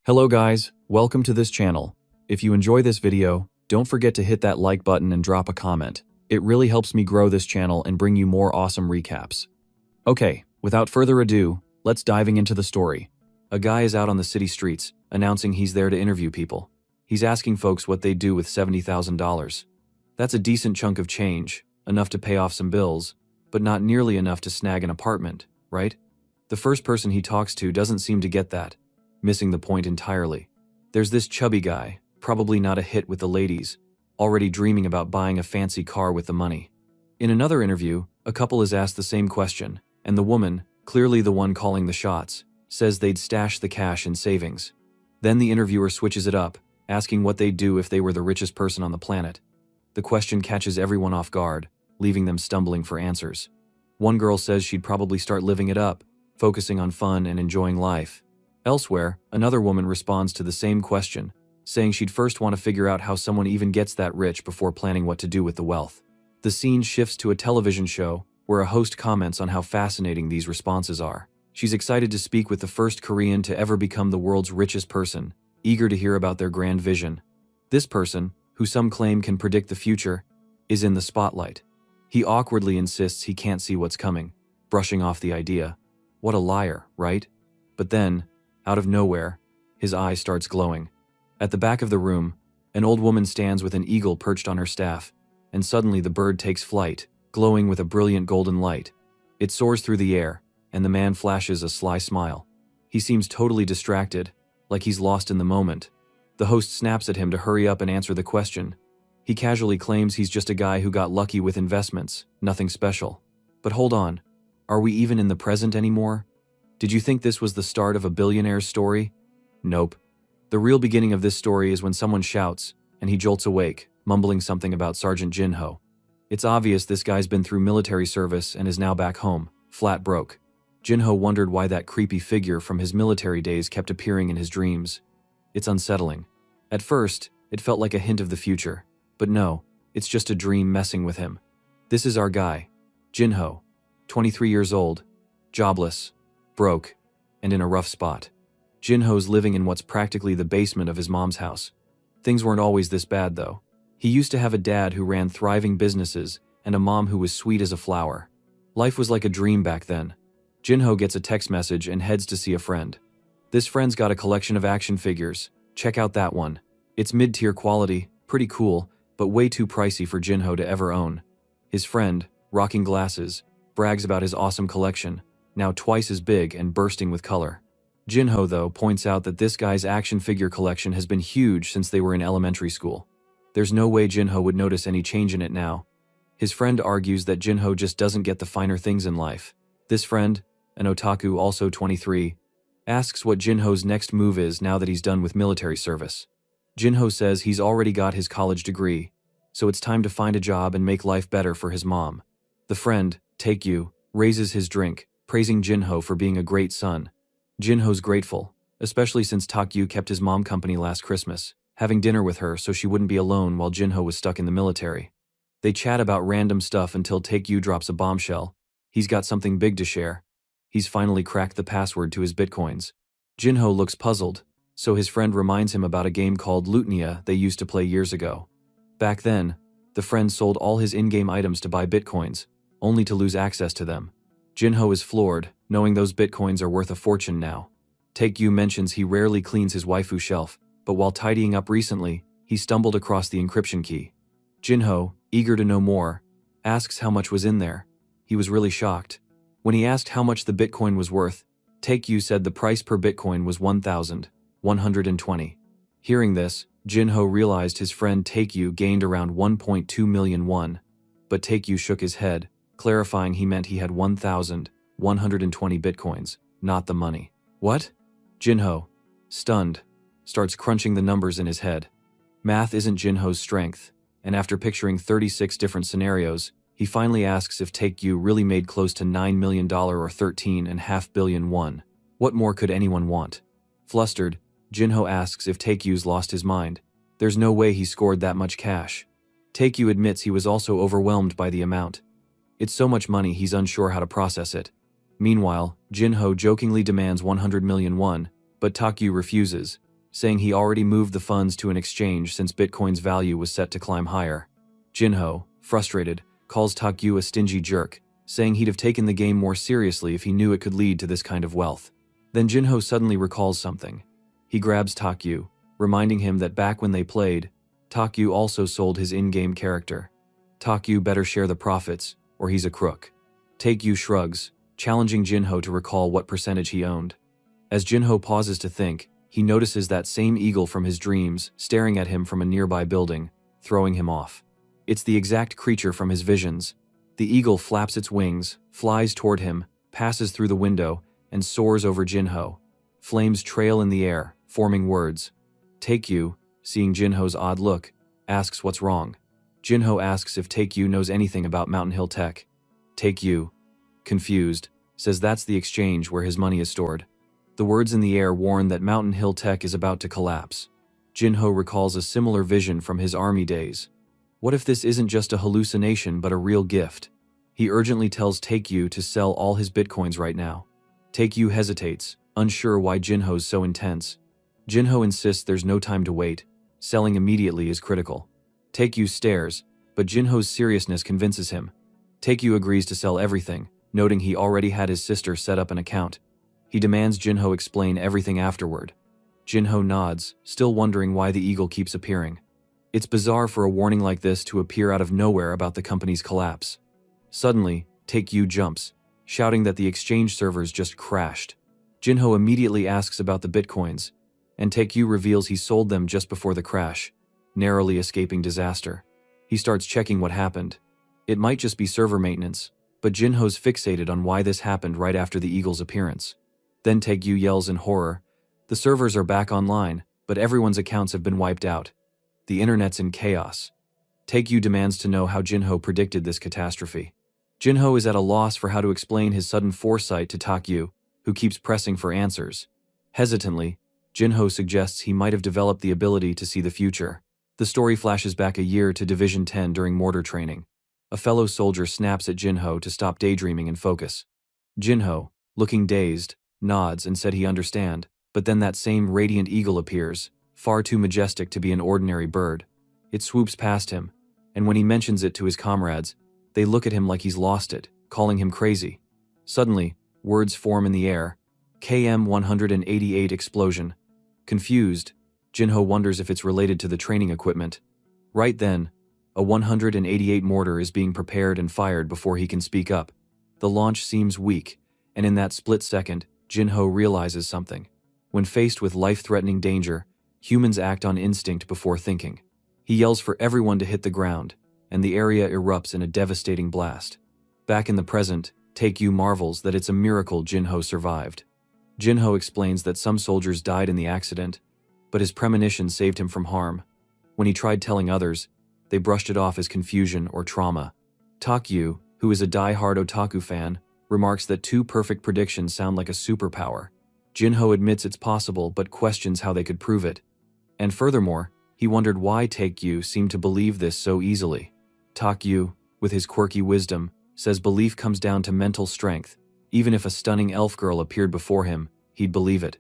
Hello guys, welcome to this channel. If you enjoy this video, don't forget to hit that like button and drop a comment. It really helps me grow this channel and bring you more awesome recaps. Okay, without further ado, let's diving into the story. A guy is out on the city streets, announcing he's there to interview people. He's asking folks what they'd do with $70,000. That's a decent chunk of change, enough to pay off some bills, but not nearly enough to snag an apartment, right? The first person he talks to doesn't seem to get that, missing the point entirely. There's this chubby guy, probably not a hit with the ladies, already dreaming about buying a fancy car with the money. In another interview, a couple is asked the same question, and the woman, clearly the one calling the shots, says they'd stash the cash in savings. Then the interviewer switches it up, asking what they'd do if they were the richest person on the planet. The question catches everyone off guard, leaving them stumbling for answers. One girl says she'd probably start living it up, focusing on fun and enjoying life. Elsewhere, another woman responds to the same question, saying she'd first want to figure out how someone even gets that rich before planning what to do with the wealth. The scene shifts to a television show, where a host comments on how fascinating these responses are. She's excited to speak with the first Korean to ever become the world's richest person, eager to hear about their grand vision. This person, who some claim can predict the future, is in the spotlight. He awkwardly insists he can't see what's coming, brushing off the idea. What a liar, right? But then, out of nowhere, his eye starts glowing. At the back of the room, an old woman stands with an eagle perched on her staff, and suddenly the bird takes flight, glowing with a brilliant golden light. It soars through the air, and the man flashes a sly smile. He seems totally distracted, like he's lost in the moment. The host snaps at him to hurry up and answer the question. He casually claims he's just a guy who got lucky with investments, nothing special. But hold on, are we even in the present anymore? Did you think this was the start of a billionaire's story? Nope. The real beginning of this story is when someone shouts, and he jolts awake, mumbling something about Sergeant Jinho. It's obvious this guy's been through military service and is now back home, flat broke. Jinho wondered why that creepy figure from his military days kept appearing in his dreams. It's unsettling. At first, it felt like a hint of the future, but no, it's just a dream messing with him. This is our guy, Jinho, 23 years old, jobless, broke, and in a rough spot. Jinho's living in what's practically the basement of his mom's house. Things weren't always this bad, though. He used to have a dad who ran thriving businesses and a mom who was sweet as a flower. Life was like a dream back then. Jinho gets a text message and heads to see a friend. This friend's got a collection of action figures. Check out that one. It's mid-tier quality, pretty cool, but way too pricey for Jinho to ever own. His friend, rocking glasses, brags about his awesome collection, now twice as big and bursting with color. Jinho, though, points out that this guy's action figure collection has been huge since they were in elementary school. There's no way Jinho would notice any change in it now. His friend argues that Jinho just doesn't get the finer things in life. This friend, an otaku also 23, asks what Jinho's next move is now that he's done with military service. Jinho says he's already got his college degree, so it's time to find a job and make life better for his mom. The friend, Taekyu, raises his drink, praising Jinho for being a great son. Jinho's grateful, especially since Taekyu kept his mom company last Christmas, having dinner with her so she wouldn't be alone while Jinho was stuck in the military. They chat about random stuff until Taekyu drops a bombshell. He's got something big to share. He's finally cracked the password to his bitcoins. Jinho looks puzzled, so his friend reminds him about a game called Lutnia they used to play years ago. Back then, the friend sold all his in-game items to buy bitcoins, only to lose access to them. Jinho is floored, knowing those bitcoins are worth a fortune now. Taekyu mentions he rarely cleans his waifu shelf, but while tidying up recently, he stumbled across the encryption key. Jinho, eager to know more, asks how much was in there. He was really shocked. When he asked how much the bitcoin was worth, Taekyu said the price per bitcoin was 1,120. Hearing this, Jinho realized his friend Taekyu gained around 1.2 million won, but Taekyu shook his head, clarifying he meant he had 1,120 bitcoins, not the money. What? Jinho, stunned, starts crunching the numbers in his head. Math isn't Jinho's strength, and after picturing 36 different scenarios, he finally asks if Taekyu really made close to $9 million or 13.5 billion won. What more could anyone want? Flustered, Jinho asks if Taekyu's lost his mind. There's no way he scored that much cash. Taekyu admits he was also overwhelmed by the amount. It's so much money he's unsure how to process it. Meanwhile, Jinho jokingly demands 100 million won, but Taekyu refuses, saying he already moved the funds to an exchange since Bitcoin's value was set to climb higher. Jinho, frustrated, calls Takyu a stingy jerk, saying he'd have taken the game more seriously if he knew it could lead to this kind of wealth. Then Jinho suddenly recalls something. He grabs Takyu, reminding him that back when they played, Takyu also sold his in-game character. Takyu better share the profits, or he's a crook. Takyu shrugs, challenging Jinho to recall what percentage he owned. As Jinho pauses to think, he notices that same eagle from his dreams staring at him from a nearby building, throwing him off. It's the exact creature from his visions. The eagle flaps its wings, flies toward him, passes through the window, and soars over Jinho. Flames trail in the air, forming words. Takyu, seeing Jinho's odd look, asks what's wrong. Jinho asks if Takyu knows anything about Mountain Hill Tech. Takyu, confused, says that's the exchange where his money is stored. The words in the air warn that Mountain Hill Tech is about to collapse. Jinho recalls a similar vision from his army days. What if this isn't just a hallucination but a real gift? He urgently tells Takyu to sell all his bitcoins right now. Takyu hesitates, unsure why Jinho's so intense. Jinho insists there's no time to wait. Selling immediately is critical. Takyu stares, but Jinho's seriousness convinces him. Takyu agrees to sell everything, noting he already had his sister set up an account. He demands Jinho explain everything afterward. Jinho nods, still wondering why the eagle keeps appearing. It's bizarre for a warning like this to appear out of nowhere about the company's collapse. Suddenly, Takyu jumps, shouting that the exchange servers just crashed. Jinho immediately asks about the bitcoins, and Takyu reveals he sold them just before the crash, narrowly escaping disaster. He starts checking what happened. It might just be server maintenance, but Jinho's fixated on why this happened right after the eagle's appearance. Then Takyu yells in horror. The servers are back online, but everyone's accounts have been wiped out. The internet's in chaos. Takyu demands to know how Jinho predicted this catastrophe. Jinho is at a loss for how to explain his sudden foresight to Takyu, who keeps pressing for answers. Hesitantly, Jinho suggests he might have developed the ability to see the future. The story flashes back a year to Division 10 during mortar training. A fellow soldier snaps at Jinho to stop daydreaming and focus. Jinho, looking dazed, nods and said he understand, but then that same radiant eagle appears, far too majestic to be an ordinary bird. It swoops past him, and when he mentions it to his comrades, they look at him like he's lost it, calling him crazy. Suddenly, words form in the air. KM 188 explosion. Confused, Jinho wonders if it's related to the training equipment. Right then, a 188 mortar is being prepared and fired before he can speak up. The launch seems weak, and in that split second, Jinho realizes something. When faced with life-threatening danger, humans act on instinct before thinking. He yells for everyone to hit the ground, and the area erupts in a devastating blast. Back in the present, Takyu marvels that it's a miracle Jinho survived. Jinho explains that some soldiers died in the accident, but his premonition saved him from harm. When he tried telling others, they brushed it off as confusion or trauma. Takyu, who is a die-hard otaku fan, remarks that two perfect predictions sound like a superpower. Jinho admits it's possible but questions how they could prove it. And furthermore, he wondered why Takyu seemed to believe this so easily. Takyu, with his quirky wisdom, says belief comes down to mental strength. Even if a stunning elf girl appeared before him, he'd believe it.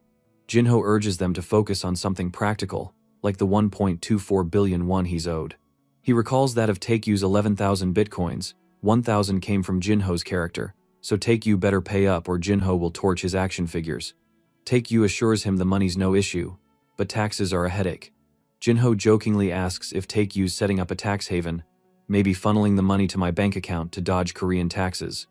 Jinho urges them to focus on something practical, like the 1.24 billion won he's owed. He recalls that of Takyu's 11,000 bitcoins, 1,000 came from Jinho's character, so Takyu better pay up or Jinho will torch his action figures. Takyu assures him the money's no issue, but taxes are a headache. Jinho jokingly asks if Takyu's setting up a tax haven, maybe funneling the money to my bank account to dodge Korean taxes.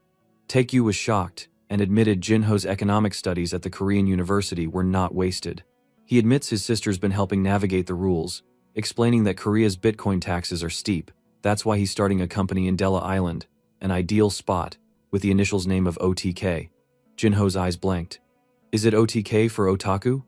Takyu was shocked and admitted Jinho's economic studies at the Korean university were not wasted. He admits his sister's been helping navigate the rules, explaining that Korea's Bitcoin taxes are steep. That's why he's starting a company in Dela Island, an ideal spot, with the initials name of OTK. Jinho's eyes blanked. Is it OTK for otaku?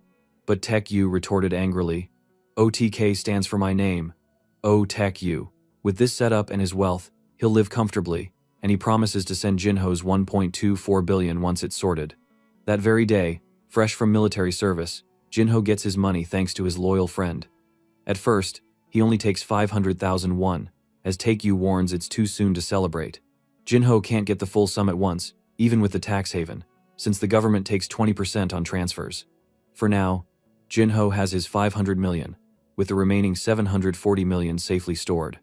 But Takyu retorted angrily. OTK stands for my name. Takyu. With this setup and his wealth, he'll live comfortably, and he promises to send Jinho's 1.24 billion once it's sorted. That very day, fresh from military service, Jinho gets his money thanks to his loyal friend. At first, he only takes 500,000 won, as Takyu warns it's too soon to celebrate. Jinho can't get the full sum at once, even with the tax haven, since the government takes 20% on transfers. For now, Jinho has his 500 million, with the remaining 740 million safely stored.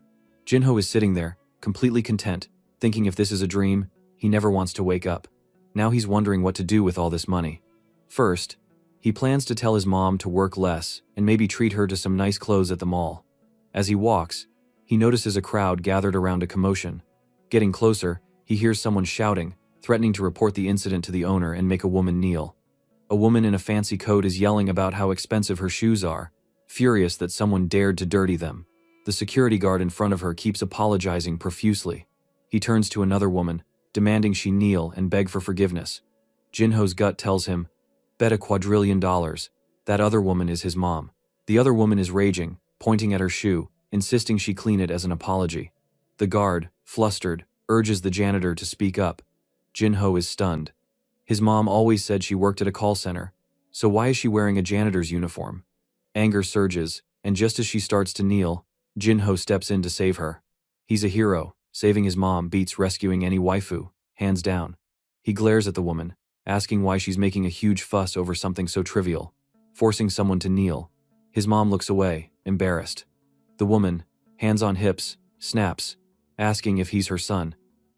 Jinho is sitting there, completely content, thinking if this is a dream, he never wants to wake up. Now he's wondering what to do with all this money. First, he plans to tell his mom to work less and maybe treat her to some nice clothes at the mall. As he walks, he notices a crowd gathered around a commotion. Getting closer, he hears someone shouting, threatening to report the incident to the owner and make a woman kneel. A woman in a fancy coat is yelling about how expensive her shoes are, furious that someone dared to dirty them. The security guard in front of her keeps apologizing profusely. He turns to another woman, demanding she kneel and beg for forgiveness. Jinho's gut tells him, bet $1 quadrillion. That other woman is his mom. The other woman is raging, pointing at her shoe, insisting she clean it as an apology. The guard, flustered, urges the janitor to speak up. Jinho is stunned. His mom always said she worked at a call center, so why is she wearing a janitor's uniform? Anger surges, and just as she starts to kneel, Jinho steps in to save her. He's a hero. Saving his mom beats rescuing any waifu, hands down. He glares at the woman, asking why she's making a huge fuss over something so trivial, forcing someone to kneel. His mom looks away, embarrassed. The woman, hands on hips, snaps, asking if he's her son.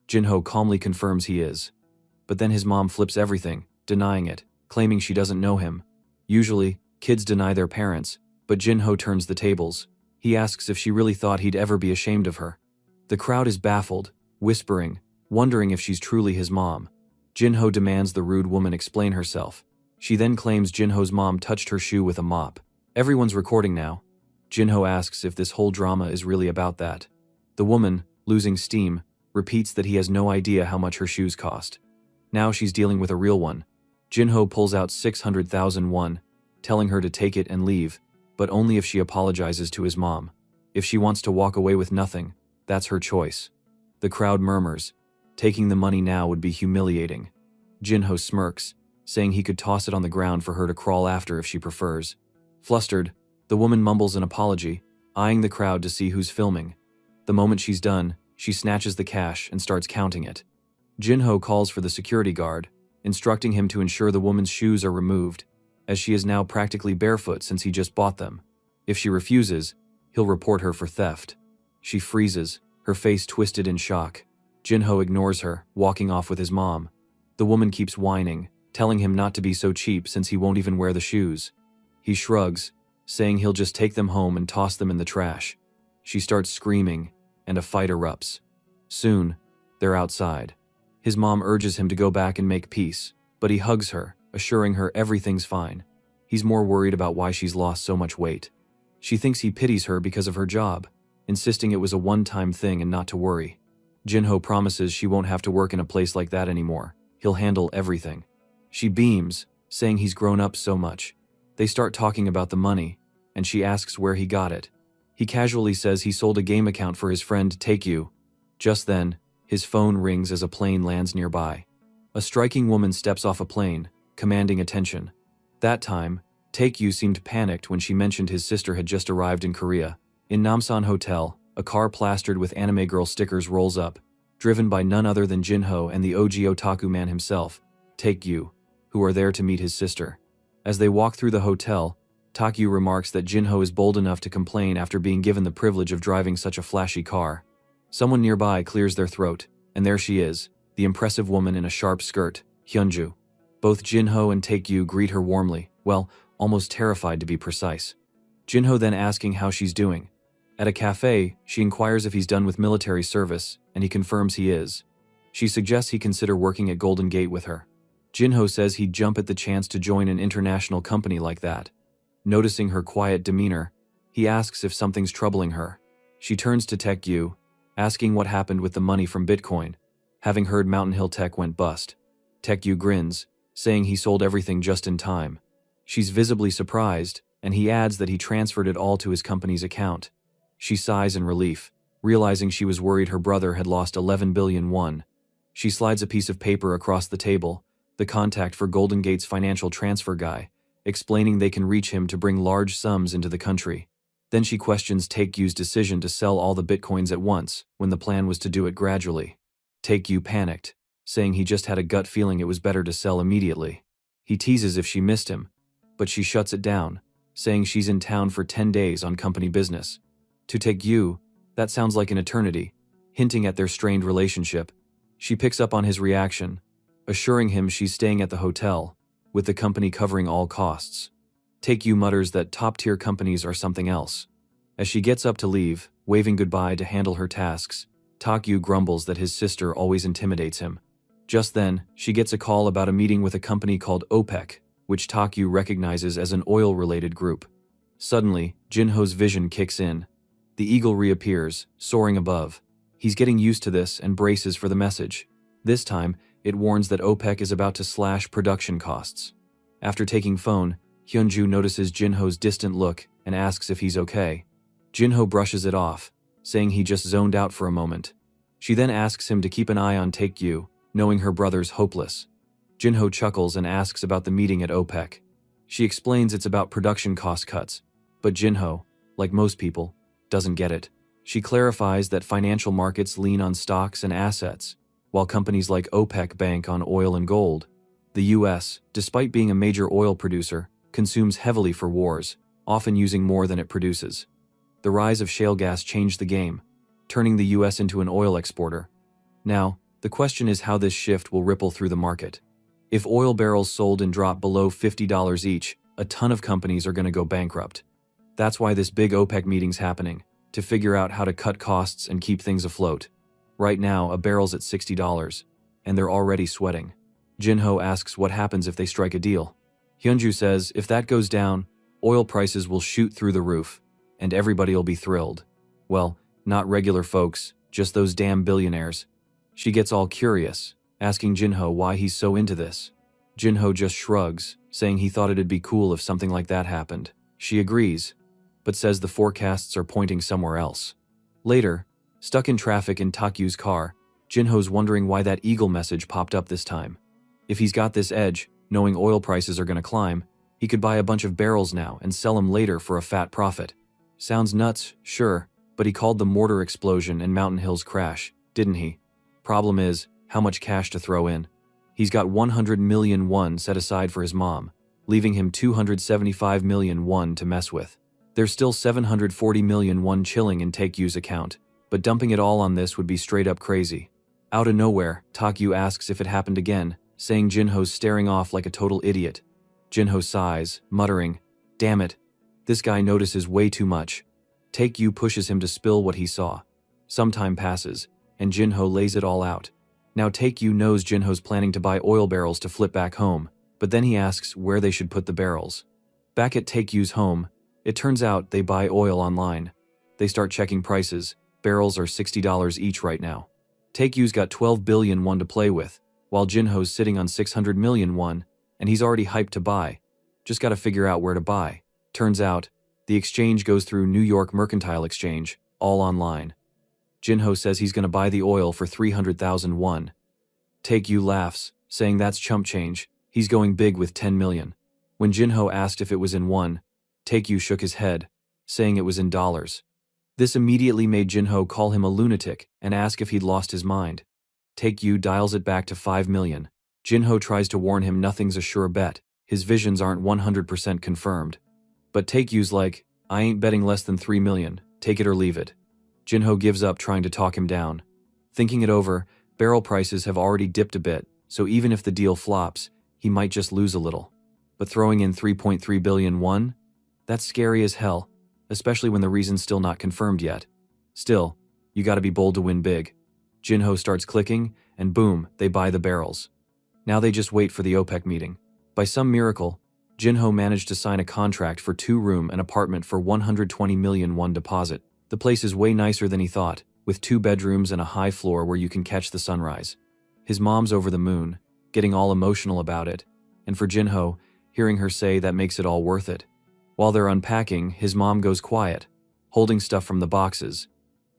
Jinho calmly confirms he is. But then his mom flips everything, denying it, claiming she doesn't know him. Usually, kids deny their parents, but Jinho turns the tables. He asks if she really thought he'd ever be ashamed of her. The crowd is baffled, whispering, wondering if she's truly his mom. Jinho demands the rude woman explain herself. She then claims Jinho's mom touched her shoe with a mop. Everyone's recording now. Jinho asks if this whole drama is really about that. The woman, losing steam, repeats that he has no idea how much her shoes cost. Now she's dealing with a real one. Jinho pulls out 600,000 won, telling her to take it and leave, but only if she apologizes to his mom. If she wants to walk away with nothing, that's her choice. The crowd murmurs. Taking the money now would be humiliating. Jinho smirks, saying he could toss it on the ground for her to crawl after if she prefers. Flustered, the woman mumbles an apology, eyeing the crowd to see who's filming. The moment she's done, she snatches the cash and starts counting it. Jinho calls for the security guard, instructing him to ensure the woman's shoes are removed, as she is now practically barefoot since he just bought them. If she refuses, he'll report her for theft. She freezes, her face twisted in shock. Jinho ignores her, walking off with his mom. The woman keeps whining, telling him not to be so cheap since he won't even wear the shoes. He shrugs, saying he'll just take them home and toss them in the trash. She starts screaming, and a fight erupts. Soon, they're outside. His mom urges him to go back and make peace, but he hugs her, assuring her everything's fine. He's more worried about why she's lost so much weight. She thinks he pities her because of her job, insisting it was a one-time thing and not to worry. Jinho promises she won't have to work in a place like that anymore. He'll handle everything. She beams, saying he's grown up so much. They start talking about the money, and she asks where he got it. He casually says he sold a game account for his friend Take-You. Just then, his phone rings as a plane lands nearby. A striking woman steps off a plane, commanding attention. That time, Take-You seemed panicked when she mentioned his sister had just arrived in Korea. In Namsan Hotel, a car plastered with anime girl stickers rolls up, driven by none other than Jinho and the OG otaku man himself, Take-You, who are there to meet his sister. As they walk through the hotel, Take-You remarks that Jinho is bold enough to complain after being given the privilege of driving such a flashy car. Someone nearby clears their throat, and there she is, the impressive woman in a sharp skirt, Hyunju. Both Jinho and Take-You greet her warmly, well, almost terrified to be precise. Jinho then asking how she's doing. At a cafe, she inquires if he's done with military service, and he confirms he is. She suggests he consider working at Golden Gate with her. Jinho says he'd jump at the chance to join an international company like that. Noticing her quiet demeanor, he asks if something's troubling her. She turns to Take-You, asking what happened with the money from Bitcoin, having heard Mountain Hill Tech went bust. Take-You grins, saying he sold everything just in time. She's visibly surprised, and he adds that he transferred it all to his company's account. She sighs in relief, realizing she was worried her brother had lost 11 billion won. She slides a piece of paper across the table, the contact for Golden Gate's financial transfer guy, explaining they can reach him to bring large sums into the country. Then she questions Take-You's decision to sell all the bitcoins at once, when the plan was to do it gradually. Take-You panicked, saying he just had a gut feeling it was better to sell immediately. He teases if she missed him, but she shuts it down, saying she's in town for 10 days on company business. To Tae-gyu, that sounds like an eternity, hinting at their strained relationship. She picks up on his reaction, assuring him she's staying at the hotel, with the company covering all costs. Tae-gyu mutters that top-tier companies are something else. As she gets up to leave, waving goodbye to handle her tasks, Tae-gyu grumbles that his sister always intimidates him. Just then, she gets a call about a meeting with a company called OPEC, which Tae-gyu recognizes as an oil-related group. Suddenly, Jinho's vision kicks in. The eagle reappears, soaring above. He's getting used to this and braces for the message. This time, it warns that OPEC is about to slash production costs. After taking phone, Hyunju notices Jinho's distant look and asks if he's okay. Jinho brushes it off, saying he just zoned out for a moment. She then asks him to keep an eye on Tae-gyu, knowing her brother's hopeless. Jinho chuckles and asks about the meeting at OPEC. She explains it's about production cost cuts, but Jinho, like most people, doesn't get it. She clarifies that financial markets lean on stocks and assets, while companies like OPEC bank on oil and gold. The US, despite being a major oil producer, consumes heavily for wars, often using more than it produces. The rise of shale gas changed the game, turning the US into an oil exporter. Now, the question is how this shift will ripple through the market. If oil barrels sold and drop below $50 each, a ton of companies are going to go bankrupt. That's why this big OPEC meeting's happening, to figure out how to cut costs and keep things afloat. Right now, a barrel's at $60, and they're already sweating. Jinho asks what happens if they strike a deal. Hyunju says if that goes down, oil prices will shoot through the roof, and everybody'll be thrilled. Well, not regular folks, just those damn billionaires. She gets all curious, asking Jinho why he's so into this. Jinho just shrugs, saying he thought it'd be cool if something like that happened. She agrees, but says the forecasts are pointing somewhere else. Later, stuck in traffic in Tae-gyu's car, Jinho's wondering why that eagle message popped up this time. If he's got this edge, knowing oil prices are going to climb, he could buy a bunch of barrels now and sell them later for a fat profit. Sounds nuts, sure, but he called the mortar explosion and Mountain Hill's crash, didn't he? Problem is, how much cash to throw in. He's got 100 million won set aside for his mom, leaving him 275 million won to mess with. There's still 740 million won chilling in Tae-gyu's account, but dumping it all on this would be straight up crazy. Out of nowhere, Tae-gyu asks if it happened again, saying Jinho's staring off like a total idiot. Jinho sighs, muttering, "Damn it, this guy notices way too much." Tae-gyu pushes him to spill what he saw. Some time passes, and Jinho lays it all out. Now Tae-gyu knows Jinho's planning to buy oil barrels to flip back home, but then he asks where they should put the barrels. Back at Tae-gyu's home, it turns out they buy oil online. They start checking prices. Barrels are $60 each right now. Tae-gyu's got 12 billion won to play with, while Jinho's sitting on 600 million won, and he's already hyped to buy. Just gotta figure out where to buy. Turns out, the exchange goes through New York Mercantile Exchange, all online. Jinho says he's gonna buy the oil for 300,000 won. Tae-gyu laughs, saying that's chump change, he's going big with 10 million. When Jinho asked if it was in won, Tae-gyu shook his head, saying it was in dollars. This immediately made Jinho call him a lunatic and ask if he'd lost his mind. Tae-gyu dials it back to 5 million. Jinho tries to warn him nothing's a sure bet, his visions aren't 100% confirmed. But Tae-gyu's like, I ain't betting less than 3 million, take it or leave it. Jinho gives up trying to talk him down. Thinking it over, barrel prices have already dipped a bit, so even if the deal flops, he might just lose a little. But throwing in 3.3 billion won? That's scary as hell, especially when the reason's still not confirmed yet. Still, you gotta be bold to win big. Jinho starts clicking, and boom, they buy the barrels. Now they just wait for the OPEC meeting. By some miracle, Jinho managed to sign a contract for 2-room and apartment for 120 million won deposit. The place is way nicer than he thought, with 2 bedrooms and a high floor where you can catch the sunrise. His mom's over the moon, getting all emotional about it, and for Jinho, hearing her say that makes it all worth it. While they're unpacking, his mom goes quiet, holding stuff from the boxes,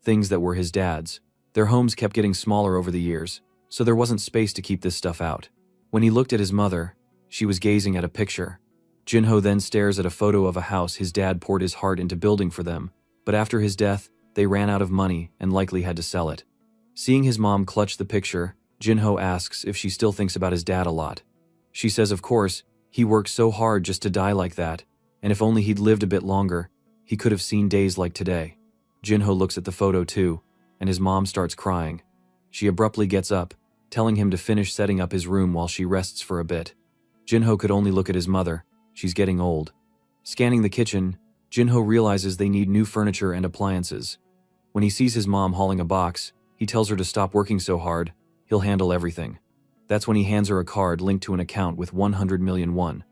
things that were his dad's. Their homes kept getting smaller over the years, so there wasn't space to keep this stuff out. When he looked at his mother, she was gazing at a picture. Jinho then stares at a photo of a house his dad poured his heart into building for them, but after his death, they ran out of money and likely had to sell it. Seeing his mom clutch the picture, Jinho asks if she still thinks about his dad a lot. She says of course, he worked so hard just to die like that, And if only he'd lived a bit longer, he could have seen days like today. Jinho looks at the photo too, and his mom starts crying. She abruptly gets up, telling him to finish setting up his room while she rests for a bit. Jinho could only look at his mother. She's getting old. Scanning the kitchen, Jinho realizes they need new furniture and appliances. When he sees his mom hauling a box, he tells her to stop working so hard. He'll handle everything. That's when he hands her a card linked to an account with 100 million won.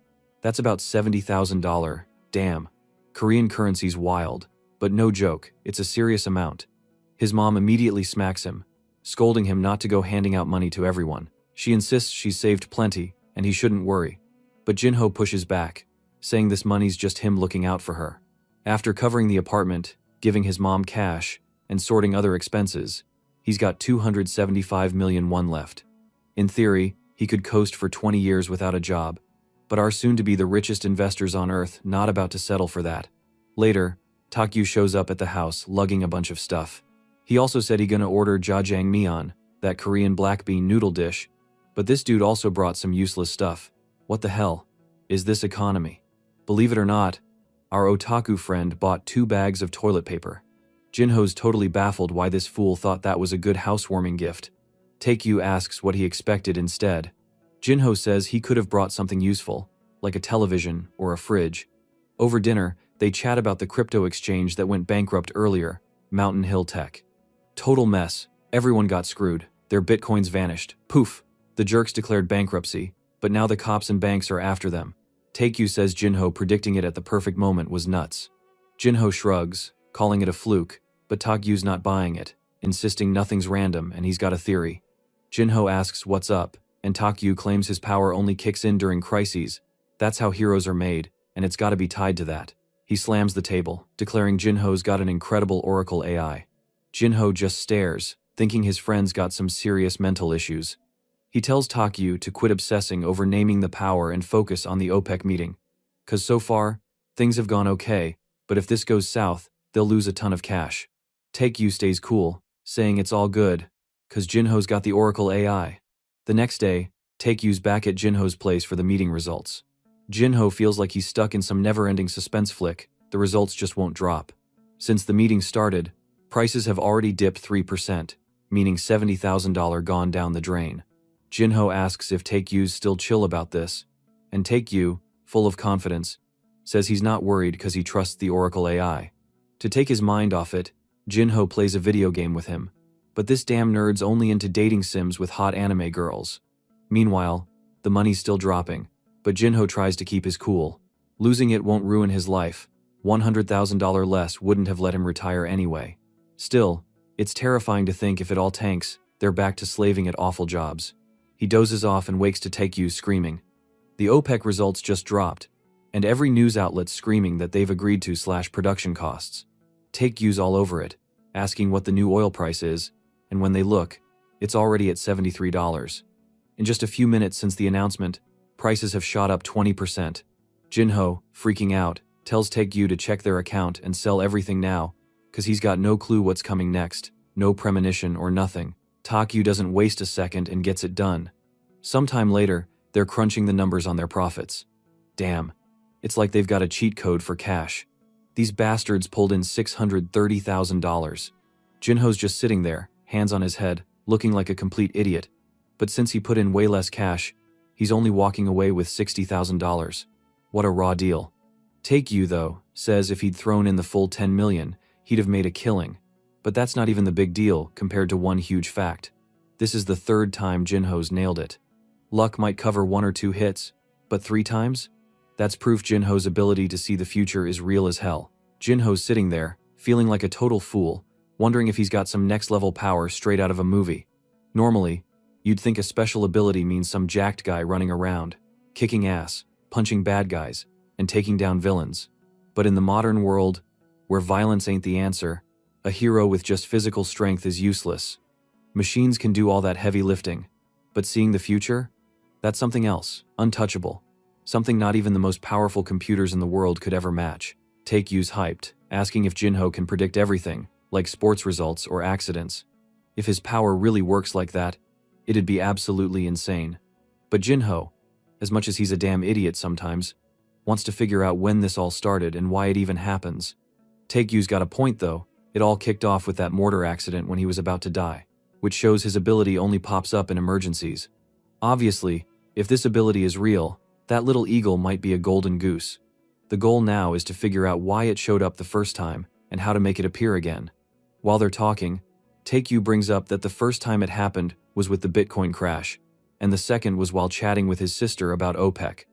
That's about $70,000. Damn. Korean currency's wild. But no joke, it's a serious amount. His mom immediately smacks him, scolding him not to go handing out money to everyone. She insists she's saved plenty, and he shouldn't worry. But Jinho pushes back, saying this money's just him looking out for her. After covering the apartment, giving his mom cash, and sorting other expenses, he's got 275 million won left. In theory, he could coast for 20 years without a job, but our soon-to-be the richest investors on Earth not about to settle for that. Later, Takyu shows up at the house, lugging a bunch of stuff. He also said he gonna order jjajangmyeon, that Korean black bean noodle dish, but this dude also brought some useless stuff. What the hell? Is this economy? Believe it or not, our otaku friend bought 2 bags of toilet paper. Jinho's totally baffled why this fool thought that was a good housewarming gift. Takyu asks what he expected instead. Jinho says he could have brought something useful, like a television or a fridge. Over dinner, they chat about the crypto exchange that went bankrupt earlier, Mountain Hill Tech. Total mess. Everyone got screwed. Their bitcoins vanished. Poof. The jerks declared bankruptcy, but now the cops and banks are after them. Takyu says Jinho predicting it at the perfect moment was nuts. Jinho shrugs, calling it a fluke, but Takyu's not buying it, insisting nothing's random and he's got a theory. Jinho asks what's up, and Takyu claims his power only kicks in during crises. That's how heroes are made, and it's gotta be tied to that. He slams the table, declaring Jinho's got an incredible Oracle AI. Jinho just stares, thinking his friend's got some serious mental issues. He tells Takyu to quit obsessing over naming the power and focus on the OPEC meeting. 'Cause so far, things have gone okay, but if this goes south, they'll lose a ton of cash. Takyu stays cool, saying it's all good, 'cause Jinho's got the Oracle AI. The next day, Takyu's back at Jinho's place for the meeting results. Jinho feels like he's stuck in some never-ending suspense flick. The results just won't drop. Since the meeting started, prices have already dipped 3%, meaning $70,000 gone down the drain. Jinho asks if Takyu's still chill about this, and Takyu, full of confidence, says he's not worried because he trusts the Oracle AI. To take his mind off it, Jinho plays a video game with him, but this damn nerd's only into dating sims with hot anime girls. Meanwhile, the money's still dropping, but Jinho tries to keep his cool. Losing it won't ruin his life. $100,000 less wouldn't have let him retire anyway. Still, it's terrifying to think if it all tanks, they're back to slaving at awful jobs. He dozes off and wakes to Takyu screaming. The OPEC results just dropped, and every news outlet's screaming that they've agreed to slash production costs. Takyu's all over it, asking what the new oil price is, and when they look, it's already at $73. In just a few minutes since the announcement, prices have shot up 20%. Jinho, freaking out, tells Takyu to check their account and sell everything now, cause he's got no clue what's coming next, no premonition or nothing. Takyu doesn't waste a second and gets it done. Sometime later, they're crunching the numbers on their profits. Damn, it's like they've got a cheat code for cash. These bastards pulled in $630,000. Jinho's just sitting there, hands on his head, looking like a complete idiot. But since he put in way less cash, he's only walking away with $60,000. What a raw deal. Takyu, though, says if he'd thrown in the full 10 million, he'd have made a killing. But that's not even the big deal compared to one huge fact. This is the 3rd time Jinho's nailed it. Luck might cover 1 or 2 hits, but 3 times? That's proof Jinho's ability to see the future is real as hell. Jinho's sitting there, feeling like a total fool, wondering if he's got some next-level power straight out of a movie. Normally, you'd think a special ability means some jacked guy running around, kicking ass, punching bad guys, and taking down villains. But in the modern world, where violence ain't the answer, a hero with just physical strength is useless. Machines can do all that heavy lifting, but seeing the future? That's something else, untouchable. Something not even the most powerful computers in the world could ever match. Takyu's hyped, asking if Jinho can predict everything, like sports results or accidents. If his power really works like that, it'd be absolutely insane. But Jinho, as much as he's a damn idiot sometimes, wants to figure out when this all started and why it even happens. Taegyu's got a point though. It all kicked off with that mortar accident when he was about to die, which shows his ability only pops up in emergencies. Obviously, if this ability is real, that little eagle might be a golden goose. The goal now is to figure out why it showed up the first time and how to make it appear again. While they're talking, Taegyu brings up that the first time it happened was with the Bitcoin crash, and the second was while chatting with his sister about OPEC.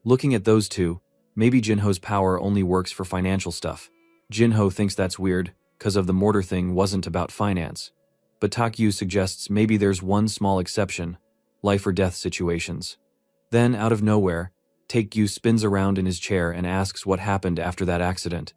Looking at those two, maybe Jinho's power only works for financial stuff. Jinho thinks that's weird, cause of the mortar thing wasn't about finance. But Taegyu suggests maybe there's one small exception, life or death situations. Then, out of nowhere, Taegyu spins around in his chair and asks what happened after that accident.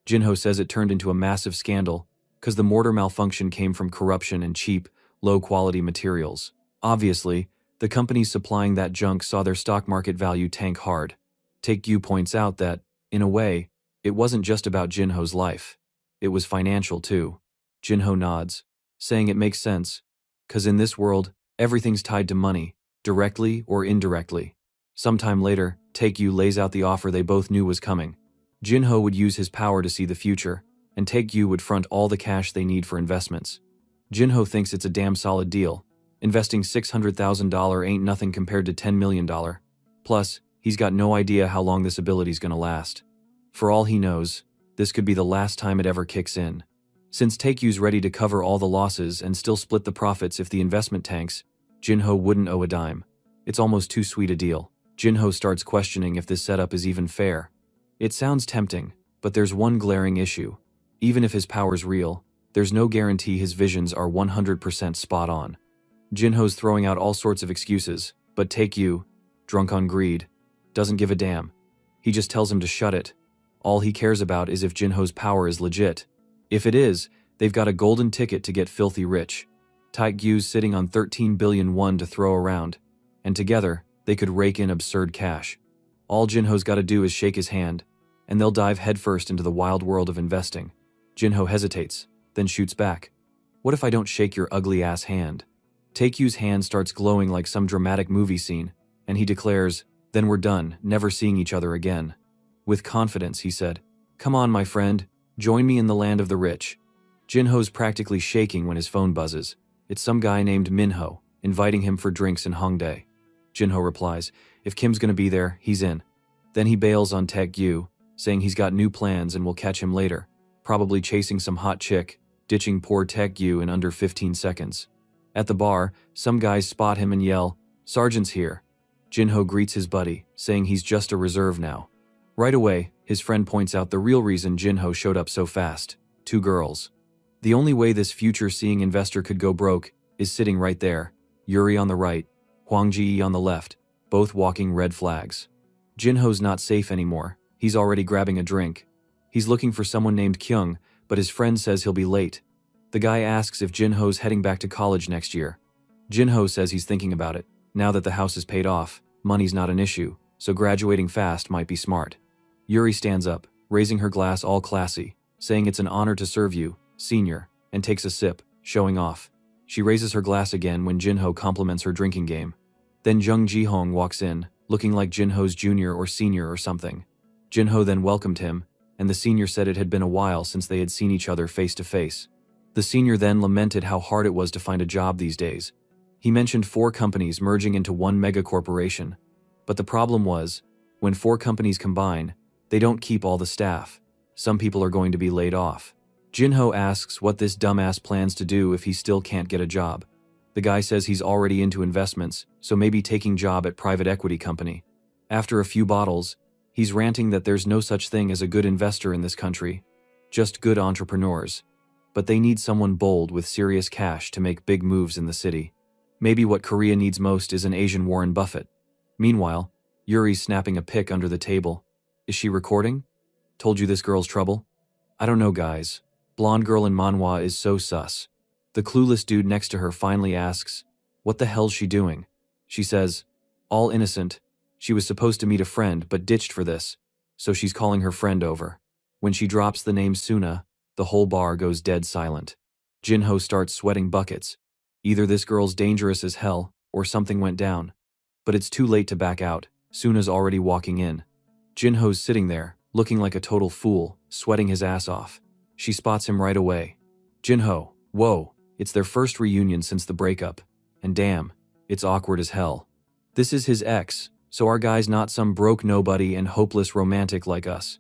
Jinho says it turned into a massive scandal, cause the mortar malfunction came from corruption and cheap, low-quality materials. Obviously, the companies supplying that junk saw their stock market value tank hard. Taegyu points out that, in a way, it wasn't just about Jinho's life. It was financial too. Jinho nods, saying it makes sense, cause in this world, everything's tied to money, directly or indirectly. Sometime later, Taegyu lays out the offer they both knew was coming. Jinho would use his power to see the future, and Taegyu would front all the cash they need for investments. Jinho thinks it's a damn solid deal. Investing $600,000 ain't nothing compared to $10 million. Plus, he's got no idea how long this ability's gonna last. For all he knows, this could be the last time it ever kicks in. Since Taegyu's ready to cover all the losses and still split the profits if the investment tanks, Jinho wouldn't owe a dime. It's almost too sweet a deal. Jinho starts questioning if this setup is even fair. It sounds tempting, but there's one glaring issue. Even if his power's real, there's no guarantee his visions are 100% spot on. Jinho's throwing out all sorts of excuses, but Taegyu, drunk on greed, doesn't give a damn. He just tells him to shut it. All he cares about is if Jinho's power is legit. If it is, they've got a golden ticket to get filthy rich. Taegyu's sitting on 13 billion won to throw around, and together, they could rake in absurd cash. All Jinho's gotta do is shake his hand, and they'll dive headfirst into the wild world of investing. Jinho hesitates, then shoots back. What if I don't shake your ugly ass hand? Taegyu's hand starts glowing like some dramatic movie scene, and he declares, then we're done, never seeing each other again. With confidence, he said, come on, my friend, join me in the land of the rich. Jinho's practically shaking when his phone buzzes. It's some guy named Minho, inviting him for drinks in Hongdae. Jinho replies, if Kim's gonna be there, he's in. Then he bails on Taegyu, saying he's got new plans and will catch him later, probably chasing some hot chick, ditching poor Taegyu in under 15 seconds. At the bar, some guys spot him and yell, Sergeant's here. Jinho greets his buddy, saying he's just a reserve now. Right away, his friend points out the real reason Jinho showed up so fast: 2 girls. The only way this future-seeing investor could go broke is sitting right there, Yuri on the right, Hwang Ji on the left, both walking red flags. Jinho's not safe anymore. He's already grabbing a drink. He's looking for someone named Kyung, but his friend says he'll be late. The guy asks if Jinho's heading back to college next year. Jinho says he's thinking about it. Now that the house is paid off, money's not an issue, so graduating fast might be smart. Yuri stands up, raising her glass all classy, saying it's an honor to serve you, senior, and takes a sip, showing off. She raises her glass again when Jinho compliments her drinking game. Then Jung Ji-hong walks in, looking like Jinho's junior or senior or something. Jinho then welcomed him, and the senior said it had been a while since they had seen each other face to face. The senior then lamented how hard it was to find a job these days. He mentioned 4 companies merging into one mega corporation. But the problem was, when 4 companies combine, they don't keep all the staff. Some people are going to be laid off. Jinho asks what this dumbass plans to do if he still can't get a job. The guy says he's already into investments, so maybe taking job at private equity company. After a few bottles, he's ranting that there's no such thing as a good investor in this country, just good entrepreneurs. But they need someone bold with serious cash to make big moves in the city. Maybe what Korea needs most is an Asian Warren Buffett. Meanwhile, Yuri's snapping a pic under the table. Is she recording? Told you this girl's trouble? I don't know, guys. Blonde girl in Manhwa is so sus. The clueless dude next to her finally asks, what the hell's she doing? She says, all innocent. She was supposed to meet a friend but ditched for this, so she's calling her friend over. When she drops the name Suna, the whole bar goes dead silent. Jinho starts sweating buckets. Either this girl's dangerous as hell, or something went down. But it's too late to back out. Suna's already walking in. Jinho's sitting there, looking like a total fool, sweating his ass off. She spots him right away. Jinho, whoa, it's their first reunion since the breakup. And damn, it's awkward as hell. This is his ex, so our guy's not some broke nobody and hopeless romantic like us.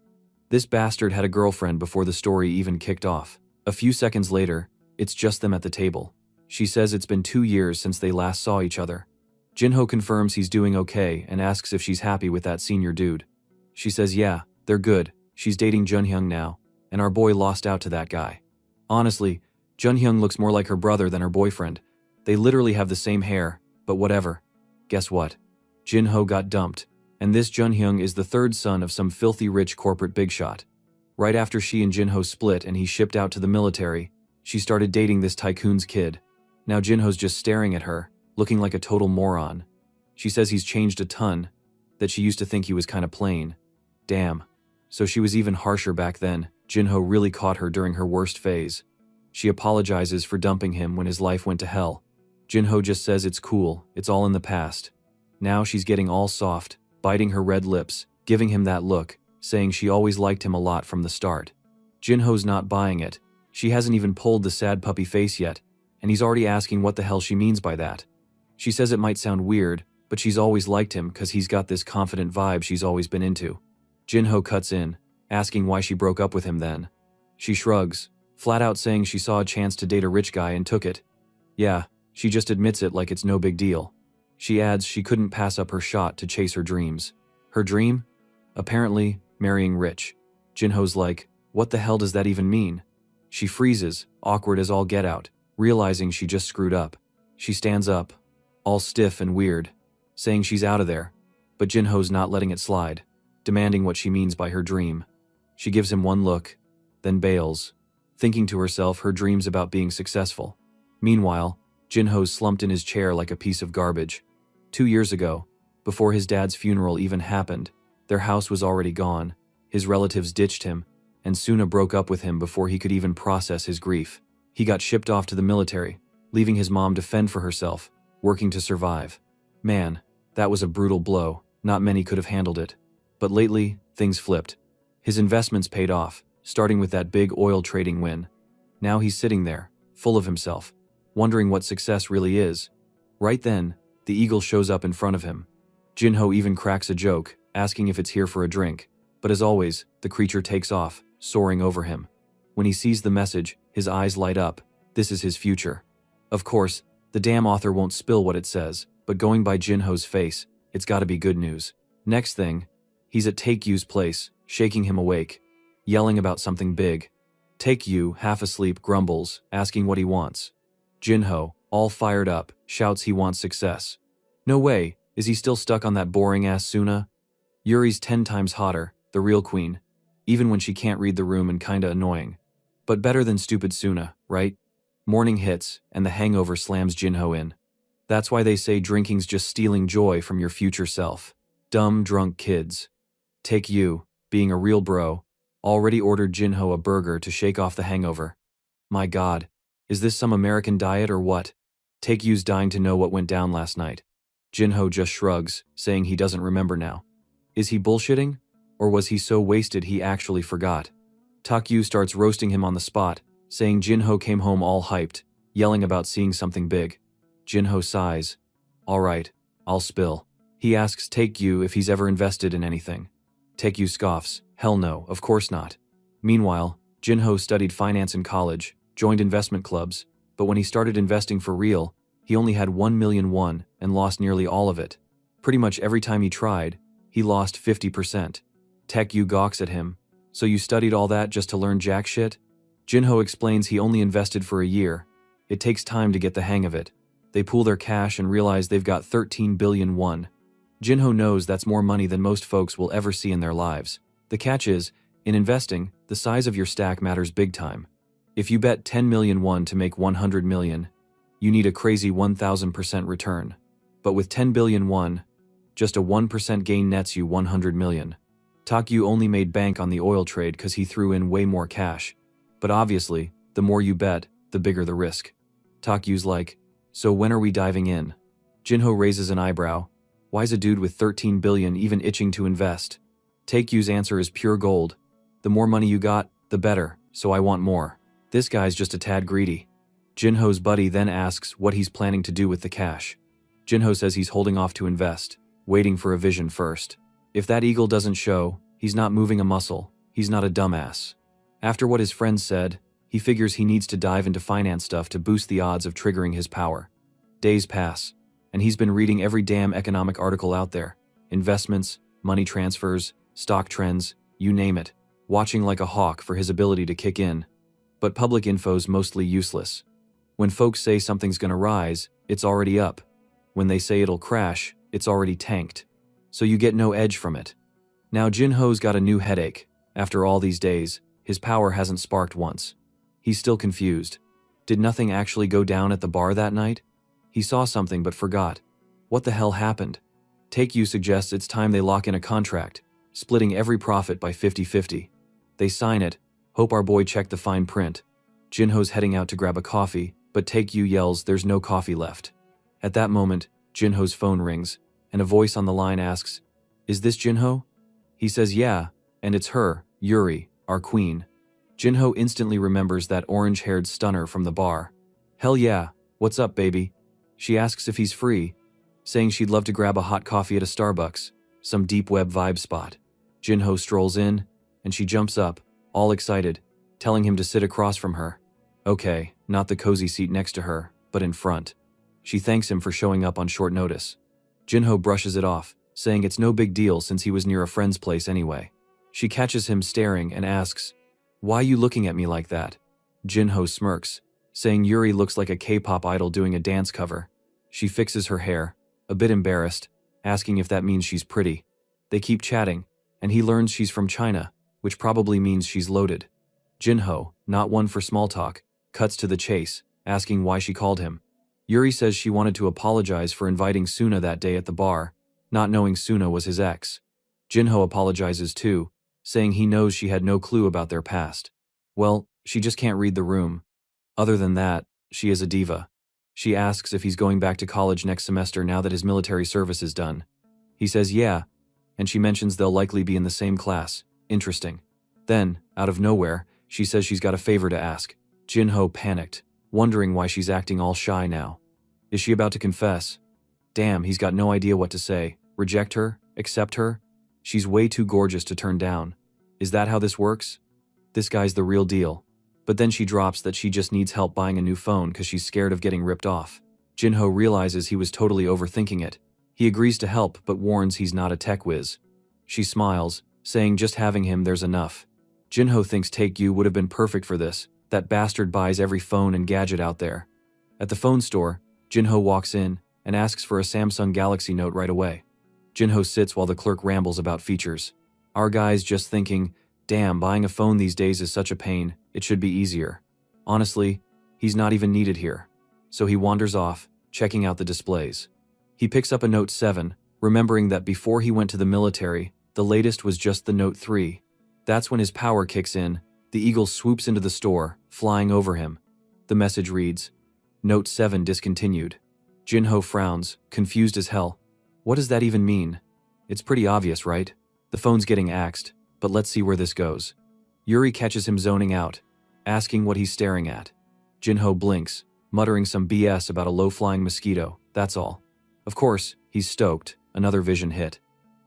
This bastard had a girlfriend before the story even kicked off. A few seconds later, it's just them at the table. She says it's been 2 years since they last saw each other. Jinho confirms he's doing okay and asks if she's happy with that senior dude. She says yeah, they're good, she's dating Junhyung now, and our boy lost out to that guy. Honestly, Junhyung looks more like her brother than her boyfriend. They literally have the same hair, but whatever. Guess what? Jinho got dumped, and this Junhyung is the third son of some filthy rich corporate bigshot. Right after she and Jinho split and he shipped out to the military, she started dating this tycoon's kid. Now Jinho's just staring at her, looking like a total moron. She says he's changed a ton, that she used to think he was kinda plain. Damn. So she was even harsher back then. Jinho really caught her during her worst phase. She apologizes for dumping him when his life went to hell. Jinho just says it's cool, it's all in the past. Now she's getting all soft, biting her red lips, giving him that look, saying she always liked him a lot from the start. Jinho's not buying it. She hasn't even pulled the sad puppy face yet, and he's already asking what the hell she means by that. She says it might sound weird, but she's always liked him because he's got this confident vibe she's always been into. Jinho cuts in, asking why she broke up with him then. She shrugs, flat out saying she saw a chance to date a rich guy and took it. Yeah, she just admits it like it's no big deal. She adds she couldn't pass up her shot to chase her dreams. Her dream? Apparently, marrying rich. Jinho's like, what the hell does that even mean? She freezes, awkward as all get out, realizing she just screwed up. She stands up, all stiff and weird, saying she's out of there, but Jinho's not letting it slide, demanding what she means by her dream. She gives him one look, then bails, thinking to herself her dream's about being successful. Meanwhile, Jinho's slumped in his chair like a piece of garbage. 2 years ago, before his dad's funeral even happened, their house was already gone, his relatives ditched him, and Suna broke up with him before he could even process his grief. He got shipped off to the military, leaving his mom to fend for herself, working to survive. Man, that was a brutal blow, not many could have handled it. But lately, things flipped. His investments paid off, starting with that big oil trading win. Now he's sitting there, full of himself, wondering what success really is. Right then, the eagle shows up in front of him. Jinho even cracks a joke, asking if it's here for a drink, but as always, the creature takes off, soaring over him. When he sees the message, his eyes light up. This is his future. Of course, the damn author won't spill what it says, but going by Jinho's face, it's gotta be good news. Next thing, he's at Taekyu's place, shaking him awake, yelling about something big. Taekyu, half asleep, grumbles, asking what he wants. Jinho, all fired up, shouts he wants success. No way, is he still stuck on that boring-ass Suna? Yuri's 10 times hotter, the real queen, even when she can't read the room and kinda annoying. But better than stupid Suna, right? Morning hits, and the hangover slams Jinho in. That's why they say drinking's just stealing joy from your future self. Dumb, drunk kids. Taekyu, being a real bro, already ordered Jinho a burger to shake off the hangover. My god, is this some American diet or what? Taekyu's dying to know what went down last night. Jinho just shrugs, saying he doesn't remember now. Is he bullshitting? Or was he so wasted he actually forgot? Taekyu starts roasting him on the spot, saying Jinho came home all hyped, yelling about seeing something big. Jinho sighs. Alright, I'll spill. He asks Taekyu if he's ever invested in anything. Taekyu scoffs. Hell no, of course not. Meanwhile, Jinho studied finance in college, joined investment clubs, but when he started investing for real, he only had 1 million won and lost nearly all of it. Pretty much every time he tried, he lost 50%. Taekyu gawks at him. So you studied all that just to learn jack shit? Jinho explains he only invested for a year. It takes time to get the hang of it. They pool their cash and realize they've got 13 billion won. Jinho knows that's more money than most folks will ever see in their lives. The catch is, in investing, the size of your stack matters big time. If you bet 10 million won to make 100 million, you need a crazy 1000% return. But with 10 billion won, just a 1% gain nets you 100 million. Taekyu only made bank on the oil trade because he threw in way more cash. But obviously, the more you bet, the bigger the risk. Takyu's like, so when are we diving in? Jinho raises an eyebrow. Why's a dude with 13 billion even itching to invest? Taekyu's answer is pure gold. The more money you got, the better, so I want more. This guy's just a tad greedy. Jinho's buddy then asks what he's planning to do with the cash. Jinho says he's holding off to invest, waiting for a vision first. If that eagle doesn't show, he's not moving a muscle, he's not a dumbass. After what his friends said, he figures he needs to dive into finance stuff to boost the odds of triggering his power. Days pass, and he's been reading every damn economic article out there. Investments, money transfers, stock trends, you name it. Watching like a hawk for his ability to kick in. But public info's mostly useless. When folks say something's gonna rise, it's already up. When they say it'll crash, it's already tanked. So you get no edge from it. Now Jinho's got a new headache. After all these days, his power hasn't sparked once. He's still confused. Did nothing actually go down at the bar that night? He saw something but forgot. What the hell happened? Taekyu suggests it's time they lock in a contract, splitting every profit by 50-50. They sign it, hope our boy checked the fine print. Jinho's heading out to grab a coffee, but Taekyu yells there's no coffee left. At that moment, Jinho's phone rings, and a voice on the line asks, "Is this Jinho?" He says yeah, and it's her, Yuri, our queen. Jinho instantly remembers that orange-haired stunner from the bar. Hell yeah, what's up, baby? She asks if he's free, saying she'd love to grab a hot coffee at a Starbucks, some deep web vibe spot. Jinho strolls in, and she jumps up, all excited, telling him to sit across from her. Okay, not the cozy seat next to her, but in front. She thanks him for showing up on short notice. Jinho brushes it off, saying it's no big deal since he was near a friend's place anyway. She catches him staring and asks, "Why you looking at me like that?" Jinho smirks, saying Yuri looks like a K-pop idol doing a dance cover. She fixes her hair, a bit embarrassed, asking if that means she's pretty. They keep chatting, and he learns she's from China, which probably means she's loaded. Jinho, not one for small talk, cuts to the chase, asking why she called him. Yuri says she wanted to apologize for inviting Suna that day at the bar, not knowing Suna was his ex. Jinho apologizes too, saying he knows she had no clue about their past. Well, she just can't read the room. Other than that, she is a diva. She asks if he's going back to college next semester now that his military service is done. He says yeah, and she mentions they'll likely be in the same class. Interesting. Then, out of nowhere, she says she's got a favor to ask. Jinho panicked, wondering why she's acting all shy now. Is she about to confess? Damn, he's got no idea what to say. Reject her? Accept her? She's way too gorgeous to turn down. Is that how this works? This guy's the real deal. But then she drops that she just needs help buying a new phone because she's scared of getting ripped off. Jinho realizes he was totally overthinking it. He agrees to help but warns he's not a tech whiz. She smiles, saying just having him there's enough. Jinho thinks Taekyu would have been perfect for this. That bastard buys every phone and gadget out there. At the phone store, Jinho walks in and asks for a Samsung Galaxy Note right away. Jinho sits while the clerk rambles about features. Our guy's just thinking, damn, buying a phone these days is such a pain, it should be easier. Honestly, he's not even needed here. So he wanders off, checking out the displays. He picks up a Note 7, remembering that before he went to the military, the latest was just the Note 3. That's when his power kicks in. The eagle swoops into the store, flying over him. The message reads, Note 7 discontinued. Jinho frowns, confused as hell. What does that even mean? It's pretty obvious, right? The phone's getting axed, but let's see where this goes. Yuri catches him zoning out, asking what he's staring at. Jinho blinks, muttering some BS about a low-flying mosquito, that's all. Of course, he's stoked, another vision hit.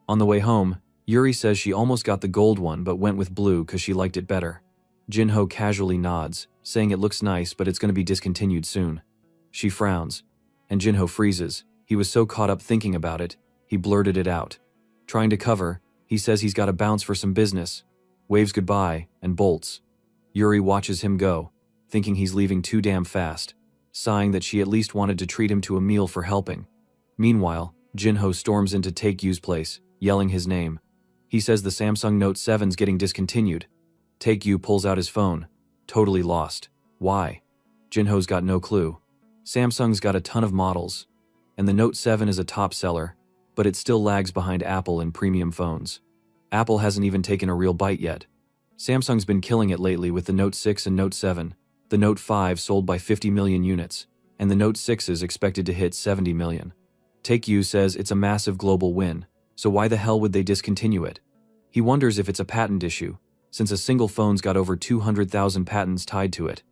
On the way home, Yuri says she almost got the gold one but went with blue because she liked it better. Jinho casually nods, saying it looks nice but it's going to be discontinued soon. She frowns, and Jinho freezes. He was so caught up thinking about it, he blurted it out. Trying to cover, he says he's got to bounce for some business, waves goodbye, and bolts. Yuri watches him go, thinking he's leaving too damn fast, sighing that she at least wanted to treat him to a meal for helping. Meanwhile, Jinho storms into Taekyu's place, yelling his name. He says the Samsung Note 7's getting discontinued. Taekyu pulls out his phone, totally lost. Why? Jinho's got no clue. Samsung's got a ton of models, and the Note 7 is a top seller, but it still lags behind Apple in premium phones. Apple hasn't even taken a real bite yet. Samsung's been killing it lately with the Note 6 and Note 7. The Note 5 sold by 50 million units, and the Note 6 is expected to hit 70 million. Taekyu says it's a massive global win, so why the hell would they discontinue it? He wonders if it's a patent issue, since a single phone's got over 200,000 patents tied to it.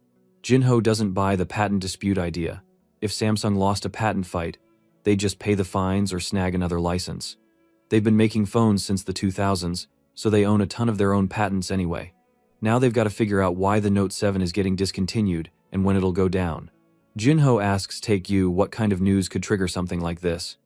Jinho doesn't buy the patent dispute idea. If Samsung lost a patent fight, they'd just pay the fines or snag another license. They've been making phones since the 2000s, so they own a ton of their own patents anyway. Now they've got to figure out why the Note 7 is getting discontinued and when it'll go down. Jinho asks Taekyu what kind of news could trigger something like this.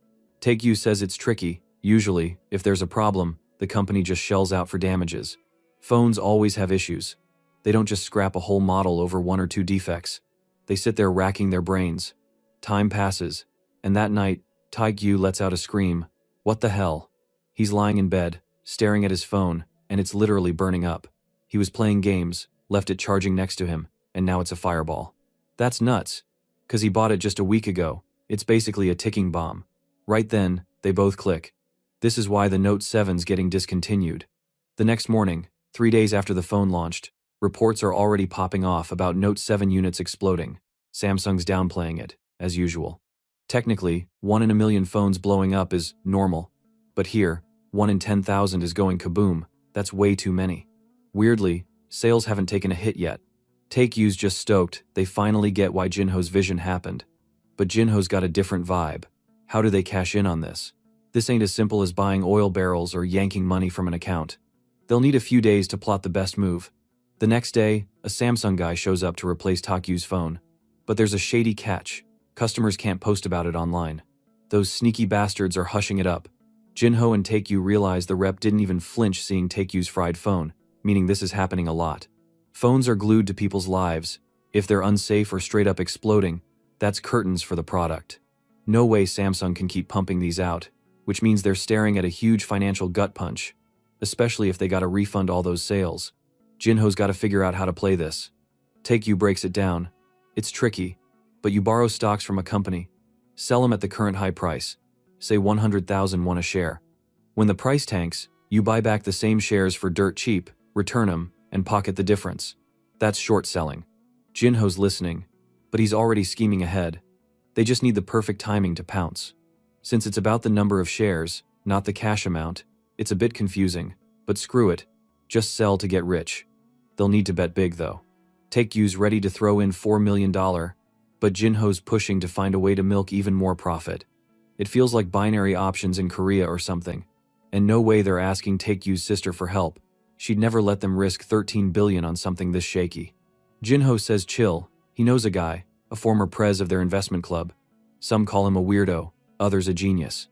Taekyu says it's tricky. Usually, if there's a problem, the company just shells out for damages. Phones always have issues. They don't just scrap a whole model over one or two defects. They sit there racking their brains. Time passes, and that night, Taekyu lets out a scream. What the hell? He's lying in bed, staring at his phone, and it's literally burning up. He was playing games, left it charging next to him, and now it's a fireball. That's nuts. 'Cause he bought it just a week ago. It's basically a ticking bomb. Right then, they both click. This is why the Note 7's getting discontinued. The next morning, 3 days after the phone launched, reports are already popping off about Note 7 units exploding. Samsung's downplaying it, as usual. Technically, 1 in a million phones blowing up is normal. But here, 1 in 10,000 is going kaboom. That's way too many. Weirdly, sales haven't taken a hit yet. Takeyu's just stoked they finally get why Jinho's vision happened. But Jinho's got a different vibe. How do they cash in on this? This ain't as simple as buying oil barrels or yanking money from an account. They'll need a few days to plot the best move. The next day, a Samsung guy shows up to replace Takyu's phone. But there's a shady catch. Customers can't post about it online. Those sneaky bastards are hushing it up. Jinho and Taekyu realize the rep didn't even flinch seeing Takyu's fried phone, meaning this is happening a lot. Phones are glued to people's lives. If they're unsafe or straight up exploding, that's curtains for the product. No way Samsung can keep pumping these out, which means they're staring at a huge financial gut punch, especially if they gotta refund all those sales. Jinho's gotta figure out how to play this. Taekyu breaks it down. It's tricky, but you borrow stocks from a company, sell them at the current high price, say 100,000 won a share. When the price tanks, you buy back the same shares for dirt cheap, return them, and pocket the difference. That's short selling. Jinho's listening, but he's already scheming ahead. They just need the perfect timing to pounce. Since it's about the number of shares, not the cash amount, it's a bit confusing, but screw it. Just sell to get rich. They'll need to bet big though. Takeyu's ready to throw in $4 million, but Jinho's pushing to find a way to milk even more profit. It feels like binary options in Korea or something. And no way they're asking Takeyu's sister for help. She'd never let them risk $13 billion on something this shaky. Jinho says chill. He knows a guy, a former prez of their investment club. Some call him a weirdo, others a genius.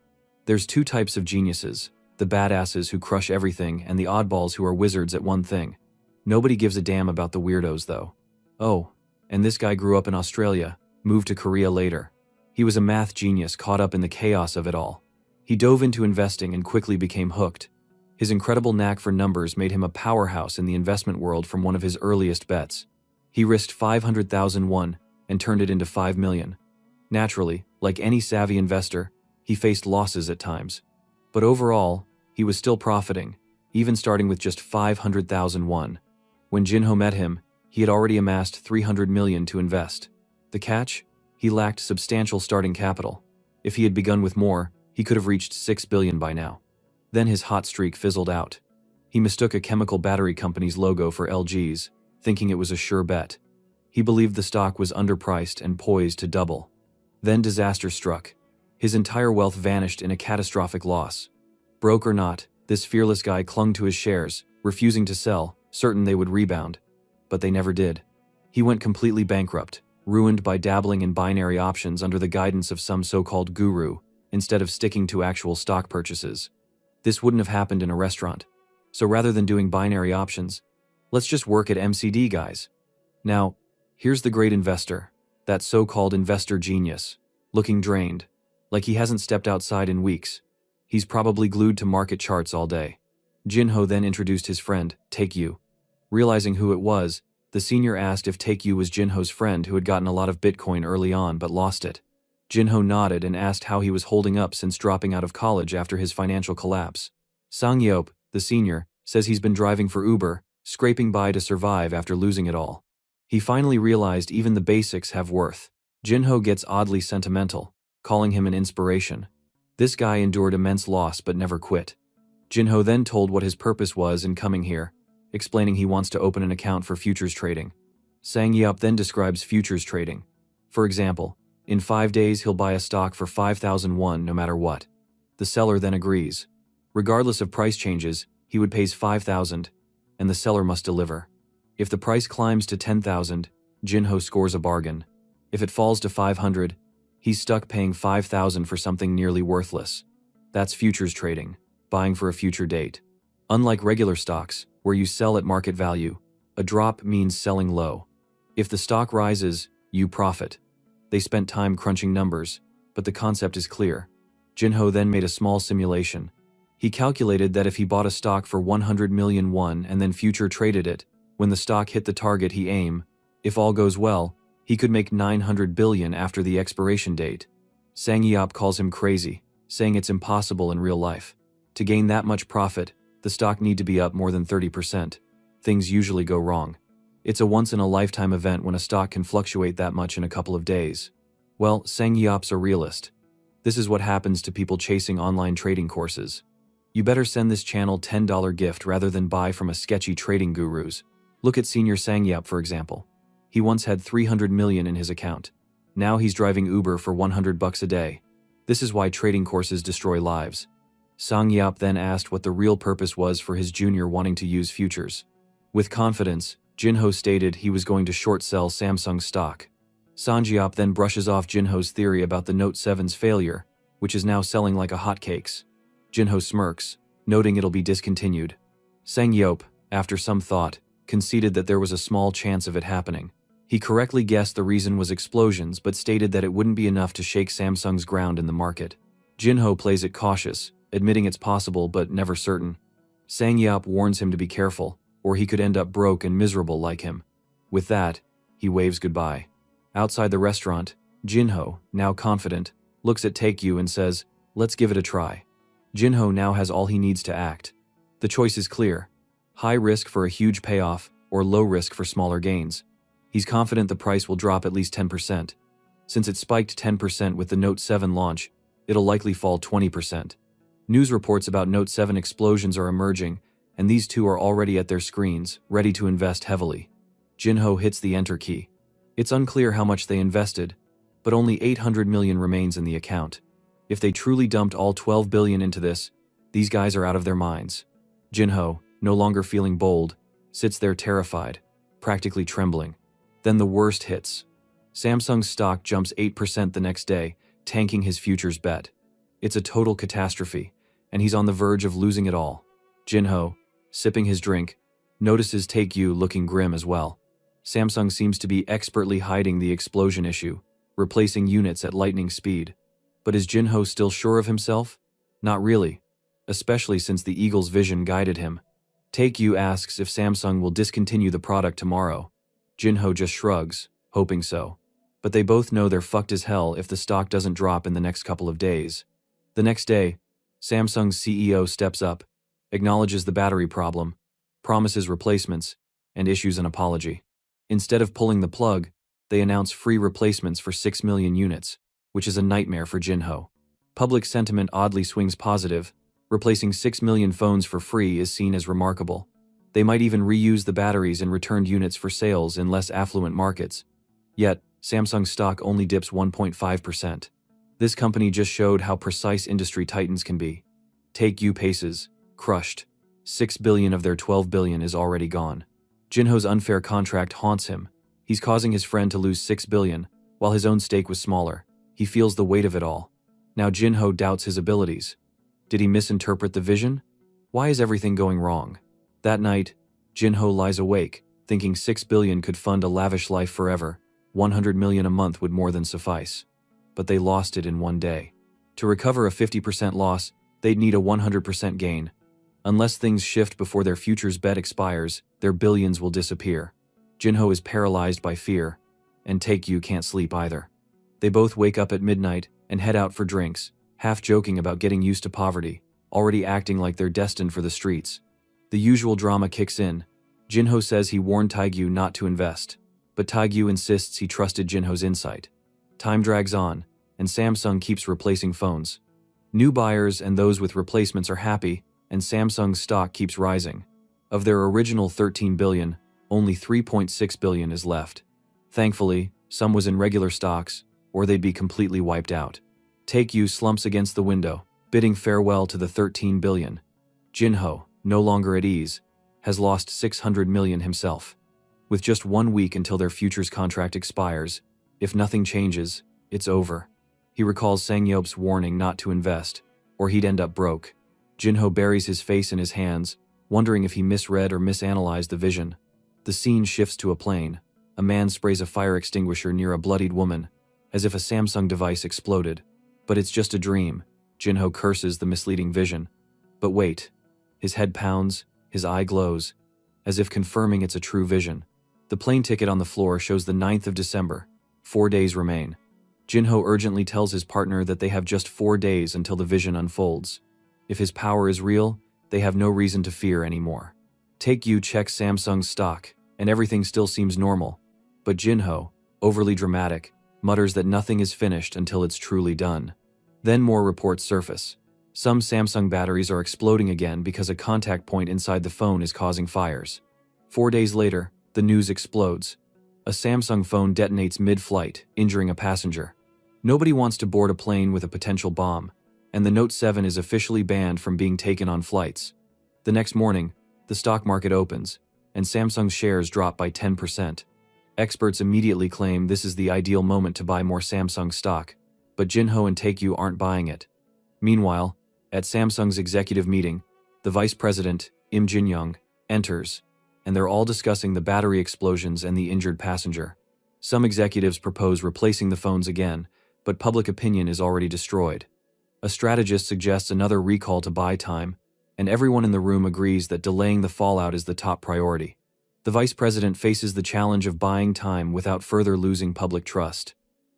There's two types of geniuses, the badasses who crush everything and the oddballs who are wizards at one thing. Nobody gives a damn about the weirdos though. Oh, and this guy grew up in Australia, moved to Korea later. He was a math genius caught up in the chaos of it all. He dove into investing and quickly became hooked. His incredible knack for numbers made him a powerhouse in the investment world from one of his earliest bets. He risked 500,000 won and turned it into 5 million. Naturally, like any savvy investor, he faced losses at times. But overall, he was still profiting, even starting with just 500,000 won. When Jinho met him, he had already amassed 300 million to invest. The catch? He lacked substantial starting capital. If he had begun with more, he could have reached 6 billion by now. Then his hot streak fizzled out. He mistook a chemical battery company's logo for LG's, thinking it was a sure bet. He believed the stock was underpriced and poised to double. Then disaster struck. His entire wealth vanished in a catastrophic loss. Broke or not, this fearless guy clung to his shares, refusing to sell, certain they would rebound. But they never did. He went completely bankrupt, ruined by dabbling in binary options under the guidance of some so-called guru, instead of sticking to actual stock purchases. This wouldn't have happened in a restaurant. So rather than doing binary options, let's just work at MCD, guys. Now, here's the great investor, that so-called investor genius, looking drained, like he hasn't stepped outside in weeks. He's probably glued to market charts all day. Jinho then introduced his friend, Taekyu. Realizing who it was, the senior asked if Taekyu was Jinho's friend who had gotten a lot of Bitcoin early on but lost it. Jinho nodded and asked how he was holding up since dropping out of college after his financial collapse. Sang-yeop, the senior, says he's been driving for Uber, scraping by to survive after losing it all. He finally realized even the basics have worth. Jinho gets oddly sentimental, calling him an inspiration. This guy endured immense loss but never quit. Jinho then told what his purpose was in coming here, explaining he wants to open an account for futures trading. Sang Yeop then describes futures trading. For example, in 5 days he'll buy a stock for 5,000 won no matter what. The seller then agrees. Regardless of price changes, he would pay 5,000, and the seller must deliver. If the price climbs to 10,000, Jinho scores a bargain. If it falls to 500, he's stuck paying 5,000 for something nearly worthless. That's futures trading, buying for a future date. Unlike regular stocks, where you sell at market value, a drop means selling low. If the stock rises, you profit. They spent time crunching numbers, but the concept is clear. Jinho then made a small simulation. He calculated that if he bought a stock for 100 million won and then future traded it, when the stock hit the target he aimed, if all goes well, he could make 900 billion after the expiration date. Sang Yeop calls him crazy, saying it's impossible in real life. To gain that much profit, the stock need to be up more than 30%. Things usually go wrong. It's a once-in-a-lifetime event when a stock can fluctuate that much in a couple of days. Well, Sang Yeop's a realist. This is what happens to people chasing online trading courses. You better send this channel $10 gift rather than buy from a sketchy trading gurus. Look at Senior Sang Yeop for example. He once had 300 million in his account. Now he's driving Uber for 100 bucks a day. This is why trading courses destroy lives. Sang Yeop then asked what the real purpose was for his junior wanting to use futures. With confidence, Jinho stated he was going to short sell Samsung stock. Sang Yeop then brushes off Jinho's theory about the Note 7's failure, which is now selling like a hotcakes. Jinho smirks, noting it'll be discontinued. Sang Yeop, after some thought, conceded that there was a small chance of it happening. He correctly guessed the reason was explosions but stated that it wouldn't be enough to shake Samsung's ground in the market. Jinho plays it cautious, admitting it's possible but never certain. Sang Yeop warns him to be careful, or he could end up broke and miserable like him. With that, he waves goodbye. Outside the restaurant, Jinho, now confident, looks at Taekyu and says, "Let's give it a try." Jinho now has all he needs to act. The choice is clear. High risk for a huge payoff, or low risk for smaller gains. He's confident the price will drop at least 10%. Since it spiked 10% with the Note 7 launch, it'll likely fall 20%. News reports about Note 7 explosions are emerging, and these two are already at their screens, ready to invest heavily. Jinho hits the enter key. It's unclear how much they invested, but only 800 million remains in the account. If they truly dumped all 12 billion into this, these guys are out of their minds. Jinho, no longer feeling bold, sits there terrified, practically trembling. Then the worst hits. Samsung's stock jumps 8% the next day, tanking his futures bet. It's a total catastrophe, and he's on the verge of losing it all. Jinho, sipping his drink, notices Taekyu looking grim as well. Samsung seems to be expertly hiding the explosion issue, replacing units at lightning speed. But is Jinho still sure of himself? Not really, especially since the eagle's vision guided him. Taekyu asks if Samsung will discontinue the product tomorrow. Jinho just shrugs, hoping so. But they both know they're fucked as hell if the stock doesn't drop in the next couple of days. The next day, Samsung's CEO steps up, acknowledges the battery problem, promises replacements, and issues an apology. Instead of pulling the plug, they announce free replacements for 6 million units, which is a nightmare for Jinho. Public sentiment oddly swings positive. Replacing 6 million phones for free is seen as remarkable. They might even reuse the batteries and returned units for sales in less affluent markets. Yet, Samsung's stock only dips 1.5%. This company just showed how precise industry titans can be. Taekyu paces, crushed. 6 billion of their 12 billion is already gone. Jinho's unfair contract haunts him. He's causing his friend to lose 6 billion, while his own stake was smaller. He feels the weight of it all. Now Jinho doubts his abilities. Did he misinterpret the vision? Why is everything going wrong? That night, Jinho lies awake, thinking 6 billion could fund a lavish life forever. 100 million a month would more than suffice. But they lost it in one day. To recover a 50% loss, they'd need a 100% gain. Unless things shift before their futures bet expires, their billions will disappear. Jinho is paralyzed by fear, and Taekyu can't sleep either. They both wake up at midnight and head out for drinks, half joking about getting used to poverty, already acting like they're destined for the streets. The usual drama kicks in. Jinho says he warned Taekyu not to invest, but Taekyu insists he trusted Jinho's insight. Time drags on, and Samsung keeps replacing phones. New buyers and those with replacements are happy, and Samsung's stock keeps rising. Of their original 13 billion, only 3.6 billion is left. Thankfully, some was in regular stocks, or they'd be completely wiped out. Take-You slumps against the window, bidding farewell to the 13 billion. Jinho, no longer at ease, has lost 600 million himself. With just 1 week until their futures contract expires, if nothing changes, it's over. He recalls Sangyop's warning not to invest, or he'd end up broke. Jinho buries his face in his hands, wondering if he misread or misanalyzed the vision. The scene shifts to a plane. A man sprays a fire extinguisher near a bloodied woman, as if a Samsung device exploded. But it's just a dream. Jinho curses the misleading vision. But wait. His head pounds, his eye glows, as if confirming it's a true vision. The plane ticket on the floor shows the 9th of December. 4 days remain. Jinho urgently tells his partner that they have just 4 days until the vision unfolds. If his power is real, they have no reason to fear anymore. Take-You checks Samsung's stock, and everything still seems normal. But Jinho, overly dramatic, mutters that nothing is finished until it's truly done. Then more reports surface. Some Samsung batteries are exploding again because a contact point inside the phone is causing fires. 4 days later, the news explodes. A Samsung phone detonates mid-flight, injuring a passenger. Nobody wants to board a plane with a potential bomb, and the Note 7 is officially banned from being taken on flights. The next morning, the stock market opens, and Samsung's shares drop by 10%. Experts immediately claim this is the ideal moment to buy more Samsung stock, but Jinho and Take-You aren't buying it. Meanwhile, at Samsung's executive meeting, the vice president, Im Jin-young, enters, and they're all discussing the battery explosions and the injured passenger. Some executives propose replacing the phones again, but public opinion is already destroyed. A strategist suggests another recall to buy time, and everyone in the room agrees that delaying the fallout is the top priority. The vice president faces the challenge of buying time without further losing public trust.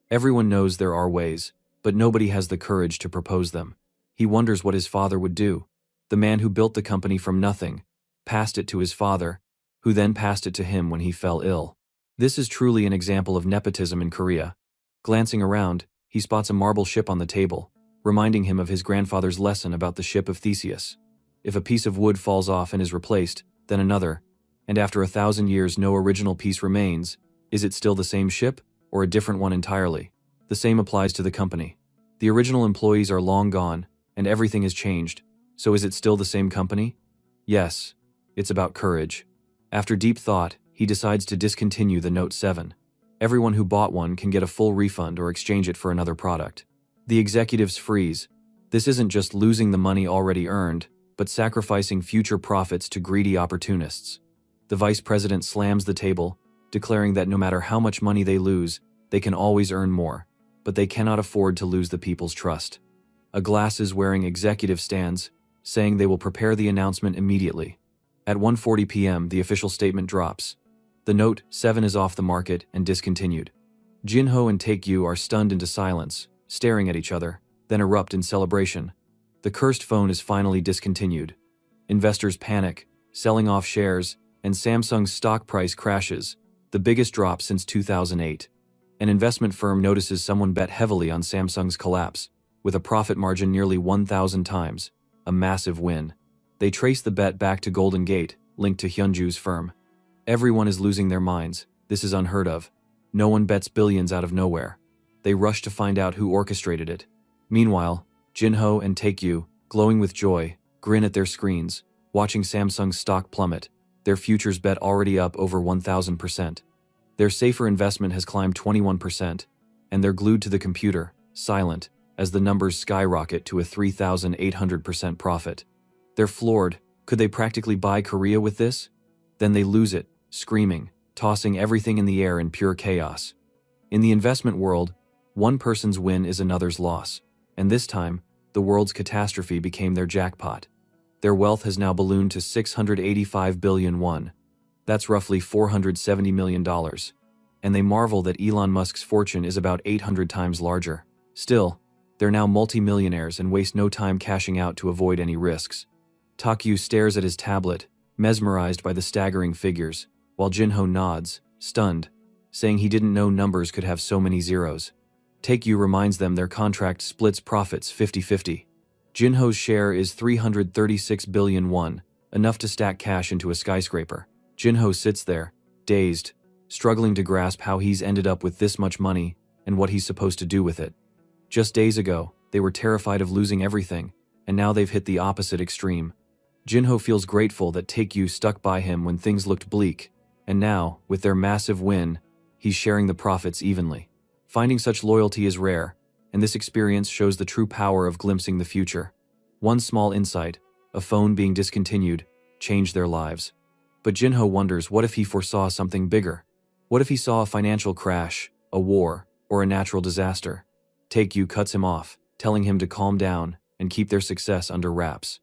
Everyone knows there are ways, but nobody has the courage to propose them. He wonders what his father would do. The man who built the company from nothing, passed it to his father, who then passed it to him when he fell ill. This is truly an example of nepotism in Korea. Glancing around, he spots a marble ship on the table, reminding him of his grandfather's lesson about the ship of Theseus. If a piece of wood falls off and is replaced, then another, and after 1,000 years no original piece remains, is it still the same ship, or a different one entirely? The same applies to the company. The original employees are long gone, and everything has changed, so is it still the same company? Yes, it's about courage. After deep thought, he decides to discontinue the Note 7. Everyone who bought one can get a full refund or exchange it for another product. The executives freeze. This isn't just losing the money already earned, but sacrificing future profits to greedy opportunists. The vice president slams the table, declaring that no matter how much money they lose, they can always earn more, but they cannot afford to lose the people's trust. A glasses-wearing executive stands, saying they will prepare the announcement immediately. At 1:40 p.m., the official statement drops. The Note 7 is off the market and discontinued. Jinho and Take-You are stunned into silence, staring at each other, then erupt in celebration. The cursed phone is finally discontinued. Investors panic, selling off shares, and Samsung's stock price crashes, the biggest drop since 2008. An investment firm notices someone bet heavily on Samsung's collapse, with a profit margin nearly 1,000 times, a massive win. They trace the bet back to Golden Gate, linked to Hyunju's firm. Everyone is losing their minds. This is unheard of. No one bets billions out of nowhere. They rush to find out who orchestrated it. Meanwhile, Jinho and Take-You, glowing with joy, grin at their screens, watching Samsung's stock plummet, their futures bet already up over 1,000%. Their safer investment has climbed 21%, and they're glued to the computer, silent, as the numbers skyrocket to a 3,800% profit. They're floored. Could they practically buy Korea with this? Then they lose it, screaming, tossing everything in the air in pure chaos. In the investment world, one person's win is another's loss, and this time, the world's catastrophe became their jackpot. Their wealth has now ballooned to 685 billion won. That's roughly $470 million. And they marvel that Elon Musk's fortune is about 800 times larger. Still, they're now multi-millionaires and waste no time cashing out to avoid any risks. Take-You stares at his tablet, mesmerized by the staggering figures, while Jinho nods, stunned, saying he didn't know numbers could have so many zeros. Take-You reminds them their contract splits profits 50-50. Jinho's share is 336 billion won, enough to stack cash into a skyscraper. Jinho sits there, dazed, struggling to grasp how he's ended up with this much money and what he's supposed to do with it. Just days ago, they were terrified of losing everything, and now they've hit the opposite extreme. Jinho feels grateful that Taekyu stuck by him when things looked bleak, and now, with their massive win, he's sharing the profits evenly. Finding such loyalty is rare, and this experience shows the true power of glimpsing the future. One small insight, a phone being discontinued, changed their lives. But Jinho wonders, what if he foresaw something bigger? What if he saw a financial crash, a war, or a natural disaster? Taekyu cuts him off, telling him to calm down and keep their success under wraps.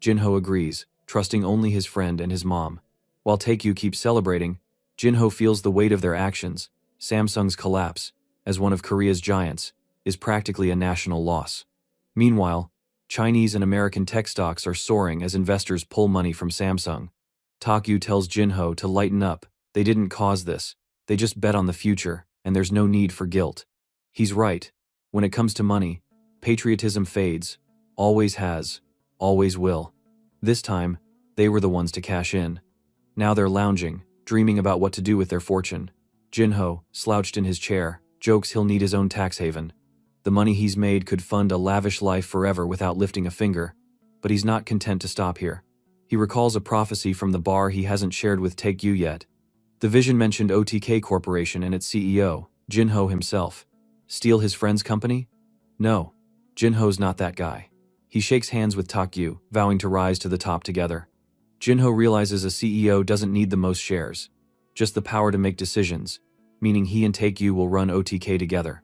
Jinho agrees, trusting only his friend and his mom. While Taekyu keeps celebrating, Jinho feels the weight of their actions. Samsung's collapse, as one of Korea's giants, is practically a national loss. Meanwhile, Chinese and American tech stocks are soaring as investors pull money from Samsung. Taekyu tells Jinho to lighten up. They didn't cause this. They just bet on the future, and there's no need for guilt. He's right. When it comes to money, patriotism fades. Always has. Always will. This time, they were the ones to cash in. Now they're lounging, dreaming about what to do with their fortune. Jinho, slouched in his chair, jokes he'll need his own tax haven. The money he's made could fund a lavish life forever without lifting a finger. But he's not content to stop here. He recalls a prophecy from the bar he hasn't shared with Taekyu yet. The vision mentioned OTK Corporation and its CEO, Jinho himself. Steal his friend's company? No. Jinho's not that guy. He shakes hands with Taekyu, vowing to rise to the top together. Jinho realizes a CEO doesn't need the most shares, just the power to make decisions, meaning he and Taekyu will run OTK together.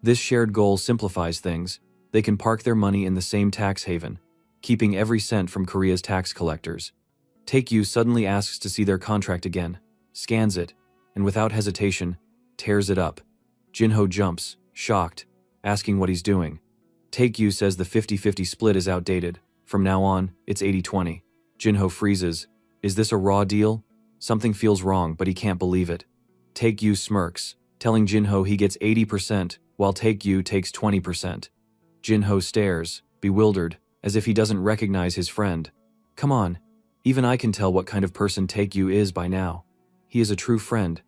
This shared goal simplifies things. They can park their money in the same tax haven, keeping every cent from Korea's tax collectors. Taekyu suddenly asks to see their contract again, scans it, and without hesitation, tears it up. Jinho jumps, shocked, asking what he's doing. Taekyu says the 50-50 split is outdated. From now on, it's 80-20. Jinho freezes. Is this a raw deal? Something feels wrong, but he can't believe it. Taekyu smirks, telling Jinho he gets 80%, while Taekyu takes 20%. Jinho stares, bewildered, as if he doesn't recognize his friend. Come on, even I can tell what kind of person Taekyu is by now. He is a true friend.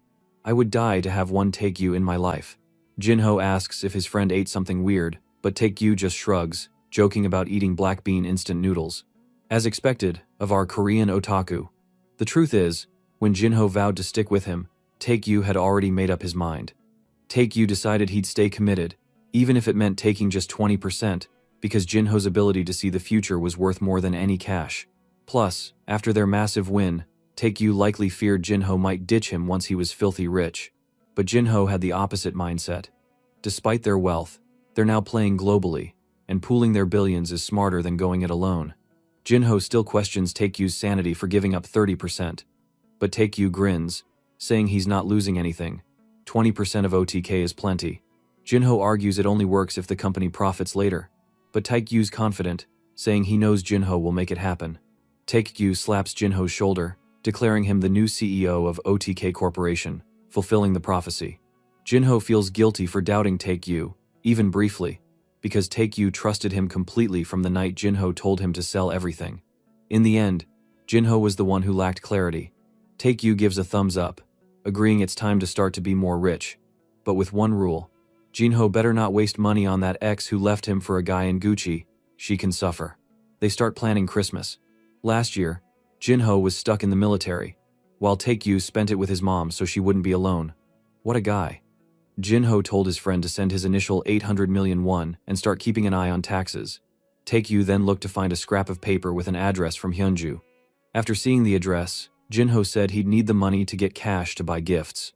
I would die to have one Taekyu in my life. Jinho asks if his friend ate something weird, but Taekyu just shrugs, joking about eating black bean instant noodles. As expected, of our Korean otaku. The truth is, when Jinho vowed to stick with him, Taekyu had already made up his mind. Taekyu decided he'd stay committed, even if it meant taking just 20%, because Jinho's ability to see the future was worth more than any cash. Plus, after their massive win, Taekyu likely feared Jinho might ditch him once he was filthy rich. But Jinho had the opposite mindset. Despite their wealth, they're now playing globally, and pooling their billions is smarter than going it alone. Jinho still questions Taekyu's sanity for giving up 30%. But Taekyu grins, saying he's not losing anything. 20% of OTK is plenty. Jinho argues it only works if the company profits later. But Taekyu's confident, saying he knows Jinho will make it happen. Taekyu slaps Jinho's shoulder, declaring him the new CEO of OTK Corporation, fulfilling the prophecy. Jinho feels guilty for doubting Taekyu, even briefly, because Taekyu trusted him completely from the night Jinho told him to sell everything. In the end, Jinho was the one who lacked clarity. Taekyu gives a thumbs up, agreeing it's time to start to be more rich. But with one rule: Jinho better not waste money on that ex who left him for a guy in Gucci. She can suffer. They start planning Christmas. Last year, Jinho was stuck in the military, while Taekyu spent it with his mom so she wouldn't be alone. What a guy. Jinho told his friend to send his initial 800 million won and start keeping an eye on taxes. Taekyu then looked to find a scrap of paper with an address from Hyunju. After seeing the address, Jinho said he'd need the money to get cash to buy gifts.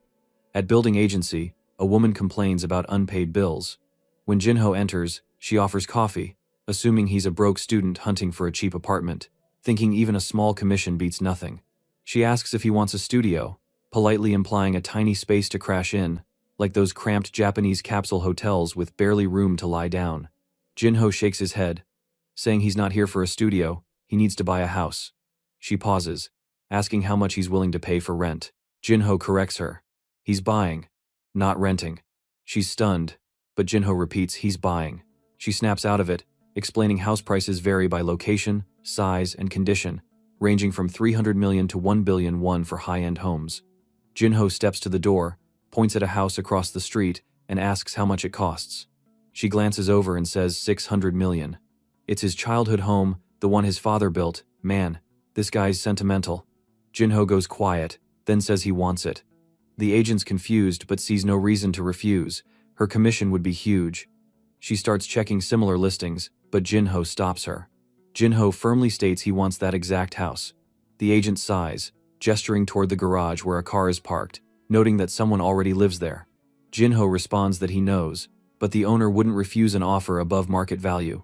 At building agency, a woman complains about unpaid bills. When Jinho enters, she offers coffee, assuming he's a broke student hunting for a cheap apartment, thinking even a small commission beats nothing. She asks if he wants a studio, politely implying a tiny space to crash in, like those cramped Japanese capsule hotels with barely room to lie down. Jinho shakes his head, saying he's not here for a studio, he needs to buy a house. She pauses, asking how much he's willing to pay for rent. Jinho corrects her. He's buying, not renting. She's stunned, but Jinho repeats he's buying. She snaps out of it, explaining house prices vary by location, size, and condition, ranging from 300 million to 1 billion won for high-end homes. Jinho steps to the door, points at a house across the street, and asks how much it costs. She glances over and says 600 million. It's his childhood home, the one his father built. Man, this guy's sentimental. Jinho goes quiet, then says he wants it. The agent's confused but sees no reason to refuse. Her commission would be huge. She starts checking similar listings, but Jinho stops her. Jinho firmly states he wants that exact house. The agent sighs, gesturing toward the garage where a car is parked, noting that someone already lives there. Jinho responds that he knows, but the owner wouldn't refuse an offer above market value.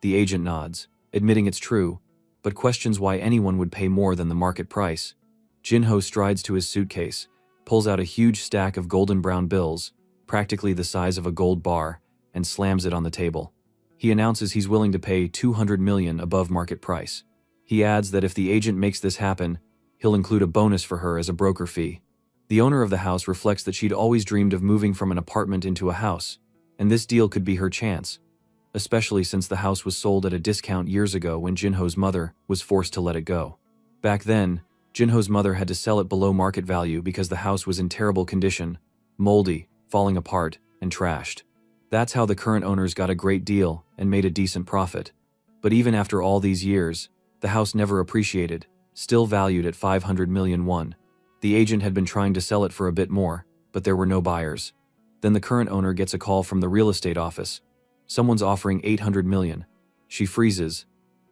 The agent nods, admitting it's true, but questions why anyone would pay more than the market price. Jinho strides to his suitcase, pulls out a huge stack of golden brown bills, practically the size of a gold bar, and slams it on the table. He announces he's willing to pay 200 million above market price. He adds that if the agent makes this happen, he'll include a bonus for her as a broker fee. The owner of the house reflects that she'd always dreamed of moving from an apartment into a house, and this deal could be her chance, especially since the house was sold at a discount years ago when Jinho's mother was forced to let it go. Back then, Jinho's mother had to sell it below market value because the house was in terrible condition, moldy, falling apart, and trashed. That's how the current owners got a great deal and made a decent profit. But even after all these years, the house never appreciated, still valued at 500 million won. The agent had been trying to sell it for a bit more, but there were no buyers. Then the current owner gets a call from the real estate office. Someone's offering 800 million. She freezes.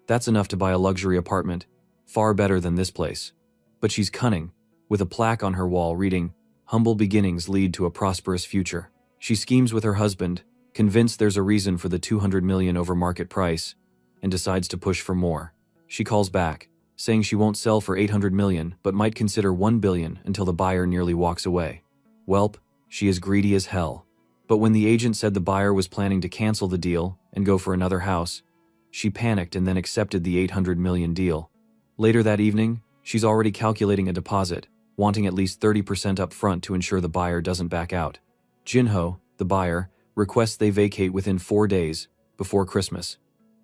That's enough to buy a luxury apartment, far better than this place. But she's cunning, with a plaque on her wall reading, "Humble beginnings lead to a prosperous future." She schemes with her husband, convinced there's a reason for the 200 million over market price, and decides to push for more. She calls back, saying she won't sell for 800 million but might consider 1 billion until the buyer nearly walks away. Welp, she is greedy as hell. But when the agent said the buyer was planning to cancel the deal and go for another house, she panicked and then accepted the 800 million deal. Later that evening, she's already calculating a deposit, wanting at least 30% up front to ensure the buyer doesn't back out. Jinho, the buyer, requests they vacate within 4 days, before Christmas,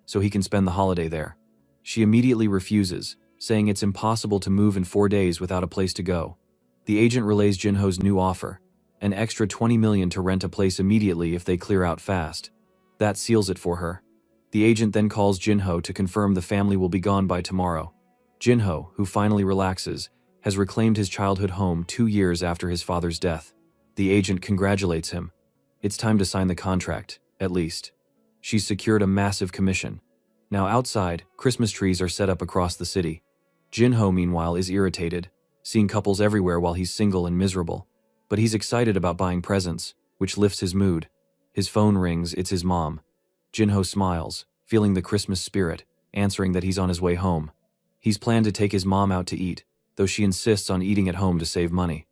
so he can spend the holiday there. She immediately refuses, saying it's impossible to move in 4 days without a place to go. The agent relays Jinho's new offer, an extra 20 million to rent a place immediately if they clear out fast. That seals it for her. The agent then calls Jinho to confirm the family will be gone by tomorrow. Jinho, who finally relaxes, has reclaimed his childhood home 2 years after his father's death. The agent congratulates him. It's time to sign the contract, at least. She's secured a massive commission. Now outside, Christmas trees are set up across the city. Jinho, meanwhile, is irritated, seeing couples everywhere while he's single and miserable. But he's excited about buying presents, which lifts his mood. His phone rings, it's his mom. Jinho smiles, feeling the Christmas spirit, answering that he's on his way home. He's planned to take his mom out to eat, though she insists on eating at home to save money.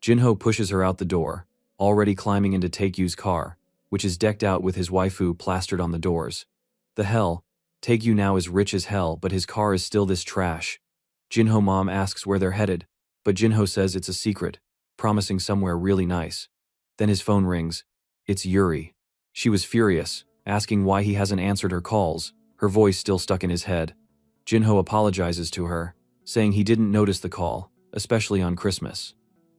Jinho pushes her out the door, already climbing into Taegyu's car, which is decked out with his waifu plastered on the doors. The hell, Taegyu now is rich as hell, but his car is still this trash. Jinho mom asks where they're headed, but Jinho says it's a secret, promising somewhere really nice. Then his phone rings. It's Yuri. She was furious, asking why he hasn't answered her calls, her voice still stuck in his head. Jinho apologizes to her, saying he didn't notice the call, especially on Christmas.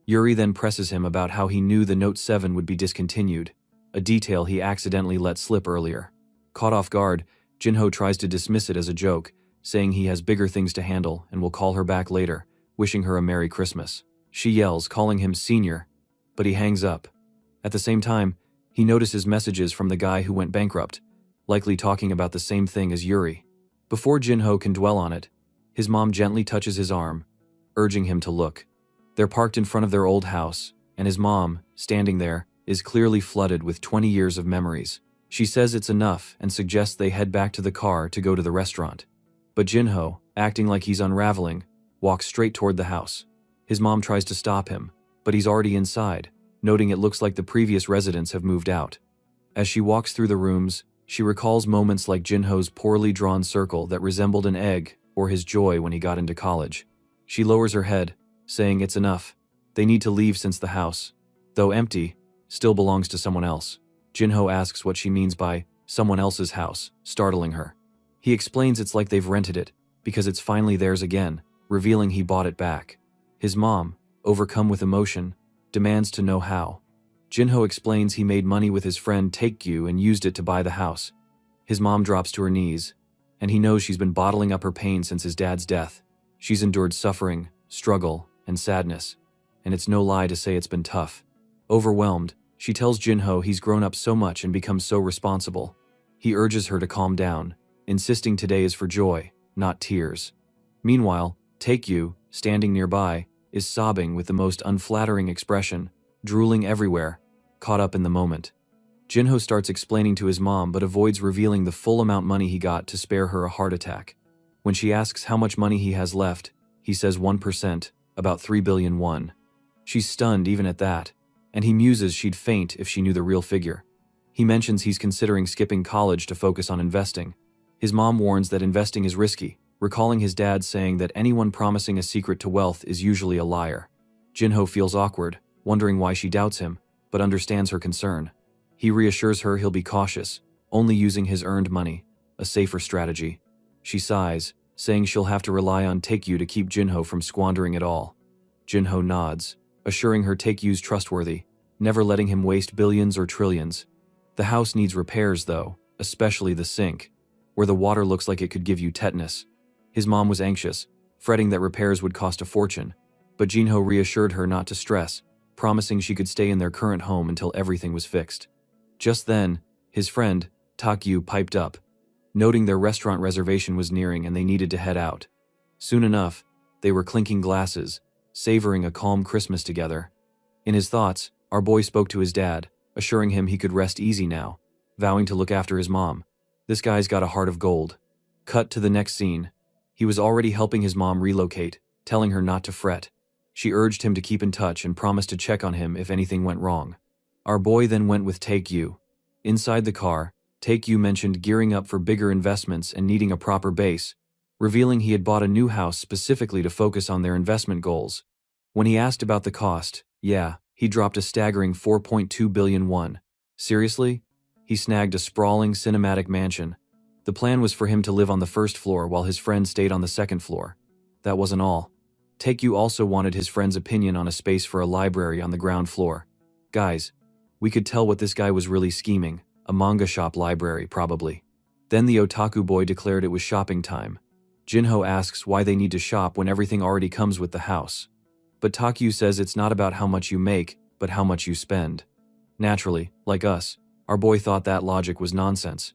Yuri then presses him about how he knew the Note 7 would be discontinued, a detail he accidentally let slip earlier. Caught off guard, Jinho tries to dismiss it as a joke, saying he has bigger things to handle and will call her back later, wishing her a Merry Christmas. She yells, calling him senior, but he hangs up. At the same time, he notices messages from the guy who went bankrupt, likely talking about the same thing as Yuri. Before Jinho can dwell on it, his mom gently touches his arm, urging him to look. They're parked in front of their old house, and his mom, standing there, is clearly flooded with 20 years of memories. She says it's enough and suggests they head back to the car to go to the restaurant. But Jinho, acting like he's unraveling, walks straight toward the house. His mom tries to stop him, but he's already inside, noting it looks like the previous residents have moved out. As she walks through the rooms, she recalls moments like Jinho's poorly drawn circle that resembled an egg or his joy when he got into college. She lowers her head, saying it's enough. They need to leave since the house, though empty, still belongs to someone else. Jinho asks what she means by someone else's house, startling her. He explains it's like they've rented it, because it's finally theirs again, revealing he bought it back. His mom, overcome with emotion, demands to know how. Jinho explains he made money with his friend Taekgyu and used it to buy the house. His mom drops to her knees, and he knows she's been bottling up her pain since his dad's death. She's endured suffering, struggle, and sadness, and it's no lie to say it's been tough. Overwhelmed, she tells Jinho he's grown up so much and become so responsible. He urges her to calm down, insisting today is for joy, not tears. Meanwhile, Taekgyu, standing nearby, is sobbing with the most unflattering expression, drooling everywhere, caught up in the moment. Jinho starts explaining to his mom but avoids revealing the full amount money he got to spare her a heart attack. When she asks how much money he has left, he says 1%, about 3 billion won. She's stunned even at that, and he muses she'd faint if she knew the real figure. He mentions he's considering skipping college to focus on investing. His mom warns that investing is risky, recalling his dad saying that anyone promising a secret to wealth is usually a liar. Jinho feels awkward, wondering why she doubts him, but understands her concern. He reassures her he'll be cautious, only using his earned money, a safer strategy. She sighs, saying she'll have to rely on Taekgyu to keep Jinho from squandering it all. Jinho nods, assuring her Taegyu's trustworthy, never letting him waste billions or trillions. The house needs repairs though, especially the sink, where the water looks like it could give you tetanus. His mom was anxious, fretting that repairs would cost a fortune, but Jinho reassured her not to stress, promising she could stay in their current home until everything was fixed. Just then, his friend, Taekgyu, piped up, noting their restaurant reservation was nearing and they needed to head out. Soon enough, they were clinking glasses, savoring a calm Christmas together. In his thoughts, our boy spoke to his dad, assuring him he could rest easy now, vowing to look after his mom. This guy's got a heart of gold. Cut to the next scene. He was already helping his mom relocate, telling her not to fret. She urged him to keep in touch and promised to check on him if anything went wrong. Our boy then went with Taekgyu. Inside the car, Taekgyu mentioned gearing up for bigger investments and needing a proper base, revealing he had bought a new house specifically to focus on their investment goals. When he asked about the cost, he dropped a staggering 4.2 billion won. Seriously? He snagged a sprawling cinematic mansion. The plan was for him to live on the first floor while his friend stayed on the second floor. That wasn't all. Taekgyu also wanted his friend's opinion on a space for a library on the ground floor. Guys, we could tell what this guy was really scheming, a manga shop library probably. Then the otaku boy declared it was shopping time. Jinho asks why they need to shop when everything already comes with the house. But Taekgyu says it's not about how much you make, but how much you spend. Naturally, like us, our boy thought that logic was nonsense.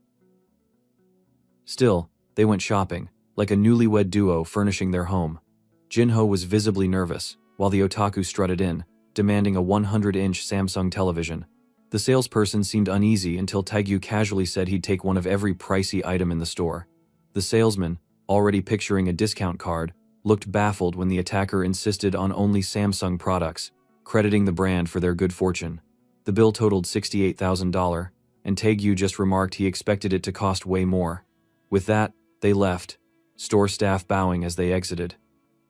Still, they went shopping, like a newlywed duo furnishing their home. Jinho was visibly nervous, while the otaku strutted in, demanding a 100-inch Samsung television. The salesperson seemed uneasy until Taekgyu casually said he'd take one of every pricey item in the store. The salesman, already picturing a discount card, looked baffled when the attacker insisted on only Samsung products, crediting the brand for their good fortune. The bill totaled $68,000, and Taekgyu just remarked he expected it to cost way more. With that, they left, store staff bowing as they exited.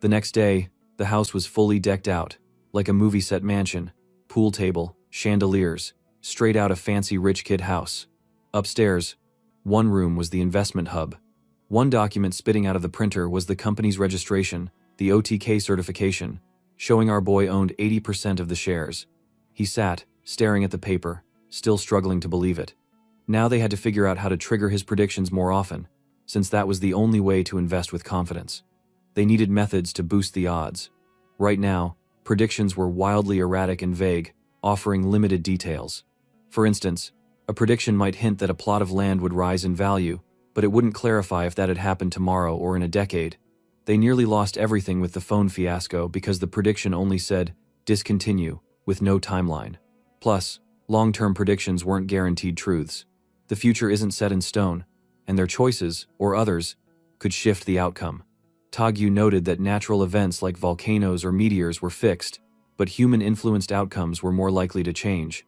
The next day, the house was fully decked out, like a movie set mansion, pool table, chandeliers, straight out a fancy rich kid house. Upstairs, one room was the investment hub. One document spitting out of the printer was the company's registration, the OTK certification, showing our boy owned 80% of the shares. He sat, staring at the paper, still struggling to believe it. Now they had to figure out how to trigger his predictions more often, since that was the only way to invest with confidence. They needed methods to boost the odds. Right now, predictions were wildly erratic and vague, offering limited details. For instance, a prediction might hint that a plot of land would rise in value, but it wouldn't clarify if that had happened tomorrow or in a decade. They nearly lost everything with the phone fiasco because the prediction only said, discontinue, with no timeline. Plus, long-term predictions weren't guaranteed truths. The future isn't set in stone, and their choices, or others, could shift the outcome. Taekgyu noted that natural events like volcanoes or meteors were fixed, but human-influenced outcomes were more likely to change.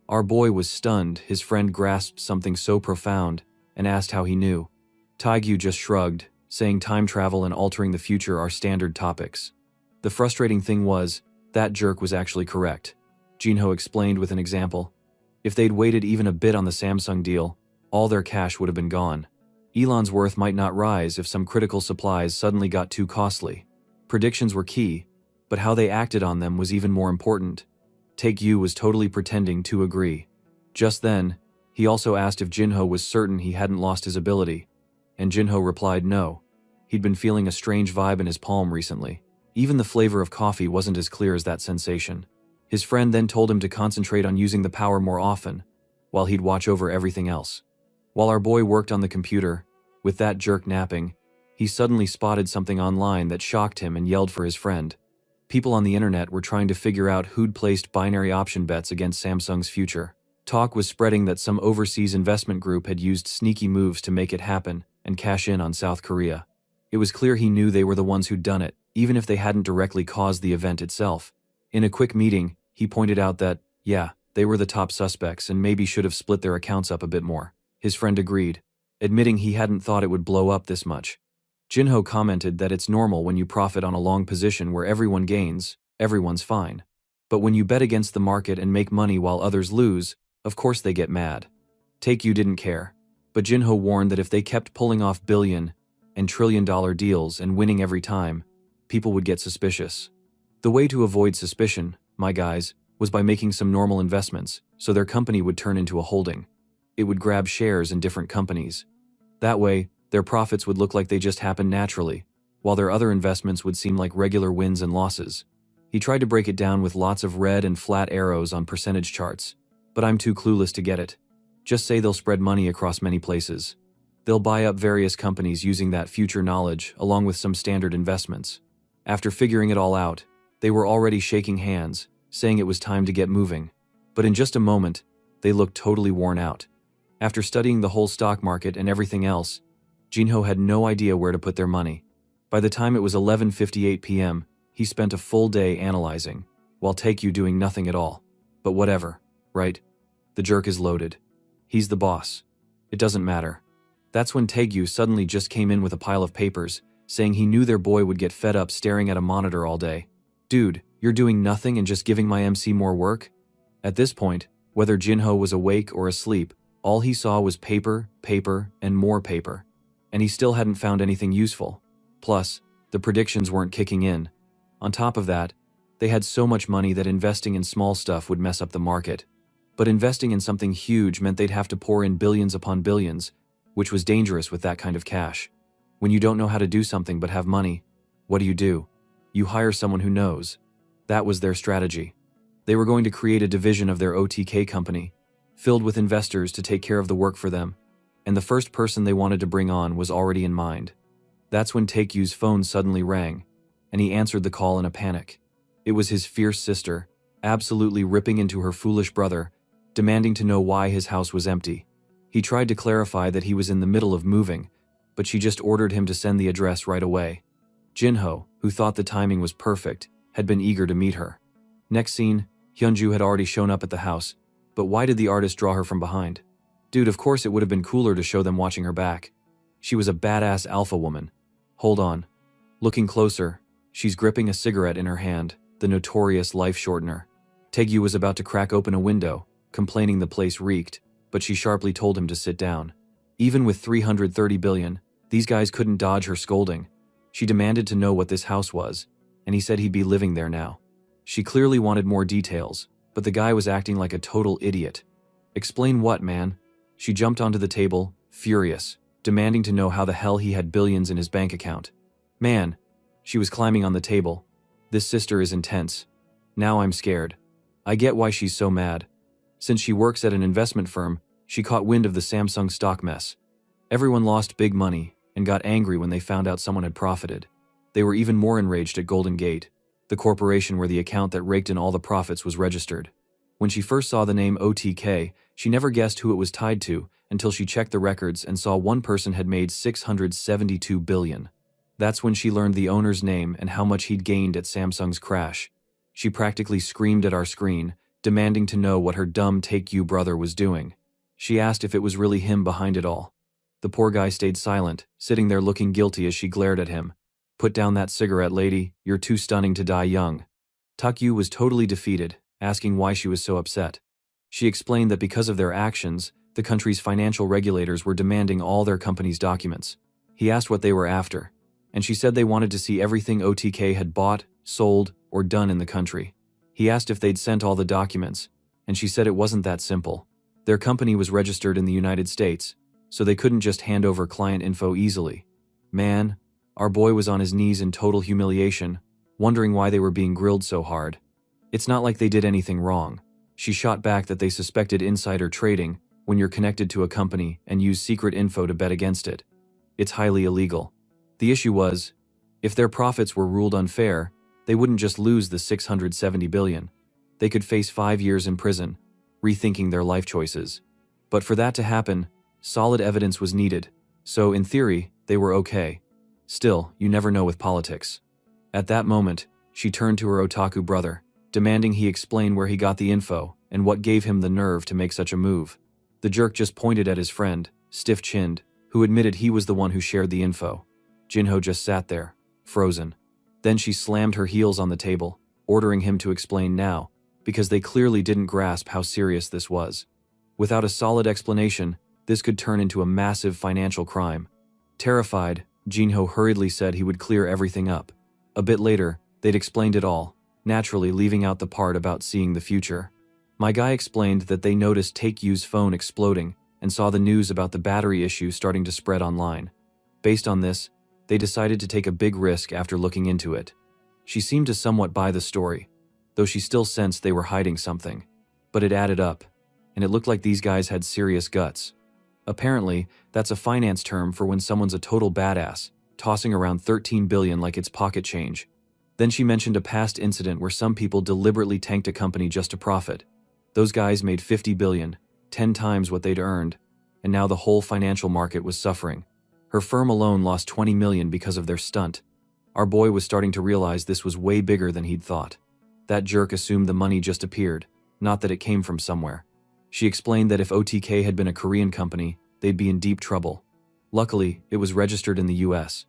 Our boy was stunned. His friend grasped something so profound and asked how he knew. Taekgyu just shrugged, saying time travel and altering the future are standard topics. The frustrating thing was, that jerk was actually correct. Jinho explained with an example. If they'd waited even a bit on the Samsung deal, all their cash would have been gone. Elon's worth might not rise if some critical supplies suddenly got too costly. Predictions were key, but how they acted on them was even more important. Taekyu was totally pretending to agree. Just then, he also asked if Jinho was certain he hadn't lost his ability, and Jinho replied no. He'd been feeling a strange vibe in his palm recently. Even the flavor of coffee wasn't as clear as that sensation. His friend then told him to concentrate on using the power more often, while he'd watch over everything else. While our boy worked on the computer, with that jerk napping, he suddenly spotted something online that shocked him and yelled for his friend. People on the internet were trying to figure out who'd placed binary option bets against Samsung's future. Talk was spreading that some overseas investment group had used sneaky moves to make it happen and cash in on South Korea. It was clear he knew they were the ones who'd done it, even if they hadn't directly caused the event itself. In a quick meeting, he pointed out that, yeah, they were the top suspects and maybe should have split their accounts up a bit more. His friend agreed, admitting he hadn't thought it would blow up this much. Jinho commented that it's normal when you profit on a long position where everyone gains, everyone's fine. But when you bet against the market and make money while others lose, of course they get mad. Taekyu didn't care, but Jinho warned that if they kept pulling off billion and trillion-dollar deals and winning every time, people would get suspicious. The way to avoid suspicion, my guys, was by making some normal investments, so their company would turn into a holding. It would grab shares in different companies. That way, their profits would look like they just happened naturally, while their other investments would seem like regular wins and losses. He tried to break it down with lots of red and flat arrows on percentage charts, but I'm too clueless to get it. Just say they'll spread money across many places. They'll buy up various companies using that future knowledge along with some standard investments. After figuring it all out, they were already shaking hands, saying it was time to get moving. But in just a moment, they looked totally worn out. After studying the whole stock market and everything else, Jinho had no idea where to put their money. By the time it was 11:58 p.m., he spent a full day analyzing, while Taekyu doing nothing at all. But whatever, right? The jerk is loaded. He's the boss. It doesn't matter. That's when Taekyu suddenly just came in with a pile of papers, saying he knew their boy would get fed up staring at a monitor all day. Dude, you're doing nothing and just giving my MC more work? At this point, whether Jinho was awake or asleep, all he saw was paper, paper, and more paper. And he still hadn't found anything useful. Plus, the predictions weren't kicking in. On top of that, they had so much money that investing in small stuff would mess up the market. But investing in something huge meant they'd have to pour in billions upon billions, which was dangerous with that kind of cash. When you don't know how to do something but have money, what do? You hire someone who knows. That was their strategy. They were going to create a division of their OTK company, filled with investors to take care of the work for them, and the first person they wanted to bring on was already in mind. That's when Taekyu's phone suddenly rang, and he answered the call in a panic. It was his fierce sister, absolutely ripping into her foolish brother, demanding to know why his house was empty. He tried to clarify that he was in the middle of moving, but she just ordered him to send the address right away. Jinho, who thought the timing was perfect, had been eager to meet her. Next scene, Hyunju had already shown up at the house, but why did the artist draw her from behind? Dude, of course it would have been cooler to show them watching her back. She was a badass alpha woman. Hold on. Looking closer, she's gripping a cigarette in her hand, the notorious life shortener. Taekyu was about to crack open a window, complaining the place reeked, but she sharply told him to sit down. Even with 330 billion, these guys couldn't dodge her scolding. She demanded to know what this house was, and he said he'd be living there now. She clearly wanted more details, but the guy was acting like a total idiot. Explain what, man? She jumped onto the table, furious, demanding to know how the hell he had billions in his bank account. Man, she was climbing on the table. This sister is intense. Now I'm scared. I get why she's so mad. Since she works at an investment firm, she caught wind of the Samsung stock mess. Everyone lost big money and got angry when they found out someone had profited. They were even more enraged at Golden Gate, the corporation where the account that raked in all the profits was registered. When she first saw the name OTK, she never guessed who it was tied to until she checked the records and saw one person had made 672 billion. That's when she learned the owner's name and how much he'd gained at Samsung's crash. She practically screamed at our screen, demanding to know what her dumb Taekyu brother was doing. She asked if it was really him behind it all. The poor guy stayed silent, sitting there looking guilty as she glared at him. Put down that cigarette, lady, you're too stunning to die young. Taekyu was totally defeated, asking why she was so upset. She explained that because of their actions, The country's financial regulators were demanding all their company's documents. He asked what they were after, and she said they wanted to see everything OTK had bought, sold, or done in the country. He asked if they'd sent all the documents, and she said it wasn't that simple. Their company was registered in the United States, so they couldn't just hand over client info easily. Man, our boy was on his knees in total humiliation, wondering why they were being grilled so hard. It's not like they did anything wrong. She shot back that they suspected insider trading when you're connected to a company and use secret info to bet against it. It's highly illegal. The issue was, if their profits were ruled unfair, they wouldn't just lose the $670 billion. They could face 5 years in prison, rethinking their life choices. But for that to happen, solid evidence was needed, so in theory, they were okay. Still, you never know with politics. At that moment, she turned to her otaku brother, demanding he explain where he got the info and what gave him the nerve to make such a move. The jerk just pointed at his friend, stiff-chinned, who admitted he was the one who shared the info. Jinho just sat there, frozen. Then she slammed her heels on the table, ordering him to explain now, because they clearly didn't grasp how serious this was. Without a solid explanation, this could turn into a massive financial crime. Terrified, Jinho hurriedly said he would clear everything up. A bit later, they'd explained it all, naturally leaving out the part about seeing the future. My guy explained that they noticed Take-Yu's phone exploding and saw the news about the battery issue starting to spread online. Based on this, they decided to take a big risk after looking into it. She seemed to somewhat buy the story, though she still sensed they were hiding something. But it added up, and it looked like these guys had serious guts. Apparently, that's a finance term for when someone's a total badass, tossing around 13 billion like it's pocket change. Then she mentioned a past incident where some people deliberately tanked a company just to profit. Those guys made 50 billion, 10 times what they'd earned, and now the whole financial market was suffering. Her firm alone lost 20 million because of their stunt. Our boy was starting to realize this was way bigger than he'd thought. That jerk assumed the money just appeared, not that it came from somewhere. She explained that if OTK had been a Korean company, they'd be in deep trouble. Luckily, it was registered in the US.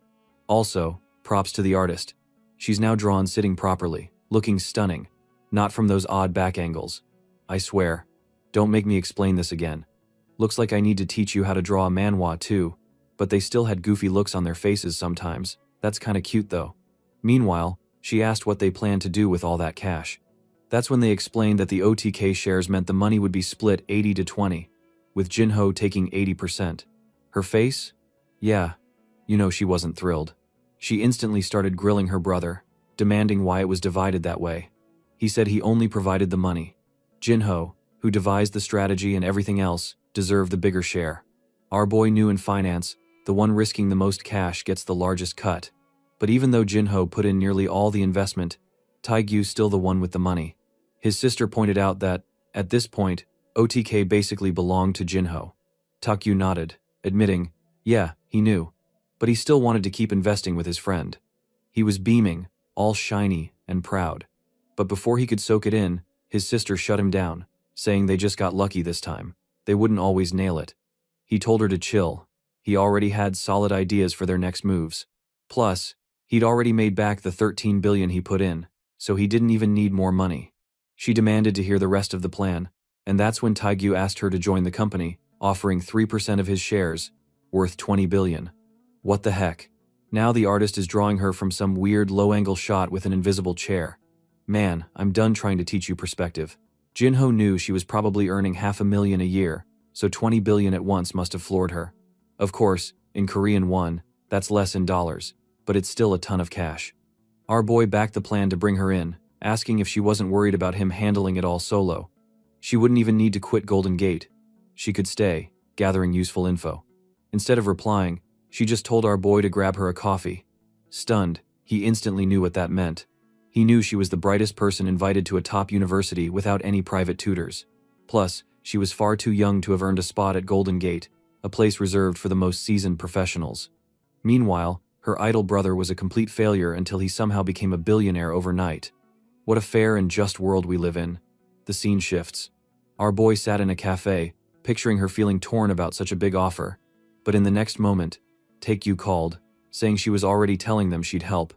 Also, props to the artist. She's now drawn sitting properly, looking stunning, not from those odd back angles. I swear. Don't make me explain this again. Looks like I need to teach you how to draw a manhwa too, but they still had goofy looks on their faces sometimes. That's kinda cute though. Meanwhile, she asked what they planned to do with all that cash. That's when they explained that the OTK shares meant the money would be split 80 to 20, with Jinho taking 80%. Her face? Yeah, you know she wasn't thrilled. She instantly started grilling her brother, demanding why it was divided that way. He said he only provided the money. Jinho, who devised the strategy and everything else, deserved the bigger share. Our boy knew in finance, the one risking the most cash gets the largest cut. But even though Jinho put in nearly all the investment, Taegyu's still the one with the money. His sister pointed out that, at this point, OTK basically belonged to Jinho. Taegyu nodded, admitting, yeah, he knew. But he still wanted to keep investing with his friend. He was beaming, all shiny and proud. But before he could soak it in, his sister shut him down, saying they just got lucky this time. They wouldn't always nail it. He told her to chill. He already had solid ideas for their next moves. Plus, he'd already made back the 13 billion he put in, so he didn't even need more money. She demanded to hear the rest of the plan, and that's when Taegyu asked her to join the company, offering 3% of his shares, worth 20 billion. What the heck? Now the artist is drawing her from some weird low-angle shot with an invisible chair. Man, I'm done trying to teach you perspective. Jinho knew she was probably earning $500,000 a year, so 20 billion at once must have floored her. Of course, in Korean won, that's less in dollars, but it's still a ton of cash. Our boy backed the plan to bring her in, asking if she wasn't worried about him handling it all solo. She wouldn't even need to quit Golden Gate. She could stay, gathering useful info. Instead of replying, she just told our boy to grab her a coffee. Stunned, he instantly knew what that meant. He knew she was the brightest person invited to a top university without any private tutors. Plus, she was far too young to have earned a spot at Golden Gate, a place reserved for the most seasoned professionals. Meanwhile, her idol brother was a complete failure until he somehow became a billionaire overnight. What a fair and just world we live in. The scene shifts. Our boy sat in a cafe, picturing her feeling torn about such a big offer. But in the next moment, Taekyu called, saying she was already telling them she'd help.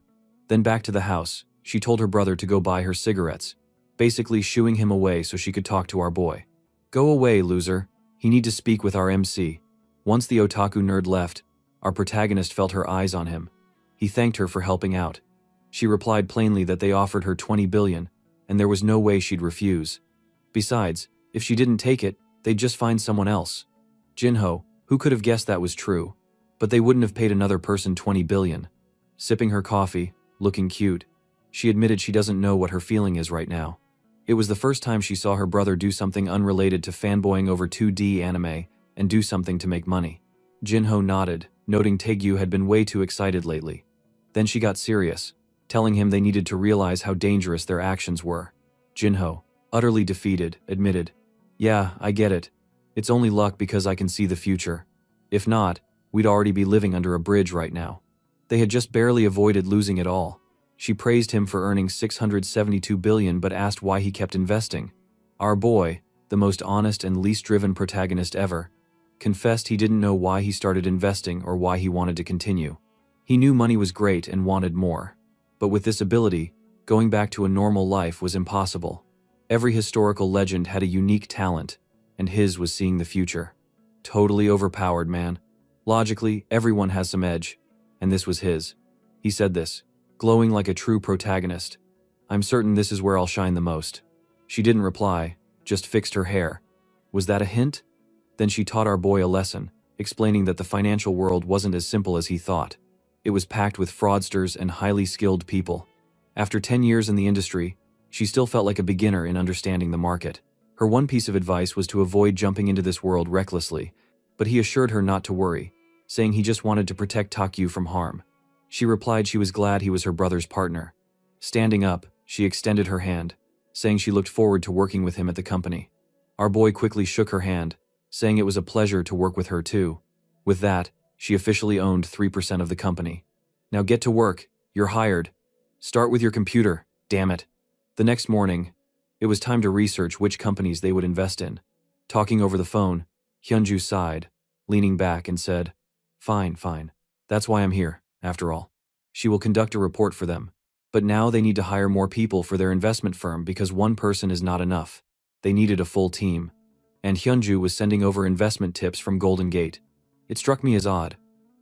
Then back to the house, she told her brother to go buy her cigarettes, basically shooing him away so she could talk to our boy. Go away, loser. He need to speak with our MC. Once the otaku nerd left, our protagonist felt her eyes on him. He thanked her for helping out. She replied plainly that they offered her 20 billion, and there was no way she'd refuse. Besides, if she didn't take it, they'd just find someone else. Jinho, who could have guessed that was true? But they wouldn't have paid another person 20 billion. Sipping her coffee, looking cute, she admitted she doesn't know what her feeling is right now. It was the first time she saw her brother do something unrelated to fanboying over 2D anime and do something to make money. Jinho nodded, noting Taegyu had been way too excited lately. Then she got serious, telling him they needed to realize how dangerous their actions were. Jinho, utterly defeated, admitted, "Yeah, I get it. It's only luck because I can see the future. If not, we'd already be living under a bridge right now." They had just barely avoided losing it all. She praised him for earning 672 billion but asked why he kept investing. Our boy, the most honest and least driven protagonist ever, confessed he didn't know why he started investing or why he wanted to continue. He knew money was great and wanted more. But with this ability, going back to a normal life was impossible. Every historical legend had a unique talent, and his was seeing the future. Totally overpowered, man. Logically, everyone has some edge, and this was his. He said this, glowing like a true protagonist. "I'm certain this is where I'll shine the most." She didn't reply, just fixed her hair. Was that a hint? Then she taught our boy a lesson, explaining that the financial world wasn't as simple as he thought. It was packed with fraudsters and highly skilled people. After 10 years in the industry, she still felt like a beginner in understanding the market. Her one piece of advice was to avoid jumping into this world recklessly, but he assured her not to worry, saying he just wanted to protect Takyu from harm. She replied she was glad he was her brother's partner. Standing up, she extended her hand, saying she looked forward to working with him at the company. Our boy quickly shook her hand, saying it was a pleasure to work with her too. With that, she officially owned 3% of the company. "Now get to work, you're hired. Start with your computer, damn it." The next morning, it was time to research which companies they would invest in. Talking over the phone, Hyunju sighed, leaning back and said, Fine. That's why I'm here, after all. She will conduct a report for them. But now they need to hire more people for their investment firm because one person is not enough. They needed a full team. And Hyunju was sending over investment tips from Golden Gate. It struck me as odd.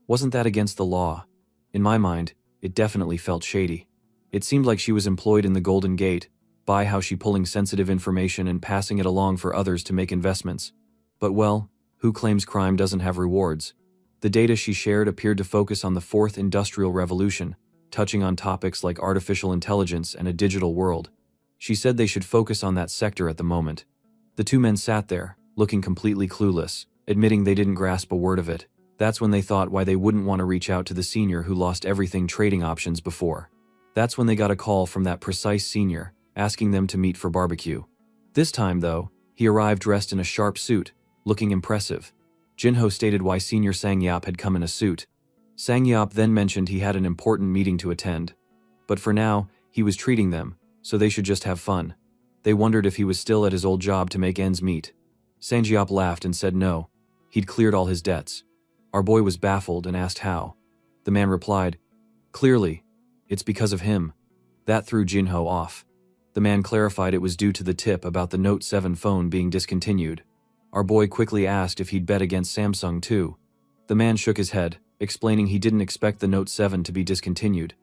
Wasn't that against the law? In my mind, it definitely felt shady. It seemed like she was employed in the Golden Gate, by how she pulling sensitive information and passing it along for others to make investments. But well, who claims crime doesn't have rewards? The data she shared appeared to focus on the fourth industrial revolution, touching on topics like artificial intelligence and a digital world. She said they should focus on that sector at the moment. The two men sat there, looking completely clueless, admitting they didn't grasp a word of it. That's when they thought why they wouldn't want to reach out to the senior who lost everything trading options before. That's when they got a call from that precise senior, asking them to meet for barbecue. This time, though, he arrived dressed in a sharp suit, looking impressive. Jinho stated why Senior Sangyap had come in a suit. Sangyap then mentioned he had an important meeting to attend. But for now, he was treating them, so they should just have fun. They wondered if he was still at his old job to make ends meet. Sangyap laughed and said no. He'd cleared all his debts. Our boy was baffled and asked how. The man replied, "Clearly, it's because of him." That threw Jinho off. The man clarified it was due to the tip about the Note 7 phone being discontinued. Our boy quickly asked if he'd bet against Samsung too. The man shook his head, explaining he didn't expect the Note 7 to be discontinued,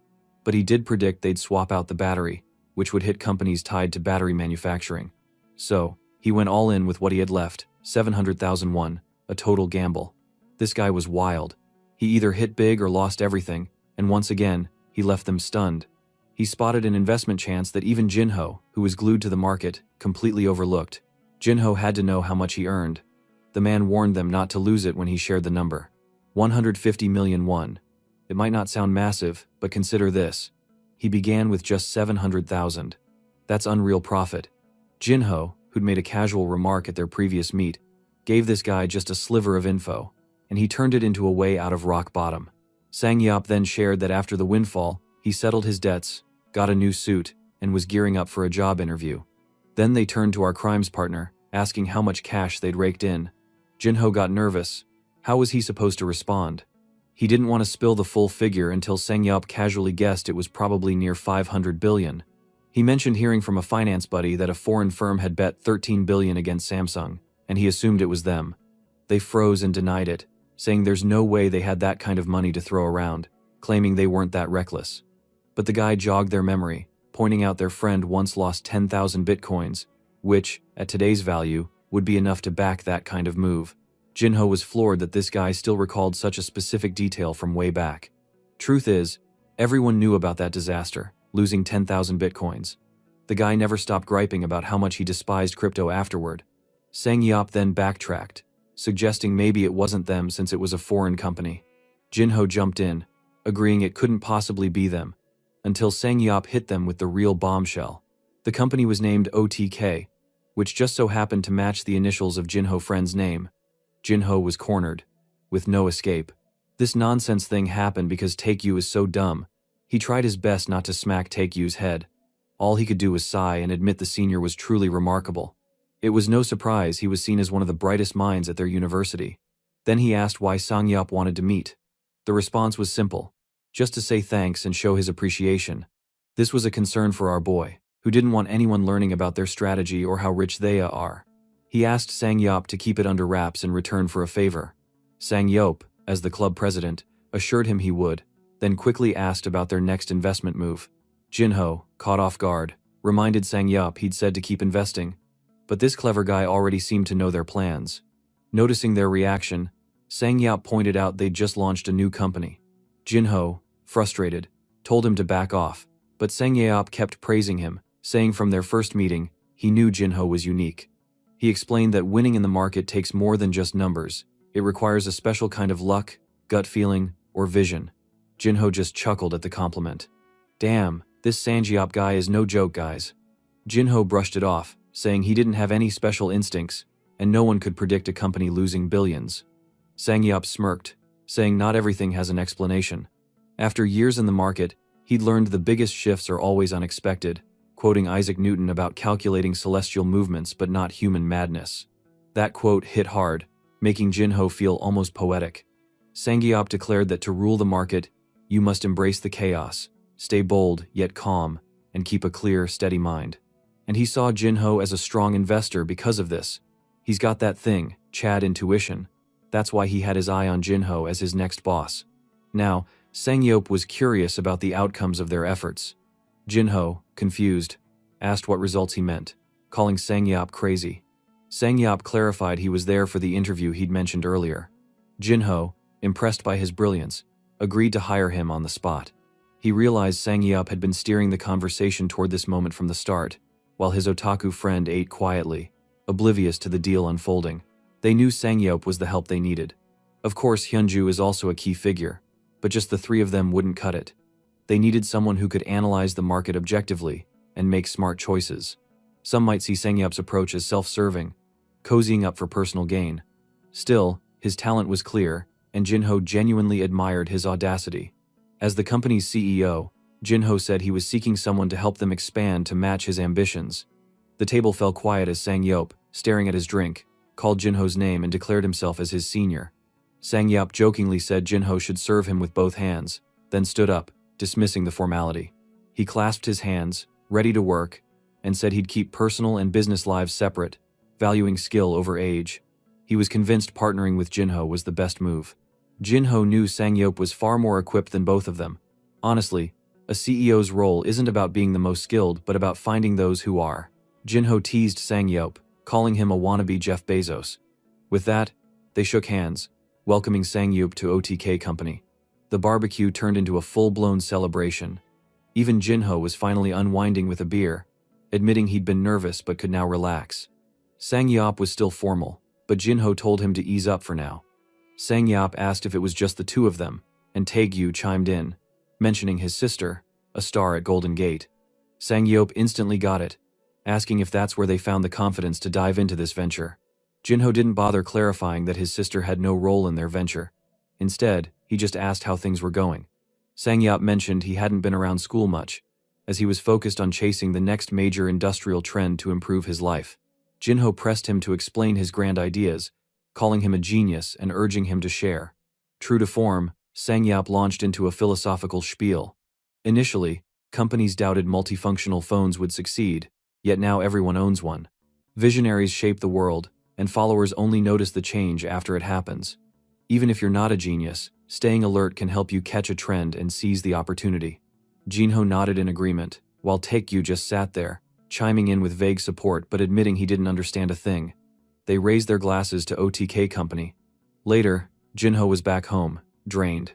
but he did predict they'd swap out the battery, which would hit companies tied to battery manufacturing. So, he went all in with what he had left, 700,000 won, a total gamble. This guy was wild. He either hit big or lost everything, and once again, he left them stunned. He spotted an investment chance that even Jinho, who was glued to the market, completely overlooked. Jinho had to know how much he earned. The man warned them not to lose it when he shared the number. 150 million won. It might not sound massive, but consider this. He began with just 700,000. That's unreal profit. Jinho, who'd made a casual remark at their previous meet, gave this guy just a sliver of info, and he turned it into a way out of rock bottom. Sangyap then shared that after the windfall, he settled his debts, got a new suit, and was gearing up for a job interview. Then they turned to our crimes partner, asking how much cash they'd raked in. Jinho got nervous. How was he supposed to respond? He didn't want to spill the full figure until Sangyap casually guessed it was probably near 500 billion. He mentioned hearing from a finance buddy that a foreign firm had bet 13 billion against Samsung, and he assumed it was them. They froze and denied it, saying there's no way they had that kind of money to throw around, claiming they weren't that reckless. But the guy jogged their memory, pointing out their friend once lost 10,000 bitcoins, which, at today's value, would be enough to back that kind of move. Jinho was floored that this guy still recalled such a specific detail from way back. Truth is, everyone knew about that disaster, losing 10,000 bitcoins. The guy never stopped griping about how much he despised crypto afterward. Sang Yop then backtracked, suggesting maybe it wasn't them since it was a foreign company. Jinho jumped in, agreeing it couldn't possibly be them, until Sang Yop hit them with the real bombshell. The company was named OTK, which just so happened to match the initials of Jinho friend's name. Jinho was cornered, with no escape. This nonsense thing happened because Taekyu is so dumb. He tried his best not to smack Taekyu's head. All he could do was sigh and admit the senior was truly remarkable. It was no surprise he was seen as one of the brightest minds at their university. Then he asked why Sang Yop wanted to meet. The response was simple, just to say thanks and show his appreciation. This was a concern for our boy, who didn't want anyone learning about their strategy or how rich they are. He asked Sang Yop to keep it under wraps in return for a favor. Sang Yop, as the club president, assured him he would, then quickly asked about their next investment move. Jinho, caught off guard, reminded Sang Yop he'd said to keep investing, but this clever guy already seemed to know their plans. Noticing their reaction, Sang Yop pointed out they'd just launched a new company. Jinho, frustrated, told him to back off, but Sang Yop kept praising him, saying from their first meeting, he knew Jinho was unique. He explained that winning in the market takes more than just numbers. It requires a special kind of luck, gut feeling, or vision. Jinho just chuckled at the compliment. Damn, this Sanjiop guy is no joke, guys. Jinho brushed it off, saying he didn't have any special instincts, and no one could predict a company losing billions. Sangyop smirked, saying not everything has an explanation. After years in the market, he'd learned the biggest shifts are always unexpected, quoting Isaac Newton about calculating celestial movements but not human madness. That quote hit hard, making Jinho feel almost poetic. Sangyop declared that to rule the market, you must embrace the chaos, stay bold yet calm, and keep a clear, steady mind. And he saw Jinho as a strong investor because of this. He's got that thing, Chad intuition. That's why he had his eye on Jinho as his next boss. Now, Sangyop was curious about the outcomes of their efforts. Jinho, confused, asked what results he meant, calling Sangyop crazy. Sangyop clarified he was there for the interview he'd mentioned earlier. Jinho, impressed by his brilliance, agreed to hire him on the spot. He realized Sangyop had been steering the conversation toward this moment from the start, while his otaku friend ate quietly, oblivious to the deal unfolding. They knew Sangyop was the help they needed. Of course, Hyunju is also a key figure, but just the three of them wouldn't cut it. They needed someone who could analyze the market objectively and make smart choices. Some might see Sangyop's approach as self-serving, cozying up for personal gain. Still, his talent was clear, and Jinho genuinely admired his audacity. As the company's CEO, Jinho said he was seeking someone to help them expand to match his ambitions. The table fell quiet as Sangyop, staring at his drink, called Jinho's name and declared himself as his senior. Sangyop jokingly said Jinho should serve him with both hands, then stood up, dismissing the formality. He clasped his hands, ready to work, and said he'd keep personal and business lives separate, valuing skill over age. He was convinced partnering with Jinho was the best move. Jinho knew Sangyop was far more equipped than both of them. Honestly, a CEO's role isn't about being the most skilled but about finding those who are. Jinho teased Sangyop, calling him a wannabe Jeff Bezos. With that, they shook hands, welcoming Sangyop to OTK Company. The barbecue turned into a full-blown celebration. Even Jinho was finally unwinding with a beer, admitting he'd been nervous but could now relax. Sangyop was still formal, but Jinho told him to ease up for now. Sangyop asked if it was just the two of them, and Taegyu chimed in, mentioning his sister, a star at Golden Gate. Sangyop instantly got it, asking if that's where they found the confidence to dive into this venture. Jinho didn't bother clarifying that his sister had no role in their venture. Instead, he just asked how things were going. Sangyop mentioned he hadn't been around school much, as he was focused on chasing the next major industrial trend to improve his life. Jinho pressed him to explain his grand ideas, calling him a genius and urging him to share. True to form, Sangyop launched into a philosophical spiel. Initially, companies doubted multifunctional phones would succeed, yet now everyone owns one. Visionaries shape the world, and followers only notice the change after it happens. Even if you're not a genius, staying alert can help you catch a trend and seize the opportunity. Jinho nodded in agreement, while Taekyu just sat there, chiming in with vague support but admitting he didn't understand a thing. They raised their glasses to OTK Company. Later, Jinho was back home, drained.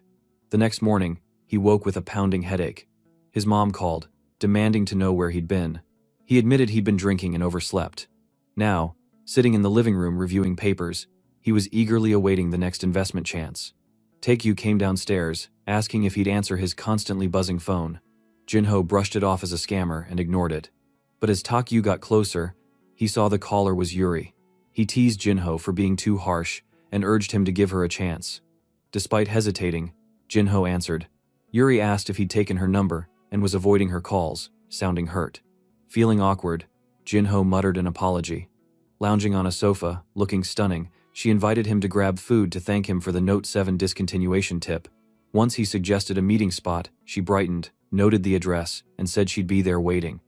The next morning, he woke with a pounding headache. His mom called, demanding to know where he'd been. He admitted he'd been drinking and overslept. Now, sitting in the living room reviewing papers, he was eagerly awaiting the next investment chance. Taekyu came downstairs, asking if he'd answer his constantly buzzing phone. Jinho brushed it off as a scammer and ignored it. But as Taekyu got closer, he saw the caller was Yuri. He teased Jinho for being too harsh and urged him to give her a chance. Despite hesitating, Jinho answered. Yuri asked if he'd taken her number and was avoiding her calls, sounding hurt. Feeling awkward, Jinho muttered an apology. Lounging on a sofa, looking stunning, she invited him to grab food to thank him for the Note 7 discontinuation tip. Once he suggested a meeting spot, she brightened, noted the address, and said she'd be there waiting.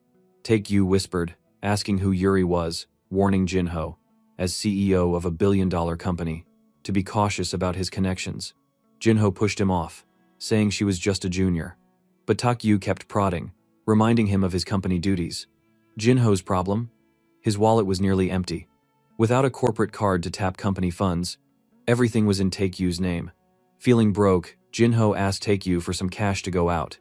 Taekyu whispered, asking who Yuri was, warning Jinho, as CEO of a billion-dollar company, to be cautious about his connections. Jinho pushed him off, saying she was just a junior. But Taekyu kept prodding, reminding him of his company duties. Jinho's problem? His wallet was nearly empty. Without a corporate card to tap company funds, everything was in Taekyu's name. Feeling broke, Jinho asked Taekyu for some cash to go out.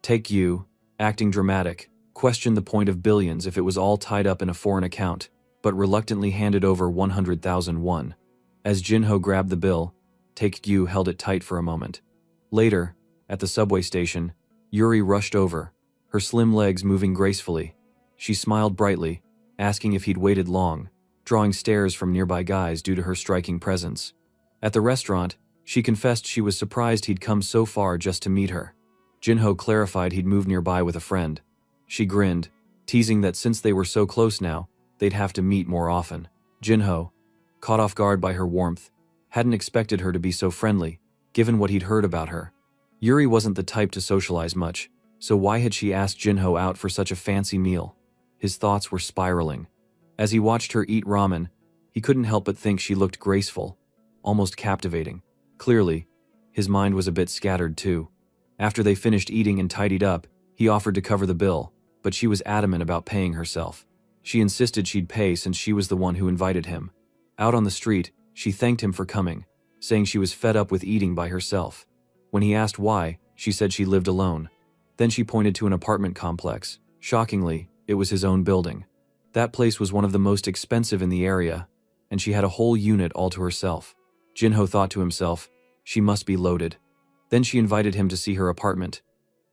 Taekyu, acting dramatic, questioned the point of billions if it was all tied up in a foreign account, but reluctantly handed over 100,000 won. As Jinho grabbed the bill, Taekyu held it tight for a moment. Later, at the subway station, Yuri rushed over, her slim legs moving gracefully. She smiled brightly, asking if he'd waited long, drawing stares from nearby guys due to her striking presence. At the restaurant, she confessed she was surprised he'd come so far just to meet her. Jinho clarified he'd moved nearby with a friend. She grinned, teasing that since they were so close now, they'd have to meet more often. Jinho, caught off guard by her warmth, hadn't expected her to be so friendly, given what he'd heard about her. Yuri wasn't the type to socialize much, so why had she asked Jinho out for such a fancy meal? His thoughts were spiraling. As he watched her eat ramen, he couldn't help but think she looked graceful, almost captivating. Clearly, his mind was a bit scattered too. After they finished eating and tidied up, he offered to cover the bill, but she was adamant about paying herself. She insisted she'd pay since she was the one who invited him. Out on the street, she thanked him for coming, saying she was fed up with eating by herself. When he asked why, she said she lived alone. Then she pointed to an apartment complex. Shockingly, it was his own building. That place was one of the most expensive in the area, and she had a whole unit all to herself. Jinho thought to himself, she must be loaded. Then she invited him to see her apartment.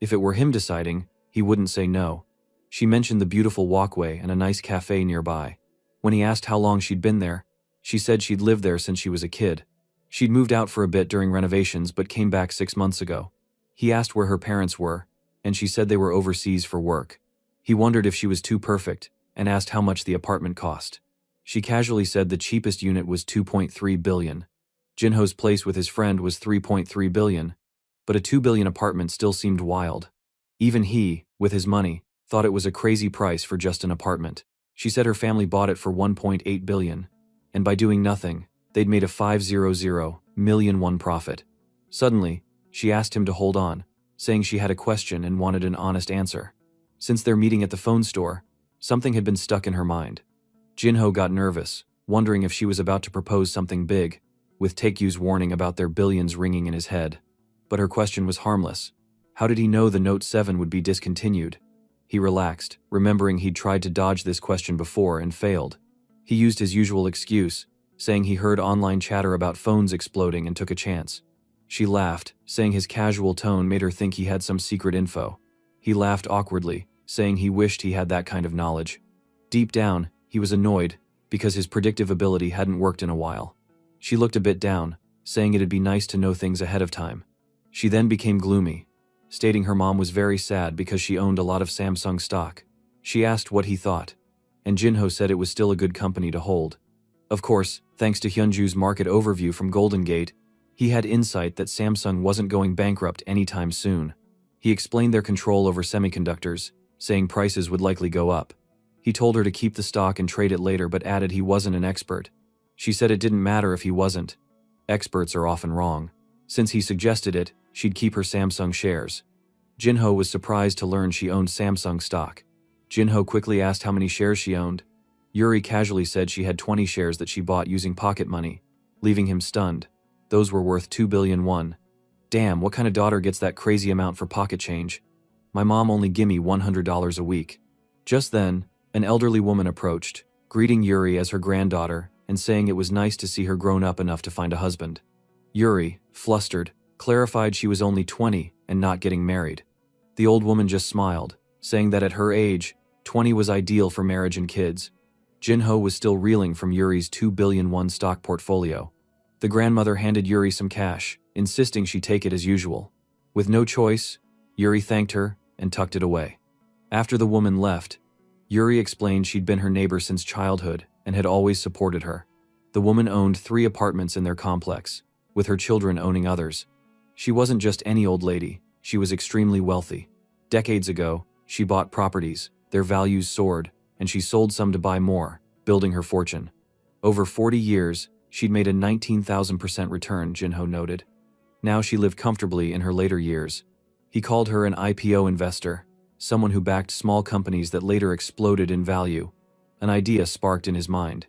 If it were him deciding, he wouldn't say no. She mentioned the beautiful walkway and a nice cafe nearby. When he asked how long she'd been there, she said she'd lived there since she was a kid. She'd moved out for a bit during renovations but came back 6 months ago. He asked where her parents were, and she said they were overseas for work. He wondered if she was too perfect, and asked how much the apartment cost. She casually said the cheapest unit was 2.3 billion. Jinho's place with his friend was 3.3 billion, but a 2 billion apartment still seemed wild. Even he, with his money, thought it was a crazy price for just an apartment. She said her family bought it for 1.8 billion, and by doing nothing, they'd made a 500 million won profit. Suddenly, she asked him to hold on, saying she had a question and wanted an honest answer. Since their meeting at the phone store, something had been stuck in her mind. Jinho got nervous, wondering if she was about to propose something big, with Taekyu's warning about their billions ringing in his head. But her question was harmless. How did he know the Note 7 would be discontinued? He relaxed, remembering he'd tried to dodge this question before and failed. He used his usual excuse, saying he heard online chatter about phones exploding and took a chance. She laughed, saying his casual tone made her think he had some secret info. He laughed awkwardly, saying he wished he had that kind of knowledge. Deep down, he was annoyed, because his predictive ability hadn't worked in a while. She looked a bit down, saying it'd be nice to know things ahead of time. She then became gloomy, stating her mom was very sad because she owned a lot of Samsung stock. She asked what he thought, and Jinho said it was still a good company to hold. Of course, thanks to Hyunju's market overview from Golden Gate, he had insight that Samsung wasn't going bankrupt anytime soon. He explained their control over semiconductors, saying prices would likely go up. He told her to keep the stock and trade it later but added he wasn't an expert. She said it didn't matter if he wasn't. Experts are often wrong. Since he suggested it, she'd keep her Samsung shares. Jinho was surprised to learn she owned Samsung stock. Jinho quickly asked how many shares she owned. Yuri casually said she had 20 shares that she bought using pocket money, leaving him stunned. Those were worth 2 billion won. Damn, what kind of daughter gets that crazy amount for pocket change? My mom only gimme $100 a week. Just then, an elderly woman approached, greeting Yuri as her granddaughter and saying it was nice to see her grown up enough to find a husband. Yuri, flustered, clarified she was only 20 and not getting married. The old woman just smiled, saying that at her age, 20 was ideal for marriage and kids. Jinho was still reeling from Yuri's 2 billion won stock portfolio. The grandmother handed Yuri some cash, insisting she take it as usual. With no choice, Yuri thanked her and tucked it away. After the woman left, Yuri explained she'd been her neighbor since childhood and had always supported her. The woman owned 3 apartments in their complex, with her children owning others. She wasn't just any old lady, she was extremely wealthy. Decades ago, she bought properties, their values soared, and she sold some to buy more, building her fortune. Over 40 years, she'd made a 19,000% return, Jinho noted. Now she lived comfortably in her later years. He called her an IPO investor, someone who backed small companies that later exploded in value. An idea sparked in his mind.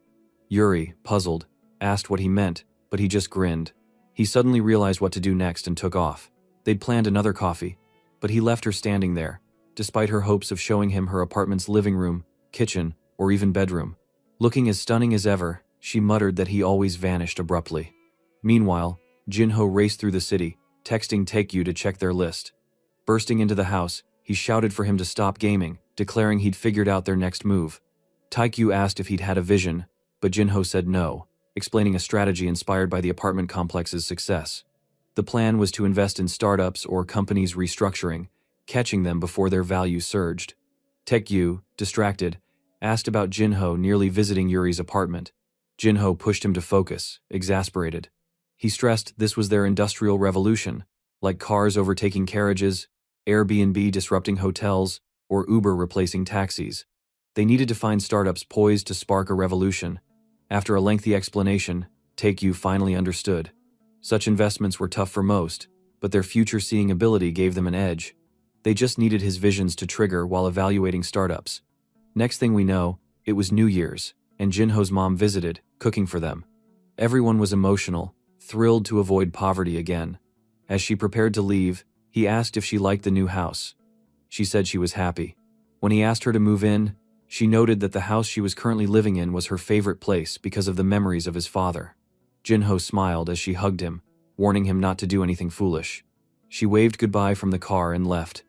Yuri, puzzled, asked what he meant, but he just grinned. He suddenly realized what to do next and took off. They'd planned another coffee, but he left her standing there, despite her hopes of showing him her apartment's living room, kitchen, or even bedroom. Looking as stunning as ever, she muttered that he always vanished abruptly. Meanwhile, Jinho raced through the city, texting Taekyu to check their list. Bursting into the house, he shouted for him to stop gaming, declaring he'd figured out their next move. Taekyu asked if he'd had a vision, but Jinho said no, explaining a strategy inspired by the apartment complex's success. The plan was to invest in startups or companies restructuring, catching them before their value surged. Taekyu, distracted, asked about Jinho nearly visiting Yuri's apartment. Jinho pushed him to focus, exasperated. He stressed this was their industrial revolution, like cars overtaking carriages, Airbnb disrupting hotels, or Uber replacing taxis. They needed to find startups poised to spark a revolution. After a lengthy explanation, Taekyu finally understood. Such investments were tough for most, but their future-seeing ability gave them an edge. They just needed his visions to trigger while evaluating startups. Next thing we know, it was New Year's, and Jinho's mom visited, cooking for them. Everyone was emotional, thrilled to avoid poverty again. As she prepared to leave, he asked if she liked the new house. She said she was happy. When he asked her to move in, she noted that the house she was currently living in was her favorite place because of the memories of his father. Jinho smiled as she hugged him, warning him not to do anything foolish. She waved goodbye from the car and left.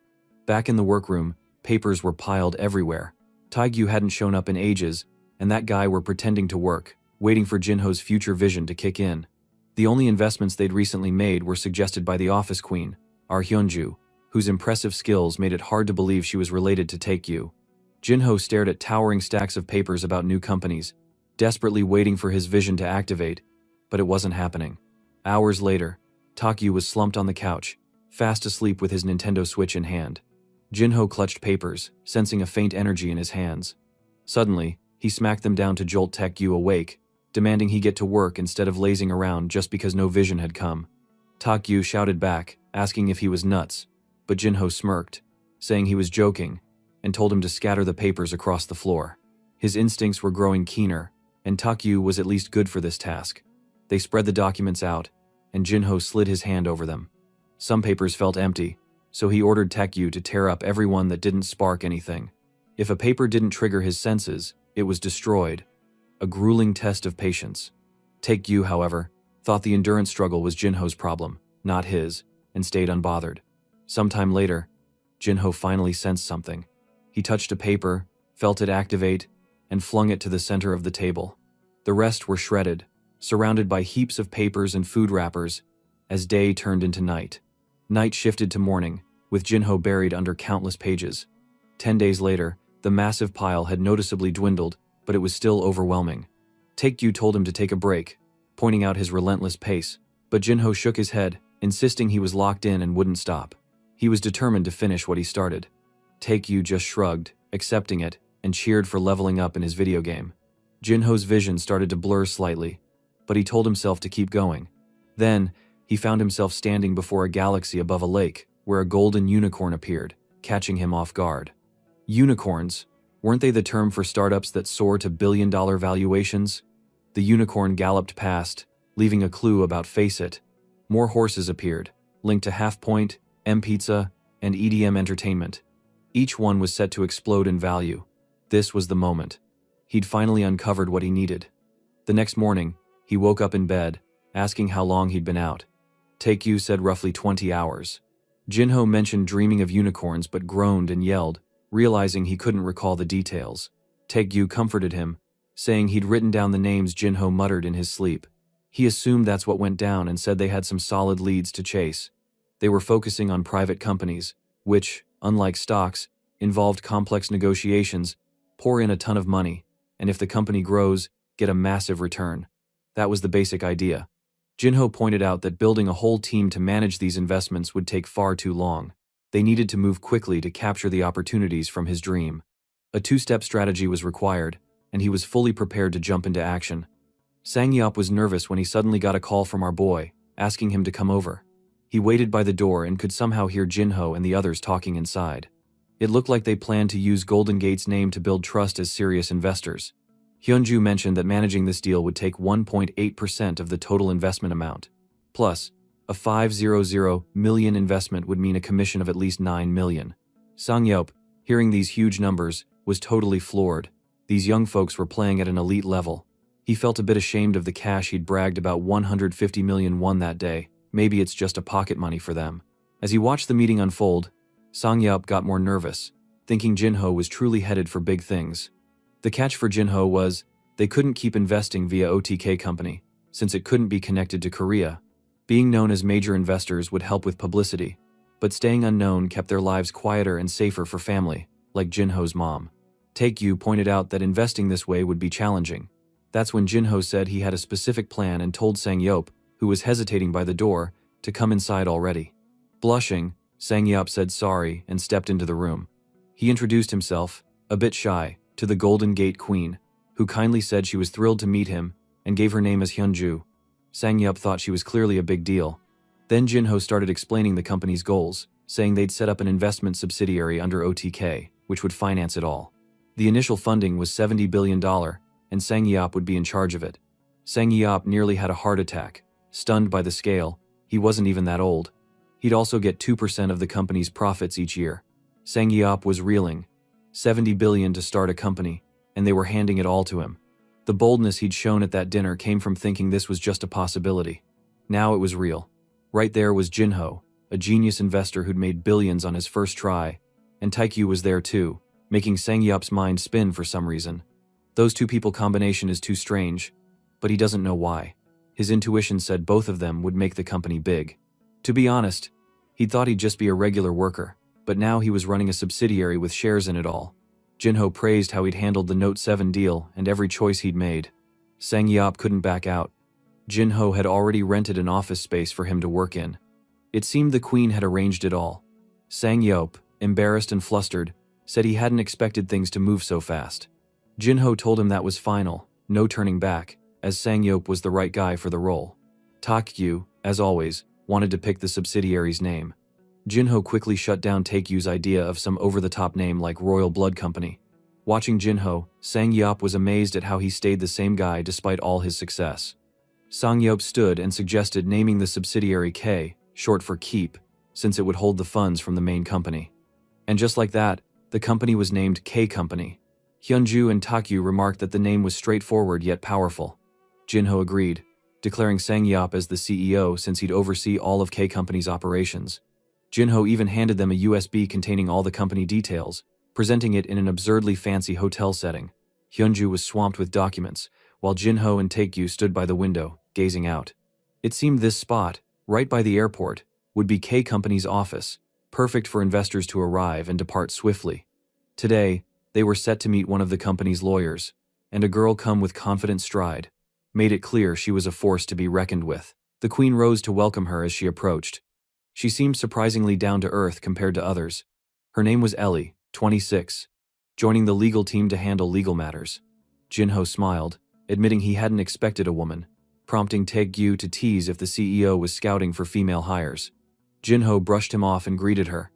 Back in the workroom, papers were piled everywhere. Taekyu hadn't shown up in ages, and that guy were pretending to work, waiting for Jinho's future vision to kick in. The only investments they'd recently made were suggested by the office queen, Hyunju, whose impressive skills made it hard to believe she was related to Taekyu. Jinho stared at towering stacks of papers about new companies, desperately waiting for his vision to activate, but it wasn't happening. Hours later, Taekyu was slumped on the couch, fast asleep with his Nintendo Switch in hand. Jinho clutched papers, sensing a faint energy in his hands. Suddenly, he smacked them down to jolt Taekyu awake, demanding he get to work instead of lazing around just because no vision had come. Taekyu shouted back, asking if he was nuts, but Jinho smirked, saying he was joking, and told him to scatter the papers across the floor. His instincts were growing keener, and Taekyu was at least good for this task. They spread the documents out, and Jinho slid his hand over them. Some papers felt empty, so he ordered Taekyu to tear up every one that didn't spark anything. If a paper didn't trigger his senses, it was destroyed. A grueling test of patience. Taekyu, however, thought the endurance struggle was Jinho's problem, not his, and stayed unbothered. Sometime later, Jinho finally sensed something. He touched a paper, felt it activate, and flung it to the center of the table. The rest were shredded, surrounded by heaps of papers and food wrappers, as day turned into night. Night shifted to morning, with Jinho buried under countless pages. 10 days later, the massive pile had noticeably dwindled, but it was still overwhelming. Taekyu told him to take a break, pointing out his relentless pace, but Jinho shook his head, insisting he was locked in and wouldn't stop. He was determined to finish what he started. Taekyu just shrugged, accepting it, and cheered for leveling up in his video game. Jinho's vision started to blur slightly, but he told himself to keep going. Then, he found himself standing before a galaxy above a lake, where a golden unicorn appeared, catching him off guard. Unicorns, weren't they the term for startups that soar to billion-dollar valuations? The unicorn galloped past, leaving a clue about Face It. More horses appeared, linked to Half Point, M-Pizza, and EDM Entertainment. Each one was set to explode in value. This was the moment. He'd finally uncovered what he needed. The next morning, he woke up in bed, asking how long he'd been out. Taekyu said roughly 20 hours. Jinho mentioned dreaming of unicorns but groaned and yelled, realizing he couldn't recall the details. Taekyu comforted him, saying he'd written down the names Jinho muttered in his sleep. He assumed that's what went down and said they had some solid leads to chase. They were focusing on private companies, which, unlike stocks, involved complex negotiations, pour in a ton of money, and if the company grows, get a massive return. That was the basic idea. Jinho pointed out that building a whole team to manage these investments would take far too long. They needed to move quickly to capture the opportunities from his dream. A two-step strategy was required, and he was fully prepared to jump into action. Sang-yeop was nervous when he suddenly got a call from our boy, asking him to come over. He waited by the door and could somehow hear Jinho and the others talking inside. It looked like they planned to use Golden Gate's name to build trust as serious investors. Hyunju mentioned that managing this deal would take 1.8% of the total investment amount. Plus, a 500 million investment would mean a commission of at least 9 million. Sang-yeop, hearing these huge numbers, was totally floored. These young folks were playing at an elite level. He felt a bit ashamed of the cash he'd bragged about 150 million won that day. Maybe it's just a pocket money for them. As he watched the meeting unfold, Sang-yeop got more nervous, thinking Jinho was truly headed for big things. The catch for Jinho was, they couldn't keep investing via OTK company, since it couldn't be connected to Korea. Being known as major investors would help with publicity, but staying unknown kept their lives quieter and safer for family, like Jinho's mom. Taekyu pointed out that investing this way would be challenging. That's when Jinho said he had a specific plan and told Sang-yeop, who was hesitating by the door, to come inside already. Blushing, Sang-yeop said sorry and stepped into the room. He introduced himself, a bit shy, to the Golden Gate Queen, who kindly said she was thrilled to meet him and gave her name as Hyunju. Sang-yeop thought she was clearly a big deal. Then Jinho started explaining the company's goals, saying they'd set up an investment subsidiary under OTK, which would finance it all. The initial funding was $70 billion, and Sang-yeop would be in charge of it. Sang-yeop nearly had a heart attack, stunned by the scale. He wasn't even that old. He'd also get 2% of the company's profits each year. Sang-yeop was reeling. 70 billion to start a company, and they were handing it all to him. The boldness he'd shown at that dinner came from thinking this was just a possibility. Now it was real. Right there was Jinho, a genius investor who'd made billions on his first try, and Taekyu was there too, making Sang-yeop's mind spin for some reason. Those two people combination is too strange, but he doesn't know why. His intuition said both of them would make the company big. To be honest, he thought he'd just be a regular worker, but now he was running a subsidiary with shares in it all. Jinho praised how he'd handled the Note 7 deal and every choice he'd made. Sang-yeop couldn't back out. Jinho had already rented an office space for him to work in. It seemed the queen had arranged it all. Sang-yeop, embarrassed and flustered, said he hadn't expected things to move so fast. Jinho told him that was final, no turning back, as Sang-yeop was the right guy for the role. Taekyu, as always, wanted to pick the subsidiary's name. Jinho quickly shut down Taekyu's idea of some over-the-top name like Royal Blood Company. Watching Jinho, Sang-yeop was amazed at how he stayed the same guy despite all his success. Sang-yeop stood and suggested naming the subsidiary K, short for Keep, since it would hold the funds from the main company. And just like that, the company was named K Company. Hyunju and Taekyu remarked that the name was straightforward yet powerful. Jinho agreed, declaring Sang-yeop as the CEO since he'd oversee all of K Company's operations. Jinho even handed them a USB containing all the company details, presenting it in an absurdly fancy hotel setting. Hyunju was swamped with documents, while Jinho and Taekyu stood by the window, gazing out. It seemed this spot, right by the airport, would be K Company's office, perfect for investors to arrive and depart swiftly. Today, they were set to meet one of the company's lawyers, and a girl come with confident stride made it clear she was a force to be reckoned with. The queen rose to welcome her as she approached. She seemed surprisingly down to earth compared to others. Her name was Ellie, 26, joining the legal team to handle legal matters. Jinho smiled, admitting he hadn't expected a woman. prompting Tae-gyu to tease if the CEO was scouting for female hires. Jinho brushed him off and greeted her.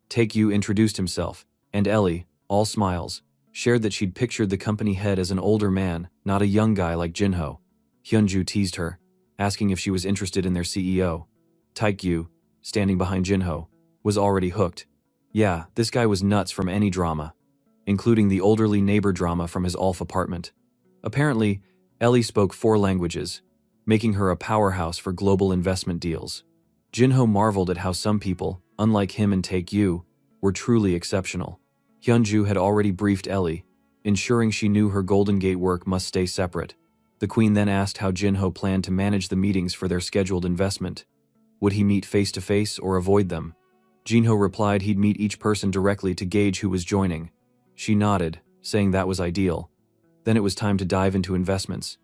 Tae-gyu introduced himself, and Ellie, all smiles, shared that she'd pictured the company head as an older man, not a young guy like Jinho. Hyunju teased her, asking if she was interested in their CEO. Tae-gyu, standing behind Jinho, was already hooked. Yeah, this guy was nuts from any drama, including the elderly neighbor drama from his Ulf apartment. Apparently, Ellie spoke 4 languages, making her a powerhouse for global investment deals. Jinho marveled at how some people, unlike him and Tae-gyu, were truly exceptional. Hyunju had already briefed Ellie, ensuring she knew her Golden Gate work must stay separate. The queen then asked how Jinho planned to manage the meetings for their scheduled investment. Would he meet face-to-face or avoid them? Jinho replied he'd meet each person directly to gauge who was joining. She nodded, saying that was ideal. Then it was time to dive into investments.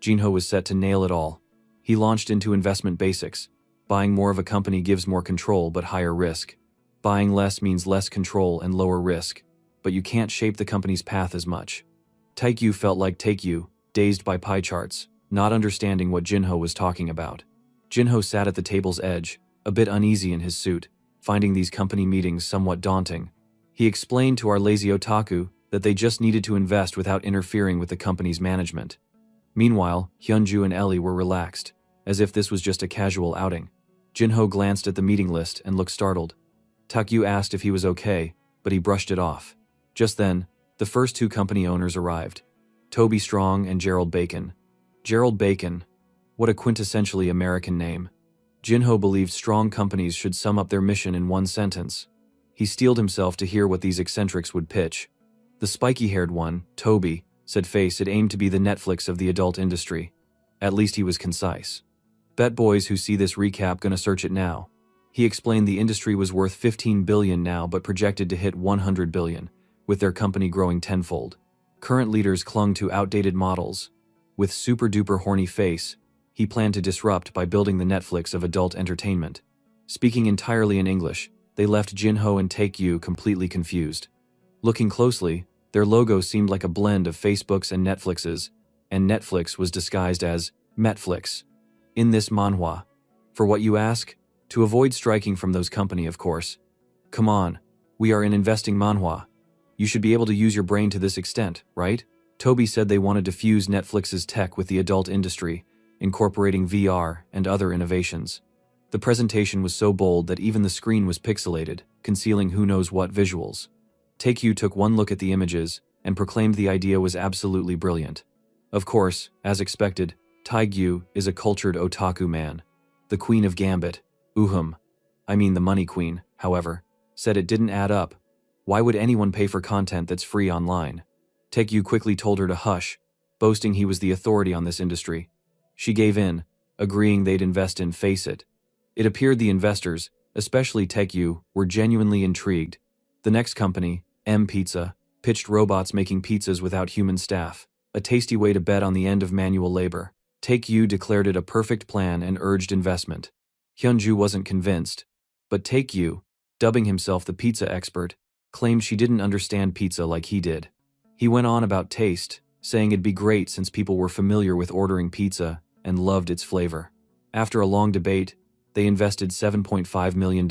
Jinho was set to nail it all. He launched into investment basics. Buying more of a company gives more control but higher risk. Buying less means less control and lower risk, but you can't shape the company's path as much. Tae-gyu felt like Tae-gyu, dazed by pie charts, not understanding what Jinho was talking about. Jinho sat at the table's edge, a bit uneasy in his suit, finding these company meetings somewhat daunting. He explained to our lazy otaku that they just needed to invest without interfering with the company's management. Meanwhile, Hyunju and Ellie were relaxed, as if this was just a casual outing. Jinho glanced at the meeting list and looked startled. Tae-gyu asked if he was okay, but he brushed it off. Just then, the first 2 company owners arrived. Toby Strong and Gerald Bacon. Gerald Bacon. What a quintessentially American name. Jinho believed strong companies should sum up their mission in one sentence. He steeled himself to hear what these eccentrics would pitch. The spiky-haired one, Toby, said Face had aimed to be the Netflix of the adult industry. At least he was concise. Bet boys who see this recap gonna search it now. He explained the industry was worth $15 billion now but projected to hit $100 billion, with their company growing tenfold. Current leaders clung to outdated models. With super-duper horny Face, he planned to disrupt by building the Netflix of adult entertainment. Speaking entirely in English, they left Jinho and Tae-gyu completely confused. Looking closely, their logo seemed like a blend of Facebook's and Netflix's, and Netflix was disguised as Metflix. In this manhwa. For what you ask? To avoid striking from those company, of course. Come on, we are in investing manhwa. You should be able to use your brain to this extent, right? Toby said they wanted to fuse Netflix's tech with the adult industry, incorporating VR and other innovations. The presentation was so bold that even the screen was pixelated, concealing who knows what visuals. Tae-gyu took one look at the images and proclaimed the idea was absolutely brilliant. Of course, as expected, Tae-gyu is a cultured otaku man. The Queen of Gambit, I mean the Money Queen, however, said it didn't add up. Why would anyone pay for content that's free online? Tae-gyu quickly told her to hush, boasting he was the authority on this industry. She gave in, agreeing they'd invest in Face It. It appeared the investors, especially Tae-gyu, were genuinely intrigued. The next company, M Pizza, pitched robots making pizzas without human staff, a tasty way to bet on the end of manual labor. Tae-gyu declared it a perfect plan and urged investment. Hyunju wasn't convinced, but Tae-gyu, dubbing himself the pizza expert, claimed she didn't understand pizza like he did. He went on about taste, saying it'd be great since people were familiar with ordering pizza and loved its flavor. After a long debate, they invested $7.5 million.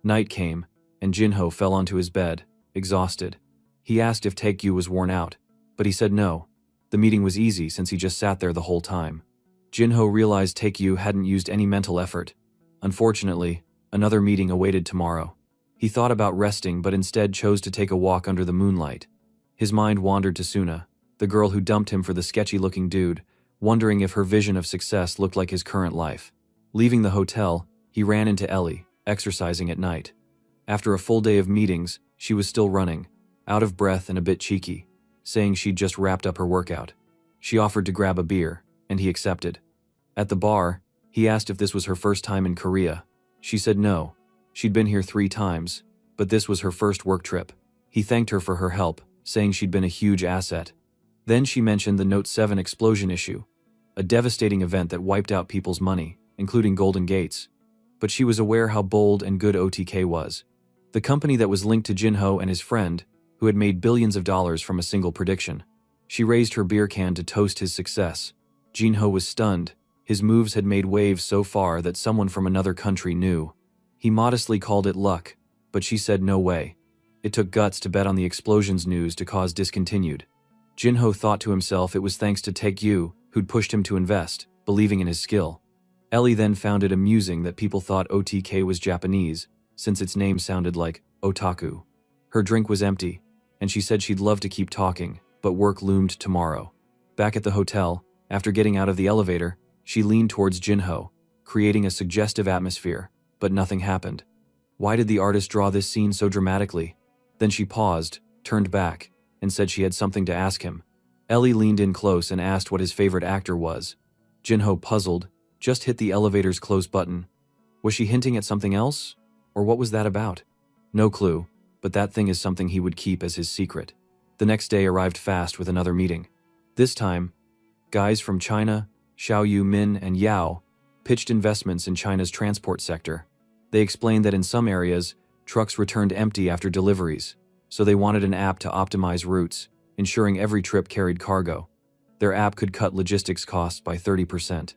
Night came, and Jinho fell onto his bed, exhausted. He asked if Tae-gyu was worn out, but he said no. The meeting was easy since he just sat there the whole time. Jinho realized Tae-gyu hadn't used any mental effort. Unfortunately, another meeting awaited tomorrow. He thought about resting but instead chose to take a walk under the moonlight. His mind wandered to Suna, the girl who dumped him for the sketchy-looking dude, wondering if her vision of success looked like his current life. Leaving the hotel, he ran into Ellie, exercising at night. After a full day of meetings, she was still running, out of breath and a bit cheeky, saying she'd just wrapped up her workout. She offered to grab a beer, and he accepted. At the bar, he asked if this was her first time in Korea. She said no. She'd been here 3 times, but this was her first work trip. He thanked her for her help, saying she'd been a huge asset. Then she mentioned the Note 7 explosion issue, a devastating event that wiped out people's money, including Golden Gates. But she was aware how bold and good OTK was. The company that was linked to Jinho and his friend, who had made billions of dollars from a single prediction. She raised her beer can to toast his success. Jinho was stunned, His moves had made waves so far that someone from another country knew. He modestly called it luck, but she said no way. It took guts to bet on the explosions news to cause discontinued. Jinho thought to himself it was thanks to Taekyu, who'd pushed him to invest, believing in his skill. Ellie then found it amusing that people thought OTK was Japanese, since its name sounded like otaku. Her drink was empty, and she said she'd love to keep talking, but work loomed tomorrow. Back at the hotel, after getting out of the elevator, she leaned towards Jinho, creating a suggestive atmosphere, but nothing happened. Why did the artist draw this scene so dramatically? Then she paused, turned back, and said she had something to ask him. Ellie leaned in close and asked what his favorite actor was. Jinho, puzzled, just hit the elevator's close button. Was she hinting at something else? Or what was that about? No clue, but that thing is something he would keep as his secret. The next day arrived fast with another meeting. This time, guys from China, Xiao Yu Min and Yao, pitched investments in China's transport sector. They explained that in some areas, trucks returned empty after deliveries, so they wanted an app to optimize routes, ensuring every trip carried cargo. Their app could cut logistics costs by 30%.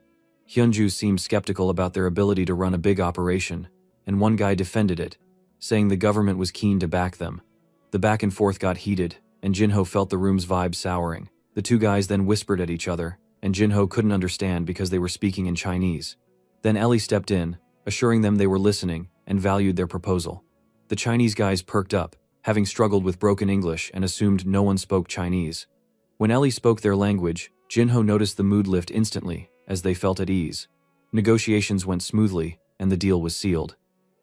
Hyunju seemed skeptical about their ability to run a big operation, and one guy defended it, saying the government was keen to back them. The back and forth got heated, and Jinho felt the room's vibe souring. The two guys then whispered at each other, and Jinho couldn't understand because they were speaking in Chinese. Then Ellie stepped in, assuring them they were listening and valued their proposal. The Chinese guys perked up, having struggled with broken English and assumed no one spoke Chinese. When Ellie spoke their language, Jinho noticed the mood lift instantly, as they felt at ease. Negotiations went smoothly, and the deal was sealed.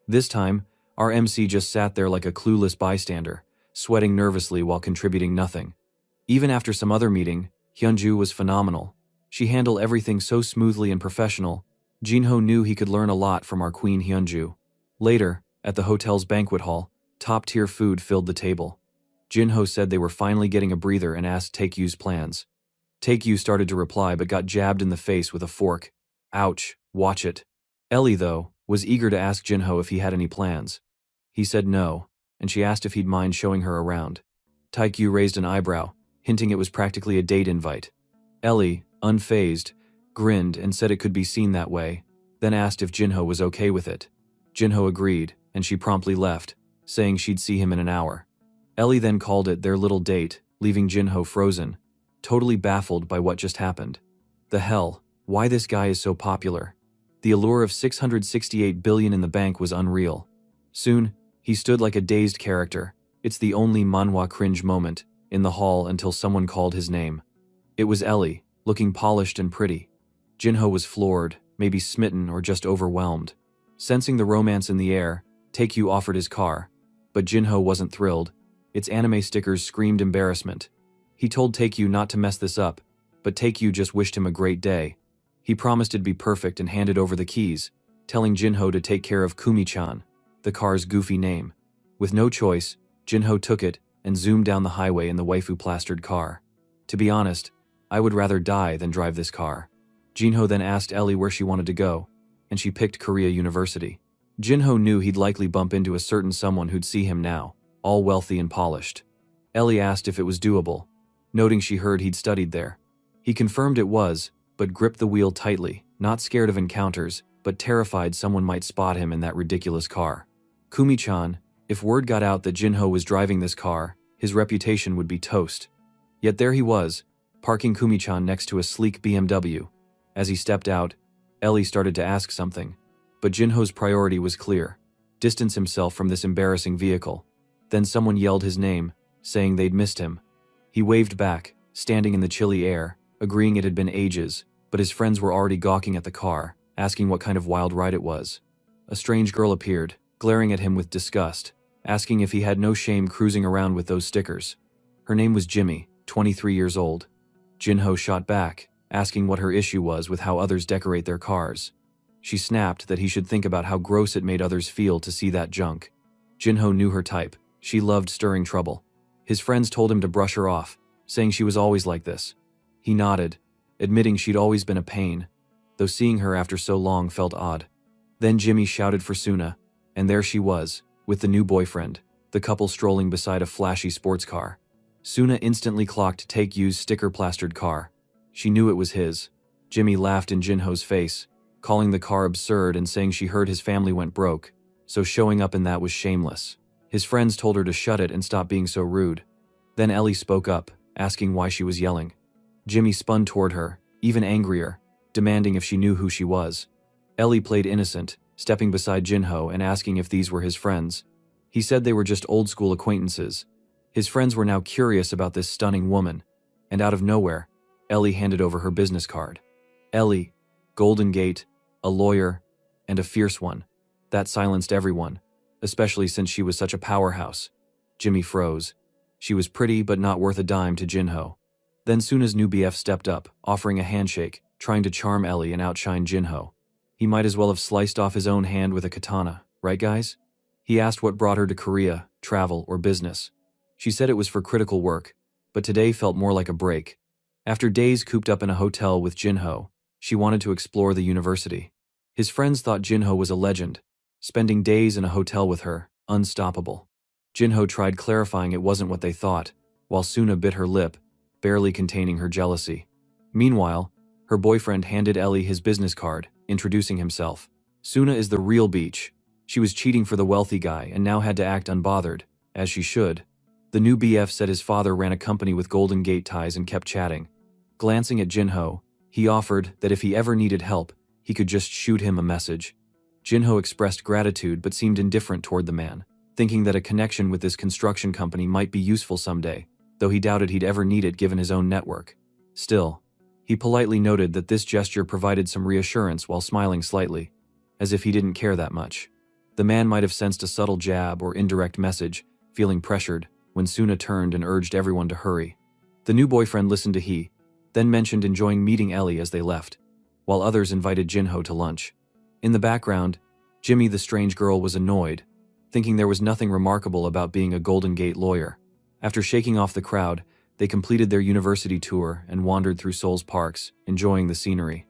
This time, our MC just sat there like a clueless bystander, sweating nervously while contributing nothing. Even after some other meeting, Hyunju was phenomenal. She handled everything so smoothly and professional. Jinho knew he could learn a lot from our queen Hyunju. Later, at the hotel's banquet hall, top-tier food filled the table. Jinho said they were finally getting a breather and asked Taekyu's plans. Taekyu started to reply but got jabbed in the face with a fork. Ouch, watch it. Ellie, though, was eager to ask Jinho if he had any plans. He said no, and she asked if he'd mind showing her around. Taekyu raised an eyebrow, hinting it was practically a date invite. Ellie, unfazed, grinned and said it could be seen that way, then asked if Jinho was okay with it. Jinho agreed, and she promptly left, saying she'd see him in an hour. Ellie then called it their little date, leaving Jinho frozen, totally baffled by what just happened. The hell, why this guy is so popular? The allure of 668 billion in the bank was unreal. Soon, he stood like a dazed character. It's the only manhwa cringe moment, in the hall until someone called his name. It was Ellie, looking polished and pretty. Jinho was floored, maybe smitten or just overwhelmed. Sensing the romance in the air, Taekyu offered his car, but Jinho wasn't thrilled. Its anime stickers screamed embarrassment. He told Taekyu not to mess this up, but Taekyu just wished him a great day. He promised it'd be perfect and handed over the keys, telling Jinho to take care of Kumi-chan, the car's goofy name. With no choice, Jinho took it and zoomed down the highway in the waifu-plastered car. To be honest, I would rather die than drive this car. Jinho then asked Ellie where she wanted to go, and she picked Korea University. Jinho knew he'd likely bump into a certain someone who'd see him now, all wealthy and polished. Ellie asked if it was doable, noting she heard he'd studied there. He confirmed it was, but gripped the wheel tightly, not scared of encounters, but terrified someone might spot him in that ridiculous car. Kumi-chan, if word got out that Jinho was driving this car, his reputation would be toast. Yet there he was, parking Kumi-chan next to a sleek BMW. As he stepped out, Ellie started to ask something, but Jinho's priority was clear: distance himself from this embarrassing vehicle. Then someone yelled his name, saying they'd missed him. He waved back, standing in the chilly air, agreeing it had been ages, but his friends were already gawking at the car, asking what kind of wild ride it was. A strange girl appeared, glaring at him with disgust, asking if he had no shame cruising around with those stickers. Her name was Jimmy, 23 years old. Jinho shot back, asking what her issue was with how others decorate their cars. She snapped that he should think about how gross it made others feel to see that junk. Jinho knew her type. She loved stirring trouble. His friends told him to brush her off, saying she was always like this. He nodded, admitting she'd always been a pain, though seeing her after so long felt odd. Then Jimmy shouted for Suna, and there she was, with the new boyfriend, the couple strolling beside a flashy sports car. Suna instantly clocked Taekyu's sticker-plastered car. She knew it was his. Jimmy laughed in Jinho's face, calling the car absurd and saying she heard his family went broke, so showing up in that was shameless. His friends told her to shut it and stop being so rude. Then Ellie spoke up, asking why she was yelling. Jimmy spun toward her, even angrier, demanding if she knew who she was. Ellie played innocent, stepping beside Jinho and asking if these were his friends. He said they were just old-school acquaintances. His friends were now curious about this stunning woman, and out of nowhere, Ellie handed over her business card. Ellie, Golden Gate, a lawyer, and a fierce one. That silenced everyone, especially since she was such a powerhouse. Jimmy froze. She was pretty but not worth a dime to Jinho. Then Suna's new BF stepped up, offering a handshake, trying to charm Ellie and outshine Jinho. He might as well have sliced off his own hand with a katana, right guys? He asked what brought her to Korea, travel, or business. She said it was for critical work, but today felt more like a break. After days cooped up in a hotel with Jinho, she wanted to explore the university. His friends thought Jinho was a legend, spending days in a hotel with her, unstoppable. Jinho tried clarifying it wasn't what they thought, while Suna bit her lip, barely containing her jealousy. Meanwhile, her boyfriend handed Ellie his business card, introducing himself. Suna is the real beach. She was cheating for the wealthy guy and now had to act unbothered, as she should. The new BF said his father ran a company with Golden Gate ties and kept chatting. Glancing at Jinho, he offered that if he ever needed help, he could just shoot him a message. Jinho expressed gratitude but seemed indifferent toward the man, thinking that a connection with this construction company might be useful someday, though he doubted he'd ever need it given his own network. Still, he politely noted that this gesture provided some reassurance while smiling slightly, as if he didn't care that much. The man might have sensed a subtle jab or indirect message, feeling pressured, when Suna turned and urged everyone to hurry. The new boyfriend listened to he, then mentioned enjoying meeting Ellie as they left, while others invited Jinho to lunch. In the background, Jimmy the strange girl was annoyed, thinking there was nothing remarkable about being a Golden Gate lawyer. After shaking off the crowd, they completed their university tour and wandered through Seoul's parks, enjoying the scenery.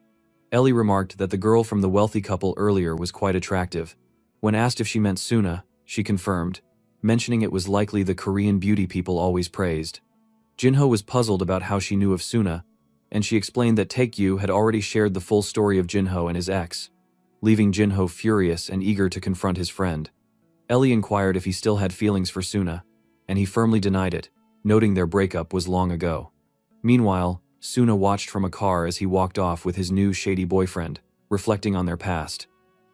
Ellie remarked that the girl from the wealthy couple earlier was quite attractive. When asked if she meant Suna, she confirmed, mentioning it was likely the Korean beauty people always praised. Jinho was puzzled about how she knew of Suna, and she explained that Taekyu had already shared the full story of Jinho and his ex, leaving Jinho furious and eager to confront his friend. Ellie inquired if he still had feelings for Suna, and he firmly denied it, noting their breakup was long ago. Meanwhile, Suna watched from a car as he walked off with his new shady boyfriend, reflecting on their past.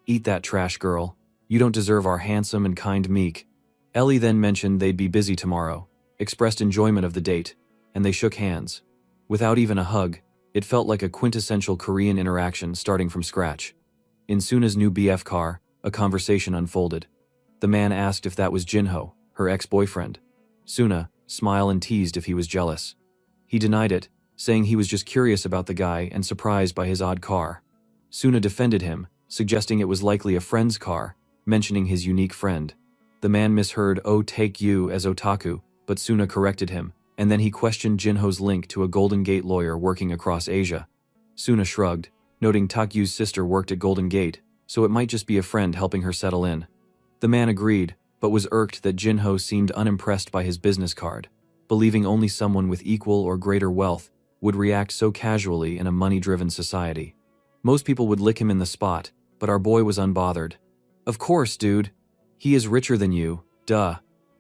"Eat that trash, girl. You don't deserve our handsome and kind Meek." Ellie then mentioned they'd be busy tomorrow, expressed enjoyment of the date, and they shook hands. Without even a hug, it felt like a quintessential Korean interaction starting from scratch. In Suna's new BF car, a conversation unfolded. The man asked if that was Jinho, her ex-boyfriend. Suna smiled and teased if he was jealous. He denied it, saying he was just curious about the guy and surprised by his odd car. Suna defended him, suggesting it was likely a friend's car, mentioning his unique friend. The man misheard "oh take you" as otaku, but Suna corrected him, and then he questioned Jinho's link to a Golden Gate lawyer working across Asia. Suna shrugged, noting Takyu's sister worked at Golden Gate, so it might just be a friend helping her settle in. The man agreed, but was irked that Jinho seemed unimpressed by his business card, believing only someone with equal or greater wealth would react so casually in a money-driven society. Most people would lick him in the spot, but our boy was unbothered. "Of course, dude. He is richer than you, duh."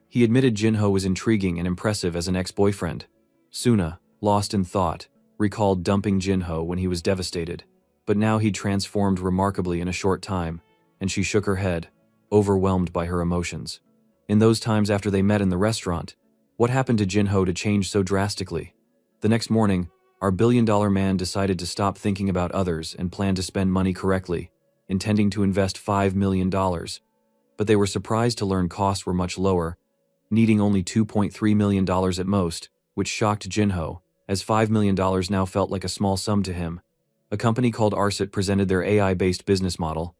He admitted Jinho was intriguing and impressive as an ex-boyfriend. Suna, lost in thought, recalled dumping Jinho when he was devastated, but now he'd transformed remarkably in a short time, and she shook her head, overwhelmed by her emotions. In those times after they met in the restaurant, what happened to Jinho to change so drastically? The next morning, our billion-dollar man decided to stop thinking about others and planned to spend money correctly, intending to invest $5 million. But they were surprised to learn costs were much lower, needing only $2.3 million at most, which shocked Jinho, as $5 million now felt like a small sum to him. A company called Arsit presented their AI-based business model.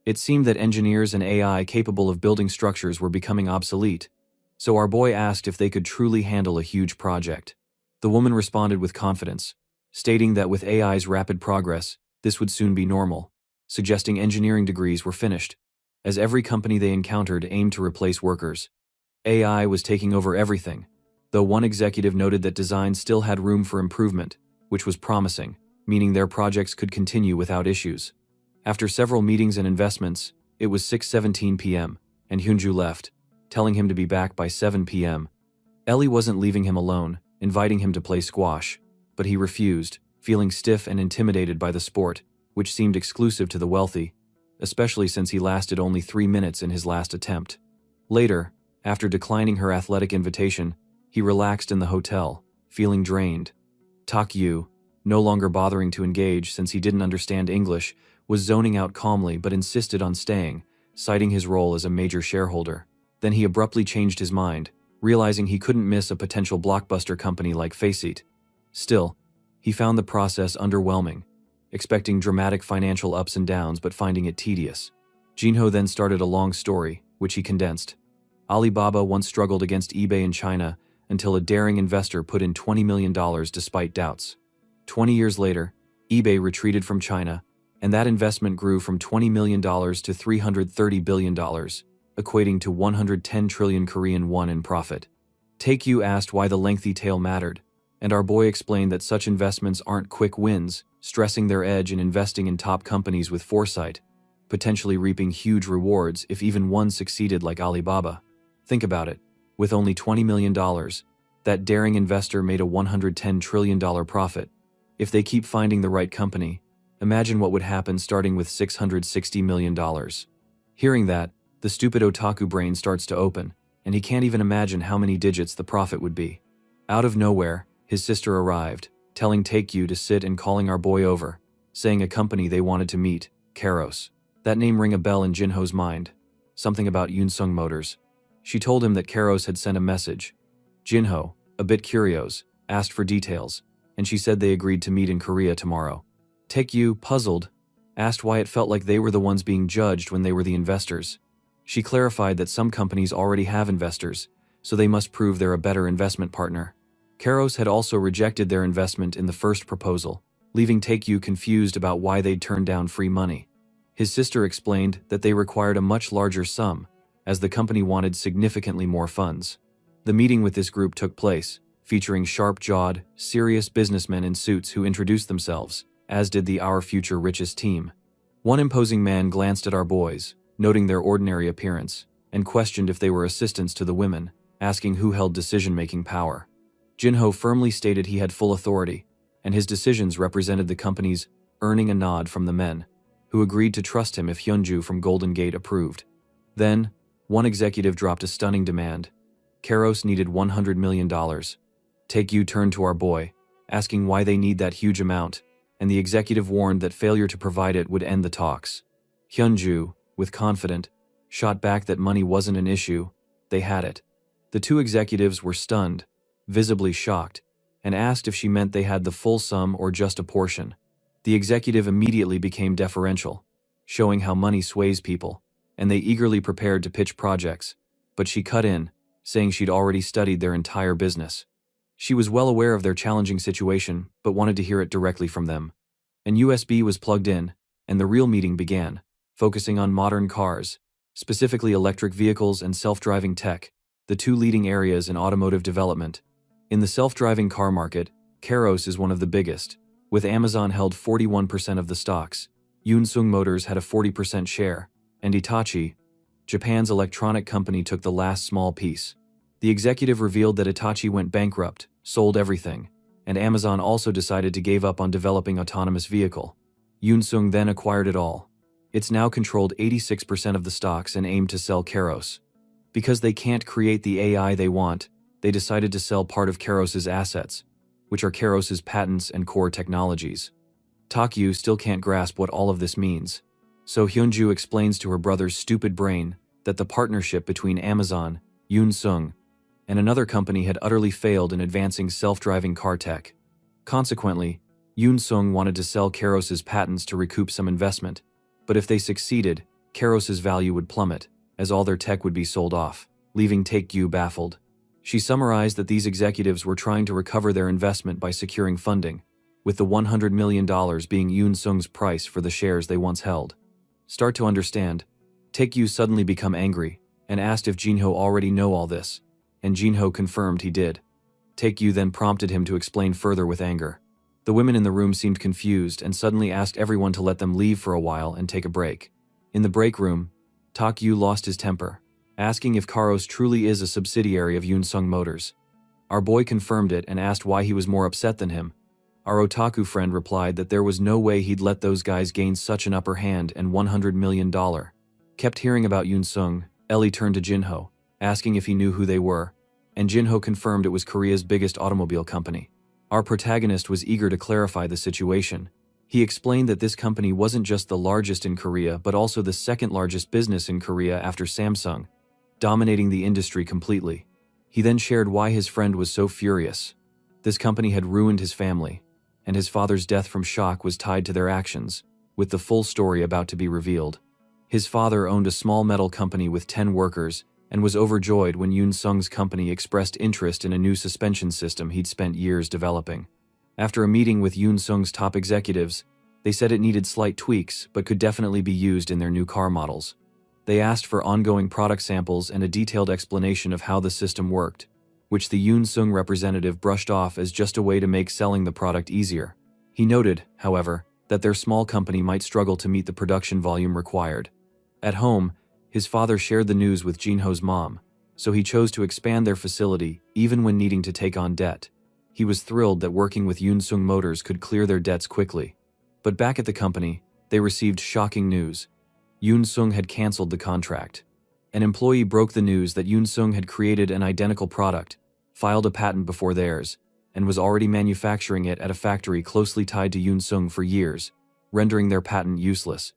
It seemed that engineers and AI capable of building structures were becoming obsolete, so our boy asked if they could truly handle a huge project. The woman responded with confidence, stating that with AI's rapid progress, this would soon be normal, suggesting engineering degrees were finished, as every company they encountered aimed to replace workers. AI was taking over everything, though one executive noted that design still had room for improvement, which was promising, meaning their projects could continue without issues. After several meetings and investments, it was 6:17 p.m., and Hyunju left, telling him to be back by 7 p.m. Ellie wasn't leaving him alone, inviting him to play squash, but he refused, feeling stiff and intimidated by the sport, which seemed exclusive to the wealthy, especially since he lasted only 3 minutes in his last attempt. Later, after declining her athletic invitation, he relaxed in the hotel, feeling drained. Tak-yu, no longer bothering to engage since he didn't understand English, was zoning out calmly but insisted on staying, citing his role as a major shareholder. Then he abruptly changed his mind, realizing he couldn't miss a potential blockbuster company like Faceit. Still, he found the process underwhelming, expecting dramatic financial ups and downs but finding it tedious. Jinho then started a long story, which he condensed. Alibaba once struggled against eBay in China until a daring investor put in $20 million despite doubts. 20 years later, eBay retreated from China, and that investment grew from $20 million to $330 billion, equating to 110 trillion Korean won in profit. Taekyu asked why the lengthy tail mattered, and our boy explained that such investments aren't quick wins, stressing their edge in investing in top companies with foresight, potentially reaping huge rewards if even one succeeded like Alibaba. Think about it. With only $20 million, that daring investor made a $110 trillion profit. If they keep finding the right company, imagine what would happen starting with $660 million. Hearing that, the stupid otaku brain starts to open, and he can't even imagine how many digits the profit would be. Out of nowhere, his sister arrived, telling Taekyu to sit and calling our boy over, saying a company they wanted to meet, Karos. That name rang a bell in Jinho's mind. Something about Yunsung Motors. She told him that Karos had sent a message. Jinho, a bit curious, asked for details, and she said they agreed to meet in Korea tomorrow. Taekyu, puzzled, asked why it felt like they were the ones being judged when they were the investors. She clarified that some companies already have investors, so they must prove they're a better investment partner. Karos had also rejected their investment in the first proposal, leaving Taekyu confused about why they'd turned down free money. His sister explained that they required a much larger sum, as the company wanted significantly more funds. The meeting with this group took place, featuring sharp-jawed, serious businessmen in suits who introduced themselves, as did the Our Future Richest team. One imposing man glanced at our boys, noting their ordinary appearance, and questioned if they were assistants to the women, asking who held decision-making power. Jinho firmly stated he had full authority, and his decisions represented the company's, earning a nod from the men, who agreed to trust him if Hyunju from Golden Gate approved. Then, one executive dropped a stunning demand. Karos needed $100 million. Taekyu turned to our boy, asking why they need that huge amount, and the executive warned that failure to provide it would end the talks. Hyunju, with confident, shot back that money wasn't an issue, they had it. The two executives were stunned, visibly shocked, and asked if she meant they had the full sum or just a portion. The executive immediately became deferential, showing how money sways people, and they eagerly prepared to pitch projects, but she cut in, saying she'd already studied their entire business. She was well aware of their challenging situation, but wanted to hear it directly from them. An USB was plugged in, and the real meeting began, focusing on modern cars, specifically electric vehicles and self-driving tech, the two leading areas in automotive development. In the self-driving car market, Karos is one of the biggest, with Amazon held 41% of the stocks, Yunsung Motors had a 40% share, and Hitachi, Japan's electronic company, took the last small piece. The executive revealed that Hitachi went bankrupt, sold everything, and Amazon also decided to give up on developing autonomous vehicle. Yunsung then acquired it all. It's now controlled 86% of the stocks and aimed to sell Karos. Because they can't create the AI they want, they decided to sell part of Karos's assets, which are Karos's patents and core technologies. Takyu still can't grasp what all of this means, so Hyunju explains to her brother's stupid brain that the partnership between Amazon, Yunsung, and another company had utterly failed in advancing self-driving car tech. Consequently, Yunsung wanted to sell Karos's patents to recoup some investment, but if they succeeded, Karos's value would plummet, as all their tech would be sold off, leaving Taekyu baffled. She summarized that these executives were trying to recover their investment by securing funding, with the $100 million being Yunsung's price for the shares they once held. Start to understand, Taekyu suddenly became angry, and asked if Jinho already know all this, and Jinho confirmed he did. Taekyu then prompted him to explain further with anger. The women in the room seemed confused and suddenly asked everyone to let them leave for a while and take a break. In the break room, Tak-yu lost his temper, asking if Karos truly is a subsidiary of Yoon-sung Motors. Our boy confirmed it and asked why he was more upset than him. Our otaku friend replied that there was no way he'd let those guys gain such an upper hand and $100 million. Kept hearing about Yoon-sung, Ellie turned to Jinho, asking if he knew who they were, and Jinho confirmed it was Korea's biggest automobile company. Our protagonist was eager to clarify the situation. He explained that this company wasn't just the largest in Korea but also the second largest business in Korea after Samsung, dominating the industry completely. He then shared why his friend was so furious. This company had ruined his family, and his father's death from shock was tied to their actions, with the full story about to be revealed. His father owned a small metal company with 10 workers and was overjoyed when Yoon-sung's company expressed interest in a new suspension system he'd spent years developing. After a meeting with Yoon-sung's top executives, they said it needed slight tweaks but could definitely be used in their new car models. They asked for ongoing product samples and a detailed explanation of how the system worked, which the Yoon-sung representative brushed off as just a way to make selling the product easier. He noted, however, that their small company might struggle to meet the production volume required. At home, his father shared the news with Jinho's mom, so he chose to expand their facility even when needing to take on debt. He was thrilled that working with Yoon-sung Motors could clear their debts quickly. But back at the company, they received shocking news. Yoon-sung had canceled the contract. An employee broke the news that Yoon-sung had created an identical product, filed a patent before theirs, and was already manufacturing it at a factory closely tied to Yoon-sung for years, rendering their patent useless.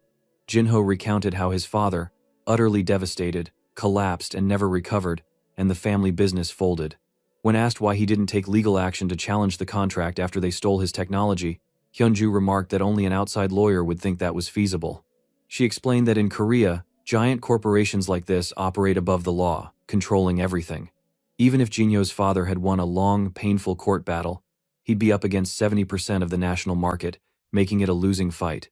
Jinho recounted how his father, utterly devastated, collapsed and never recovered, and the family business folded. When asked why he didn't take legal action to challenge the contract after they stole his technology, Hyunju remarked that only an outside lawyer would think that was feasible. She explained that in Korea, giant corporations like this operate above the law, controlling everything. Even if Jinho's father had won a long, painful court battle, he'd be up against 70% of the national market, making it a losing fight.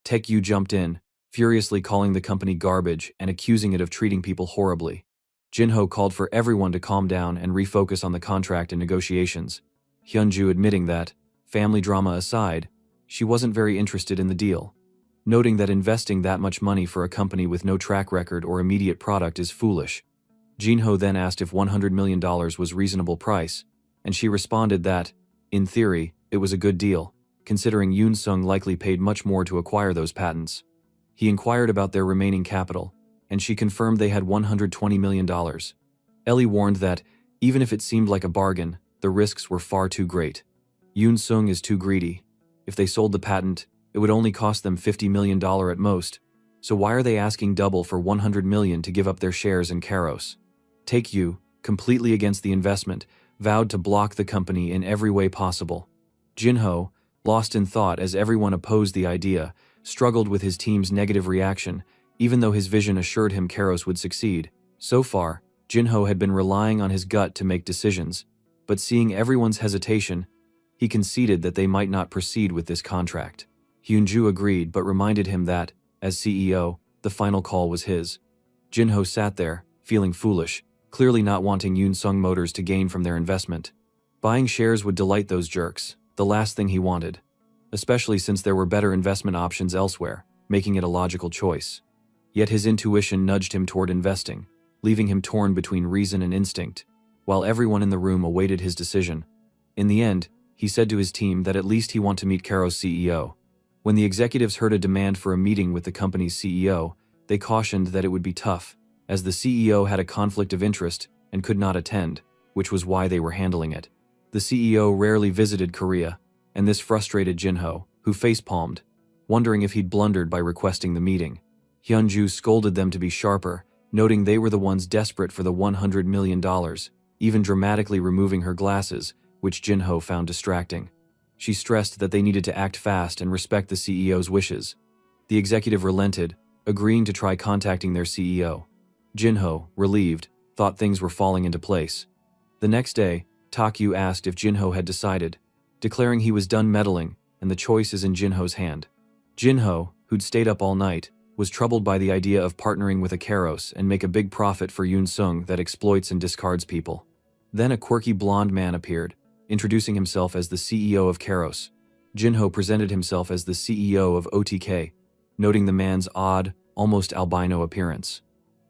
Taek-yu jumped in, furiously calling the company garbage and accusing it of treating people horribly. Jinho called for everyone to calm down and refocus on the contract and negotiations, Hyunju admitting that, family drama aside, she wasn't very interested in the deal, noting that investing that much money for a company with no track record or immediate product is foolish. Jinho then asked if $100 million was reasonable price, and she responded that, in theory, it was a good deal, considering Yoon-sung likely paid much more to acquire those patents. He inquired about their remaining capital, and she confirmed they had $120 million. Ellie warned that, even if it seemed like a bargain, the risks were far too great. Yoon-sung is too greedy. If they sold the patent, it would only cost them $50 million at most, so why are they asking double for $100 million to give up their shares in Karos? Taek-yu, completely against the investment, vowed to block the company in every way possible. Jinho, lost in thought as everyone opposed the idea, struggled with his team's negative reaction, even though his vision assured him Karos would succeed. So far, Jinho had been relying on his gut to make decisions, but seeing everyone's hesitation, he conceded that they might not proceed with this contract. Hyunju agreed but reminded him that, as CEO, the final call was his. Jinho sat there, feeling foolish, clearly not wanting Yoon-sung Motors to gain from their investment. Buying shares would delight those jerks, the last thing he wanted, especially since there were better investment options elsewhere, making it a logical choice. Yet his intuition nudged him toward investing, leaving him torn between reason and instinct, while everyone in the room awaited his decision. In the end, he said to his team that at least he wanted to meet Karos' CEO. When the executives heard a demand for a meeting with the company's CEO, they cautioned that it would be tough, as the CEO had a conflict of interest and could not attend, which was why they were handling it. The CEO rarely visited Korea, and this frustrated Jinho, who facepalmed, wondering if he'd blundered by requesting the meeting. Hyunju scolded them to be sharper, noting they were the ones desperate for the $100 million, even dramatically removing her glasses, which Jinho found distracting. She stressed that they needed to act fast and respect the CEO's wishes. The executive relented, agreeing to try contacting their CEO. Jinho, relieved, thought things were falling into place. The next day, Tak-yu asked if Jinho had decided, declaring he was done meddling and the choice is in Jinho's hand. Jinho, who'd stayed up all night, was troubled by the idea of partnering with a Karos and make a big profit for Yoon-sung that exploits and discards people. Then a quirky blonde man appeared, introducing himself as the CEO of Karos. Jinho presented himself as the CEO of OTK, noting the man's odd, almost albino appearance.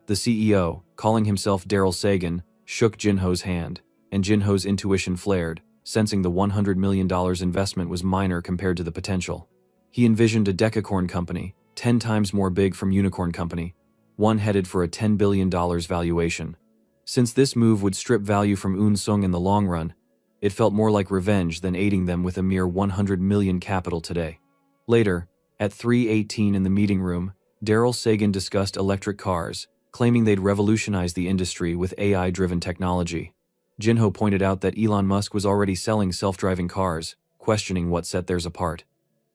The CEO, calling himself Daryl Sagan, shook Jinho's hand, and Jinho's intuition flared, sensing the $100 million investment was minor compared to the potential. He envisioned a decacorn company, 10 times more big from Unicorn Company, one headed for a $10 billion valuation. Since this move would strip value from Eun-sung in the long run, it felt more like revenge than aiding them with a mere $100 million capital today. Later, at 3:18 in the meeting room, Daryl Sagan discussed electric cars, claiming they'd revolutionize the industry with AI-driven technology. Jinho pointed out that Elon Musk was already selling self-driving cars, questioning what set theirs apart.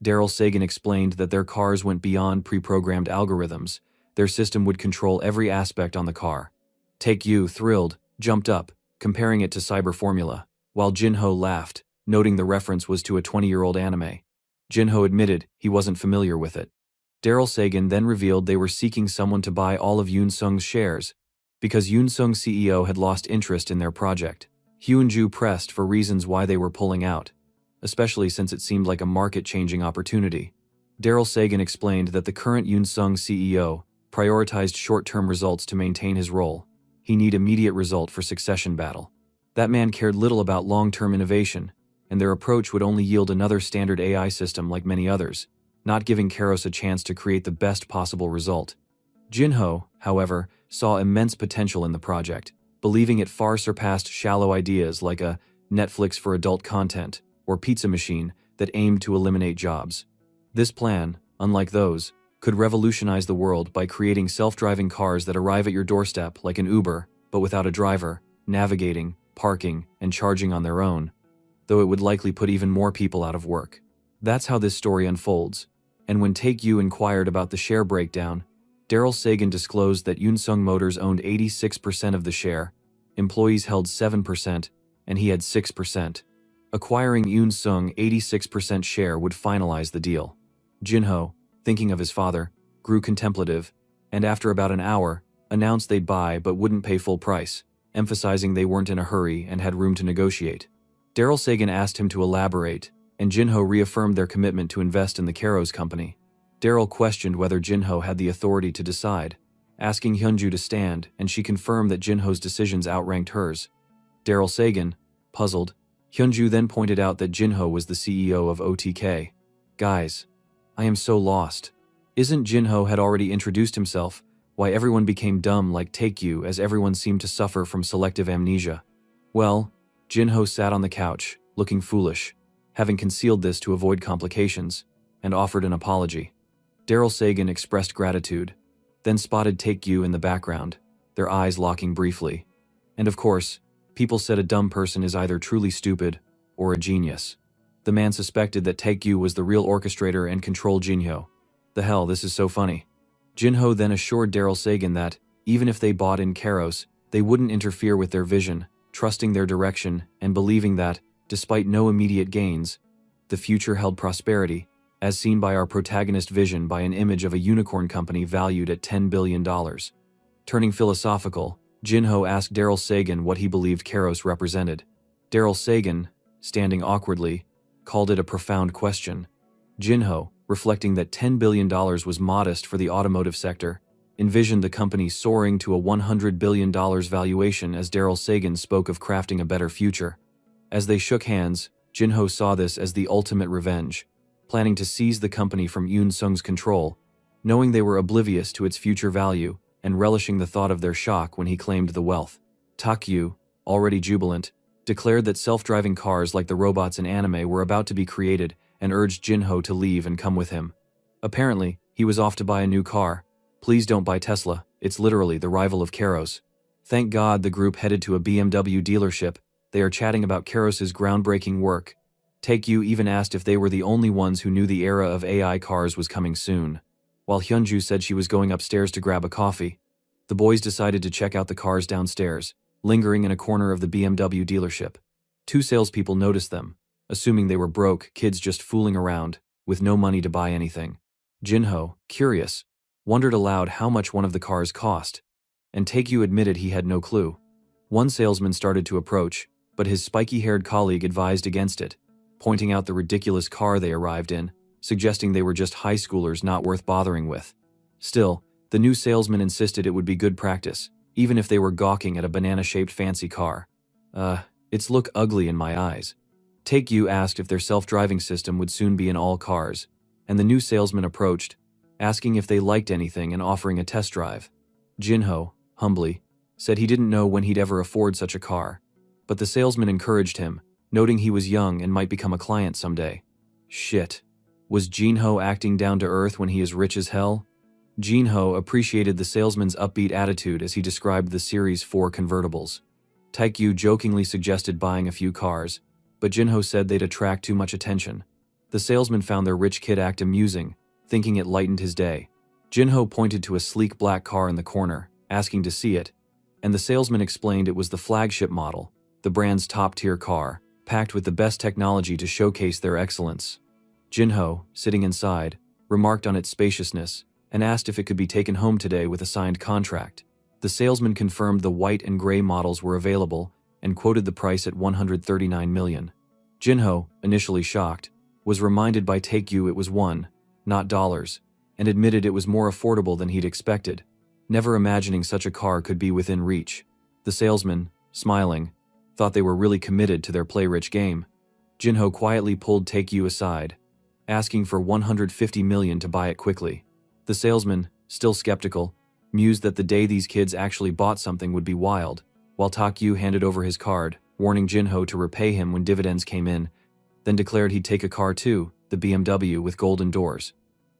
Daryl Sagan explained that their cars went beyond pre-programmed algorithms. Their system would control every aspect on the car. Taekyu, thrilled, jumped up, comparing it to Cyber Formula, while Jinho laughed, noting the reference was to a 20-year-old anime. Jinho admitted he wasn't familiar with it. Daryl Sagan then revealed they were seeking someone to buy all of Eun-sung's shares, because Eun-sung's CEO had lost interest in their project. Hyun-ju pressed for reasons why they were pulling out, especially since it seemed like a market-changing opportunity. Daryl Sagan explained that the current Eun-sung CEO prioritized short-term results to maintain his role. He needed immediate result for succession battle. That man cared little about long-term innovation, and their approach would only yield another standard AI system like many others, not giving Karos a chance to create the best possible result. Jinho, however, saw immense potential in the project, believing it far surpassed shallow ideas like a Netflix for adult content or pizza machine that aimed to eliminate jobs. This plan, unlike those, could revolutionize the world by creating self-driving cars that arrive at your doorstep like an Uber, but without a driver, navigating, parking, and charging on their own, though it would likely put even more people out of work. That's how this story unfolds, and when Taekyu inquired about the share breakdown, Daryl Sagan disclosed that Eun-sung Motors owned 86% of the share, employees held 7%, and he had 6%. Acquiring Eun-sung's 86% share would finalize the deal. Jinho, thinking of his father, grew contemplative, and after about an hour, announced they'd buy but wouldn't pay full price, emphasizing they weren't in a hurry and had room to negotiate. Daryl Sagan asked him to elaborate, and Jinho reaffirmed their commitment to invest in the Karos company. Daryl questioned whether Jinho had the authority to decide, asking Hyunju to stand, and she confirmed that Jinho's decisions outranked hers. Daryl Sagan, puzzled, Hyunju then pointed out that Jinho was the CEO of OTK. Guys, I am so lost. Isn't Jinho had already introduced himself, why everyone became dumb like Taekyu as everyone seemed to suffer from selective amnesia? Well, Jinho sat on the couch, looking foolish, having concealed this to avoid complications, and offered an apology. Daryl Sagan expressed gratitude, then spotted Taekyu in the background, their eyes locking briefly. And of course, people said a dumb person is either truly stupid or a genius. The man suspected that Taekyu was the real orchestrator and controlled Jinho. The hell, this is so funny. Jinho then assured Daryl Sagan that, even if they bought in Karos, they wouldn't interfere with their vision, trusting their direction and believing that, despite no immediate gains, the future held prosperity, as seen by our protagonist vision by an image of a unicorn company valued at $10 billion. Turning philosophical, Jinho asked Daryl Sagan what he believed Karos represented. Daryl Sagan, standing awkwardly, called it a profound question. Jinho, reflecting that $10 billion was modest for the automotive sector, envisioned the company soaring to a $100 billion valuation as Daryl Sagan spoke of crafting a better future. As they shook hands, Jinho saw this as the ultimate revenge, planning to seize the company from Eun-sung's control, knowing they were oblivious to its future value and relishing the thought of their shock when he claimed the wealth. Taekyu, already jubilant, declared that self-driving cars like the robots in anime were about to be created and urged Jinho to leave and come with him. Apparently, he was off to buy a new car. Please don't buy Tesla, it's literally the rival of Karos. Thank God the group headed to a BMW dealership. They are chatting about Karos's groundbreaking work. Taekyu even asked if they were the only ones who knew the era of AI cars was coming soon. While Hyunju said she was going upstairs to grab a coffee, the boys decided to check out the cars downstairs, lingering in a corner of the BMW dealership. Two salespeople noticed them, assuming they were broke kids just fooling around, with no money to buy anything. Jinho, curious, wondered aloud how much one of the cars cost, and Taekyu admitted he had no clue. One salesman started to approach, but his spiky-haired colleague advised against it, pointing out the ridiculous car they arrived in, suggesting they were just high schoolers not worth bothering with. Still, the new salesman insisted it would be good practice, even if they were gawking at a banana-shaped fancy car. It's look ugly in my eyes. Taekyu asked if their self-driving system would soon be in all cars, and the new salesman approached, asking if they liked anything and offering a test drive. Jinho, humbly, said he didn't know when he'd ever afford such a car, but the salesman encouraged him, noting he was young and might become a client someday. Shit. Was Jinho acting down to earth when he is rich as hell? Jinho appreciated the salesman's upbeat attitude as he described the Series 4 convertibles. Taekyu jokingly suggested buying a few cars, but Jinho said they'd attract too much attention. The salesman found their rich kid act amusing, thinking it lightened his day. Jinho pointed to a sleek black car in the corner, asking to see it, and the salesman explained it was the flagship model, the brand's top-tier car, packed with the best technology to showcase their excellence. Jinho, sitting inside, remarked on its spaciousness and asked if it could be taken home today with a signed contract. The salesman confirmed the white and gray models were available and quoted the price at $139 million. Jinho, initially shocked, was reminded by Taekyu it was won, not dollars, and admitted it was more affordable than he'd expected, never imagining such a car could be within reach. The salesman, smiling, thought they were really committed to their play-rich game. Jinho quietly pulled Taekyu aside, asking for $150 million to buy it quickly. The salesman, still skeptical, mused that the day these kids actually bought something would be wild, while Taekyu handed over his card, warning Jinho to repay him when dividends came in, then declared he'd take a car too, the BMW with golden doors.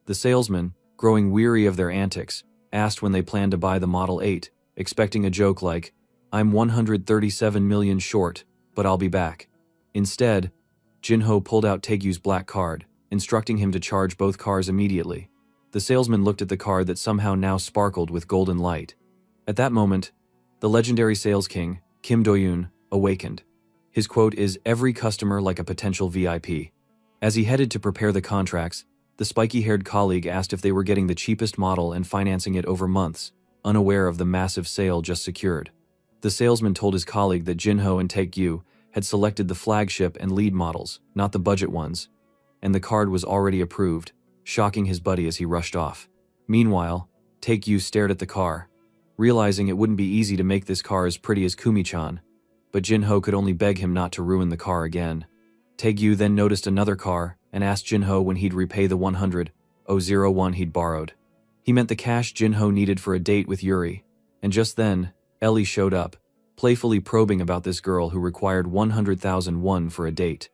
The salesman, growing weary of their antics, asked when they planned to buy the Model 8, expecting a joke like, "I'm 137 million short, but I'll be back." Instead, Jinho pulled out Taegyu's black card, instructing him to charge both cars immediately. The salesman looked at the card that somehow now sparkled with golden light. At that moment, the legendary sales king, Kim Do-yoon, awakened. His quote is, "Every customer like a potential VIP." As he headed to prepare the contracts, the spiky-haired colleague asked if they were getting the cheapest model and financing it over months, unaware of the massive sale just secured. The salesman told his colleague that Jinho and Taekyu had selected the flagship and lead models, not the budget ones, and the card was already approved, shocking his buddy as he rushed off. Meanwhile, Taekyu stared at the car, realizing it wouldn't be easy to make this car as pretty as Kumi-chan, but Jinho could only beg him not to ruin the car again. Taekyu then noticed another car and asked Jinho when he'd repay the 100,001 he'd borrowed. He meant the cash Jinho needed for a date with Yuri, and just then, Ellie showed up, playfully probing about this girl who required 100,000 won for a date.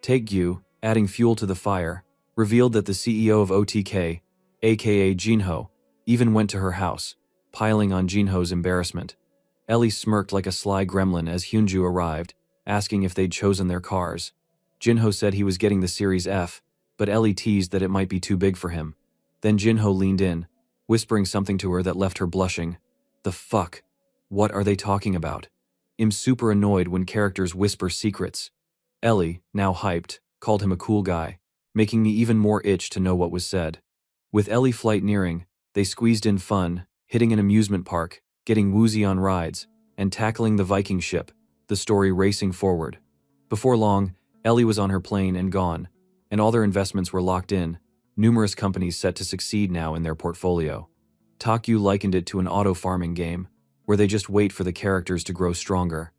Taekyu, adding fuel to the fire, revealed that the CEO of OTK, aka Jinho, even went to her house, piling on Jinho's embarrassment. Ellie smirked like a sly gremlin as Hyunju arrived, asking if they'd chosen their cars. Jinho said he was getting the Series F, but Ellie teased that it might be too big for him. Then Jinho leaned in, whispering something to her that left her blushing. The fuck? What are they talking about? I'm super annoyed when characters whisper secrets. Ellie, now hyped, called him a cool guy, making me even more itch to know what was said. With Ellie flight nearing, they squeezed in fun, hitting an amusement park, getting woozy on rides, and tackling the Viking ship, the story racing forward. Before long, Ellie was on her plane and gone, and all their investments were locked in, numerous companies set to succeed now in their portfolio. Taekyu likened it to an auto-farming game, where they just wait for the characters to grow stronger.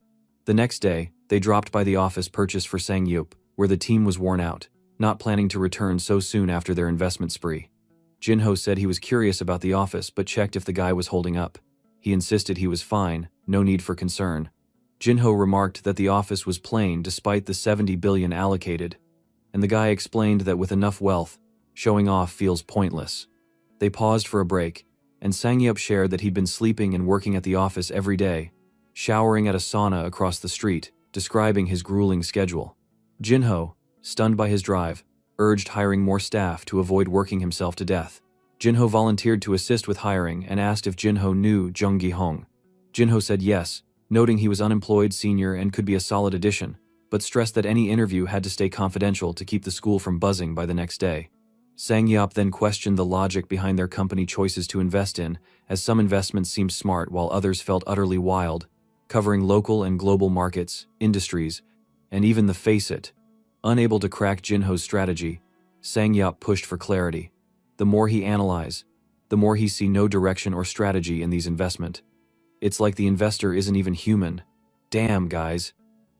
The next day, they dropped by the office purchased for Sangyup, where the team was worn out, not planning to return so soon after their investment spree. Jinho said he was curious about the office but checked if the guy was holding up. He insisted he was fine, no need for concern. Jinho remarked that the office was plain despite the 70 billion allocated, and the guy explained that with enough wealth, showing off feels pointless. They paused for a break, and Sangyup shared that he'd been sleeping and working at the office every day, showering at a sauna across the street, describing his grueling schedule. Jinho, stunned by his drive, urged hiring more staff to avoid working himself to death. Jinho volunteered to assist with hiring and asked if Jinho knew Jung Gi-hong. Jinho said yes, noting he was unemployed senior and could be a solid addition, but stressed that any interview had to stay confidential to keep the school from buzzing by the next day. Sangyup then questioned the logic behind their company choices to invest in, as some investments seemed smart while others felt utterly wild, covering local and global markets, industries, and even the face it, Unable to crack Jinho's strategy, Sang-yup pushed for clarity. The more he analyze, the more he see no direction or strategy in these investment. It's like the investor isn't even human. Damn, guys.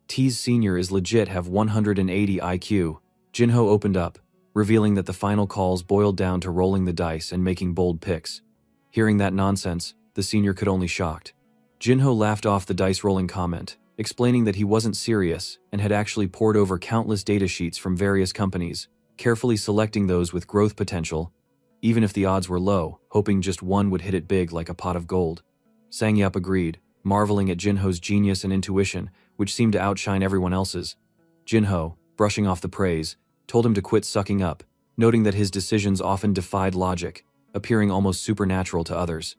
T's senior is legit have 180 IQ. Jinho opened up, revealing that the final calls boiled down to rolling the dice and making bold picks. Hearing that nonsense, the senior could only shocked. Jinho laughed off the dice-rolling comment, explaining that he wasn't serious and had actually pored over countless data sheets from various companies, carefully selecting those with growth potential, even if the odds were low, hoping just one would hit it big like a pot of gold. Sang-yup agreed, marveling at Jinho's genius and intuition, which seemed to outshine everyone else's. Jinho, brushing off the praise, told him to quit sucking up, noting that his decisions often defied logic, appearing almost supernatural to others.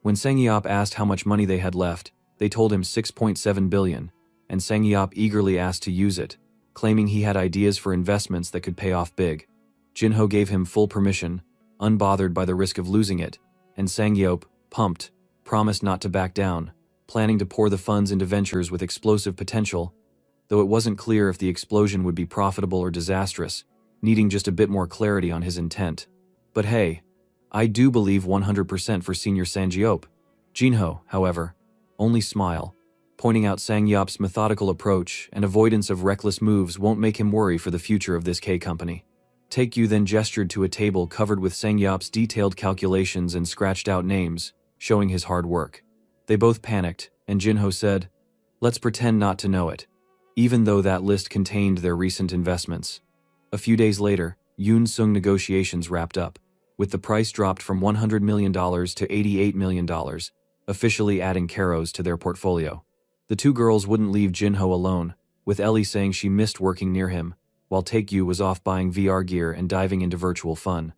When Sang-yup asked how much money they had left, they told him 6.7 billion, and Sang-yup eagerly asked to use it, claiming he had ideas for investments that could pay off big. Jinho gave him full permission, unbothered by the risk of losing it, and Sang-yup, pumped, promised not to back down, planning to pour the funds into ventures with explosive potential, though it wasn't clear if the explosion would be profitable or disastrous, needing just a bit more clarity on his intent. But hey, I do believe 100% for Senior Sang-yup. Jinho, however, only smile, pointing out Sang-yup's methodical approach and avoidance of reckless moves won't make him worry for the future of this K company. Taekyu then gestured to a table covered with Sang-yup's detailed calculations and scratched out names, showing his hard work. They both panicked, and Jinho said, "Let's pretend not to know it," even though that list contained their recent investments. A few days later, Yoon-sung negotiations wrapped up, with the price dropped from $100 million to $88 million, officially adding Karos to their portfolio. The two girls wouldn't leave Jinho alone, with Ellie saying she missed working near him, while Taekyu was off buying VR gear and diving into virtual fun.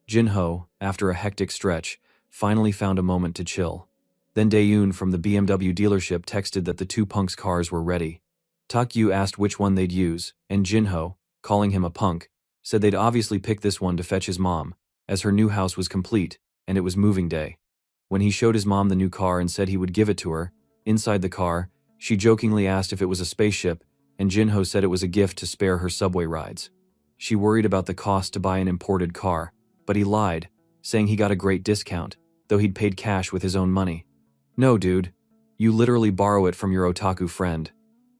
Jinho, after a hectic stretch, finally found a moment to chill. Then Daeun from the BMW dealership texted that the two punks' cars were ready. Taekyu asked which one they'd use, and Jinho, calling him a punk, said they'd obviously pick this one to fetch his mom, as her new house was complete, and it was moving day. When he showed his mom the new car and said he would give it to her, inside the car, she jokingly asked if it was a spaceship, and Jinho said it was a gift to spare her subway rides. She worried about the cost to buy an imported car, but he lied, saying he got a great discount, though he'd paid cash with his own money. "No, dude. You literally borrow it from your otaku friend."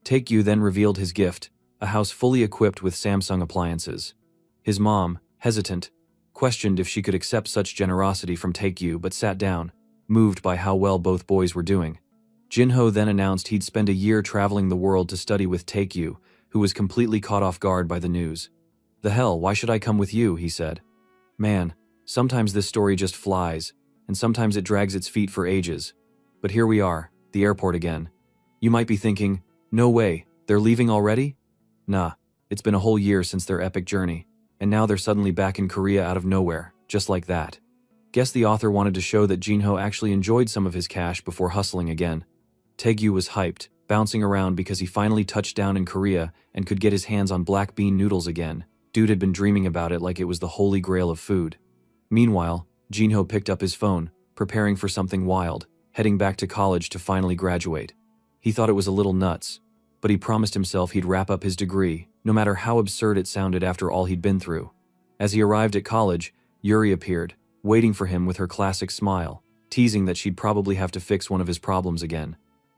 Taekyu then revealed his gift, a house fully equipped with Samsung appliances. His mom, hesitant, questioned if she could accept such generosity from Taekyu but sat down, moved by how well both boys were doing. Jinho then announced he'd spend a year traveling the world to study with Taekyu, who was completely caught off guard by the news. "The hell, why should I come with you?" he said. "Man, sometimes this story just flies, and sometimes it drags its feet for ages. But here we are, the airport again. You might be thinking, no way, they're leaving already? Nah, it's been a whole year since their epic journey, and now they're suddenly back in Korea out of nowhere, just like that." Guess the author wanted to show that Jinho actually enjoyed some of his cash before hustling again. Taekyu was hyped, bouncing around because he finally touched down in Korea and could get his hands on black bean noodles again. Dude had been dreaming about it like it was the holy grail of food. Meanwhile, Jinho picked up his phone, preparing for something wild, heading back to college to finally graduate. He thought it was a little nuts, but he promised himself he'd wrap up his degree, no matter how absurd it sounded after all he'd been through. As he arrived at college, Yuri appeared, waiting for him with her classic smile, teasing that she'd probably have to fix one of his problems again.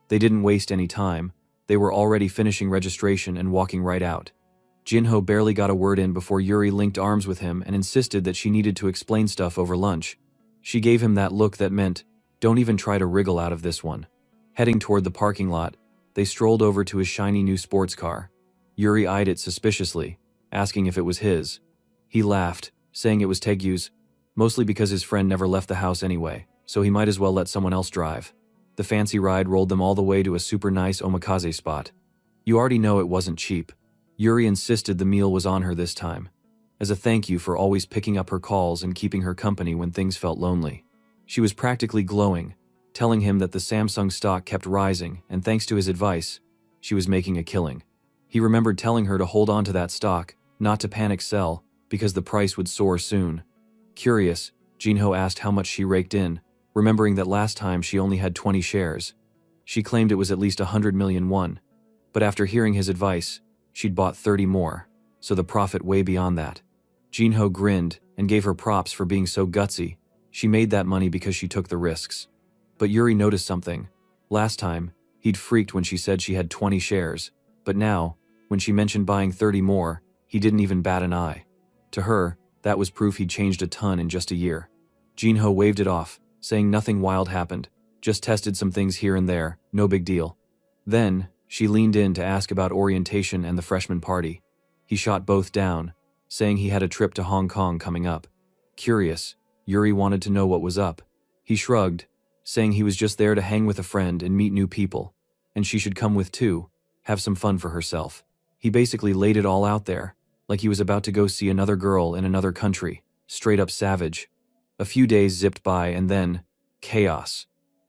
They didn't waste any time. They were already finishing registration and walking right out. Jinho barely got a word in before Yuri linked arms with him and insisted that she needed to explain stuff over lunch. She gave him that look that meant, "Don't even try to wriggle out of this one." Heading toward the parking lot, they strolled over to his shiny new sports car. Yuri eyed it suspiciously, asking if it was his. He laughed, saying it was Taegyu's, mostly because his friend never left the house anyway, so he might as well let someone else drive. The fancy ride rolled them all the way to a super nice omakase spot. You already know it wasn't cheap. Yuri insisted the meal was on her this time, as a thank you for always picking up her calls and keeping her company when things felt lonely. She was practically glowing, telling him that the Samsung stock kept rising, and thanks to his advice, she was making a killing. He remembered telling her to hold on to that stock, not to panic sell, because the price would soar soon. Curious, Jinho asked how much she raked in, remembering that last time she only had 20 shares. She claimed it was at least 100 million won, but after hearing his advice, she'd bought 30 more. so the profit way beyond that. Jinho grinned and gave her props for being so gutsy. She made that money because she took the risks. But Yuri noticed something. Last time, he'd freaked when she said she had 20 shares, but now, when she mentioned buying 30 more, he didn't even bat an eye. To her, that was proof he'd changed a ton in just a year. Jinho waved it off, saying nothing wild happened, just tested some things here and there, no big deal. Then, she leaned in to ask about orientation and the freshman party. He shot both down, saying he had a trip to Hong Kong coming up. Curious, Yuri wanted to know what was up. He shrugged, saying he was just there to hang with a friend and meet new people, and she should come with too, have some fun for herself. He basically laid it all out there, like he was about to go see another girl in another country, straight up savage. A few days zipped by and then, chaos.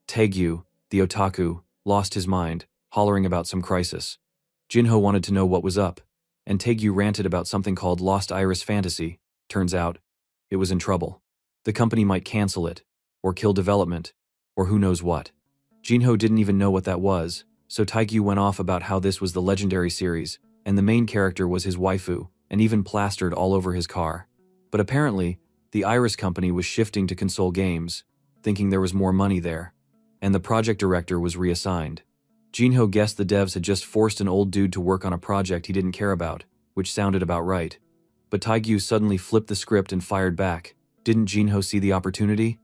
Taegyu, the otaku, lost his mind, hollering about some crisis. Jinho wanted to know what was up, and Taegyu ranted about something called Lost Iris Fantasy. Turns out, it was in trouble. The company might cancel it, or kill development, or who knows what. Jinho didn't even know what that was, so Taegyu went off about how this was the legendary series, and the main character was his waifu, and even plastered all over his car. But apparently, the Iris company was shifting to console games, thinking there was more money there, and the project director was reassigned. Jinho guessed the devs had just forced an old dude to work on a project he didn't care about, which sounded about right. But Taegyu suddenly flipped the script and fired back. Didn't Jinho see the opportunity?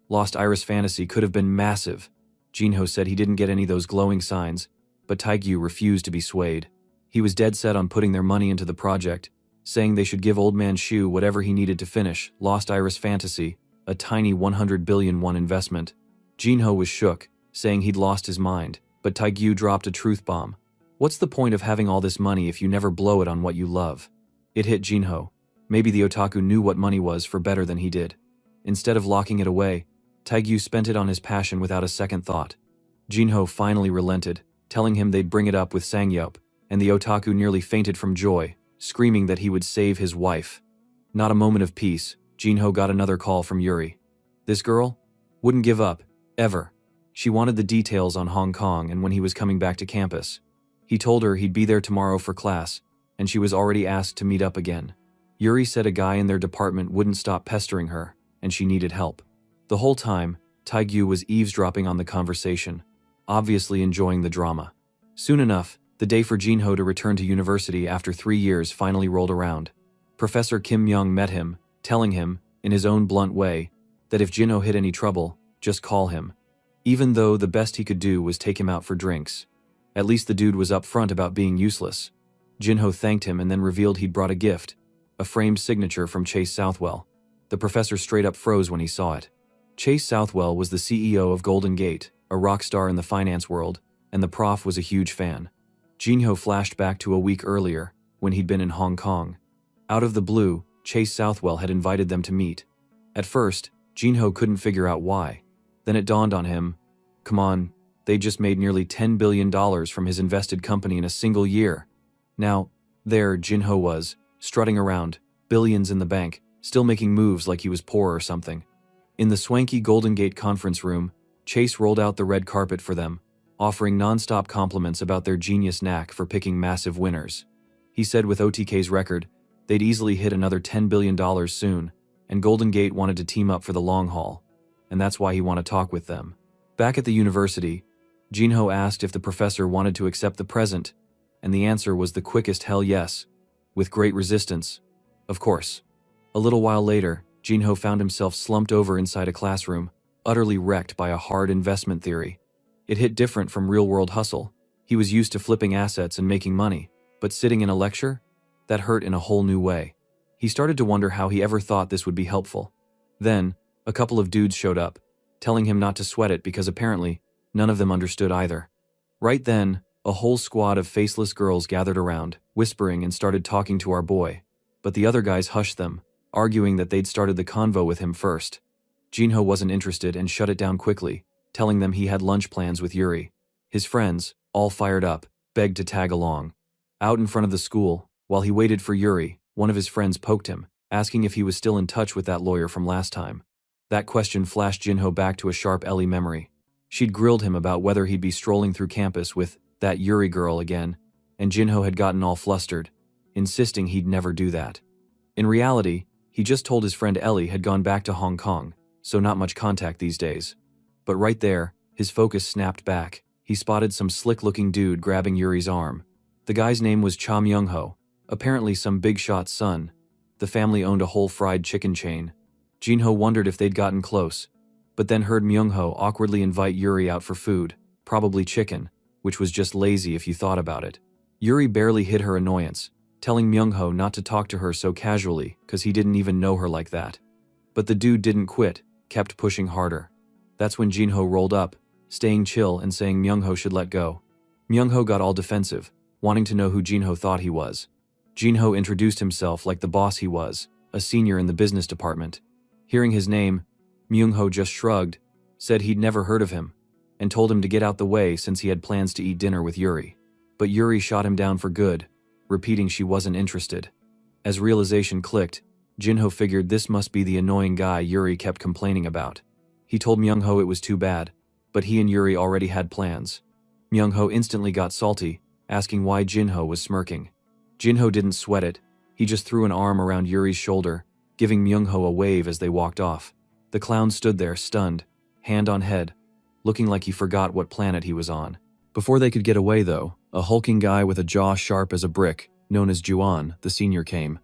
Lost Iris Fantasy could have been massive. Jinho said he didn't get any of those glowing signs, but Taegyu refused to be swayed. He was dead set on putting their money into the project, saying they should give Old Man Shu whatever he needed to finish Lost Iris Fantasy, a tiny 100 billion won investment. Jinho was shook, saying he'd lost his mind, but Taegyu dropped a truth bomb. What's the point of having all this money if you never blow it on what you love? It hit Jinho. Maybe the otaku knew what money was for better than he did. Instead of locking it away, Taegyu spent it on his passion without a second thought. Jinho finally relented, telling him they'd bring it up with Sangyup, and the otaku nearly fainted from joy, screaming that he would save his wife. Not a moment of peace, Jinho got another call from Yuri. This girl? Wouldn't give up, ever. She wanted the details on Hong Kong and when he was coming back to campus. He told her he'd be there tomorrow for class, and she was already asked to meet up again. Yuri said a guy in their department wouldn't stop pestering her, and she needed help. The whole time, Taegyu was eavesdropping on the conversation, obviously enjoying the drama. Soon enough, the day for Jinho to return to university after 3 years finally rolled around. Professor Kim Myung met him, telling him, in his own blunt way, that if Jinho hit any trouble, just call him. Even though the best he could do was take him out for drinks. At least the dude was upfront about being useless. Jinho thanked him and then revealed he'd brought a gift, a framed signature from Chase Southwell. The professor straight up froze when he saw it. Chase Southwell was the CEO of Golden Gate, a rock star in the finance world, and the prof was a huge fan. Jinho flashed back to a week earlier, when he'd been in Hong Kong. Out of the blue, Chase Southwell had invited them to meet. At first, Jinho couldn't figure out why. Then it dawned on him, come on, they just made nearly $10 billion from his invested company in a single year. Now, there Jinho was, strutting around, billions in the bank, still making moves like he was poor or something. In the swanky Golden Gate conference room, Chase rolled out the red carpet for them, offering non-stop compliments about their genius knack for picking massive winners. He said with OTK's record, they'd easily hit another $10 billion soon, and Golden Gate wanted to team up for the long haul, and that's why he wanted to talk with them. Back at the university, Jinho asked if the professor wanted to accept the present, and the answer was the quickest hell yes, with great resistance. Of course. A little while later, Jinho found himself slumped over inside a classroom, utterly wrecked by a hard investment theory. It hit different from real-world hustle. He was used to flipping assets and making money, but sitting in a lecture? That hurt in a whole new way. He started to wonder how he ever thought this would be helpful. Then, a couple of dudes showed up, telling him not to sweat it because apparently, none of them understood either. Right then, a whole squad of faceless girls gathered around, whispering and started talking to our boy. But the other guys hushed them, arguing that they'd started the convo with him first. Jinho wasn't interested and shut it down quickly, telling them he had lunch plans with Yuri. His friends, all fired up, begged to tag along. Out in front of the school, while he waited for Yuri, one of his friends poked him, asking if he was still in touch with that lawyer from last time. That question flashed Jinho back to a sharp Ellie memory. She'd grilled him about whether he'd be strolling through campus with that Yuri girl again, and Jinho had gotten all flustered. insisting he'd never do that. In reality, he just told his friend Ellie had gone back to Hong Kong, so not much contact these days. But right there, his focus snapped back. He spotted some slick-looking dude grabbing Yuri's arm. The guy's name was Cha Myung-ho, apparently some big shot's son. The family owned a whole fried chicken chain. Jin-ho wondered if they'd gotten close, but then heard Myung-ho awkwardly invite Yuri out for food, probably chicken, which was just lazy if you thought about it. Yuri barely hid her annoyance, telling Myung-ho not to talk to her so casually cause he didn't even know her like that. But the dude didn't quit, kept pushing harder. That's when Jin-ho rolled up, staying chill and saying Myung-ho should let go. Myung-ho got all defensive, wanting to know who Jin-ho thought he was. Jin-ho introduced himself like the boss he was, a senior in the business department. Hearing his name, Myung-ho just shrugged, said he'd never heard of him, and told him to get out the way since he had plans to eat dinner with Yuri. But Yuri shot him down for good, repeating she wasn't interested. As realization clicked, Jin-ho figured this must be the annoying guy Yuri kept complaining about. He told Myung-ho it was too bad, but he and Yuri already had plans. Myung-ho instantly got salty, asking why Jin-ho was smirking. Jin-ho didn't sweat it, he just threw an arm around Yuri's shoulder, giving Myung-ho a wave as they walked off. The clown stood there stunned, hand on head, looking like he forgot what planet he was on. Before they could get away though, a hulking guy with a jaw sharp as a brick, known as Juan, the senior came.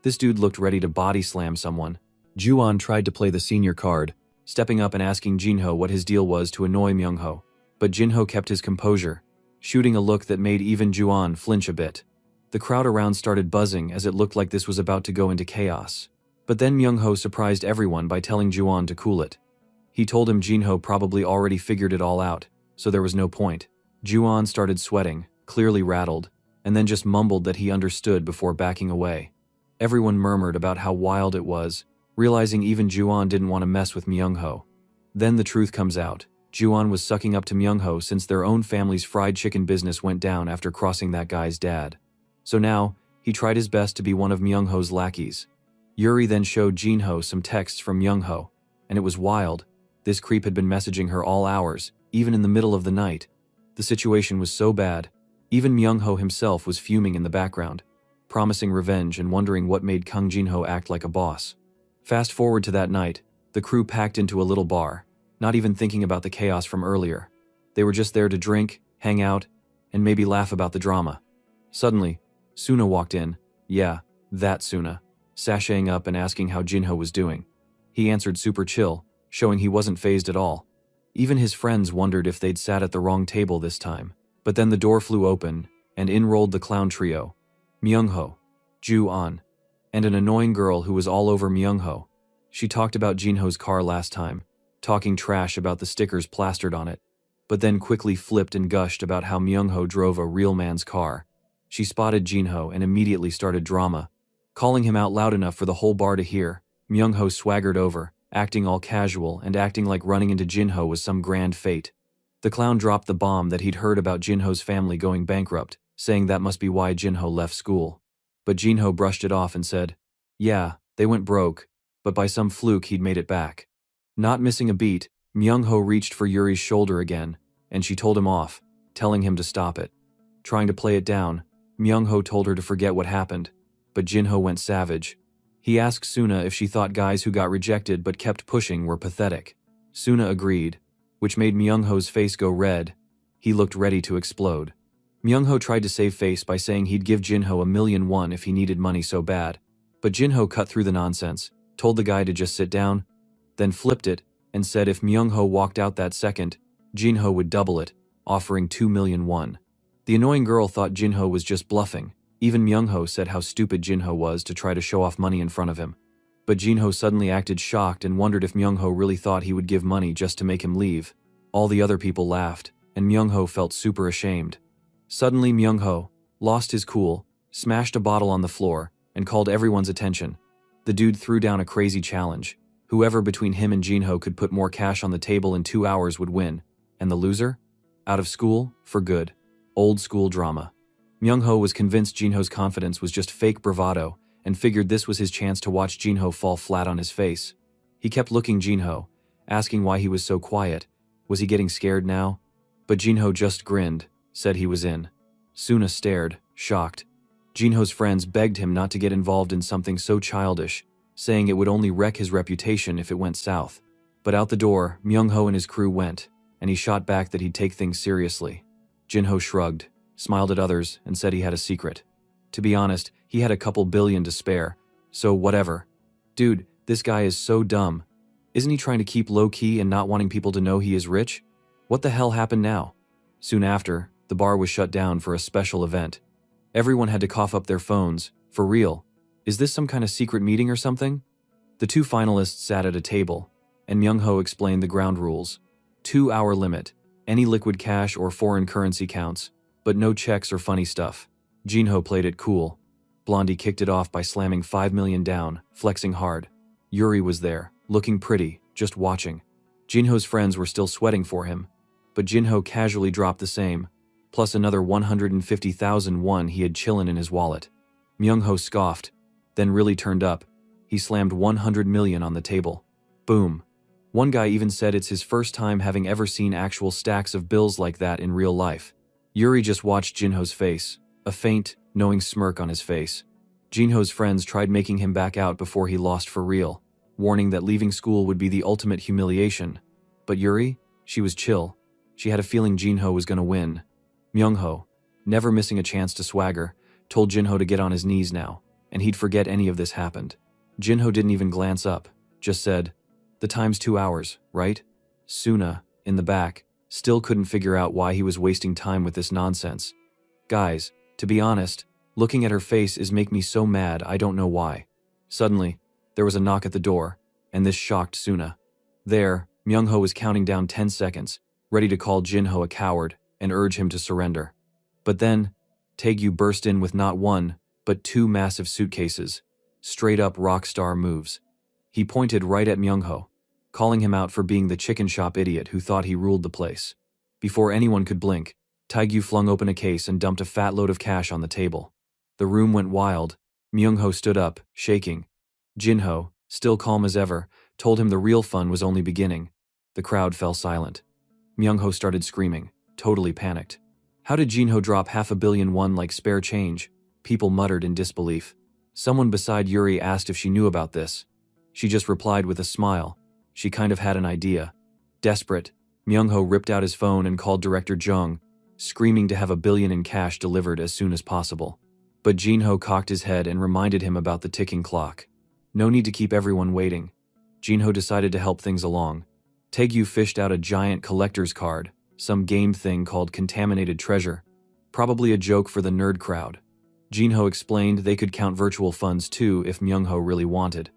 This dude looked ready to body slam someone. Juan tried to play the senior card, stepping up and asking Jin-ho what his deal was to annoy Myung-ho. But Jin-ho kept his composure, shooting a look that made even Juan flinch a bit. The crowd around started buzzing as it looked like this was about to go into chaos. But then Myung-ho surprised everyone by telling Juan to cool it. He told him Jin-ho probably already figured it all out, so there was no point. Juan started sweating, clearly rattled, and then just mumbled that he understood before backing away. Everyone murmured about how wild it was, realizing even Juan didn't want to mess with Myung-ho. Then the truth comes out. Juan was sucking up to Myung-ho since their own family's fried chicken business went down after crossing that guy's dad. So now, he tried his best to be one of Myung-ho's lackeys. Yuri then showed Jin-ho some texts from Myung-ho, and it was wild. This creep had been messaging her all hours, even in the middle of the night. The situation was so bad, even Myung-ho himself was fuming in the background, promising revenge and wondering what made Kang Jin-ho act like a boss. Fast forward to that night, the crew packed into a little bar, not even thinking about the chaos from earlier. They were just there to drink, hang out, and maybe laugh about the drama. Suddenly, Suna walked in. Yeah, that Suna, sashaying up and asking how Jin-ho was doing. He answered super chill, showing he wasn't fazed at all. Even his friends wondered if they'd sat at the wrong table this time. But then the door flew open, and in rolled the clown trio. Myung-ho, Ju-an, and an annoying girl who was all over Myung-ho. She talked about Jin-ho's car last time, talking trash about the stickers plastered on it, but then quickly flipped and gushed about how Myung-ho drove a real man's car. She spotted Jin-ho and immediately started drama. Calling him out loud enough for the whole bar to hear, Myung-ho swaggered over, acting all casual and acting like running into Jin-ho was some grand fate. The clown dropped the bomb that he'd heard about Jin-ho's family going bankrupt, saying that must be why Jin-ho left school. But Jin-ho brushed it off and said, yeah, they went broke, but by some fluke he'd made it back. Not missing a beat, Myung-ho reached for Yuri's shoulder again, and she told him off, telling him to stop it. Trying to play it down, Myung-ho told her to forget what happened, but Jin-ho went savage. He asked Suna if she thought guys who got rejected but kept pushing were pathetic. Suna agreed, which made Myung-ho's face go red. He looked ready to explode. Myung-ho tried to save face by saying he'd give Jin-ho $1,000,000 if he needed money so bad, but Jin-ho cut through the nonsense, told the guy to just sit down, then flipped it, and said if Myung-ho walked out that second, Jin-ho would double it, offering $2,000,000. The annoying girl thought Jin-ho was just bluffing. Even Myung-ho said how stupid Jin-ho was to try to show off money in front of him. But Jin-ho suddenly acted shocked and wondered if Myung-ho really thought he would give money just to make him leave. All the other people laughed, and Myung-ho felt super ashamed. Suddenly Myung-ho lost his cool, smashed a bottle on the floor, and called everyone's attention. The dude threw down a crazy challenge. Whoever between him and Jin-ho could put more cash on the table in 2 hours would win. And the loser? Out of school, for good. Old school drama. Myung-ho was convinced Jin-ho's confidence was just fake bravado, and figured this was his chance to watch Jin-ho fall flat on his face. He kept looking Jin-ho, asking why he was so quiet. Was he getting scared now? But Jin-ho just grinned, said he was in. Suna stared, shocked. Jinho's friends begged him not to get involved in something so childish, saying it would only wreck his reputation if it went south. But out the door, Myung-ho and his crew went, and he shot back that he'd take things seriously. Jinho shrugged, smiled at others, and said he had a secret. To be honest, he had a couple billion to spare, so whatever. Dude, this guy is so dumb. Isn't he trying to keep low-key and not wanting people to know he is rich? What the hell happened now? Soon after, the bar was shut down for a special event. Everyone had to cough up their phones. For real. Is this some kind of secret meeting or something? The two finalists sat at a table, and Myung-ho explained the ground rules. 2-hour limit. Any liquid cash or foreign currency counts, but no checks or funny stuff. Jinho played it cool. Blondie kicked it off by slamming 5 million down, flexing hard. Yuri was there, looking pretty, just watching. Jinho's friends were still sweating for him, but Jinho casually dropped the same, plus another 150,000 won he had chillin' in his wallet. Myung-ho scoffed, then really turned up. He slammed 100 million on the table. Boom. One guy even said it's his first time having ever seen actual stacks of bills like that in real life. Yuri just watched Jinho's face, a faint, knowing smirk on his face. Jinho's friends tried making him back out before he lost for real, warning that leaving school would be the ultimate humiliation. But Yuri? She was chill. She had a feeling Jinho was gonna win. Myung-ho, never missing a chance to swagger, told Jinho to get on his knees now, and he'd forget any of this happened. Jinho didn't even glance up, just said, "The time's 2 hours, right?" Suna, in the back, still couldn't figure out why he was wasting time with this nonsense. Guys, to be honest, looking at her face is make me so mad I don't know why. Suddenly, there was a knock at the door, and this shocked Suna. There, Myung-ho was counting down 10 seconds, ready to call Jinho a coward and urge him to surrender. But then, Taegyu burst in with not one, but 2 massive suitcases. Straight-up rock star moves. He pointed right at Myung-ho, calling him out for being the chicken shop idiot who thought he ruled the place. Before anyone could blink, Taegyu flung open a case and dumped a fat load of cash on the table. The room went wild. Myung-ho stood up, shaking. Jinho, still calm as ever, told him the real fun was only beginning. The crowd fell silent. Myung-ho started screaming, totally panicked. How did Jinho drop 500 million won like spare change? People muttered in disbelief. Someone beside Yuri asked if she knew about this. She just replied with a smile. She kind of had an idea. Desperate, Myung-ho ripped out his phone and called Director Jung, screaming to have 1 billion in cash delivered as soon as possible. But Jinho cocked his head and reminded him about the ticking clock. No need to keep everyone waiting. Jinho decided to help things along. Taegyu fished out a giant collector's card, some game thing called Contaminated Treasure. Probably a joke for the nerd crowd. Jinho explained they could count virtual funds too if Myung-ho really wanted.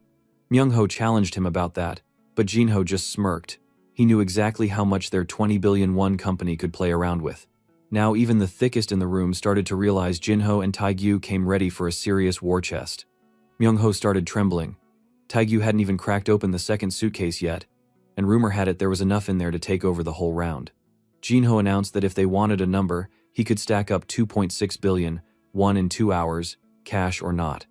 Myung-ho challenged him about that, but Jinho just smirked. He knew exactly how much their 20 billion won company could play around with. Now even the thickest in the room started to realize Jinho and Taegyu came ready for a serious war chest. Myung-ho started trembling. Taegyu hadn't even cracked open the second suitcase yet, and rumor had it there was enough in there to take over the whole round. Jinho announced that if they wanted a number, he could stack up 2.6 billion, won in 2 hours, cash or not.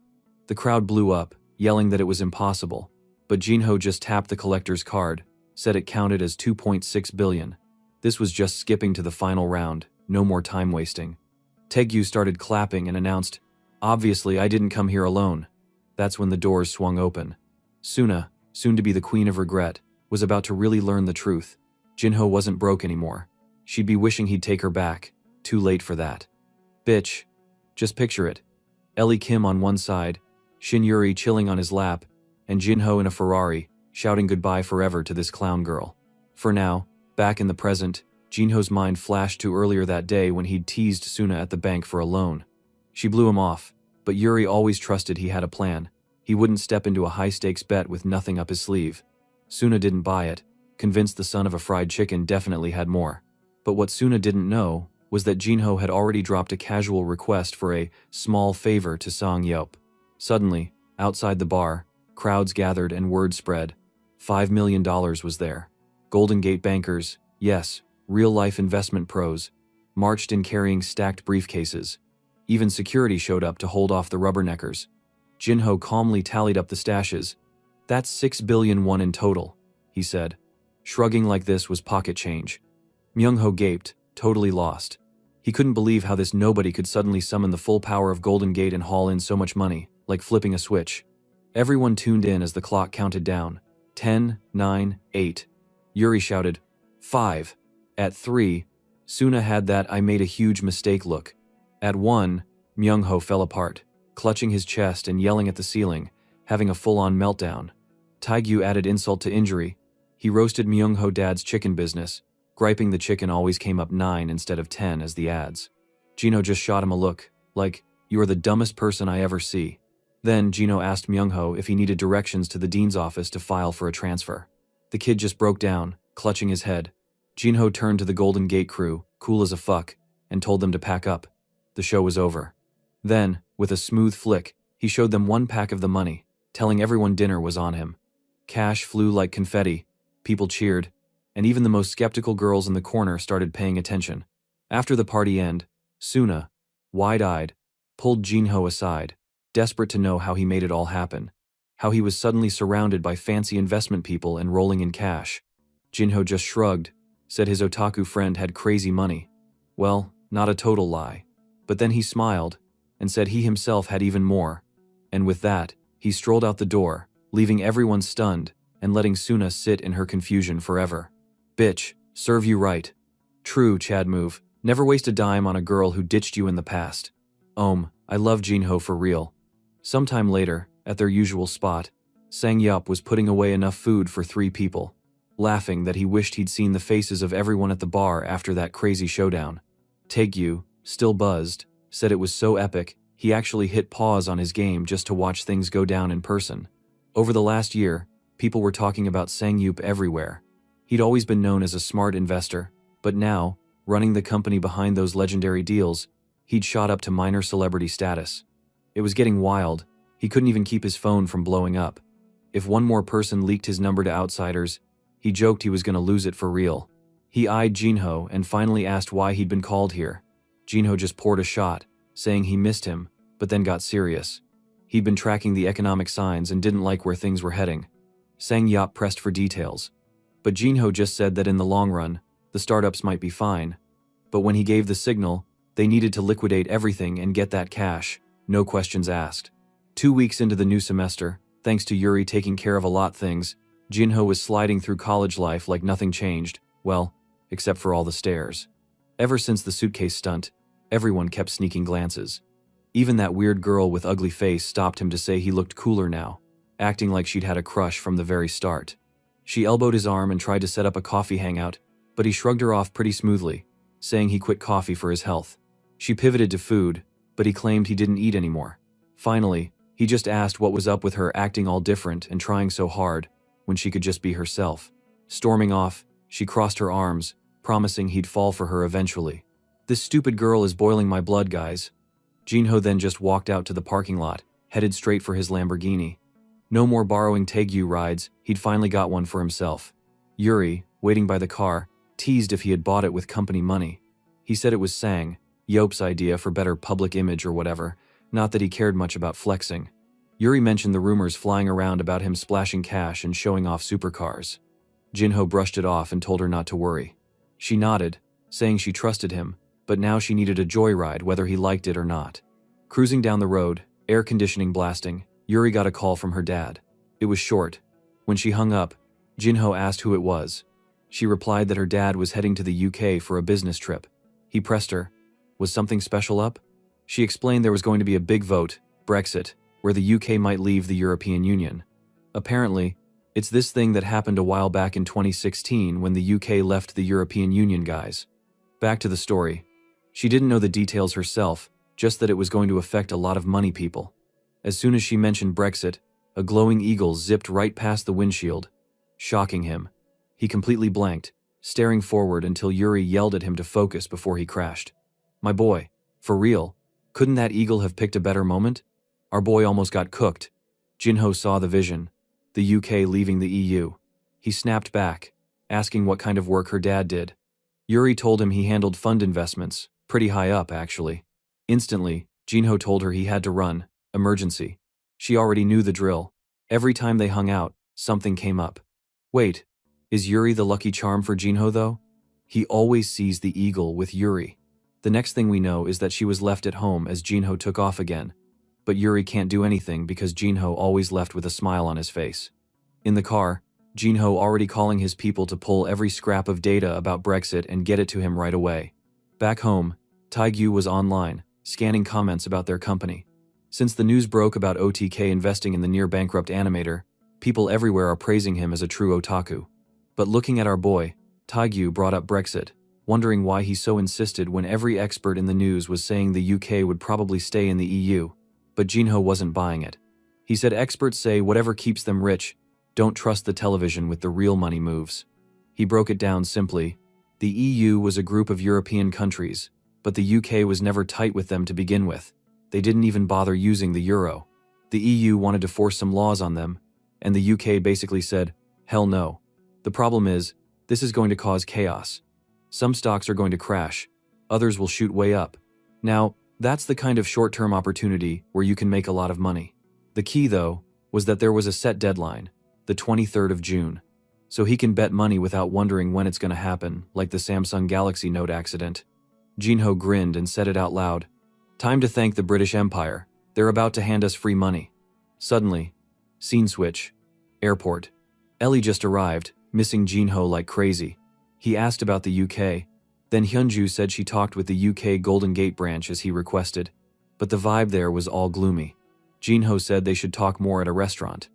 The crowd blew up, yelling that it was impossible, but Jinho just tapped the collector's card, said it counted as 2.6 billion. This was just skipping to the final round, no more time wasting. Taegyu started clapping and announced, "Obviously I didn't come here alone." That's when the doors swung open. Suna, soon to be the queen of regret, was about to really learn the truth. Jinho wasn't broke anymore. She'd be wishing he'd take her back. Too late for that. Bitch. Just picture it. Ellie Kim on one side, Shin Yuri chilling on his lap, and Jinho in a Ferrari, shouting goodbye forever to this clown girl. For now, back in the present, Jinho's mind flashed to earlier that day when he'd teased Suna at the bank for a loan. She blew him off, but Yuri always trusted he had a plan. He wouldn't step into a high-stakes bet with nothing up his sleeve. Suna didn't buy it, convinced the son of a fried chicken definitely had more. But what Suna didn't know was that Jinho had already dropped a casual request for a small favor to Sang Yeop. Suddenly, outside the bar, crowds gathered and word spread. $5 million was there. Golden Gate bankers, yes, real-life investment pros, marched in carrying stacked briefcases. Even security showed up to hold off the rubberneckers. Jinho calmly tallied up the stashes. "That's 6 billion won in total," he said. Shrugging like this was pocket change. Myung-ho gaped, totally lost. He couldn't believe how this nobody could suddenly summon the full power of Golden Gate and haul in so much money, like flipping a switch. Everyone tuned in as the clock counted down. 10, 9, 8. Yuri shouted, 5. At 3, Suna had that "I made a huge mistake" look. At 1, Myung-ho fell apart, clutching his chest and yelling at the ceiling, having a full-on meltdown. Taegyu added insult to injury. He roasted Myung-ho dad's chicken business, griping the chicken always came up 9 instead of 10 as the ads. Gino just shot him a look, like, "You are the dumbest person I ever see." Then Gino asked Myung-ho if he needed directions to the dean's office to file for a transfer. The kid just broke down, clutching his head. Jinho turned to the Golden Gate crew, cool as a fuck, and told them to pack up. The show was over. Then, with a smooth flick, he showed them 1 pack of the money, telling everyone dinner was on him. Cash flew like confetti, people cheered, and even the most skeptical girls in the corner started paying attention. After the party ended, Suna, wide-eyed, pulled Jinho aside, desperate to know how he made it all happen, how he was suddenly surrounded by fancy investment people and rolling in cash. Jinho just shrugged, said his otaku friend had crazy money. Well, not a total lie. But then he smiled, and said he himself had even more. And with that, he strolled out the door, leaving everyone stunned, and letting Suna sit in her confusion forever. Bitch, serve you right. True, Chad move, never waste a dime on a girl who ditched you in the past. I love Jinho for real. Sometime later, at their usual spot, Sang-yup was putting away enough food for 3 people, laughing that he wished he'd seen the faces of everyone at the bar after that crazy showdown. Taegyu, still buzzed, said it was so epic, he actually hit pause on his game just to watch things go down in person. Over the last year, people were talking about Sang-yup everywhere. He'd always been known as a smart investor, but now, running the company behind those legendary deals, he'd shot up to minor celebrity status. It was getting wild. He couldn't even keep his phone from blowing up. If one more person leaked his number to outsiders, he joked he was going to lose it for real. He eyed Jinho and finally asked why he'd been called here. Jinho just poured a shot, saying he missed him, but then got serious. He'd been tracking the economic signs and didn't like where things were heading. Sang-yup pressed for details. But Jinho just said that in the long run, the startups might be fine. But when he gave the signal, they needed to liquidate everything and get that cash. No questions asked. 2 weeks into the new semester, thanks to Yuri taking care of a lot things, Jinho was sliding through college life like nothing changed, well, except for all the stares. Ever since the suitcase stunt, everyone kept sneaking glances. Even that weird girl with ugly face stopped him to say he looked cooler now, acting like she'd had a crush from the very start. She elbowed his arm and tried to set up a coffee hangout, but he shrugged her off pretty smoothly, saying he quit coffee for his health. She pivoted to food, but he claimed he didn't eat anymore. Finally, he just asked what was up with her acting all different and trying so hard, when she could just be herself. Storming off, she crossed her arms, promising he'd fall for her eventually. This stupid girl is boiling my blood, guys. Jinho then just walked out to the parking lot, headed straight for his Lamborghini. No more borrowing Taegyu rides, he'd finally got one for himself. Yuri, waiting by the car, teased if he had bought it with company money. He said it was Sang-yup's idea for better public image or whatever, not that he cared much about flexing. Yuri mentioned the rumors flying around about him splashing cash and showing off supercars. Jinho brushed it off and told her not to worry. She nodded, saying she trusted him, but now she needed a joyride whether he liked it or not. Cruising down the road, air conditioning blasting, Yuri got a call from her dad. It was short. When she hung up, Jinho asked who it was. She replied that her dad was heading to the UK for a business trip. He pressed her. Was something special up? She explained there was going to be a big vote, Brexit, where the UK might leave the European Union. Apparently, it's this thing that happened a while back in 2016 when the UK left the European Union, guys. Back to the story. She didn't know the details herself, just that it was going to affect a lot of money people. As soon as she mentioned Brexit, a glowing eagle zipped right past the windshield, shocking him. He completely blanked, staring forward until Yuri yelled at him to focus before he crashed. My boy, for real, couldn't that eagle have picked a better moment? Our boy almost got cooked. Jinho saw the vision. The UK leaving the EU. He snapped back, asking what kind of work her dad did. Yuri told him he handled fund investments, pretty high up actually. Instantly, Jinho told her he had to run, emergency. She already knew the drill. Every time they hung out, something came up. Wait, is Yuri the lucky charm for Jinho though? He always sees the eagle with Yuri. The next thing we know is that she was left at home as Jinho took off again. But Yuri can't do anything because Jinho always left with a smile on his face. In the car, Jinho already calling his people to pull every scrap of data about Brexit and get it to him right away. Back home, Taegyu was online, scanning comments about their company. Since the news broke about OTK investing in the near-bankrupt animator, people everywhere are praising him as a true otaku. But looking at our boy, Taegyu brought up Brexit, wondering why he so insisted when every expert in the news was saying the UK would probably stay in the EU. But Jinho wasn't buying it. He said experts say whatever keeps them rich, don't trust the television with the real money moves. He broke it down simply. The EU was a group of European countries, but the UK was never tight with them to begin with. They didn't even bother using the euro. The EU wanted to force some laws on them, and the UK basically said, hell no. The problem is, this is going to cause chaos. Some stocks are going to crash, others will shoot way up. Now, that's the kind of short-term opportunity where you can make a lot of money. The key, though, was that there was a set deadline, the 23rd of June. So he can bet money without wondering when it's going to happen, like the Samsung Galaxy Note accident. Jinho grinned and said it out loud. Time to thank the British Empire. They're about to hand us free money. Suddenly, scene switch. Airport. Ellie just arrived, missing Jinho like crazy. He asked about the UK. Then Hyunju said she talked with the UK Golden Gate branch as he requested. But the vibe there was all gloomy. Jinho said they should talk more at a restaurant.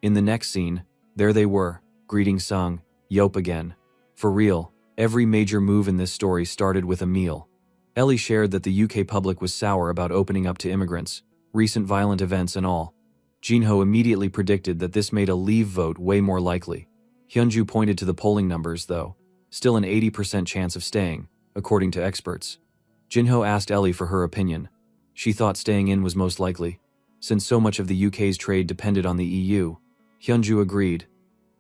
In the next scene, there they were, greeting Sung, Yope again. For real, every major move in this story started with a meal. Ellie shared that the UK public was sour about opening up to immigrants, recent violent events and all. Jinho immediately predicted that this made a leave vote way more likely. Hyunju pointed to the polling numbers, though. Still an 80% chance of staying, according to experts. Jinho asked Ellie for her opinion. She thought staying in was most likely, since so much of the UK's trade depended on the EU. Hyunju agreed.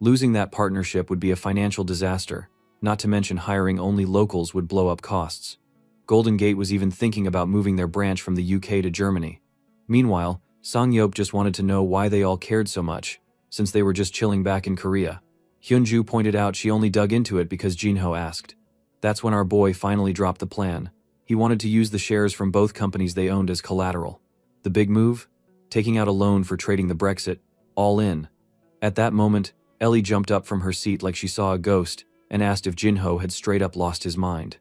Losing that partnership would be a financial disaster, not to mention hiring only locals would blow up costs. Golden Gate was even thinking about moving their branch from the UK to Germany. Meanwhile, Sang Yope just wanted to know why they all cared so much, since they were just chilling back in Korea. Hyunju pointed out she only dug into it because Jinho asked. That's when our boy finally dropped the plan. He wanted to use the shares from both companies they owned as collateral. The big move? Taking out a loan for trading the Brexit, all in. At that moment, Ellie jumped up from her seat like she saw a ghost and asked if Jinho had straight up lost his mind.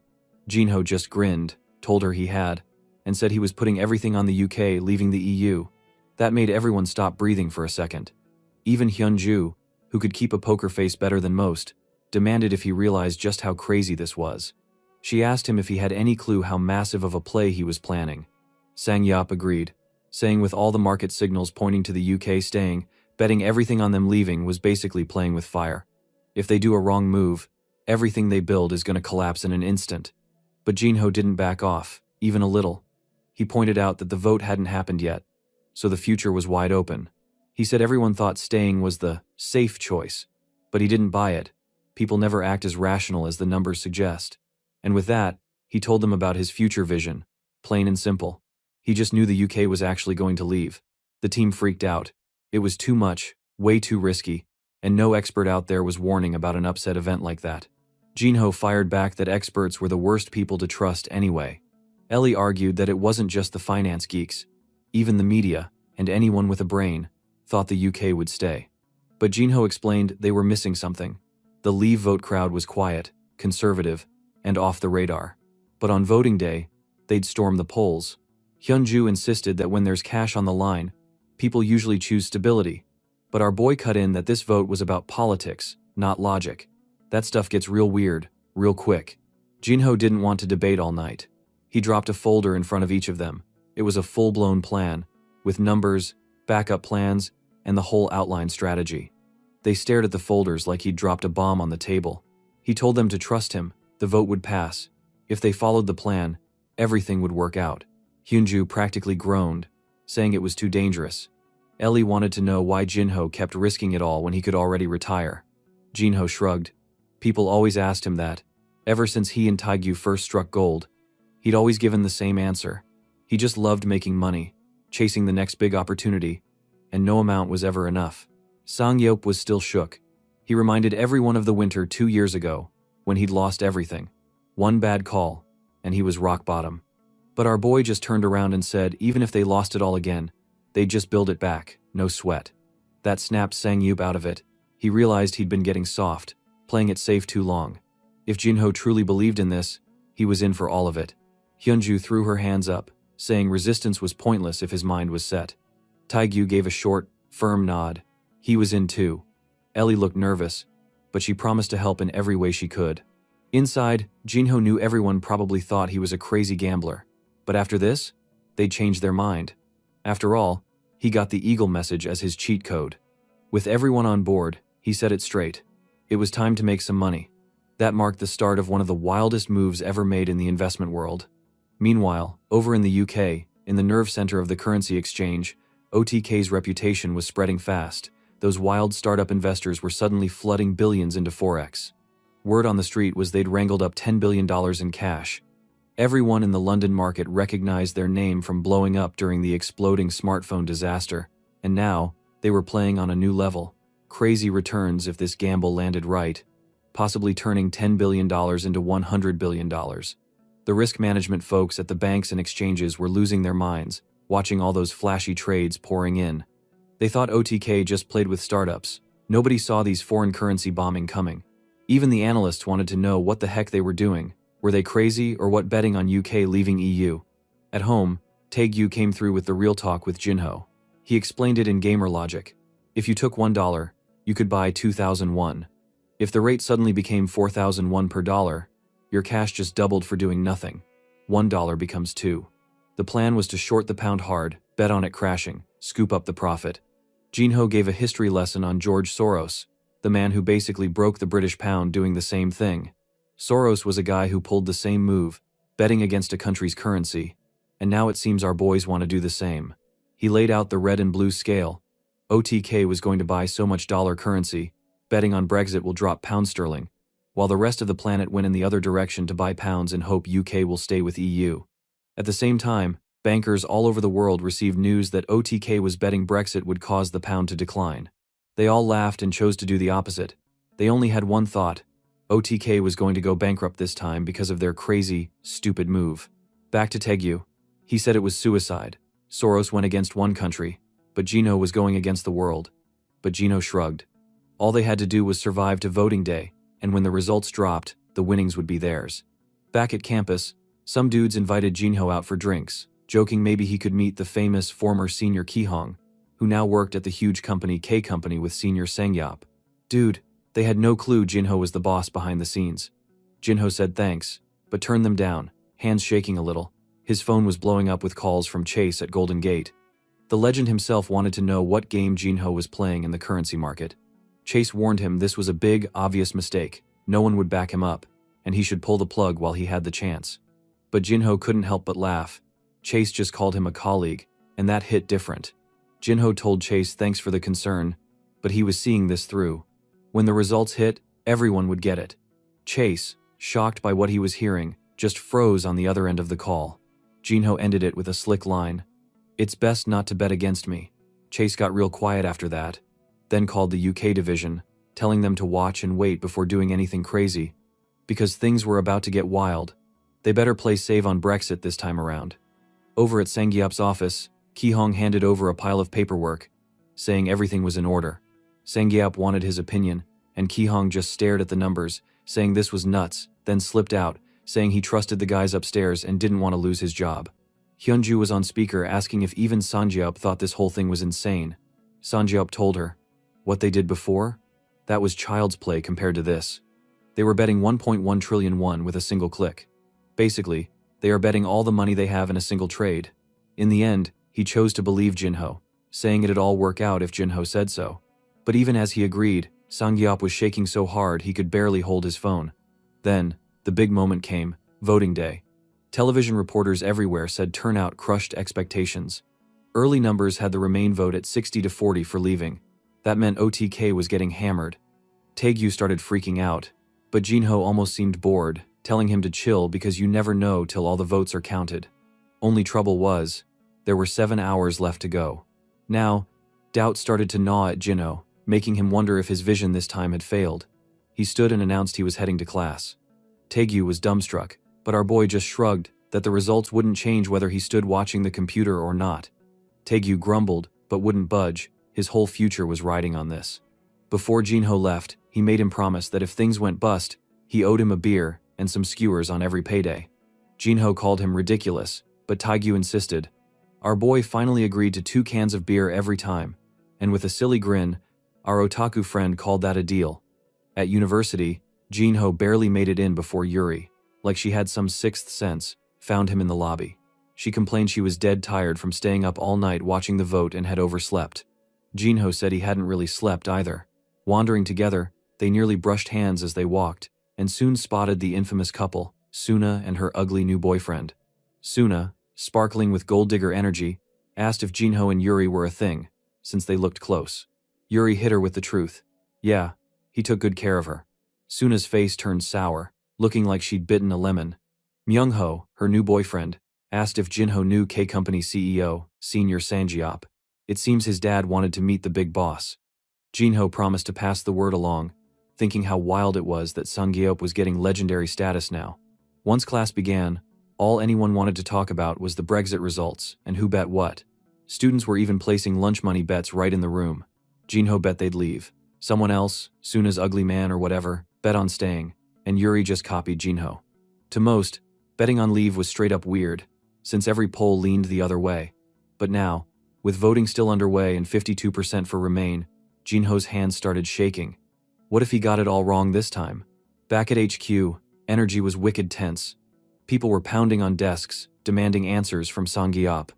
Jinho just grinned, told her he had, and said he was putting everything on the UK leaving the EU. That made everyone stop breathing for a second. Even Hyunju, who could keep a poker face better than most, demanded if he realized just how crazy this was. She asked him if he had any clue how massive of a play he was planning. Sang Yop agreed, saying with all the market signals pointing to the UK staying, betting everything on them leaving was basically playing with fire. If they do a wrong move, everything they build is going to collapse in an instant. But Jinho didn't back off, even a little. He pointed out that the vote hadn't happened yet, so the future was wide open. He said everyone thought staying was the safe choice, but he didn't buy it. People never act as rational as the numbers suggest. And with that, he told them about his future vision, plain and simple. He just knew the UK was actually going to leave. The team freaked out. It was too much, way too risky, and no expert out there was warning about an upset event like that. Jinho fired back that experts were the worst people to trust anyway. Ellie argued that it wasn't just the finance geeks. Even the media, and anyone with a brain, thought the UK would stay. But Jinho explained they were missing something. The Leave vote crowd was quiet, conservative, and off the radar. But on voting day, they'd storm the polls. Hyunju insisted that when there's cash on the line, people usually choose stability. But our boy cut in that this vote was about politics, not logic. That stuff gets real weird, real quick. Jinho didn't want to debate all night. He dropped a folder in front of each of them. It was a full-blown plan, with numbers, backup plans, and the whole outline strategy. They stared at the folders like he'd dropped a bomb on the table. He told them to trust him, the vote would pass. If they followed the plan, everything would work out. Hyunju practically groaned, saying it was too dangerous. Ellie wanted to know why Jinho kept risking it all when he could already retire. Jinho shrugged. People always asked him that. Ever since he and Taegyu first struck gold, he'd always given the same answer. He just loved making money, chasing the next big opportunity, and no amount was ever enough. Sang Yope was still shook. He reminded everyone of the winter 2 years ago, when he'd lost everything. One bad call, and he was rock bottom. But our boy just turned around and said even if they lost it all again, they'd just build it back, no sweat. That snapped Sang-yup out of it. He realized he'd been getting soft, playing it safe too long. If Jinho truly believed in this, he was in for all of it. Hyunju threw her hands up, saying resistance was pointless if his mind was set. Taegyu gave a short, firm nod. He was in too. Ellie looked nervous, but she promised to help in every way she could. Inside, Jinho knew everyone probably thought he was a crazy gambler. But after this, they'd changed their mind. After all, he got the Eagle message as his cheat code. With everyone on board, he set it straight. It was time to make some money. That marked the start of one of the wildest moves ever made in the investment world. Meanwhile, over in the UK, in the nerve center of the currency exchange, OTK's reputation was spreading fast. Those wild startup investors were suddenly flooding billions into Forex. Word on the street was they'd wrangled up $10 billion in cash. Everyone in the London market recognized their name from blowing up during the exploding smartphone disaster, and now, they were playing on a new level. Crazy returns if this gamble landed right, possibly turning $10 billion into $100 billion. The risk management folks at the banks and exchanges were losing their minds, watching all those flashy trades pouring in. They thought OTK just played with startups. Nobody saw these foreign currency bombing coming. Even the analysts wanted to know what the heck they were doing. Were they crazy or what betting on UK leaving EU? At home, Taegyu came through with the real talk with Jinho. He explained it in gamer logic. If you took $1, you could buy 2001. If the rate suddenly became 4001 per dollar, your cash just doubled for doing nothing. $1 becomes 2. The plan was to short the pound hard, bet on it crashing, scoop up the profit. Jinho gave a history lesson on George Soros, the man who basically broke the British pound doing the same thing. Soros was a guy who pulled the same move, betting against a country's currency, and now it seems our boys want to do the same. He laid out the red and blue scale. OTK was going to buy so much dollar currency, betting on Brexit will drop pound sterling, while the rest of the planet went in the other direction to buy pounds and hope UK will stay with EU. At the same time, bankers all over the world received news that OTK was betting Brexit would cause the pound to decline. They all laughed and chose to do the opposite. They only had one thought. OTK was going to go bankrupt this time because of their crazy, stupid move. Back to Taegyu. He said it was suicide. Soros went against one country, but Jinho was going against the world. But Jinho shrugged. All they had to do was survive to voting day, and when the results dropped, the winnings would be theirs. Back at campus, some dudes invited Jinho out for drinks, joking maybe he could meet the famous former senior Ki-hong, who now worked at the huge company K-company with senior Sang-yup. Dude, they had no clue Jinho was the boss behind the scenes. Jinho said thanks, but turned them down, hands shaking a little. His phone was blowing up with calls from Chase at Golden Gate. The legend himself wanted to know what game Jinho was playing in the currency market. Chase warned him this was a big, obvious mistake. No one would back him up, and he should pull the plug while he had the chance. But Jinho couldn't help but laugh. Chase just called him a colleague, and that hit different. Jinho told Chase thanks for the concern, but he was seeing this through. When the results hit, everyone would get it. Chase, shocked by what he was hearing, just froze on the other end of the call. Jinho ended it with a slick line. "It's best not to bet against me." Chase got real quiet after that, then called the UK division, telling them to watch and wait before doing anything crazy, because things were about to get wild. They better play safe on Brexit this time around. Over at Sang-yup's office, Ki-hong handed over a pile of paperwork, saying everything was in order. Sang-yup wanted his opinion, and Ki-hong just stared at the numbers, saying this was nuts, then slipped out, saying he trusted the guys upstairs and didn't want to lose his job. Hyunju was on speaker asking if even Sang-yup thought this whole thing was insane. Sang-yup told her, what they did before? That was child's play compared to this. They were betting 1.1 trillion won with a single click. Basically, they are betting all the money they have in a single trade. In the end, he chose to believe Jinho, saying it'd all work out if Jinho said so. But even as he agreed, Sang-yup was shaking so hard he could barely hold his phone. Then, the big moment came, voting day. Television reporters everywhere said turnout crushed expectations. Early numbers had the Remain vote at 60-40 for leaving. That meant OTK was getting hammered. Taegyu started freaking out, but Jinho almost seemed bored, telling him to chill because you never know till all the votes are counted. Only trouble was, there were 7 hours left to go. Now, doubt started to gnaw at Jinho, making him wonder if his vision this time had failed. He stood and announced he was heading to class. Taegyu was dumbstruck. But our boy just shrugged that the results wouldn't change whether he stood watching the computer or not. Taegyu grumbled, but wouldn't budge. His whole future was riding on this. Before Jinho left, he made him promise that if things went bust, he owed him a beer and some skewers on every payday. Jinho called him ridiculous, but Taegyu insisted. Our boy finally agreed to 2 cans of beer every time, and with a silly grin, our otaku friend called that a deal. At university, Jinho barely made it in before Yuri, like she had some sixth sense, found him in the lobby. She complained she was dead tired from staying up all night watching the vote and had overslept. Jinho said he hadn't really slept either. Wandering together, they nearly brushed hands as they walked, and soon spotted the infamous couple, Suna and her ugly new boyfriend. Suna, sparkling with gold digger energy, asked if Jinho and Yuri were a thing, since they looked close. Yuri hit her with the truth. Yeah, he took good care of her. Suna's face turned sour, looking like she'd bitten a lemon. Myungho, her new boyfriend, asked if Jinho knew K-Company CEO, Senior Sangiop. It seems his dad wanted to meet the big boss. Jinho promised to pass the word along, thinking how wild it was that Sangiop was getting legendary status now. Once class began, all anyone wanted to talk about was the Brexit results and who bet what. Students were even placing lunch money bets right in the room. Jinho bet they'd leave. Someone else, Suna's ugly man or whatever, bet on staying, and Yuri just copied Jinho. To most, betting on leave was straight up weird, since every poll leaned the other way. But now, with voting still underway and 52% for Remain, Jinho's hands started shaking. What if he got it all wrong this time? Back at HQ, energy was wicked tense. People were pounding on desks, demanding answers from Sangiop.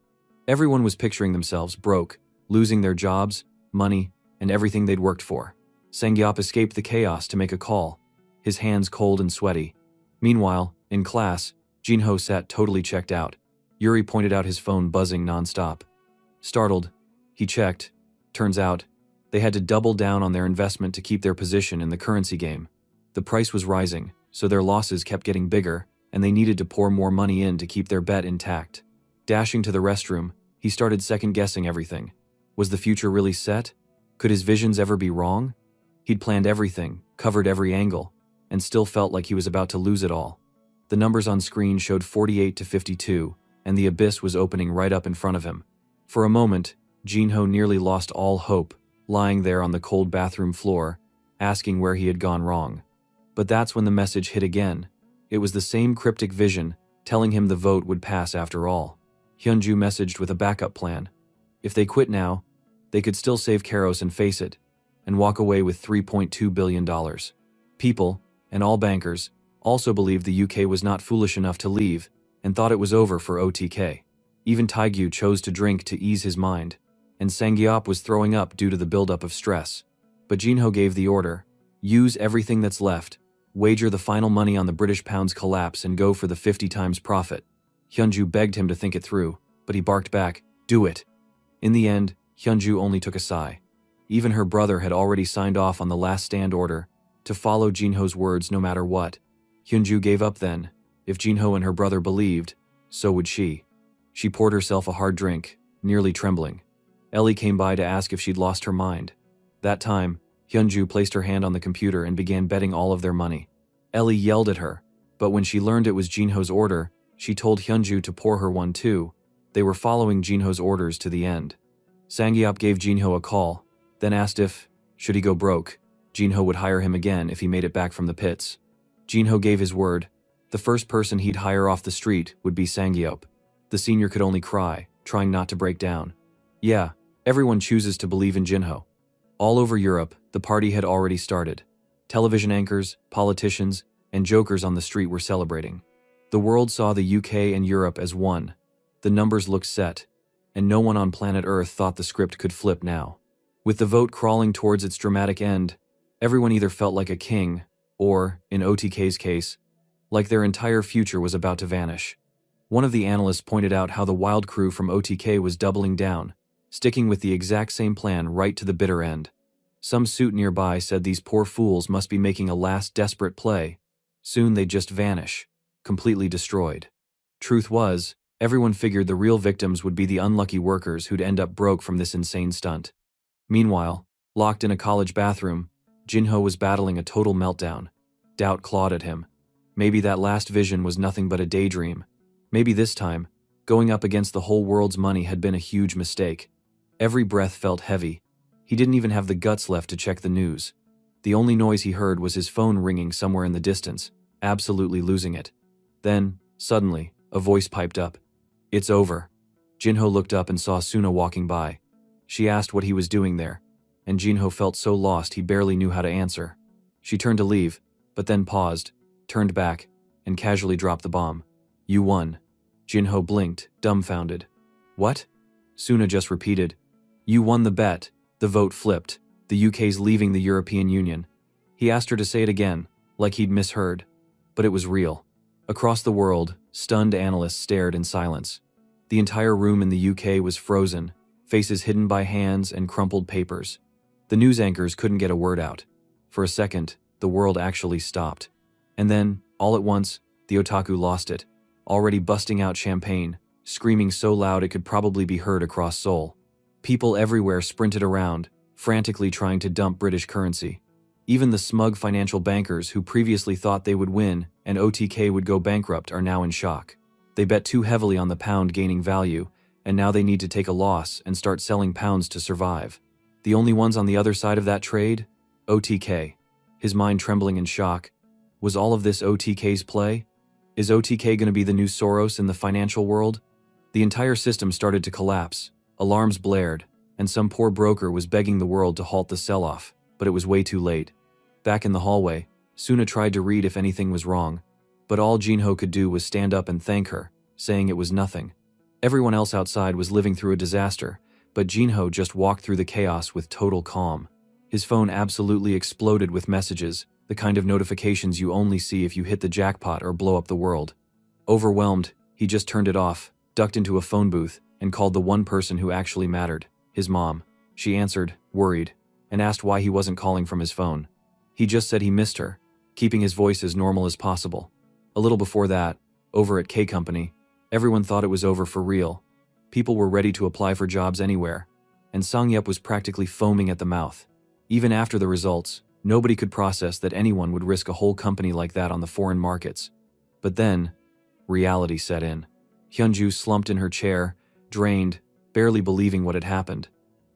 Everyone was picturing themselves broke, losing their jobs, money, and everything they'd worked for. Sangiop escaped the chaos to make a call, his hands cold and sweaty. Meanwhile, in class, Jinho sat totally checked out. Yuri pointed out his phone buzzing nonstop. Startled, he checked. Turns out, they had to double down on their investment to keep their position in the currency game. The price was rising, so their losses kept getting bigger, and they needed to pour more money in to keep their bet intact. Dashing to the restroom, he started second-guessing everything. Was the future really set? Could his visions ever be wrong? He'd planned everything, covered every angle, and still felt like he was about to lose it all. The numbers on screen showed 48 to 52, and the abyss was opening right up in front of him. For a moment, Jinho nearly lost all hope, lying there on the cold bathroom floor, asking where he had gone wrong. But that's when the message hit again. It was the same cryptic vision, telling him the vote would pass after all. Hyunju messaged with a backup plan. If they quit now, they could still save Karos and face it, and walk away with $3.2 billion. People, and all bankers, also believed the UK was not foolish enough to leave, and thought it was over for OTK. Even Taegyu chose to drink to ease his mind, and Sangiop was throwing up due to the buildup of stress. But Jinho gave the order, use everything that's left, wager the final money on the British pound's collapse and go for the 50 times profit. Hyunju begged him to think it through, but he barked back, do it. In the end, Hyunju only took a sigh. Even her brother had already signed off on the last stand order, to follow Jinho's words no matter what. Hyunju gave up then. If Jinho and her brother believed, so would she. She poured herself a hard drink, nearly trembling. Ellie came by to ask if she'd lost her mind. That time, Hyunju placed her hand on the computer and began betting all of their money. Ellie yelled at her, but when she learned it was Jinho's order, she told Hyunju to pour her one too. They were following Jinho's orders to the end. Sangiop gave Jinho a call, then asked if, should he go broke, Jinho would hire him again if he made it back from the pits. Jinho gave his word. The first person he'd hire off the street would be Sangiop. The senior could only cry, trying not to break down. Yeah, everyone chooses to believe in Jinho. All over Europe, the party had already started. Television anchors, politicians, and jokers on the street were celebrating. The world saw the UK and Europe as one. The numbers looked set, and no one on planet Earth thought the script could flip now. With the vote crawling towards its dramatic end, everyone either felt like a king, or, in OTK's case, like their entire future was about to vanish. One of the analysts pointed out how the wild crew from OTK was doubling down, sticking with the exact same plan right to the bitter end. Some suit nearby said these poor fools must be making a last desperate play. Soon they'd just vanish, completely destroyed. Truth was, everyone figured the real victims would be the unlucky workers who'd end up broke from this insane stunt. Meanwhile, locked in a college bathroom, Jinho was battling a total meltdown. Doubt clawed at him. Maybe that last vision was nothing but a daydream. Maybe this time, going up against the whole world's money had been a huge mistake. Every breath felt heavy. He didn't even have the guts left to check the news. The only noise he heard was his phone ringing somewhere in the distance, absolutely losing it. Then, suddenly, a voice piped up. "It's over." Jinho looked up and saw Suna walking by. She asked what he was doing there, and Jinho felt so lost he barely knew how to answer. She turned to leave, but then paused, turned back, and casually dropped the bomb. "You won." Jinho blinked, dumbfounded. "What?" Suna just repeated. "You won the bet." The vote flipped. The UK's leaving the European Union. He asked her to say it again, like he'd misheard. But it was real. Across the world, stunned analysts stared in silence. The entire room in the UK was frozen, faces hidden by hands and crumpled papers. The news anchors couldn't get a word out. For a second, the world actually stopped. And then, all at once, the otaku lost it, already busting out champagne, screaming so loud it could probably be heard across Seoul. People everywhere sprinted around, frantically trying to dump British currency. Even the smug financial bankers who previously thought they would win and OTK would go bankrupt are now in shock. They bet too heavily on the pound gaining value, and now they need to take a loss and start selling pounds to survive. The only ones on the other side of that trade? OTK. His mind trembling in shock. Was all of this OTK's play? Is OTK going to be the new Soros in the financial world? The entire system started to collapse. Alarms blared, and some poor broker was begging the world to halt the sell-off, but it was way too late. Back in the hallway, Suna tried to read if anything was wrong, but all Jinho could do was stand up and thank her, saying it was nothing. Everyone else outside was living through a disaster, but Jinho just walked through the chaos with total calm. His phone absolutely exploded with messages, the kind of notifications you only see if you hit the jackpot or blow up the world. Overwhelmed, he just turned it off, ducked into a phone booth, and called the one person who actually mattered, his mom. She answered, worried, and asked why he wasn't calling from his phone. He just said he missed her, keeping his voice as normal as possible. A little before that, over at K Company, everyone thought it was over for real. People were ready to apply for jobs anywhere, and Songyup was practically foaming at the mouth. Even after the results, nobody could process that anyone would risk a whole company like that on the foreign markets. But then, reality set in. Hyunju slumped in her chair, drained, barely believing what had happened.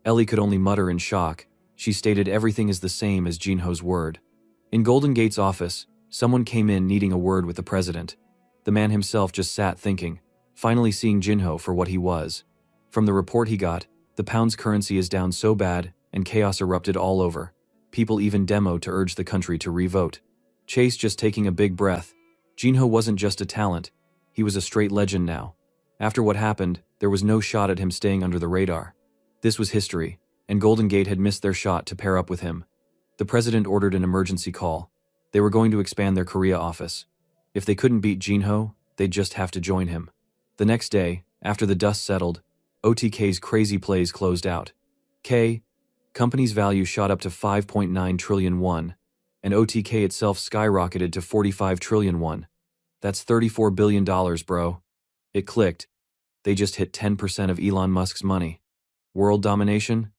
Ellie could only mutter in shock. She stated everything is the same as Jinho's word. In Golden Gate's office, someone came in needing a word with the president. The man himself just sat thinking, finally seeing Jinho for what he was. From the report he got, the pound's currency is down so bad, and chaos erupted all over. People even demoed to urge the country to re-vote. Chase just taking a big breath. Jinho wasn't just a talent, he was a straight legend now. After what happened, there was no shot at him staying under the radar. This was history, and Golden Gate had missed their shot to pair up with him. The president ordered an emergency call. They were going to expand their Korea office. If they couldn't beat Jinho, they'd just have to join him. The next day, after the dust settled, OTK's crazy plays closed out. Company's value shot up to 5.9 trillion won, and OTK itself skyrocketed to 45 trillion won. That's $34 billion, bro. It clicked. They just hit 10% of Elon Musk's money. World domination?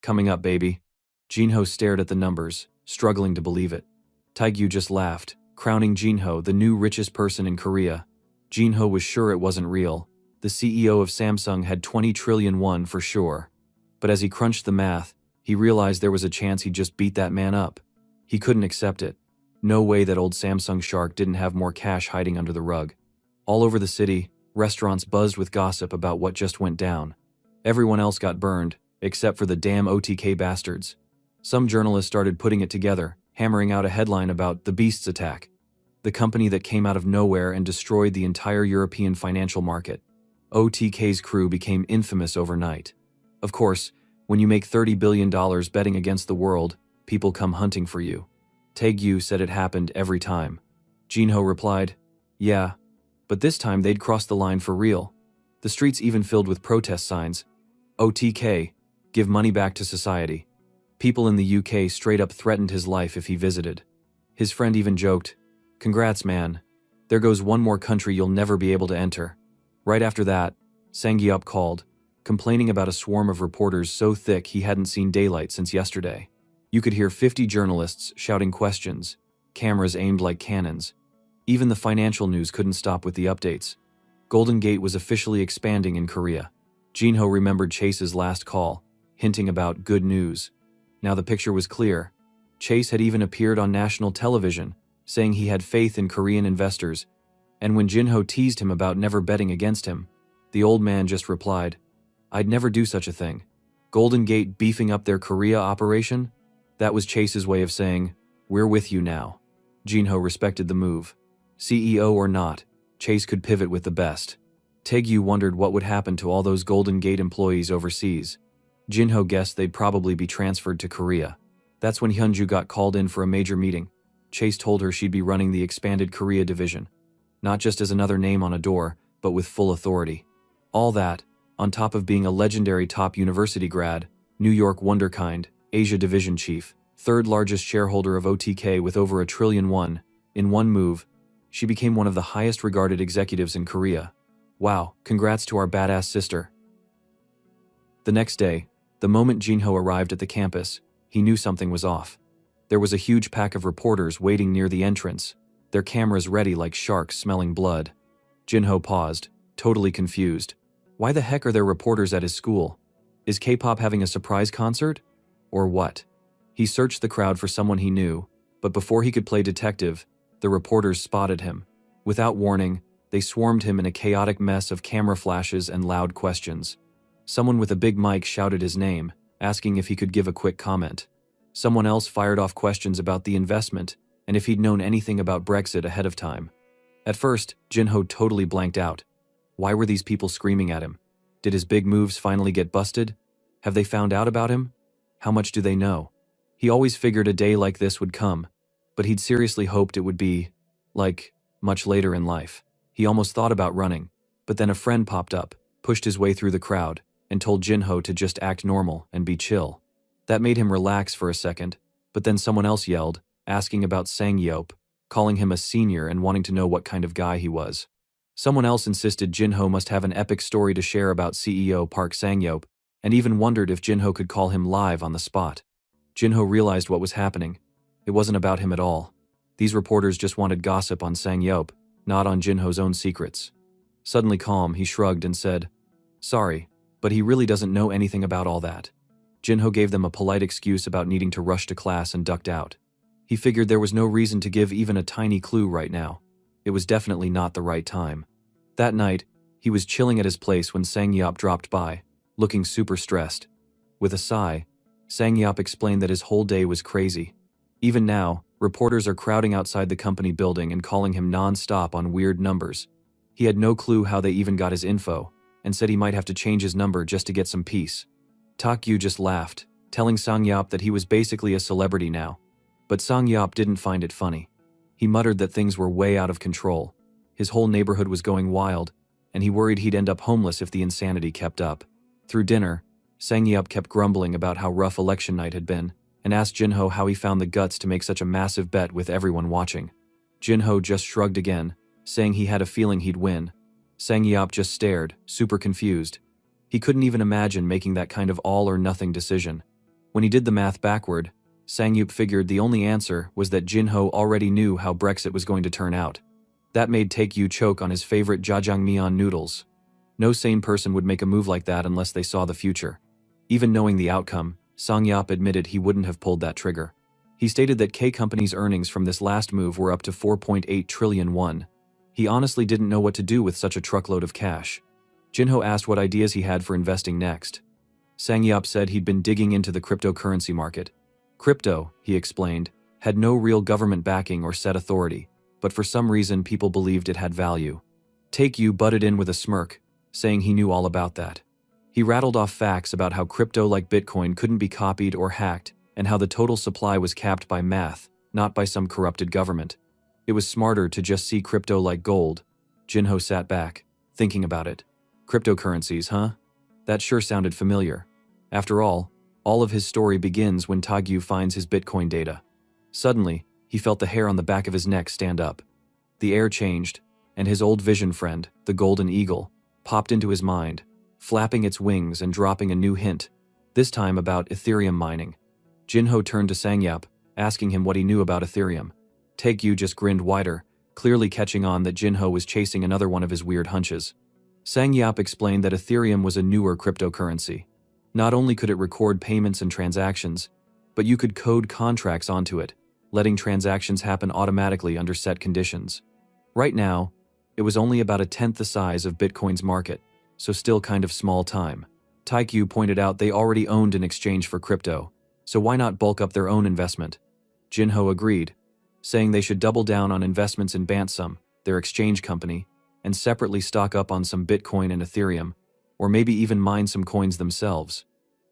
Coming up, baby. Jinho stared at the numbers, struggling to believe it. Taegyu just laughed, crowning Jinho the new richest person in Korea. Jinho was sure it wasn't real. The CEO of Samsung had 20 trillion won for sure. But as he crunched the math, he realized there was a chance he'd just beat that man up. He couldn't accept it. No way that old Samsung shark didn't have more cash hiding under the rug. All over the city, restaurants buzzed with gossip about what just went down. Everyone else got burned, except for the damn OTK bastards. Some journalists started putting it together, hammering out a headline about the Beast's attack, the company that came out of nowhere and destroyed the entire European financial market. OTK's crew became infamous overnight. Of course, when you make $30 billion betting against the world, people come hunting for you. Taegyu said it happened every time. Jinho replied, yeah, but this time they'd crossed the line for real. The streets even filled with protest signs. OTK, give money back to society. People in the UK straight up threatened his life if he visited. His friend even joked, congrats man, there goes one more country you'll never be able to enter. Right after that, Sangyup called, complaining about a swarm of reporters so thick he hadn't seen daylight since yesterday. You could hear 50 journalists shouting questions, cameras aimed like cannons. Even the financial news couldn't stop with the updates. Golden Gate was officially expanding in Korea. Jinho remembered Chase's last call, hinting about good news. Now the picture was clear. Chase had even appeared on national television, saying he had faith in Korean investors, and when Jinho teased him about never betting against him, the old man just replied, "I'd never do such a thing." Golden Gate beefing up their Korea operation? That was Chase's way of saying, "We're with you now." Jinho respected the move. CEO or not, Chase could pivot with the best. Taegyu wondered what would happen to all those Golden Gate employees overseas. Jinho guessed they'd probably be transferred to Korea. That's when Hyunju got called in for a major meeting. Chase told her she'd be running the expanded Korea division. Not just as another name on a door, but with full authority. All that, on top of being a legendary top university grad, New York wunderkind, Asia division chief, third largest shareholder of OTK with over $1 trillion. In one move, she became one of the highest regarded executives in Korea. Wow, congrats to our badass sister. The next day, the moment Jinho arrived at the campus, he knew something was off. There was a huge pack of reporters waiting near the entrance, their cameras ready like sharks smelling blood. Jinho paused, totally confused. Why the heck are there reporters at his school? Is K-pop having a surprise concert? Or what? He searched the crowd for someone he knew, but before he could play detective, the reporters spotted him. Without warning, they swarmed him in a chaotic mess of camera flashes and loud questions. Someone with a big mic shouted his name, asking if he could give a quick comment. Someone else fired off questions about the investment and if he'd known anything about Brexit ahead of time. At first, Jinho totally blanked out. Why were these people screaming at him? Did his big moves finally get busted? Have they found out about him? How much do they know? He always figured a day like this would come, but he'd seriously hoped it would be, like, much later in life. He almost thought about running, but then a friend popped up, pushed his way through the crowd, and told Jinho to just act normal and be chill. That made him relax for a second, but then someone else yelled, asking about Sang-yeop, calling him a senior and wanting to know what kind of guy he was. Someone else insisted Jinho must have an epic story to share about CEO Park Sang-yeop, and even wondered if Jinho could call him live on the spot. Jinho realized what was happening. It wasn't about him at all. These reporters just wanted gossip on Sang-yeop, not on Jinho's own secrets. Suddenly calm, he shrugged and said, "Sorry, but he really doesn't know anything about all that." Jinho gave them a polite excuse about needing to rush to class and ducked out. He figured there was no reason to give even a tiny clue right now. It was definitely not the right time. That night, he was chilling at his place when Sang-yeop dropped by, looking super stressed. With a sigh, Sang-yeop explained that his whole day was crazy. Even now, reporters are crowding outside the company building and calling him non-stop on weird numbers. He had no clue how they even got his info, and said he might have to change his number just to get some peace. Taekyu just laughed, telling Sang-yeop that he was basically a celebrity now. But Sang-yeop didn't find it funny. He muttered that things were way out of control. His whole neighborhood was going wild, and he worried he'd end up homeless if the insanity kept up. Through dinner, Sang-yeop kept grumbling about how rough election night had been, and asked Jinho how he found the guts to make such a massive bet with everyone watching. Jinho just shrugged again, saying he had a feeling he'd win. Sang-yeop just stared, super confused. He couldn't even imagine making that kind of all-or-nothing decision. When he did the math backward, Sang-yeop figured the only answer was that Jinho already knew how Brexit was going to turn out. That made Taekyu choke on his favorite jjajangmyeon noodles. No sane person would make a move like that unless they saw the future. Even knowing the outcome, Sang-yeop admitted he wouldn't have pulled that trigger. He stated that K Company's earnings from this last move were up to 4.8 trillion won. He honestly didn't know what to do with such a truckload of cash. Jinho asked what ideas he had for investing next. Sang-yeop said he'd been digging into the cryptocurrency market. Crypto, he explained, had no real government backing or set authority, but for some reason people believed it had value. Taekyu butted in with a smirk, saying he knew all about that. He rattled off facts about how crypto like Bitcoin couldn't be copied or hacked, and how the total supply was capped by math, not by some corrupted government. It was smarter to just see crypto like gold. Jinho sat back, thinking about it. Cryptocurrencies, huh? That sure sounded familiar. After all of his story begins when Taekyu finds his Bitcoin data. Suddenly, he felt the hair on the back of his neck stand up. The air changed, and his old vision friend, the golden eagle, popped into his mind, flapping its wings and dropping a new hint, this time about Ethereum mining. Jinho turned to Sang-yeop, asking him what he knew about Ethereum. Taekyu just grinned wider, clearly catching on that Jinho was chasing another one of his weird hunches. Sang-Yap explained that Ethereum was a newer cryptocurrency. Not only could it record payments and transactions, but you could code contracts onto it, letting transactions happen automatically under set conditions. Right now, it was only about a tenth the size of Bitcoin's market, so still kind of small time. Taikyu pointed out they already owned an exchange for crypto, so why not bulk up their own investment? Jinho agreed, saying they should double down on investments in Bantsum, their exchange company, and separately stock up on some Bitcoin and Ethereum, or maybe even mine some coins themselves.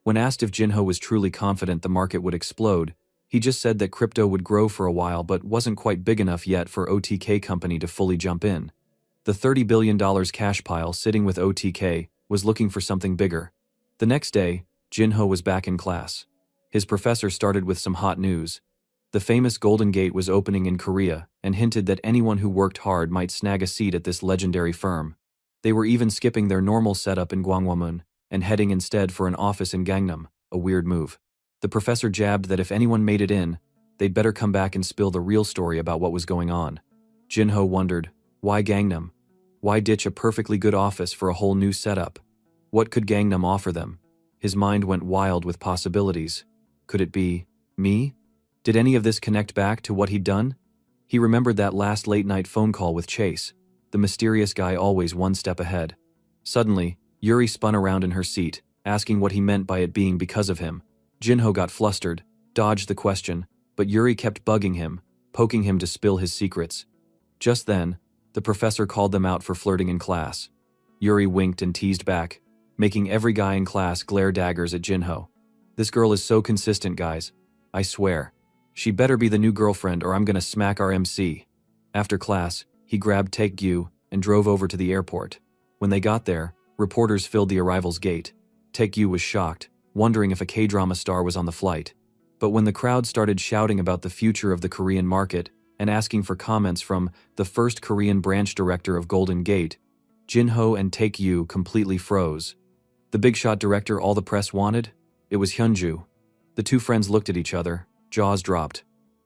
When asked if Jinho was truly confident the market would explode, he just said that crypto would grow for a while but wasn't quite big enough yet for OTK company to fully jump in. The $30 billion cash pile sitting with OTK was looking for something bigger. The next day, Jinho was back in class. His professor started with some hot news. The famous Golden Gate was opening in Korea and hinted that anyone who worked hard might snag a seat at this legendary firm. They were even skipping their normal setup in Gwanghwamun and heading instead for an office in Gangnam, a weird move. The professor jabbed that if anyone made it in, they'd better come back and spill the real story about what was going on. Jinho wondered, why Gangnam? Why ditch a perfectly good office for a whole new setup? What could Gangnam offer them? His mind went wild with possibilities. Could it be me? Did any of this connect back to what he'd done? He remembered that last late-night phone call with Chase, the mysterious guy always one step ahead. Suddenly, Yuri spun around in her seat, asking what he meant by it being because of him. Jinho got flustered, dodged the question, but Yuri kept bugging him, poking him to spill his secrets. Just then, the professor called them out for flirting in class. Yuri winked and teased back, making every guy in class glare daggers at Jinho. This girl is so consistent, guys. I swear. She better be the new girlfriend or I'm gonna smack our MC. After class, he grabbed Taekgyu and drove over to the airport. When they got there, reporters filled the arrivals gate. Taekgyu was shocked, wondering if a K-drama star was on the flight. But when the crowd started shouting about the future of the Korean market and asking for comments from the first Korean branch director of Golden Gate, Jinho and Taekgyu completely froze. The big shot director all the press wanted? It was Hyunju. The two friends looked at each other, jaws dropped.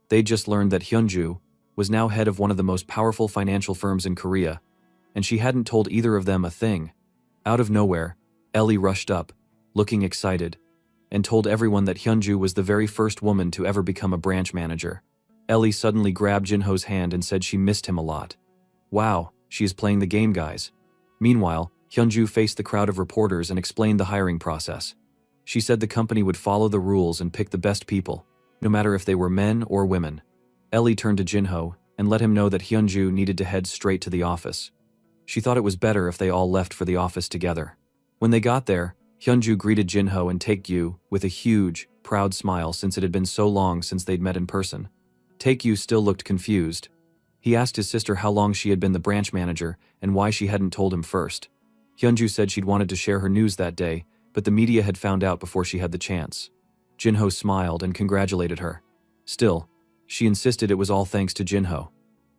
They'd just learned that Hyunju was now head of one of the most powerful financial firms in Korea, and she hadn't told either of them a thing. Out of nowhere, Ellie rushed up, looking excited, and told everyone that Hyunju was the very first woman to ever become a branch manager. Ellie suddenly grabbed Jinho's hand and said she missed him a lot. Wow, she is playing the game, guys. Meanwhile, Hyunju faced the crowd of reporters and explained the hiring process. She said the company would follow the rules and pick the best people, no matter if they were men or women. Ellie turned to Jinho and let him know that Hyunju needed to head straight to the office. She thought it was better if they all left for the office together. When they got there, Hyunju greeted Jinho and Taekgyu with a huge, proud smile since it had been so long since they'd met in person. Taekgyu still looked confused. He asked his sister how long she had been the branch manager and why she hadn't told him first. Hyunju said she'd wanted to share her news that day, but the media had found out before she had the chance. Jinho smiled and congratulated her. Still, she insisted it was all thanks to Jinho.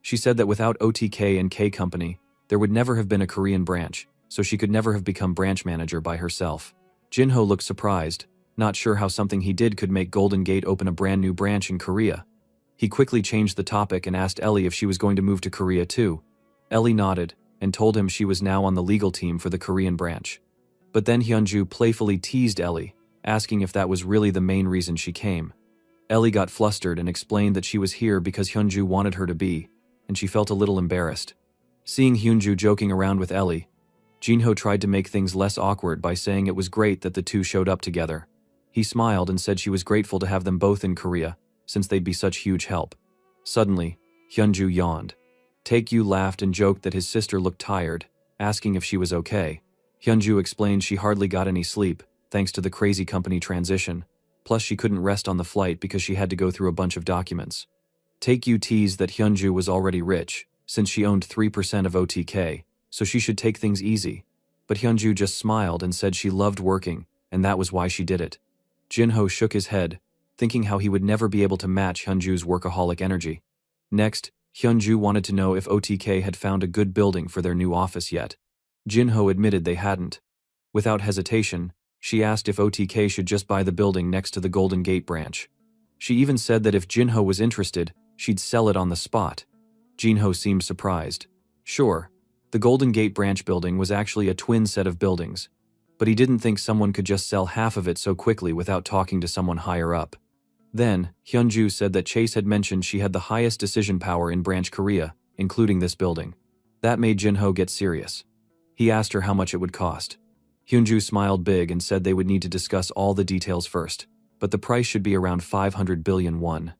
She said that without OTK and K Company, there would never have been a Korean branch, so she could never have become branch manager by herself. Jinho looked surprised, not sure how something he did could make Golden Gate open a brand new branch in Korea. He quickly changed the topic and asked Ellie if she was going to move to Korea too. Ellie nodded and told him she was now on the legal team for the Korean branch. But then Hyunju playfully teased Ellie, asking if that was really the main reason she came. Ellie got flustered and explained that she was here because Hyunju wanted her to be, and she felt a little embarrassed. Seeing Hyunju joking around with Ellie, Jinho tried to make things less awkward by saying it was great that the two showed up together. He smiled and said she was grateful to have them both in Korea, since they'd be such huge help. Suddenly, Hyunju yawned. Taekgyu laughed and joked that his sister looked tired, asking if she was okay. Hyunju explained she hardly got any sleep, thanks to the crazy company transition, plus she couldn't rest on the flight because she had to go through a bunch of documents. Taekgyu teased that Hyunju was already rich, since she owned 3% of OTK, so she should take things easy. But Hyunju just smiled and said she loved working, and that was why she did it. Jinho shook his head, thinking how he would never be able to match Hyunju's workaholic energy. Next, Hyunju wanted to know if OTK had found a good building for their new office yet. Jinho admitted they hadn't. Without hesitation, she asked if OTK should just buy the building next to the Golden Gate branch. She even said that if Jinho was interested, she'd sell it on the spot. Jinho seemed surprised. Sure, the Golden Gate branch building was actually a twin set of buildings, but he didn't think someone could just sell half of it so quickly without talking to someone higher up. Then, Hyunju said that Chase had mentioned she had the highest decision power in Branch Korea, including this building. That made Jinho get serious. He asked her how much it would cost. Hyunju smiled big and said they would need to discuss all the details first, but the price should be around 500 billion won.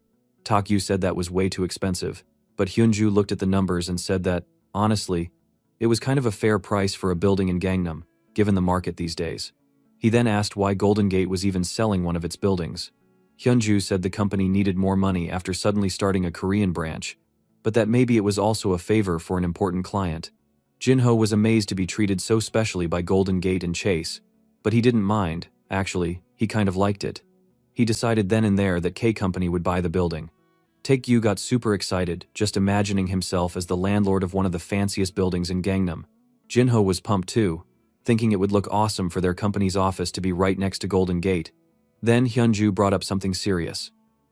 Takyu said that was way too expensive, but Hyunju looked at the numbers and said that, honestly, it was kind of a fair price for a building in Gangnam, given the market these days. He then asked why Golden Gate was even selling one of its buildings. Hyunju said the company needed more money after suddenly starting a Korean branch, but that maybe it was also a favor for an important client. Jinho was amazed to be treated so specially by Golden Gate and Chase, but he didn't mind. Actually, he kind of liked it. He decided then and there that K Company would buy the building. Taekyu got super excited, just imagining himself as the landlord of one of the fanciest buildings in Gangnam. Jinho was pumped too, thinking it would look awesome for their company's office to be right next to Golden Gate. Then Hyunju brought up something serious.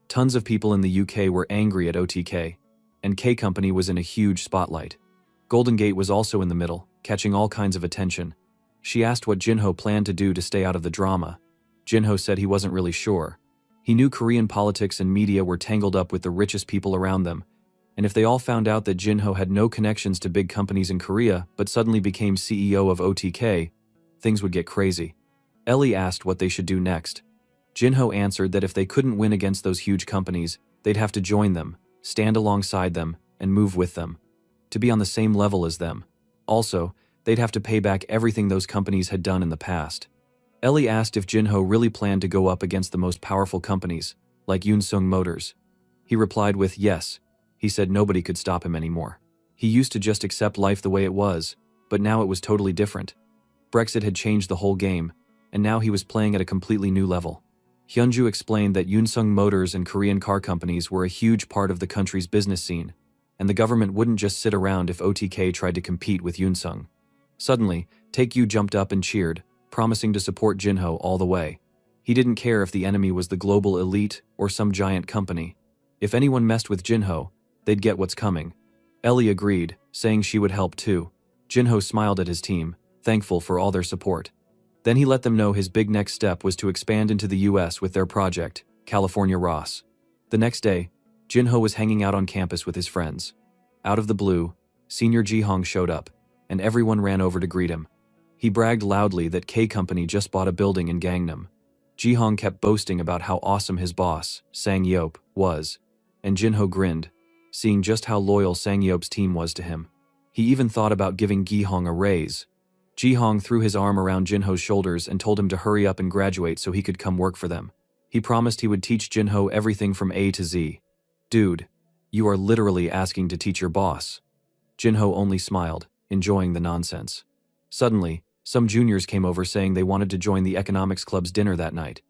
Tons of people in the UK were angry at OTK, and K Company was in a huge spotlight. Golden Gate was also in the middle, catching all kinds of attention. She asked what Jinho planned to do to stay out of the drama. Jinho said he wasn't really sure. He knew Korean politics and media were tangled up with the richest people around them, and if they all found out that Jinho had no connections to big companies in Korea but suddenly became CEO of OTK, things would get crazy. Ellie asked what they should do next. Jinho answered that if they couldn't win against those huge companies, they'd have to join them, stand alongside them, and move with them. To be on the same level as them. Also, they'd have to pay back everything those companies had done in the past. Ellie asked if Jinho really planned to go up against the most powerful companies, like Yunsung Motors. He replied with yes. He said nobody could stop him anymore. He used to just accept life the way it was, but now it was totally different. Brexit had changed the whole game, and now he was playing at a completely new level. Hyunju explained that Yunsung Motors and Korean car companies were a huge part of the country's business scene, and the government wouldn't just sit around if OTK tried to compete with Yunsung. Suddenly, Taekyu jumped up and cheered, promising to support Jinho all the way. He didn't care if the enemy was the global elite or some giant company. If anyone messed with Jinho, they'd get what's coming. Ellie agreed, saying she would help too. Jinho smiled at his team, thankful for all their support. Then he let them know his big next step was to expand into the US with their project, California Ross. The next day, Jinho was hanging out on campus with his friends. Out of the blue, Senior Jihong showed up, and everyone ran over to greet him. He bragged loudly that K Company just bought a building in Gangnam. Jihong kept boasting about how awesome his boss, Sang Yeop, was, and Jinho grinned, seeing just how loyal Sang Yeop's team was to him. He even thought about giving Jihong a raise. Jihong threw his arm around Jinho's shoulders and told him to hurry up and graduate so he could come work for them. He promised he would teach Jinho everything from A to Z. Dude, you are literally asking to teach your boss. Jinho only smiled, enjoying the nonsense. Suddenly, some juniors came over saying they wanted to join the economics club's dinner that night.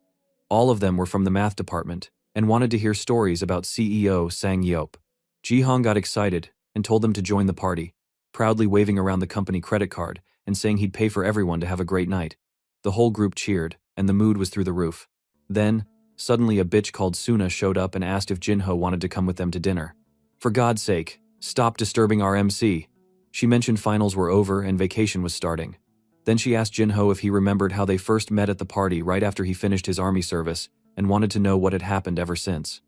All of them were from the math department and wanted to hear stories about CEO Sang Yeop. Jihong got excited and told them to join the party, proudly waving around the company credit card and saying he'd pay for everyone to have a great night. The whole group cheered, and the mood was through the roof. Then, suddenly a bitch called Suna showed up and asked if Jinho wanted to come with them to dinner. For God's sake, stop disturbing our MC. She mentioned finals were over and vacation was starting. Then she asked Jinho if he remembered how they first met at the party right after he finished his army service and wanted to know what had happened ever since.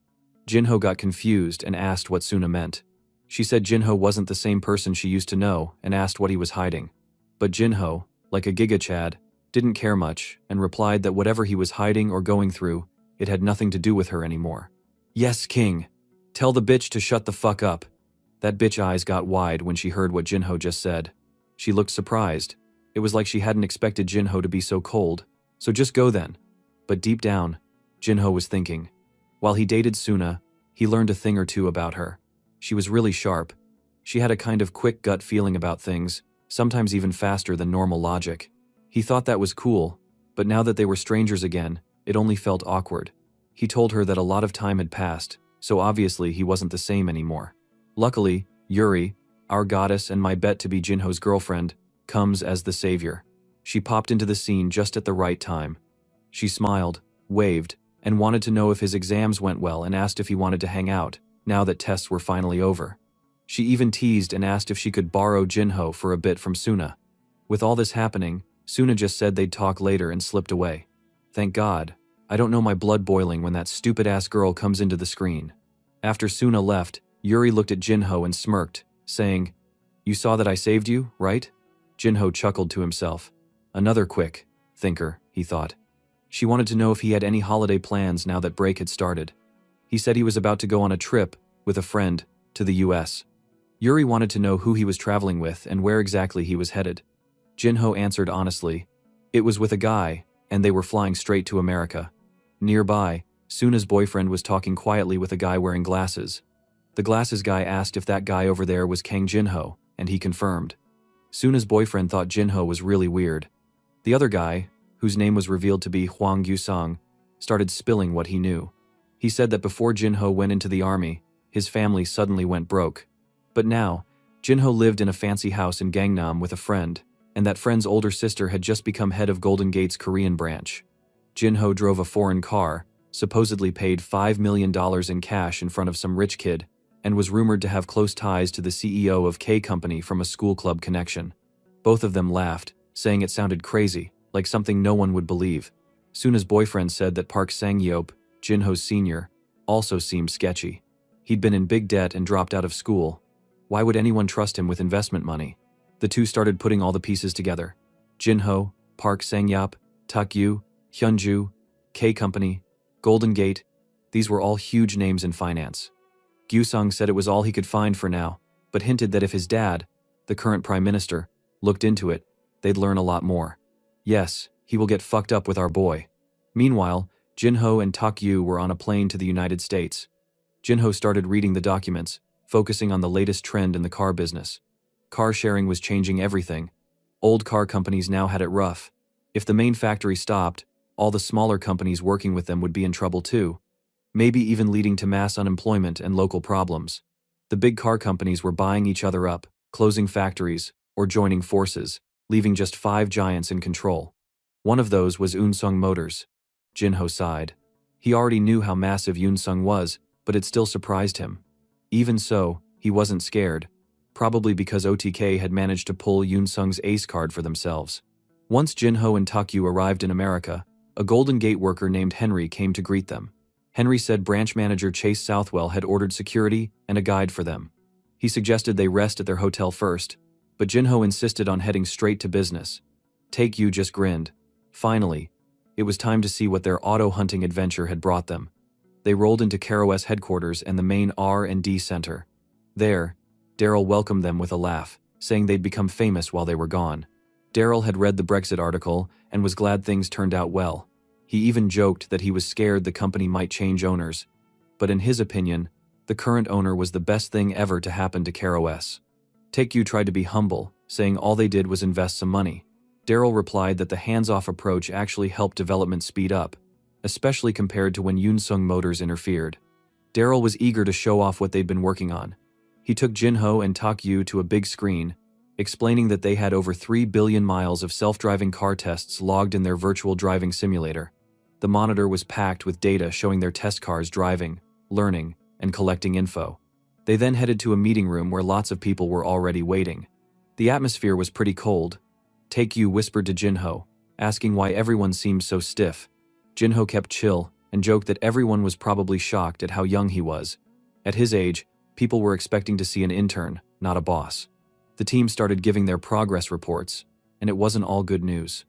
Jinho got confused and asked what Suna meant. She said Jinho wasn't the same person she used to know and asked what he was hiding. But Jinho, like a Giga Chad, didn't care much and replied that whatever he was hiding or going through, it had nothing to do with her anymore. Yes, King. Tell the bitch to shut the fuck up. That bitch eyes got wide when she heard what Jinho just said. She looked surprised. It was like she hadn't expected Jinho to be so cold. So just go then. But deep down, Jinho was thinking. While he dated Suna, he learned a thing or two about her. She was really sharp. She had a kind of quick gut feeling about things, sometimes even faster than normal logic. He thought that was cool, but now that they were strangers again, it only felt awkward. He told her that a lot of time had passed, so obviously he wasn't the same anymore. Luckily, Yuri, our goddess and my bet to be Jinho's girlfriend, comes as the savior. She popped into the scene just at the right time. She smiled, waved, and wanted to know if his exams went well and asked if he wanted to hang out, now that tests were finally over. She even teased and asked if she could borrow Jinho for a bit from Suna. With all this happening, Suna just said they'd talk later and slipped away. Thank God. I don't know my blood boiling when that stupid-ass girl comes into the screen. After Suna left, Yuri looked at Jinho and smirked, saying, "You saw that I saved you, right?" Jinho chuckled to himself. Another quick thinker, he thought. She wanted to know if he had any holiday plans now that break had started. He said he was about to go on a trip, with a friend, to the US. Yuri wanted to know who he was traveling with and where exactly he was headed. Jinho answered honestly. It was with a guy, and they were flying straight to America. Nearby, Suna's boyfriend was talking quietly with a guy wearing glasses. The glasses guy asked if that guy over there was Kang Jinho, and he confirmed. Suna's boyfriend thought Jinho was really weird. The other guy, whose name was revealed to be Huang Yusong, started spilling what he knew. He said that before Jinho went into the army, his family suddenly went broke. But now, Jinho lived in a fancy house in Gangnam with a friend, and that friend's older sister had just become head of Golden Gate's Korean branch. Jinho drove a foreign car, supposedly paid $5 million in cash in front of some rich kid, and was rumored to have close ties to the CEO of K Company from a school club connection. Both of them laughed, saying it sounded crazy, like something no one would believe. Suna's boyfriend said that Park Sang-yeop, Jinho's senior, also seemed sketchy. He'd been in big debt and dropped out of school. Why would anyone trust him with investment money? The two started putting all the pieces together. Jinho, Park Sang-yeop, Takyu, Hyunju, K Company, Golden Gate, these were all huge names in finance. Gyusong said it was all he could find for now, but hinted that if his dad, the current prime minister, looked into it, they'd learn a lot more. Yes, he will get fucked up with our boy. Meanwhile, Jinho and Takyu were on a plane to the United States. Jinho started reading the documents, focusing on the latest trend in the car business. Car sharing was changing everything. Old car companies now had it rough. If the main factory stopped, all the smaller companies working with them would be in trouble too, maybe even leading to mass unemployment and local problems. The big car companies were buying each other up, closing factories, or joining forces, leaving just 5 giants in control. One of those was Unsung Motors. Jinho sighed. He already knew how massive Unsung was, but it still surprised him. Even so, he wasn't scared, probably because OTK had managed to pull Unsung's ace card for themselves. Once Jinho and Takyu arrived in America, a Golden Gate worker named Henry came to greet them. Henry said branch manager Chase Southwell had ordered security and a guide for them. He suggested they rest at their hotel first, but Jinho insisted on heading straight to business. Takyu just grinned. Finally, it was time to see what their auto-hunting adventure had brought them. They rolled into KaroS headquarters and the main R&D center. There, Daryl welcomed them with a laugh, saying they'd become famous while they were gone. Daryl had read the Brexit article and was glad things turned out well. He even joked that he was scared the company might change owners. But in his opinion, the current owner was the best thing ever to happen to KaroS. Takyu tried to be humble, saying all they did was invest some money. Daryl replied that the hands-off approach actually helped development speed up, especially compared to when Unsung Motors interfered. Daryl was eager to show off what they'd been working on. He took Jinho and Takyu to a big screen, explaining that they had over 3 billion miles of self-driving car tests logged in their virtual driving simulator. The monitor was packed with data showing their test cars driving, learning, and collecting info. They then headed to a meeting room where lots of people were already waiting. The atmosphere was pretty cold. Takyu whispered to Jinho, asking why everyone seemed so stiff. Jinho kept chill and joked that everyone was probably shocked at how young he was. At his age, people were expecting to see an intern, not a boss. The team started giving their progress reports, and it wasn't all good news.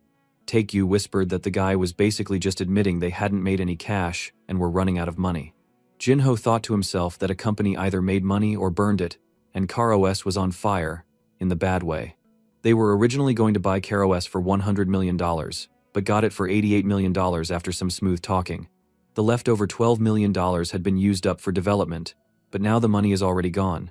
Takyu whispered that the guy was basically just admitting they hadn't made any cash and were running out of money. Jinho thought to himself that a company either made money or burned it, and KaroS was on fire, in the bad way. They were originally going to buy KaroS for $100 million, but got it for $88 million after some smooth talking. The leftover $12 million had been used up for development, but now the money is already gone.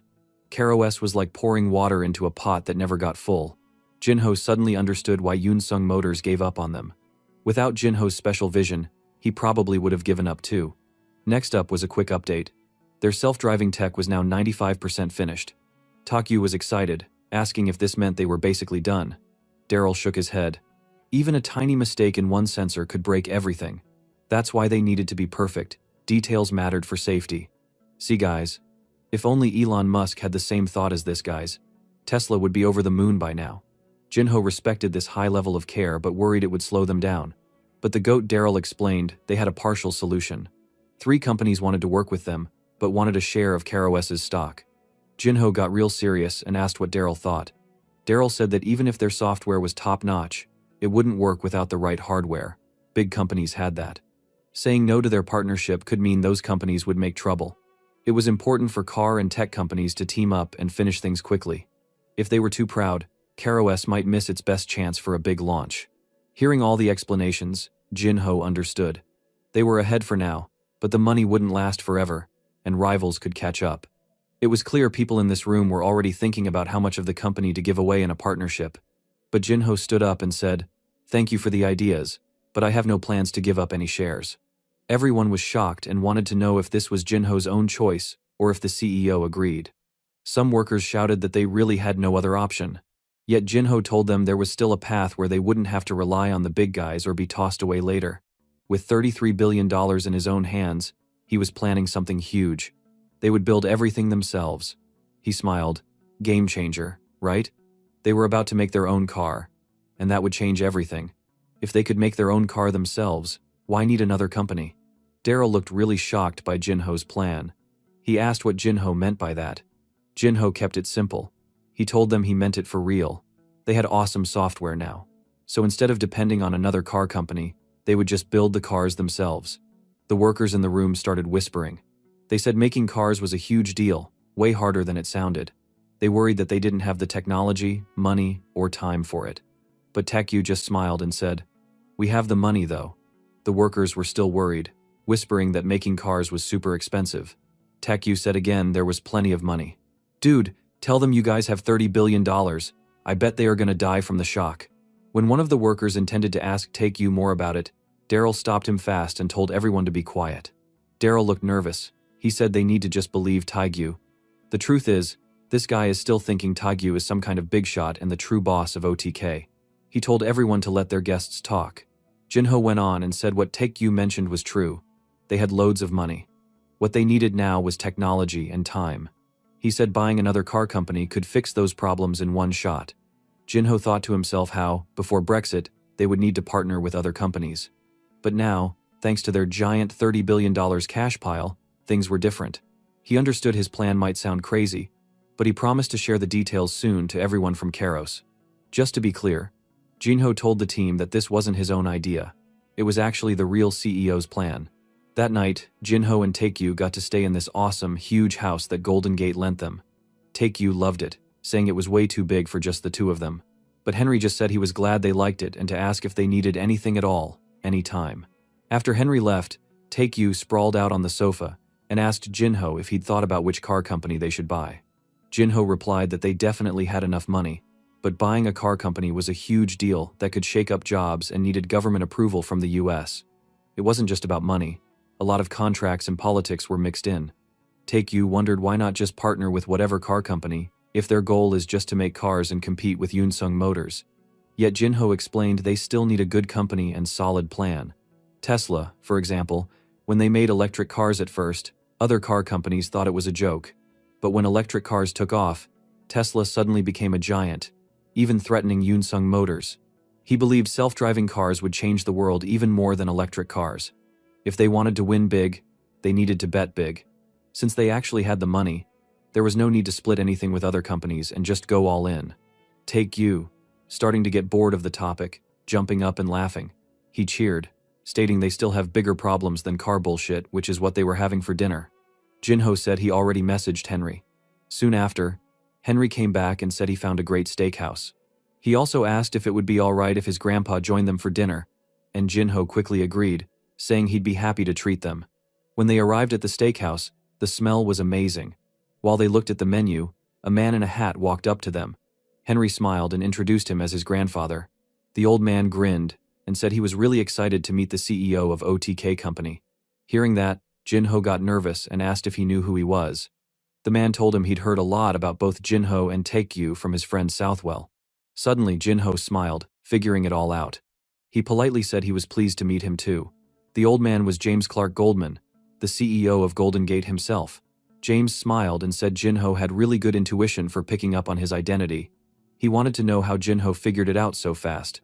KaroS was like pouring water into a pot that never got full. Jinho suddenly understood why Unsung Motors gave up on them. Without Jinho's special vision, he probably would have given up too. Next up was a quick update. Their self-driving tech was now 95% finished. Takyu was excited, asking if this meant they were basically done. Daryl shook his head. Even a tiny mistake in one sensor could break everything. That's why they needed to be perfect. Details mattered for safety. See guys, If only Elon Musk had the same thought as this guy's. Tesla would be over the moon by now. Jinho respected this high level of care but worried it would slow them down. But the goat Daryl explained they had a partial solution. 3 companies wanted to work with them, but wanted a share of KROS's stock. Jinho got real serious and asked what Daryl thought. Daryl said that even if their software was top-notch, it wouldn't work without the right hardware. Big companies had that. Saying no to their partnership could mean those companies would make trouble. It was important for car and tech companies to team up and finish things quickly. If they were too proud, KROS might miss its best chance for a big launch. Hearing all the explanations, Jinho understood. They were ahead for now, but the money wouldn't last forever, and rivals could catch up. It was clear people in this room were already thinking about how much of the company to give away in a partnership. But Jinho stood up and said, "Thank you for the ideas, but I have no plans to give up any shares." Everyone was shocked and wanted to know if this was Jinho's own choice or if the CEO agreed. Some workers shouted that they really had no other option. Yet Jinho told them there was still a path where they wouldn't have to rely on the big guys or be tossed away later. With $33 billion in his own hands, he was planning something huge. They would build everything themselves. He smiled. Game changer, right? They were about to make their own car, and that would change everything. If they could make their own car themselves, why need another company? Daryl looked really shocked by Jinho's plan. He asked what Jinho meant by that. Jinho kept it simple. He told them he meant it for real. They had awesome software now. So instead of depending on another car company, they would just build the cars themselves. The workers in the room started whispering. They said making cars was a huge deal, way harder than it sounded. They worried that they didn't have the technology, money, or time for it. But Taekyu just smiled and said, "We have the money though." The workers were still worried, whispering that making cars was super expensive. Taekyu said again there was plenty of money. "Dude, tell them you guys have $30 billion. I bet they are gonna die from the shock." When one of the workers intended to ask Taekyu more about it, Daryl stopped him fast and told everyone to be quiet. Daryl looked nervous. He said they need to just believe Taekyu. The truth is, this guy is still thinking Taekyu is some kind of big shot and the true boss of OTK. He told everyone to let their guests talk. Jinho went on and said what Taekyu mentioned was true. They had loads of money. What they needed now was technology and time. He said buying another car company could fix those problems in one shot. Jinho thought to himself how, before Brexit, they would need to partner with other companies. But now, thanks to their giant $30 billion cash pile, things were different. He understood his plan might sound crazy, but he promised to share the details soon to everyone from KROS. Just to be clear, Jinho told the team that this wasn't his own idea. It was actually the real CEO's plan. That night, Jinho and Taekyu got to stay in this awesome, huge house that Golden Gate lent them. Taekyu loved it, saying it was way too big for just the two of them. But Henry just said he was glad they liked it and to ask if they needed anything at all, anytime. After Henry left, Taekyu sprawled out on the sofa and asked Jinho if he'd thought about which car company they should buy. Jinho replied that they definitely had enough money, but buying a car company was a huge deal that could shake up jobs and needed government approval from the US. It wasn't just about money. A lot of contracts and politics were mixed in. Taekyu wondered why not just partner with whatever car company if their goal is just to make cars and compete with Yunsung Motors. Yet Jinho explained they still need a good company and solid plan. Tesla, for example, when they made electric cars at first, other car companies thought it was a joke. But when electric cars took off, Tesla suddenly became a giant, even threatening Yunsung Motors. He believed self-driving cars would change the world even more than electric cars. If they wanted to win big, they needed to bet big. Since they actually had the money, there was no need to split anything with other companies and just go all in. Taekyu, starting to get bored of the topic, jumping up and laughing. He cheered, stating they still have bigger problems than car bullshit, which is what they were having for dinner. Jinho said he already messaged Henry. Soon after, Henry came back and said he found a great steakhouse. He also asked if it would be alright if his grandpa joined them for dinner, and Jinho quickly agreed, saying he'd be happy to treat them. When they arrived at the steakhouse, the smell was amazing. While they looked at the menu, a man in a hat walked up to them. Henry smiled and introduced him as his grandfather. The old man grinned and said he was really excited to meet the CEO of OTK Company. Hearing that, Jinho got nervous and asked if he knew who he was. The man told him he'd heard a lot about both Jinho and Taekyu from his friend Southwell. Suddenly, Jinho smiled, figuring it all out. He politely said he was pleased to meet him too. The old man was James Clark Goldman, the CEO of Golden Gate himself. James smiled and said Jinho had really good intuition for picking up on his identity. He wanted to know how Jinho figured it out so fast.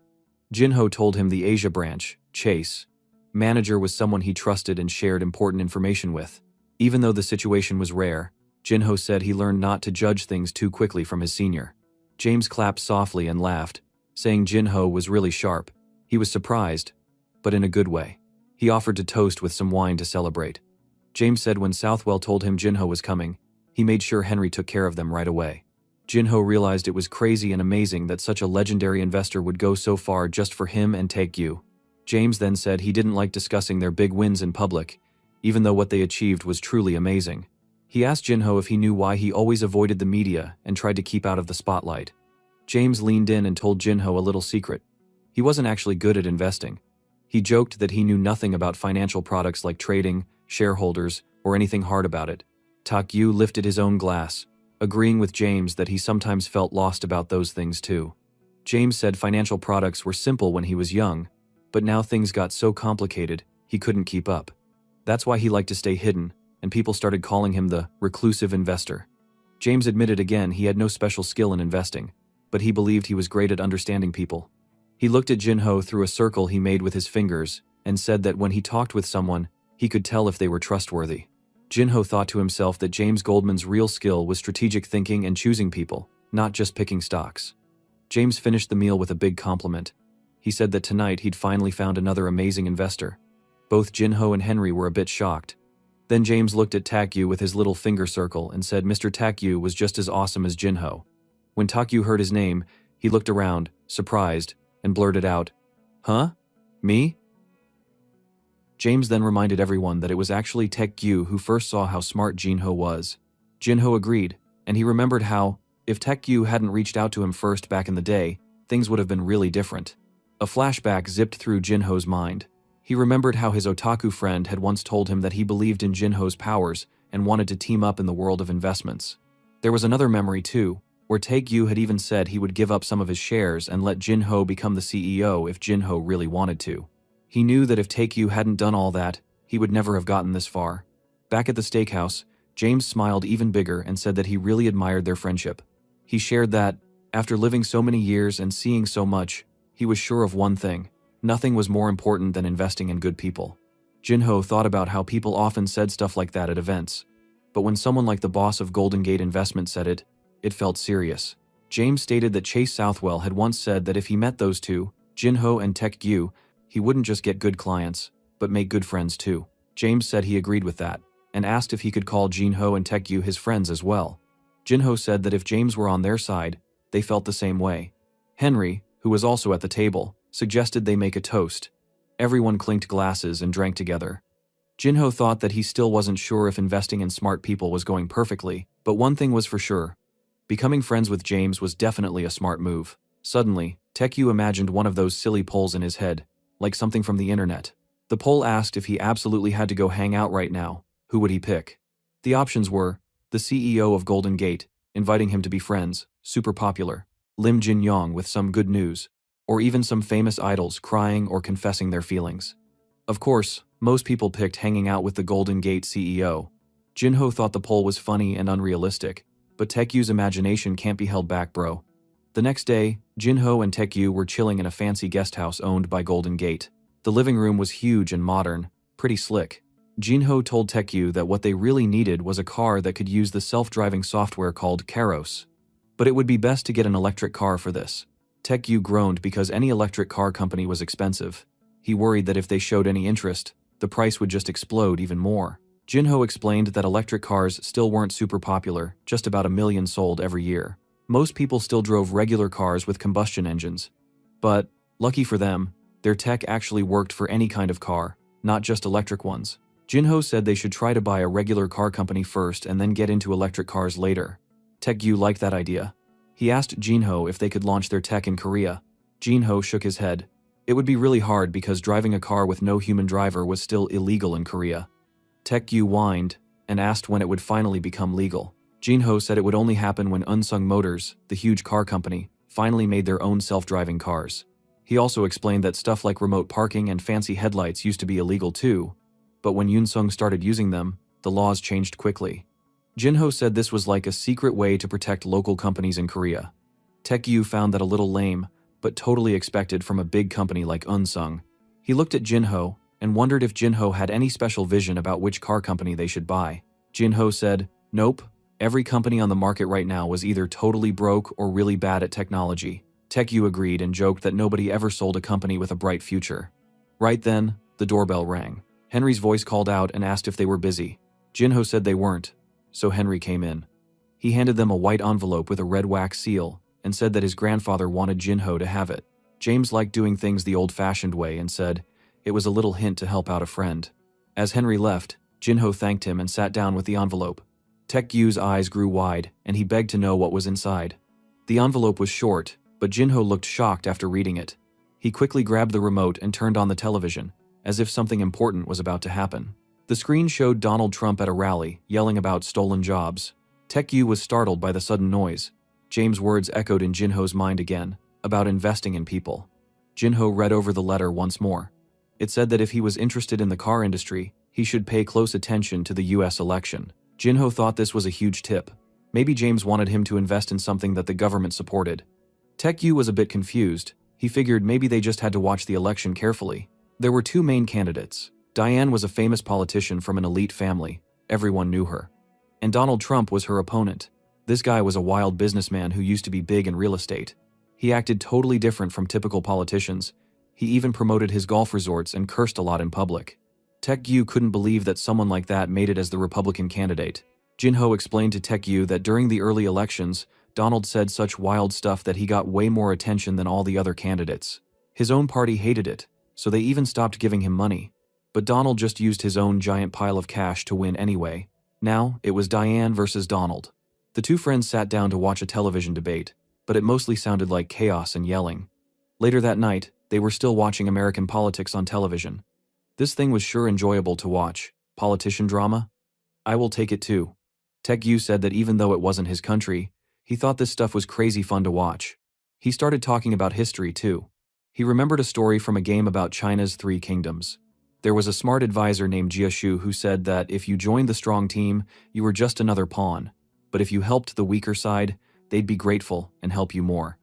Jinho told him the Asia branch, Chase, manager was someone he trusted and shared important information with. Even though the situation was rare, Jinho said he learned not to judge things too quickly from his senior. James clapped softly and laughed, saying Jinho was really sharp. He was surprised, but in a good way. He offered to toast with some wine to celebrate. James said when Southwell told him Jinho was coming, he made sure Henry took care of them right away. Jinho realized it was crazy and amazing that such a legendary investor would go so far just for him and Taekyu. James then said he didn't like discussing their big wins in public, even though what they achieved was truly amazing. He asked Jinho if he knew why he always avoided the media and tried to keep out of the spotlight. James leaned in and told Jinho a little secret. He wasn't actually good at investing. He joked that he knew nothing about financial products like trading, shareholders, or anything hard about it. Taekyu lifted his own glass, agreeing with James that he sometimes felt lost about those things too. James said financial products were simple when he was young, but now things got so complicated, he couldn't keep up. That's why he liked to stay hidden, and people started calling him the reclusive investor. James admitted again he had no special skill in investing, but he believed he was great at understanding people. He looked at Jinho through a circle he made with his fingers and said that when he talked with someone, he could tell if they were trustworthy. Jinho thought to himself that James Goldman's real skill was strategic thinking and choosing people, not just picking stocks. James finished the meal with a big compliment. He said that tonight he'd finally found another amazing investor. Both Jinho and Henry were a bit shocked. Then James looked at Taekyu with his little finger circle and said Mr. Taekyu was just as awesome as Jinho. When Taekyu heard his name, he looked around, surprised, and blurted out, "Huh? Me?" James then reminded everyone that it was actually Taekyu who first saw how smart Jinho was. Jinho agreed, and he remembered how, if Taekyu hadn't reached out to him first back in the day, things would have been really different. A flashback zipped through Jinho's mind. He remembered how his otaku friend had once told him that he believed in Jinho's powers and wanted to team up in the world of investments. There was another memory too, where Taekyu had even said he would give up some of his shares and let Jinho become the CEO if Jinho really wanted to. He knew that if Taekyu hadn't done all that, he would never have gotten this far. Back at the steakhouse, James smiled even bigger and said that he really admired their friendship. He shared that, after living so many years and seeing so much, he was sure of one thing: nothing was more important than investing in good people. Jinho thought about how people often said stuff like that at events. But when someone like the boss of Golden Gate Investment said it, it felt serious. James stated that Chase Southwell had once said that if he met those two, Jinho and Taekyu, he wouldn't just get good clients, but make good friends too. James said he agreed with that, and asked if he could call Jinho and Taekyu his friends as well. Jinho said that if James were on their side, they felt the same way. Henry, who was also at the table, suggested they make a toast. Everyone clinked glasses and drank together. Jinho thought that he still wasn't sure if investing in smart people was going perfectly, but one thing was for sure. Becoming friends with James was definitely a smart move. Suddenly, Taekyu imagined one of those silly polls in his head, like something from the internet. The poll asked if he absolutely had to go hang out right now, who would he pick? The options were the CEO of Golden Gate, inviting him to be friends, super popular, Lim Jin-yong with some good news, or even some famous idols crying or confessing their feelings. Of course, most people picked hanging out with the Golden Gate CEO. Jinho thought the poll was funny and unrealistic, but Taekyu's imagination can't be held back, bro. The next day, Jinho and Taekyu were chilling in a fancy guest house owned by Golden Gate. The living room was huge and modern, pretty slick. Jinho told Taekyu that what they really needed was a car that could use the self-driving software called Karos. But it would be best to get an electric car for this. Taekyu groaned because any electric car company was expensive. He worried that if they showed any interest, the price would just explode even more. Jinho explained that electric cars still weren't super popular, just about 1 million sold every year. Most people still drove regular cars with combustion engines. But, lucky for them, their tech actually worked for any kind of car, not just electric ones. Jinho said they should try to buy a regular car company first and then get into electric cars later. Taekyu liked that idea. He asked Jinho if they could launch their tech in Korea. Jinho shook his head. It would be really hard because driving a car with no human driver was still illegal in Korea. Taekyu whined and asked when it would finally become legal. Jinho said it would only happen when Unsung Motors, the huge car company, finally made their own self-driving cars. He also explained that stuff like remote parking and fancy headlights used to be illegal too, but when Unsung started using them, the laws changed quickly. Jinho said this was like a secret way to protect local companies in Korea. Taekyu found that a little lame, but totally expected from a big company like Unsung. He looked at Jinho and wondered if Jinho had any special vision about which car company they should buy. Jinho said, "Nope, every company on the market right now was either totally broke or really bad at technology." Taekyu agreed and joked that nobody ever sold a company with a bright future. Right then, the doorbell rang. Henry's voice called out and asked if they were busy. Jinho said they weren't, so Henry came in. He handed them a white envelope with a red wax seal and said that his grandfather wanted Jinho to have it. James liked doing things the old-fashioned way and said it was a little hint to help out a friend. As Henry left, Jinho thanked him and sat down with the envelope. Taekyu's eyes grew wide and he begged to know what was inside. The envelope was short, but Jinho looked shocked after reading it. He quickly grabbed the remote and turned on the television, as if something important was about to happen. The screen showed Donald Trump at a rally, yelling about stolen jobs. Taekyu was startled by the sudden noise. James' words echoed in Jinho's mind again, about investing in people. Jinho read over the letter once more. It said that if he was interested in the car industry, he should pay close attention to the US election. Jinho thought this was a huge tip. Maybe James wanted him to invest in something that the government supported. Taekyu was a bit confused. He figured maybe they just had to watch the election carefully. There were two main candidates. Diane was a famous politician from an elite family. Everyone knew her. And Donald Trump was her opponent. This guy was a wild businessman who used to be big in real estate. He acted totally different from typical politicians. He even promoted his golf resorts and cursed a lot in public. Taekyu couldn't believe that someone like that made it as the Republican candidate. Jinho explained to Taekyu that during the early elections, Donald said such wild stuff that he got way more attention than all the other candidates. His own party hated it, so they even stopped giving him money. But Donald just used his own giant pile of cash to win anyway. Now, it was Diane versus Donald. The two friends sat down to watch a television debate, but it mostly sounded like chaos and yelling. Later that night, they were still watching American politics on television. This thing was sure enjoyable to watch. Politician drama? I will take it too. Taekyu said that even though it wasn't his country, he thought this stuff was crazy fun to watch. He started talking about history too. He remembered a story from a game about China's 3 kingdoms. There was a smart advisor named Jiashu who said that if you joined the strong team, you were just another pawn. But if you helped the weaker side, they'd be grateful and help you more.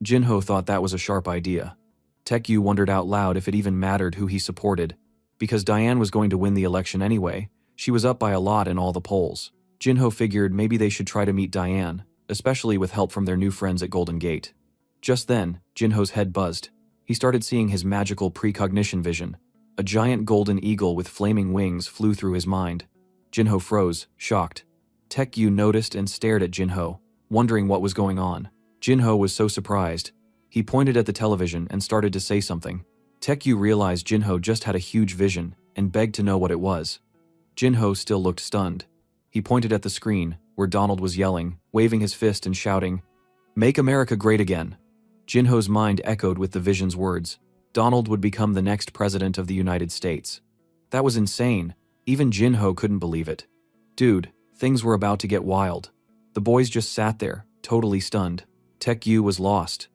Jinho thought that was a sharp idea. Taekyu wondered out loud if it even mattered who he supported. Because Diane was going to win the election anyway, she was up by a lot in all the polls. Jinho figured maybe they should try to meet Diane, especially with help from their new friends at Golden Gate. Just then, Jinho's head buzzed. He started seeing his magical precognition vision. A giant golden eagle with flaming wings flew through his mind. Jinho froze, shocked. Taekyu noticed and stared at Jinho, wondering what was going on. Jinho was so surprised. He pointed at the television and started to say something. Taekyu realized Jinho just had a huge vision and begged to know what it was. Jinho still looked stunned. He pointed at the screen, where Donald was yelling, waving his fist and shouting, "Make America great again." Jinho's mind echoed with the vision's words. Donald would become the next president of the United States. That was insane. Even Jinho couldn't believe it. Dude, things were about to get wild. The boys just sat there, totally stunned. Taekyu was lost.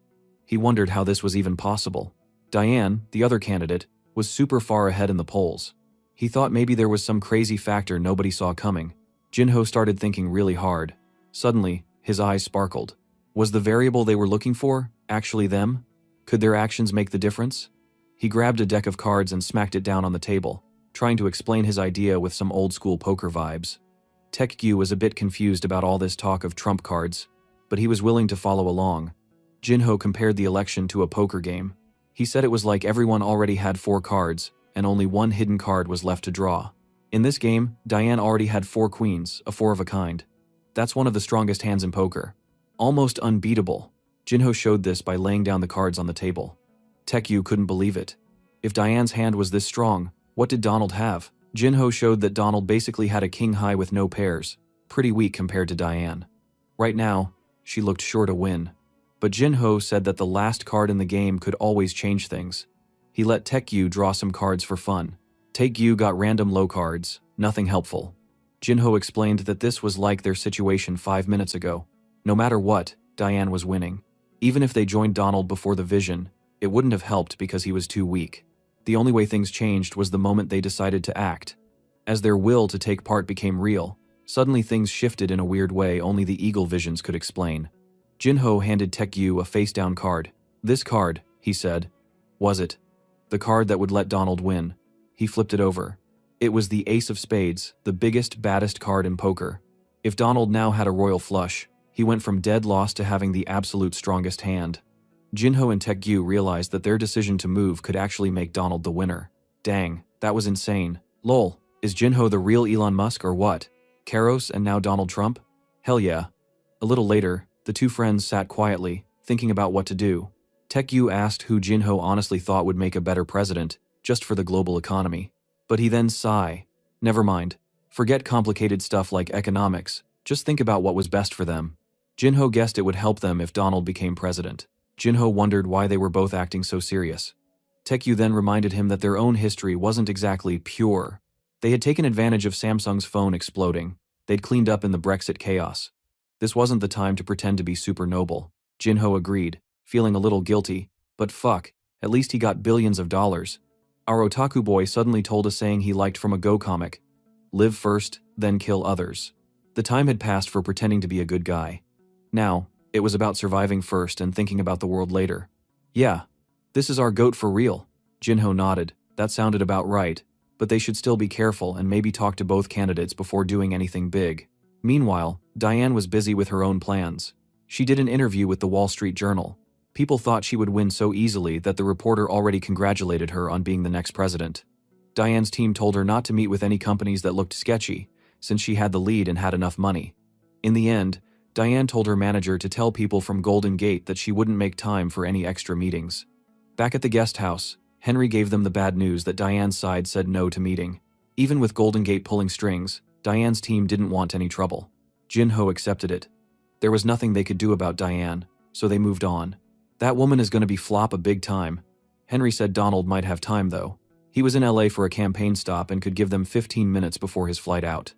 He wondered how this was even possible. Diane, the other candidate, was super far ahead in the polls. He thought maybe there was some crazy factor nobody saw coming. Jinho started thinking really hard. Suddenly, his eyes sparkled. Was the variable they were looking for actually them? Could their actions make the difference? He grabbed a deck of cards and smacked it down on the table, trying to explain his idea with some old-school poker vibes. Taekyu was a bit confused about all this talk of trump cards, but he was willing to follow along. Jinho compared the election to a poker game. He said it was like everyone already had 4 cards, and only one hidden card was left to draw. In this game, Diane already had 4 queens, a 4 of a kind. That's one of the strongest hands in poker. Almost unbeatable. Jinho showed this by laying down the cards on the table. Taekyu couldn't believe it. If Diane's hand was this strong, what did Donald have? Jinho showed that Donald basically had a king high with no pairs, pretty weak compared to Diane. Right now, she looked sure to win. But Jinho said that the last card in the game could always change things. He let Taekyu draw some cards for fun. Taekyu got random low cards, nothing helpful. Jinho explained that this was like their situation 5 minutes ago. No matter what, Diane was winning. Even if they joined Donald before the vision, it wouldn't have helped because he was too weak. The only way things changed was the moment they decided to act. As their will to take part became real, Suddenly things shifted in a weird way only the eagle visions could explain. Jinho handed Taekyu a face-down card. "This card," he said. "Was it the card that would let Donald win?" He flipped it over. It was the ace of spades, the biggest, baddest card in poker. If Donald now had a royal flush, he went from dead loss to having the absolute strongest hand. Jinho and Taekyu realized that their decision to move could actually make Donald the winner. Dang, that was insane. Lol, is Jinho the real Elon Musk or what? Karos and now Donald Trump? Hell yeah. A little later, the two friends sat quietly, thinking about what to do. Taekyu asked who Jinho honestly thought would make a better president, just for the global economy. But he then sighed. Never mind. Forget complicated stuff like economics, just think about what was best for them. Jinho guessed it would help them if Donald became president. Jinho wondered why they were both acting so serious. Taekyu then reminded him that their own history wasn't exactly pure. They had taken advantage of Samsung's phone exploding. They'd cleaned up in the Brexit chaos. This wasn't the time to pretend to be super noble. Jinho agreed, feeling a little guilty, but fuck, at least he got billions of dollars. Our otaku boy suddenly told a saying he liked from a Go comic. Live first, then kill others. The time had passed for pretending to be a good guy. Now, it was about surviving first and thinking about the world later. Yeah, this is our goat for real. Jinho nodded. That sounded about right, but they should still be careful and maybe talk to both candidates before doing anything big. Meanwhile, Diane was busy with her own plans. She did an interview with the Wall Street Journal. People thought she would win so easily that the reporter already congratulated her on being the next president. Diane's team told her not to meet with any companies that looked sketchy, since she had the lead and had enough money. In the end, Diane told her manager to tell people from Golden Gate that she wouldn't make time for any extra meetings. Back at the guest house, Henry gave them the bad news that Diane's side said no to meeting. Even with Golden Gate pulling strings, Diane's team didn't want any trouble. Jinho accepted it. There was nothing they could do about Diane, so they moved on. That woman is going to be flop a big time. Henry said Donald might have time though. He was in LA for a campaign stop and could give them 15 minutes before his flight out.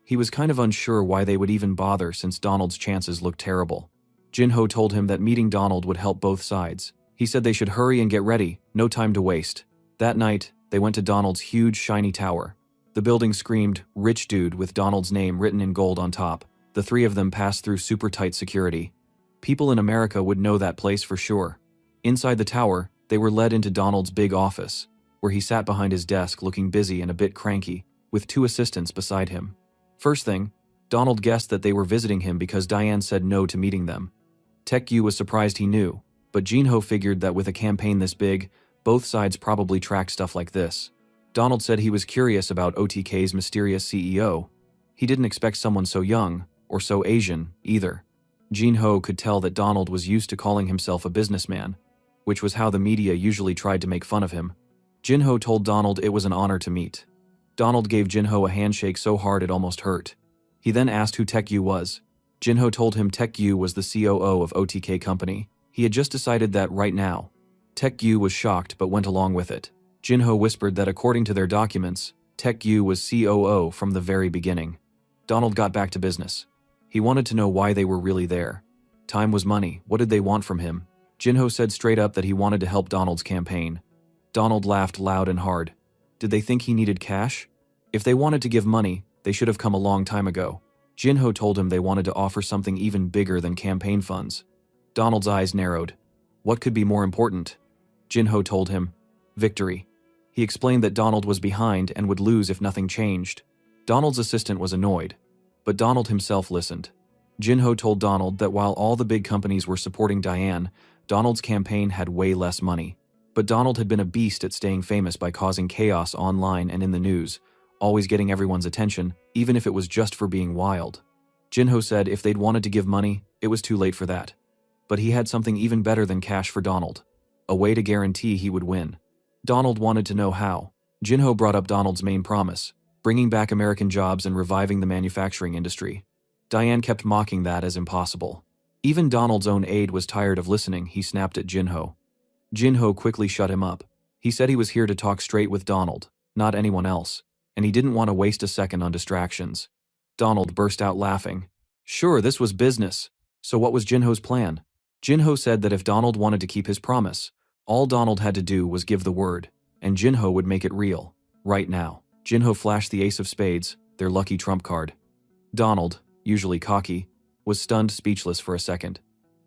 He was kind of unsure why they would even bother since Donald's chances looked terrible. Jinho told him that meeting Donald would help both sides. He said they should hurry and get ready, no time to waste. That night, they went to Donald's huge shiny tower. The building screamed, "Rich Dude," with Donald's name written in gold on top. The three of them passed through super tight security. People in America would know that place for sure. Inside the tower, they were led into Donald's big office, where he sat behind his desk looking busy and a bit cranky, with two assistants beside him. First thing, Donald guessed that they were visiting him because Diane said no to meeting them. Taekyu was surprised he knew, but Jinho figured that with a campaign this big, both sides probably track stuff like this. Donald said he was curious about OTK's mysterious CEO. He didn't expect someone so young, or so Asian, either. Jinho could tell that Donald was used to calling himself a businessman, which was how the media usually tried to make fun of him. Jinho told Donald it was an honor to meet. Donald gave Jinho a handshake so hard it almost hurt. He then asked who Taekyu was. Jinho told him Taekyu was the COO of OTK Company. He had just decided that right now. Taekyu was shocked but went along with it. Jinho whispered that according to their documents, Taekyu was COO from the very beginning. Donald got back to business. He wanted to know why they were really there. Time was money. What did they want from him? Jinho said straight up that he wanted to help Donald's campaign. Donald laughed loud and hard. Did they think he needed cash? If they wanted to give money, they should have come a long time ago. Jinho told him they wanted to offer something even bigger than campaign funds. Donald's eyes narrowed. What could be more important? Jinho told him, victory. He explained that Donald was behind and would lose if nothing changed. Donald's assistant was annoyed, but Donald himself listened. Jinho told Donald that while all the big companies were supporting Diane, Donald's campaign had way less money. But Donald had been a beast at staying famous by causing chaos online and in the news, always getting everyone's attention, even if it was just for being wild. Jinho said if they'd wanted to give money, it was too late for that. But he had something even better than cash for Donald. A way to guarantee he would win. Donald wanted to know how. Jinho brought up Donald's main promise, bringing back American jobs and reviving the manufacturing industry. Diane kept mocking that as impossible. Even Donald's own aide was tired of listening. He snapped at Jinho. Jinho quickly shut him up. He said he was here to talk straight with Donald, not anyone else, and he didn't want to waste a second on distractions. Donald burst out laughing. Sure, this was business. So what was Jinho's plan? Jinho said that if Donald wanted to keep his promise, all Donald had to do was give the word, and Jinho would make it real, right now. Jinho flashed the ace of spades, their lucky trump card. Donald, usually cocky, was stunned speechless for a second.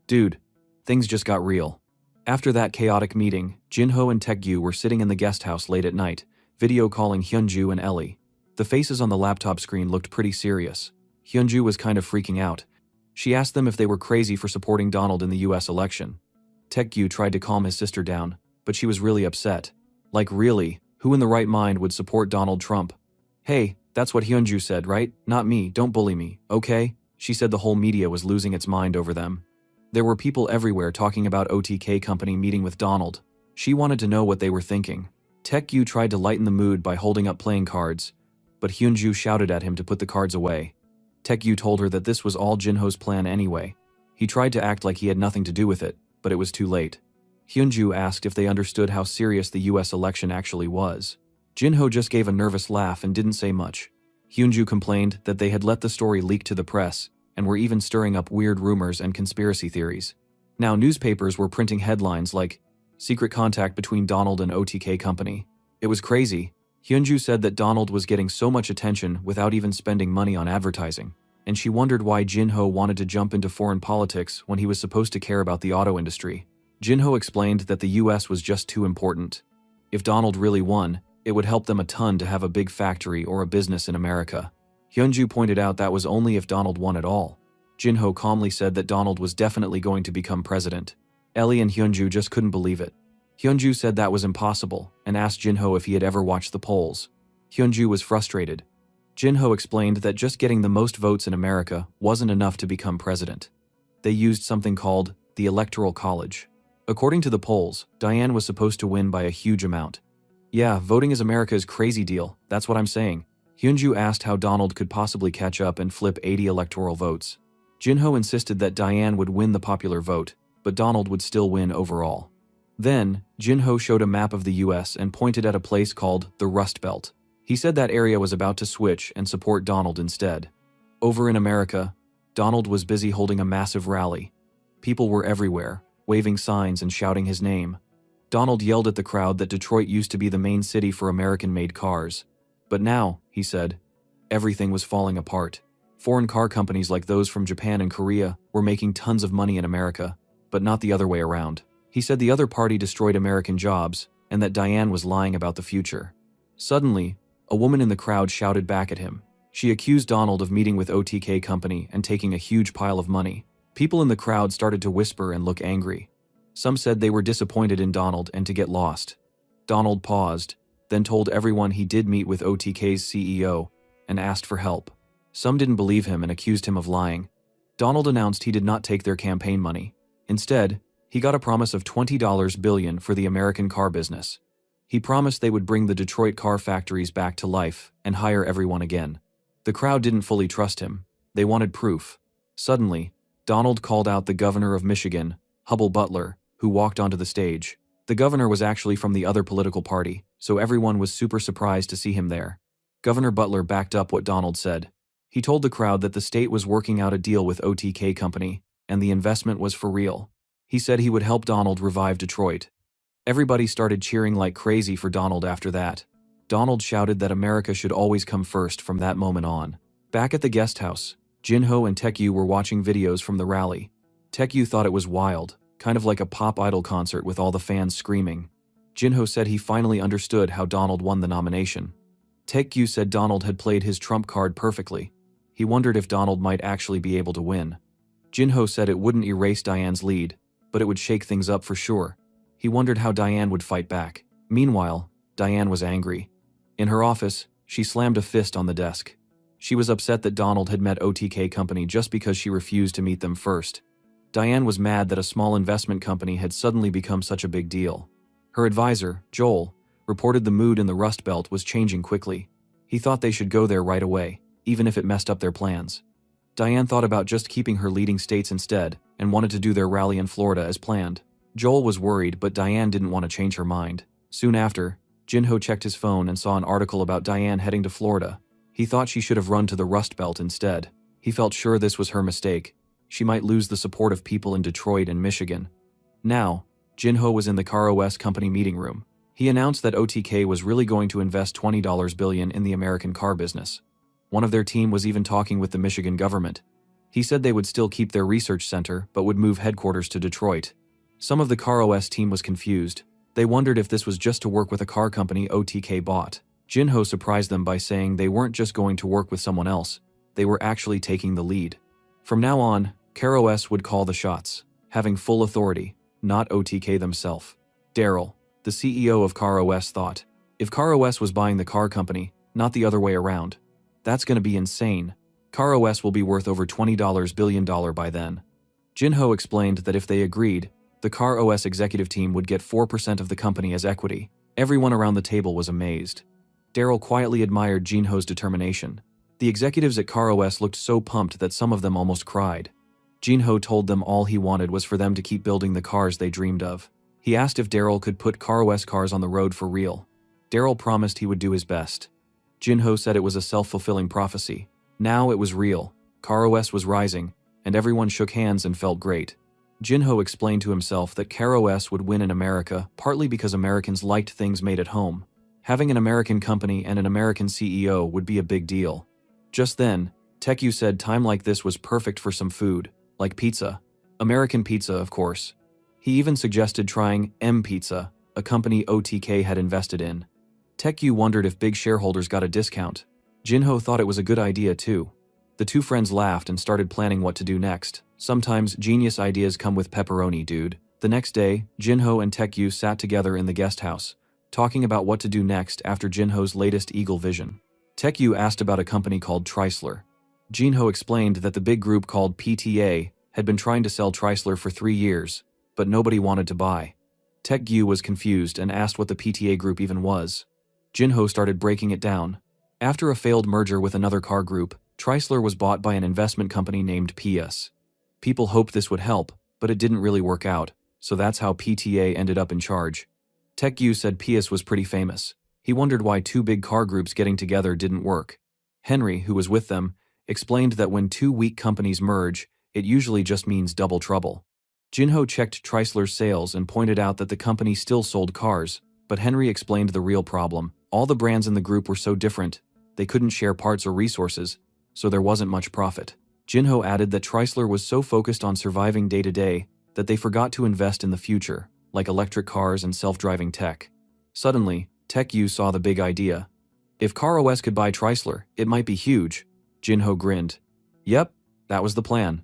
Dude, things just got real. After that chaotic meeting, Jinho and Taekgyu were sitting in the guest house late at night, video calling Hyunju and Ellie. The faces on the laptop screen looked pretty serious. Hyunju was kind of freaking out. She asked them if they were crazy for supporting Donald in the US election. Taekgyu tried to calm his sister down, but she was really upset. Like really, who in the right mind would support Donald Trump? Hey, that's what Hyunju said, right? Not me, don't bully me, okay? She said the whole media was losing its mind over them. There were people everywhere talking about OTK company meeting with Donald. She wanted to know what they were thinking. Taekgyu tried to lighten the mood by holding up playing cards, but Hyunju shouted at him to put the cards away. Taekgyu told her that this was all Jinho's plan anyway. He tried to act like he had nothing to do with it, but it was too late. Hyunju asked if they understood how serious the US election actually was. Jinho just gave a nervous laugh and didn't say much. Hyunju complained that they had let the story leak to the press and were even stirring up weird rumors and conspiracy theories. Now newspapers were printing headlines like, "Secret contact between Donald and OTK company." It was crazy. Hyunju said that Donald was getting so much attention without even spending money on advertising, and she wondered why Jinho wanted to jump into foreign politics when he was supposed to care about the auto industry. Jinho explained that the US was just too important. If Donald really won, it would help them a ton to have a big factory or a business in America. Hyunju pointed out that was only if Donald won at all. Jinho calmly said that Donald was definitely going to become president. Ellie and Hyunju just couldn't believe it. Hyunju said that was impossible and asked Jinho if he had ever watched the polls. Hyunju was frustrated. Jinho explained that just getting the most votes in America wasn't enough to become president. They used something called the Electoral College. According to the polls, Diane was supposed to win by a huge amount. Yeah, voting is America's crazy deal, that's what I'm saying. Hyunju asked how Donald could possibly catch up and flip 80 electoral votes. Jinho insisted that Diane would win the popular vote, but Donald would still win overall. Then, Jinho showed a map of the US and pointed at a place called the Rust Belt. He said that area was about to switch and support Donald instead. Over in America, Donald was busy holding a massive rally. People were everywhere, waving signs and shouting his name. Donald yelled at the crowd that Detroit used to be the main city for American-made cars. But now, he said, everything was falling apart. Foreign car companies like those from Japan and Korea were making tons of money in America, but not the other way around. He said the other party destroyed American jobs and that Diane was lying about the future. Suddenly, a woman in the crowd shouted back at him. She accused Donald of meeting with OTK company and taking a huge pile of money. People in the crowd started to whisper and look angry. Some said they were disappointed in Donald and to get lost. Donald paused, then told everyone he did meet with OTK's CEO and asked for help. Some didn't believe him and accused him of lying. Donald announced he did not take their campaign money. Instead, he got a promise of $20 billion for the American car business. He promised they would bring the Detroit car factories back to life and hire everyone again. The crowd didn't fully trust him. They wanted proof. Suddenly, Donald called out the governor of Michigan, Hubble Butler, who walked onto the stage. The governor was actually from the other political party, so everyone was super surprised to see him there. Governor Butler backed up what Donald said. He told the crowd that the state was working out a deal with OTK company, and the investment was for real. He said he would help Donald revive Detroit. Everybody started cheering like crazy for Donald after that. Donald shouted that America should always come first from that moment on. Back at the guest house, Jinho and Taekgyu were watching videos from the rally. Taekgyu thought it was wild, kind of like a pop idol concert with all the fans screaming. Jinho said he finally understood how Donald won the nomination. Taekgyu said Donald had played his trump card perfectly. He wondered if Donald might actually be able to win. Jinho said it wouldn't erase Diane's lead, but it would shake things up for sure. He wondered how Diane would fight back. Meanwhile, Diane was angry. In her office, she slammed a fist on the desk. She was upset that Donald had met OTK company just because she refused to meet them first. Diane was mad that a small investment company had suddenly become such a big deal. Her advisor, Joel, reported the mood in the Rust Belt was changing quickly. He thought they should go there right away, even if it messed up their plans. Diane thought about just keeping her leading states instead and wanted to do their rally in Florida as planned. Joel was worried, but Diane didn't want to change her mind. Soon after, Jinho checked his phone and saw an article about Diane heading to Florida. He thought she should have run to the Rust Belt instead. He felt sure this was her mistake. She might lose the support of people in Detroit and Michigan. Now, Jinho was in the CarOS company meeting room. He announced that OTK was really going to invest $20 billion in the American car business. One of their team was even talking with the Michigan government. He said they would still keep their research center but would move headquarters to Detroit. Some of the CarOS team was confused. They wondered if this was just to work with a car company OTK bought. Jinho surprised them by saying they weren't just going to work with someone else, they were actually taking the lead. From now on, CarOS would call the shots, having full authority, not OTK themselves. Daryl, the CEO of CarOS, thought, if CarOS was buying the car company, not the other way around, that's gonna be insane. CarOS will be worth over $20 billion by then. Jinho explained that if they agreed, the CarOS executive team would get 4% of the company as equity. Everyone around the table was amazed. Daryl quietly admired Jinho's determination. The executives at CarOS looked so pumped that some of them almost cried. Jinho told them all he wanted was for them to keep building the cars they dreamed of. He asked if Daryl could put CarOS cars on the road for real. Daryl promised he would do his best. Jinho said it was a self-fulfilling prophecy. Now it was real. CarOS was rising, and everyone shook hands and felt great. Jinho explained to himself that CarOS would win in America partly because Americans liked things made at home. Having an American company and an American CEO would be a big deal. Just then, Tekyu said time like this was perfect for some food, like pizza. American pizza, of course. He even suggested trying M-Pizza, a company OTK had invested in. Tekyu wondered if big shareholders got a discount. Jinho thought it was a good idea too. The two friends laughed and started planning what to do next. Sometimes genius ideas come with pepperoni, dude. The next day, Jinho and Tekyu sat together in the guest house, talking about what to do next after Jinho's latest eagle vision. Tekyu asked about a company called Chrysler. Jinho explained that the big group called PTA had been trying to sell Chrysler for 3 years, but nobody wanted to buy. Tekyu was confused and asked what the PTA group even was. Jinho started breaking it down. After a failed merger with another car group, Chrysler was bought by an investment company named PS. People hoped this would help, but it didn't really work out, so that's how PTA ended up in charge. Tekyu said PS was pretty famous. He wondered why two big car groups getting together didn't work. Henry, who was with them, explained that when two weak companies merge, it usually just means double trouble. Jinho checked Chrysler's sales and pointed out that the company still sold cars, but Henry explained the real problem. All the brands in the group were so different, they couldn't share parts or resources, so there wasn't much profit. Jinho added that Chrysler was so focused on surviving day to day that they forgot to invest in the future, like electric cars and self-driving tech. Suddenly, Tekyu saw the big idea. If CarOS could buy Chrysler, it might be huge. Jinho grinned. Yep, that was the plan.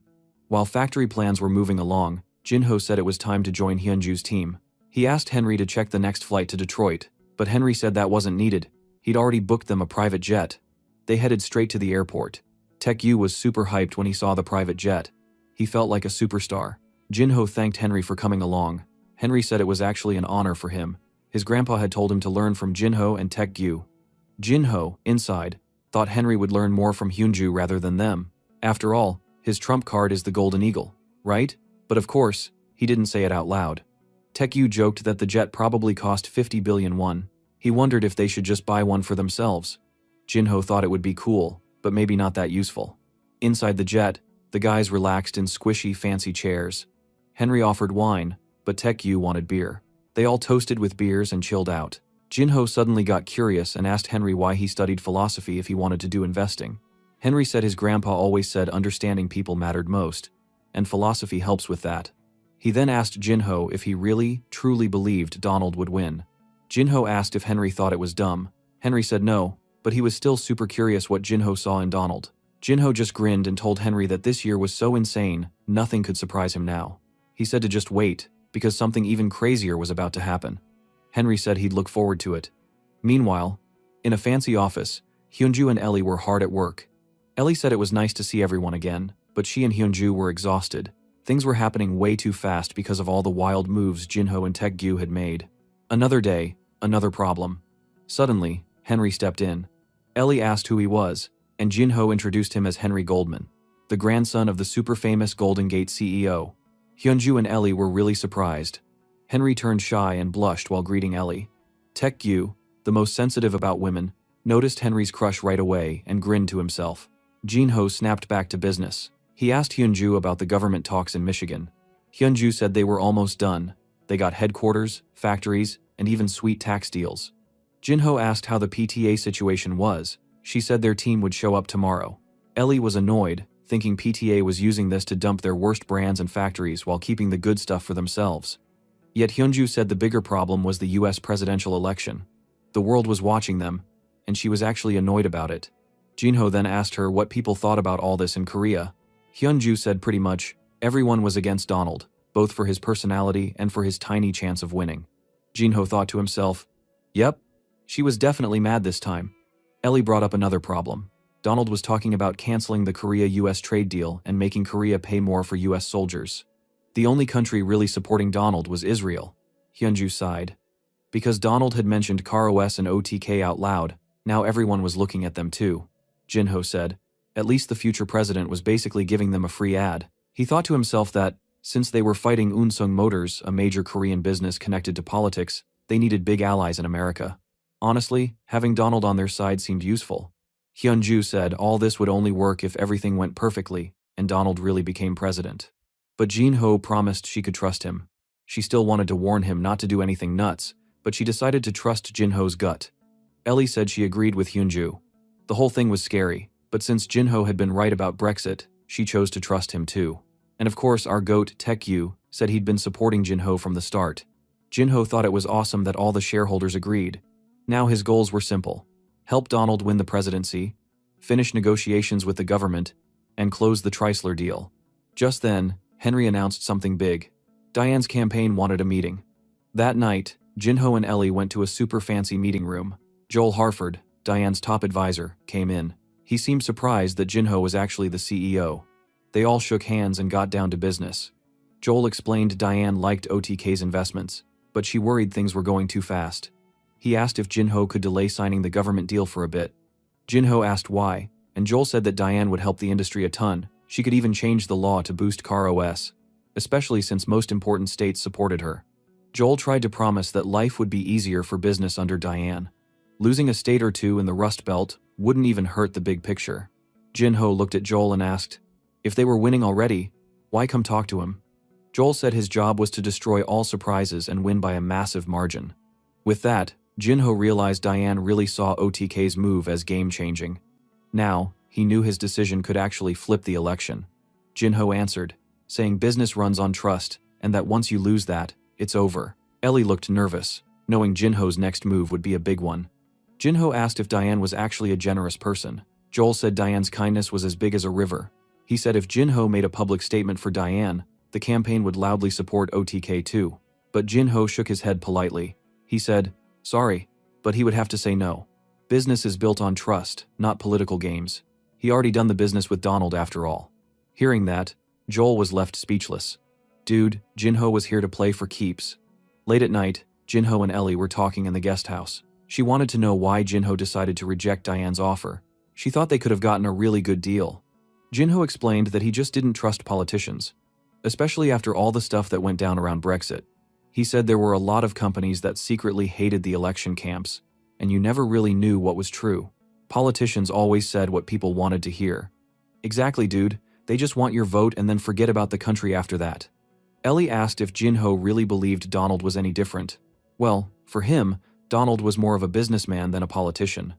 While factory plans were moving along, Jinho said it was time to join Hyunju's team. He asked Henry to check the next flight to Detroit, but Henry said that wasn't needed. He'd already booked them a private jet. They headed straight to the airport. Tekyu was super hyped when he saw the private jet. He felt like a superstar. Jinho thanked Henry for coming along. Henry said it was actually an honor for him. His grandpa had told him to learn from Jinho and Tekyu. Jinho, inside, thought Henry would learn more from Hyunju rather than them. After all, his trump card is the golden eagle, right? But of course, he didn't say it out loud. Tekyu joked that the jet probably cost 50 billion won. He wondered if they should just buy one for themselves. Jinho thought it would be cool, but maybe not that useful. Inside the jet, the guys relaxed in squishy, fancy chairs. Henry offered wine, but Tekyu wanted beer. They all toasted with beers and chilled out. Jinho suddenly got curious and asked Henry why he studied philosophy if he wanted to do investing. Henry said his grandpa always said understanding people mattered most, and philosophy helps with that. He then asked Jinho if he really, truly believed Donald would win. Jinho asked if Henry thought it was dumb. Henry said no, but he was still super curious what Jinho saw in Donald. Jinho just grinned and told Henry that this year was so insane, nothing could surprise him now. He said to just wait, because something even crazier was about to happen. Henry said he'd look forward to it. Meanwhile, in a fancy office, Hyunju and Ellie were hard at work. Ellie said it was nice to see everyone again, but she and Hyunju were exhausted. Things were happening way too fast because of all the wild moves Jinho and Tekyu had made. Another day, another problem. Suddenly, Henry stepped in. Ellie asked who he was, and Jinho introduced him as Henry Goldman, the grandson of the super-famous Golden Gate CEO. Hyunju and Ellie were really surprised. Henry turned shy and blushed while greeting Ellie. Tekyu, the most sensitive about women, noticed Henry's crush right away and grinned to himself. Jinho snapped back to business. He asked Hyunju about the government talks in Michigan. Hyunju said they were almost done. They got headquarters, factories, and even sweet tax deals. Jinho asked how the PTA situation was. She said their team would show up tomorrow. Ellie was annoyed, thinking PTA was using this to dump their worst brands and factories while keeping the good stuff for themselves. Yet Hyunju said the bigger problem was the US presidential election. The world was watching them, and she was actually annoyed about it. Jinho then asked her what people thought about all this in Korea. Hyunju said pretty much, everyone was against Donald, both for his personality and for his tiny chance of winning. Jinho thought to himself, yep, she was definitely mad this time. Ellie brought up another problem. Donald was talking about canceling the Korea-US trade deal and making Korea pay more for US soldiers. The only country really supporting Donald was Israel. Hyunju sighed. Because Donald had mentioned KROS and OTK out loud, now everyone was looking at them too. Jinho said, at least the future president was basically giving them a free ad. He thought to himself that, since they were fighting Unsung Motors, a major Korean business connected to politics, they needed big allies in America. Honestly, having Donald on their side seemed useful. Hyunju said all this would only work if everything went perfectly and Donald really became president. But Jinho promised she could trust him. She still wanted to warn him not to do anything nuts, but she decided to trust Jinho's gut. Ellie said she agreed with Hyunju. The whole thing was scary, but since Jinho had been right about Brexit, she chose to trust him too. And of course our goat, Taekyu, said he'd been supporting Jinho from the start. Jinho thought it was awesome that all the shareholders agreed. Now his goals were simple. Help Donald win the presidency, finish negotiations with the government, and close the Chrysler deal. Just then, Henry announced something big. Diane's campaign wanted a meeting. That night, Jinho and Ellie went to a super fancy meeting room. Joel Harford, Diane's top advisor, came in. He seemed surprised that Jinho was actually the CEO. They all shook hands and got down to business. Joel explained Diane liked OTK's investments, but she worried things were going too fast. He asked if Jinho could delay signing the government deal for a bit. Jinho asked why, and Joel said that Diane would help the industry a ton. She could even change the law to boost KROS, especially since most important states supported her. Joel tried to promise that life would be easier for business under Diane. Losing a state or two in the Rust Belt wouldn't even hurt the big picture. Jinho looked at Joel and asked, if they were winning already, why come talk to him? Joel said his job was to destroy all surprises and win by a massive margin. With that, Jinho realized Diane really saw OTK's move as game-changing. Now, he knew his decision could actually flip the election. Jinho answered, saying business runs on trust, and that once you lose that, it's over. Ellie looked nervous, knowing Jinho's next move would be a big one. Jinho asked if Diane was actually a generous person. Joel said Diane's kindness was as big as a river. He said if Jinho made a public statement for Diane, the campaign would loudly support OTK too. But Jinho shook his head politely. He said, sorry, but he would have to say no. Business is built on trust, not political games. He already done the business with Donald after all. Hearing that, Joel was left speechless. Dude, Jinho was here to play for keeps. Late at night, Jinho and Ellie were talking in the guest house. She wanted to know why Jinho decided to reject Diane's offer. She thought they could have gotten a really good deal. Jinho explained that he just didn't trust politicians, especially after all the stuff that went down around Brexit. He said there were a lot of companies that secretly hated the election camps, and you never really knew what was true. Politicians always said what people wanted to hear. Exactly, dude. They just want your vote and then forget about the country after that. Ellie asked if Jinho really believed Donald was any different. Well, for him, Donald was more of a businessman than a politician.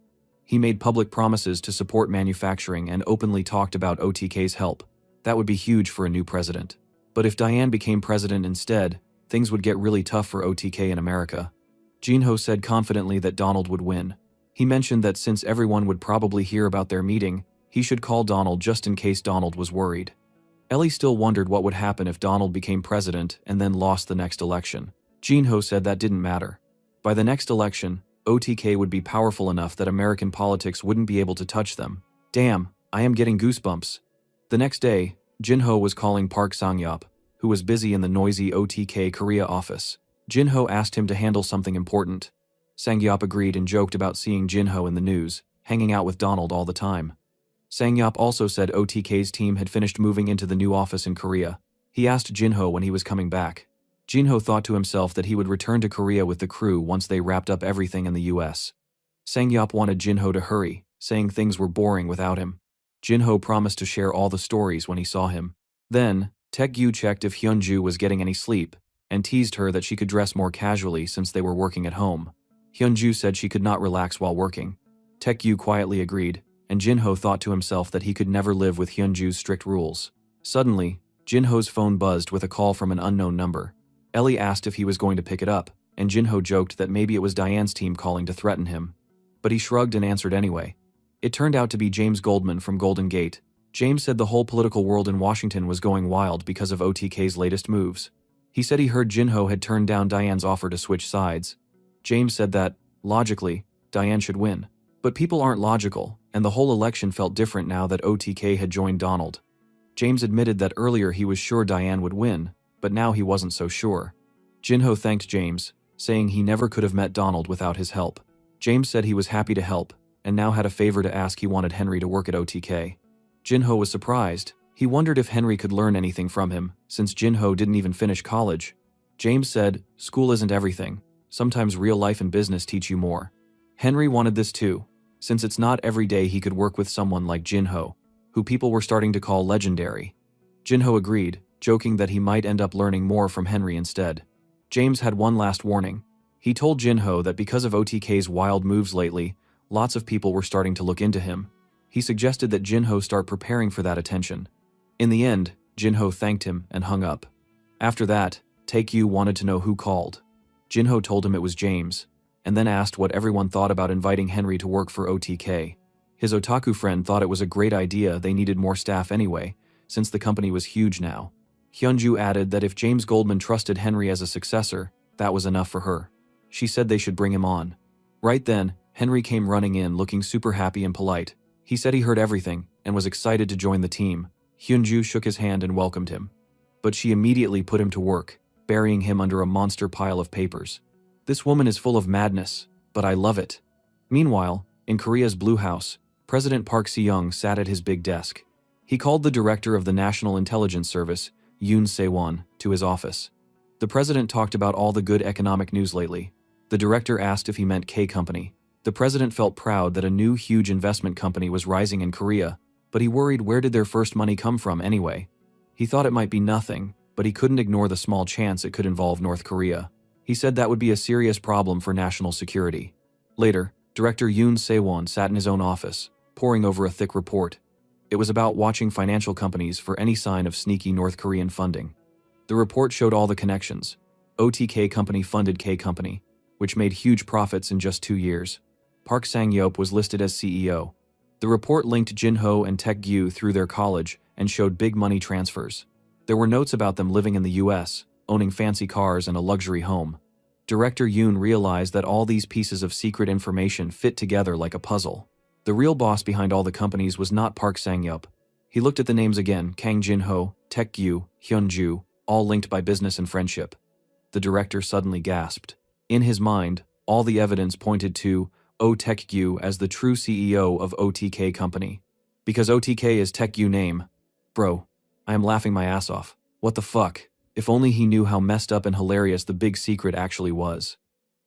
He made public promises to support manufacturing and openly talked about OTK's help. That would be huge for a new president. But if Diane became president instead, things would get really tough for OTK in America. Jinho said confidently that Donald would win. He mentioned that since everyone would probably hear about their meeting, he should call Donald just in case Donald was worried. Ellie still wondered what would happen if Donald became president and then lost the next election. Jinho said that didn't matter. By the next election, OTK would be powerful enough that American politics wouldn't be able to touch them. Damn, I am getting goosebumps. The next day, Jinho was calling Park Sang-yup, who was busy in the noisy OTK Korea office. Jinho asked him to handle something important. Sang-yup agreed and joked about seeing Jinho in the news, hanging out with Donald all the time. Sang-yup also said OTK's team had finished moving into the new office in Korea. He asked Jinho when he was coming back. Jinho thought to himself that he would return to Korea with the crew once they wrapped up everything in the US. Sang-yup wanted Jinho to hurry, saying things were boring without him. Jinho promised to share all the stories when he saw him. Then, Taekyu checked if Hyunju was getting any sleep, and teased her that she could dress more casually since they were working at home. Hyunju said she could not relax while working. Taekyu quietly agreed, and Jinho thought to himself that he could never live with Hyunju's strict rules. Suddenly, Jinho's phone buzzed with a call from an unknown number. Ellie asked if he was going to pick it up, and Jinho joked that maybe it was Diane's team calling to threaten him. But he shrugged and answered anyway. It turned out to be James Goldman from Golden Gate. James said the whole political world in Washington was going wild because of OTK's latest moves. He said he heard Jinho had turned down Diane's offer to switch sides. James said that, logically, Diane should win. But people aren't logical, and the whole election felt different now that OTK had joined Donald. James admitted that earlier he was sure Diane would win, but now he wasn't so sure. Jinho thanked James, saying he never could have met Donald without his help. James said he was happy to help, and now had a favor to ask. He wanted Henry to work at OTK. Jinho was surprised. He wondered if Henry could learn anything from him, since Jinho didn't even finish college. James said, "School isn't everything. Sometimes real life and business teach you more." Henry wanted this too, since it's not every day he could work with someone like Jinho, who people were starting to call legendary. Jinho agreed, joking that he might end up learning more from Henry instead. James had one last warning. He told Jinho that because of OTK's wild moves lately, lots of people were starting to look into him. He suggested that Jinho start preparing for that attention. In the end, Jinho thanked him and hung up. After that, Taekyu wanted to know who called. Jinho told him it was James, and then asked what everyone thought about inviting Henry to work for OTK. His otaku friend thought it was a great idea. They needed more staff anyway, since the company was huge now. Hyunju added that if James Goldman trusted Henry as a successor, that was enough for her. She said they should bring him on. Right then, Henry came running in looking super happy and polite. He said he heard everything and was excited to join the team. Hyunju shook his hand and welcomed him. But she immediately put him to work, burying him under a monster pile of papers. This woman is full of madness, but I love it. Meanwhile, in Korea's Blue House, President Park Se-young sat at his big desk. He called the director of the National Intelligence Service, Yoon Se-won, to his office. The president talked about all the good economic news lately. The director asked if he meant K-Company. The president felt proud that a new huge investment company was rising in Korea, but he worried where did their first money come from anyway. He thought it might be nothing, but he couldn't ignore the small chance it could involve North Korea. He said that would be a serious problem for national security. Later, Director Yoon Se-won sat in his own office, poring over a thick report. It was about watching financial companies for any sign of sneaky North Korean funding. The report showed all the connections. OTK Company funded K Company, which made huge profits in just 2 years. Park Sang-yeop was listed as CEO. The report linked Jinho and Taekyu through their college and showed big money transfers. There were notes about them living in the US, owning fancy cars and a luxury home. Director Yoon realized that all these pieces of secret information fit together like a puzzle. The real boss behind all the companies was not Park Sang-yeop. He looked at the names again: Kang Jinho, Taekyu, Hyunju, all linked by business and friendship. The director suddenly gasped. In his mind, all the evidence pointed to Taekyu as the true CEO of OTK Company. Because OTK is Taekyu name. Bro, I am laughing my ass off. What the fuck? If only he knew how messed up and hilarious the big secret actually was.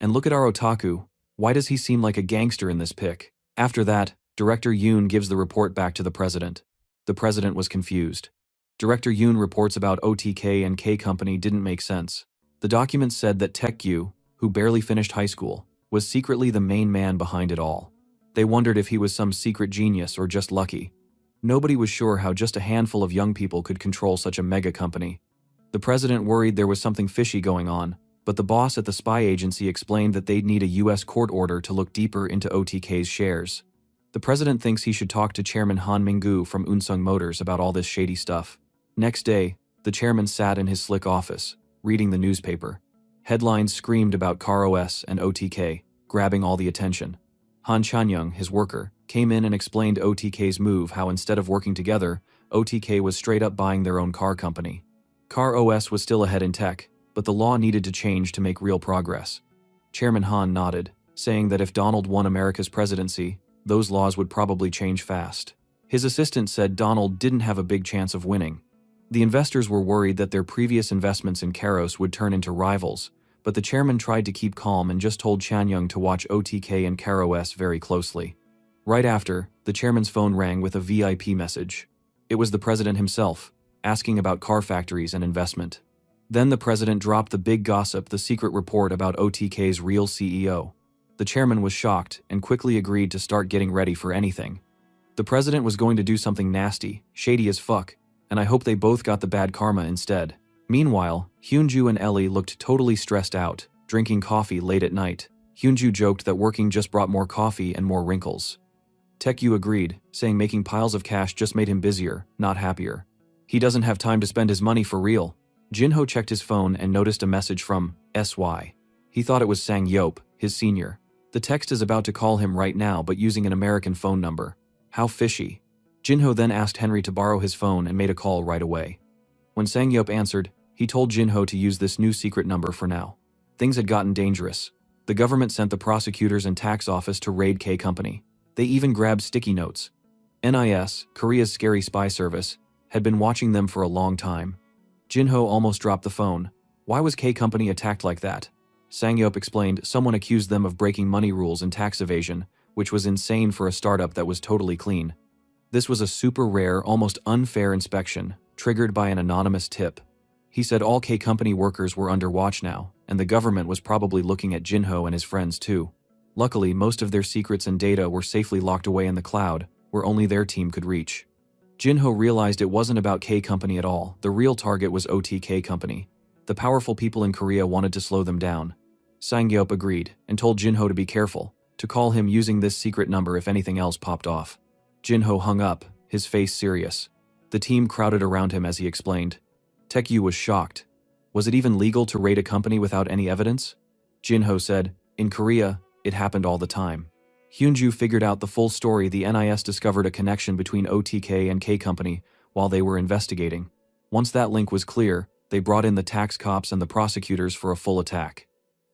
And look at our otaku. Why does he seem like a gangster in this pic? After that, Director Yoon gives the report back to the president. The president was confused. Director Yoon reports about OTK and K Company didn't make sense. The documents said that Taekyu, who barely finished high school, was secretly the main man behind it all. They wondered if he was some secret genius or just lucky. Nobody was sure how just a handful of young people could control such a mega company. The president worried there was something fishy going on, but the boss at the spy agency explained that they'd need a US court order to look deeper into OTK's shares. The president thinks he should talk to Chairman Han Ming-gu from Unsung Motors about all this shady stuff. Next day, the chairman sat in his slick office, reading the newspaper. Headlines screamed about CarOS and OTK, grabbing all the attention. Han Chanyoung, his worker, came in and explained OTK's move, how instead of working together, OTK was straight up buying their own car company. CarOS was still ahead in tech, but the law needed to change to make real progress. Chairman Han nodded, saying that if Donald won America's presidency, those laws would probably change fast. His assistant said Donald didn't have a big chance of winning. The investors were worried that their previous investments in Caros would turn into rivals, but the chairman tried to keep calm and just told Chanyoung to watch OTK and CarOS very closely. Right after, the chairman's phone rang with a VIP message. It was the president himself, asking about car factories and investment. Then the president dropped the big gossip, the secret report about OTK's real CEO. The chairman was shocked and quickly agreed to start getting ready for anything. The president was going to do something nasty, shady as fuck, and I hope they both got the bad karma instead. Meanwhile, Hyunju and Ellie looked totally stressed out, drinking coffee late at night. Hyunju joked that working just brought more coffee and more wrinkles. Taekyu agreed, saying making piles of cash just made him busier, not happier. He doesn't have time to spend his money for real. Jinho checked his phone and noticed a message from SY. He thought it was Sang Yop, his senior. The text is about to call him right now but using an American phone number. How fishy. Jinho then asked Henry to borrow his phone and made a call right away. When Sang Yop answered, he told Jinho to use this new secret number for now. Things had gotten dangerous. The government sent the prosecutors and tax office to raid K Company. They even grabbed sticky notes. NIS, Korea's scary spy service, had been watching them for a long time. Jinho almost dropped the phone. Why was K Company attacked like that? Sang Yop explained someone accused them of breaking money rules and tax evasion, which was insane for a startup that was totally clean. This was a super rare, almost unfair inspection, triggered by an anonymous tip. He said all K Company workers were under watch now, and the government was probably looking at Jinho and his friends too. Luckily, most of their secrets and data were safely locked away in the cloud, where only their team could reach. Jinho realized it wasn't about K Company at all. The real target was OTK Company. The powerful people in Korea wanted to slow them down. Sang Yop agreed, and told Jinho to be careful, to call him using this secret number if anything else popped off. Jinho hung up, his face serious. The team crowded around him as he explained. Taekyu was shocked. Was it even legal to raid a company without any evidence? Jinho said, in Korea, it happened all the time. Hyunju figured out the full story. The NIS discovered a connection between OTK and K Company while they were investigating. Once that link was clear, they brought in the tax cops and the prosecutors for a full attack.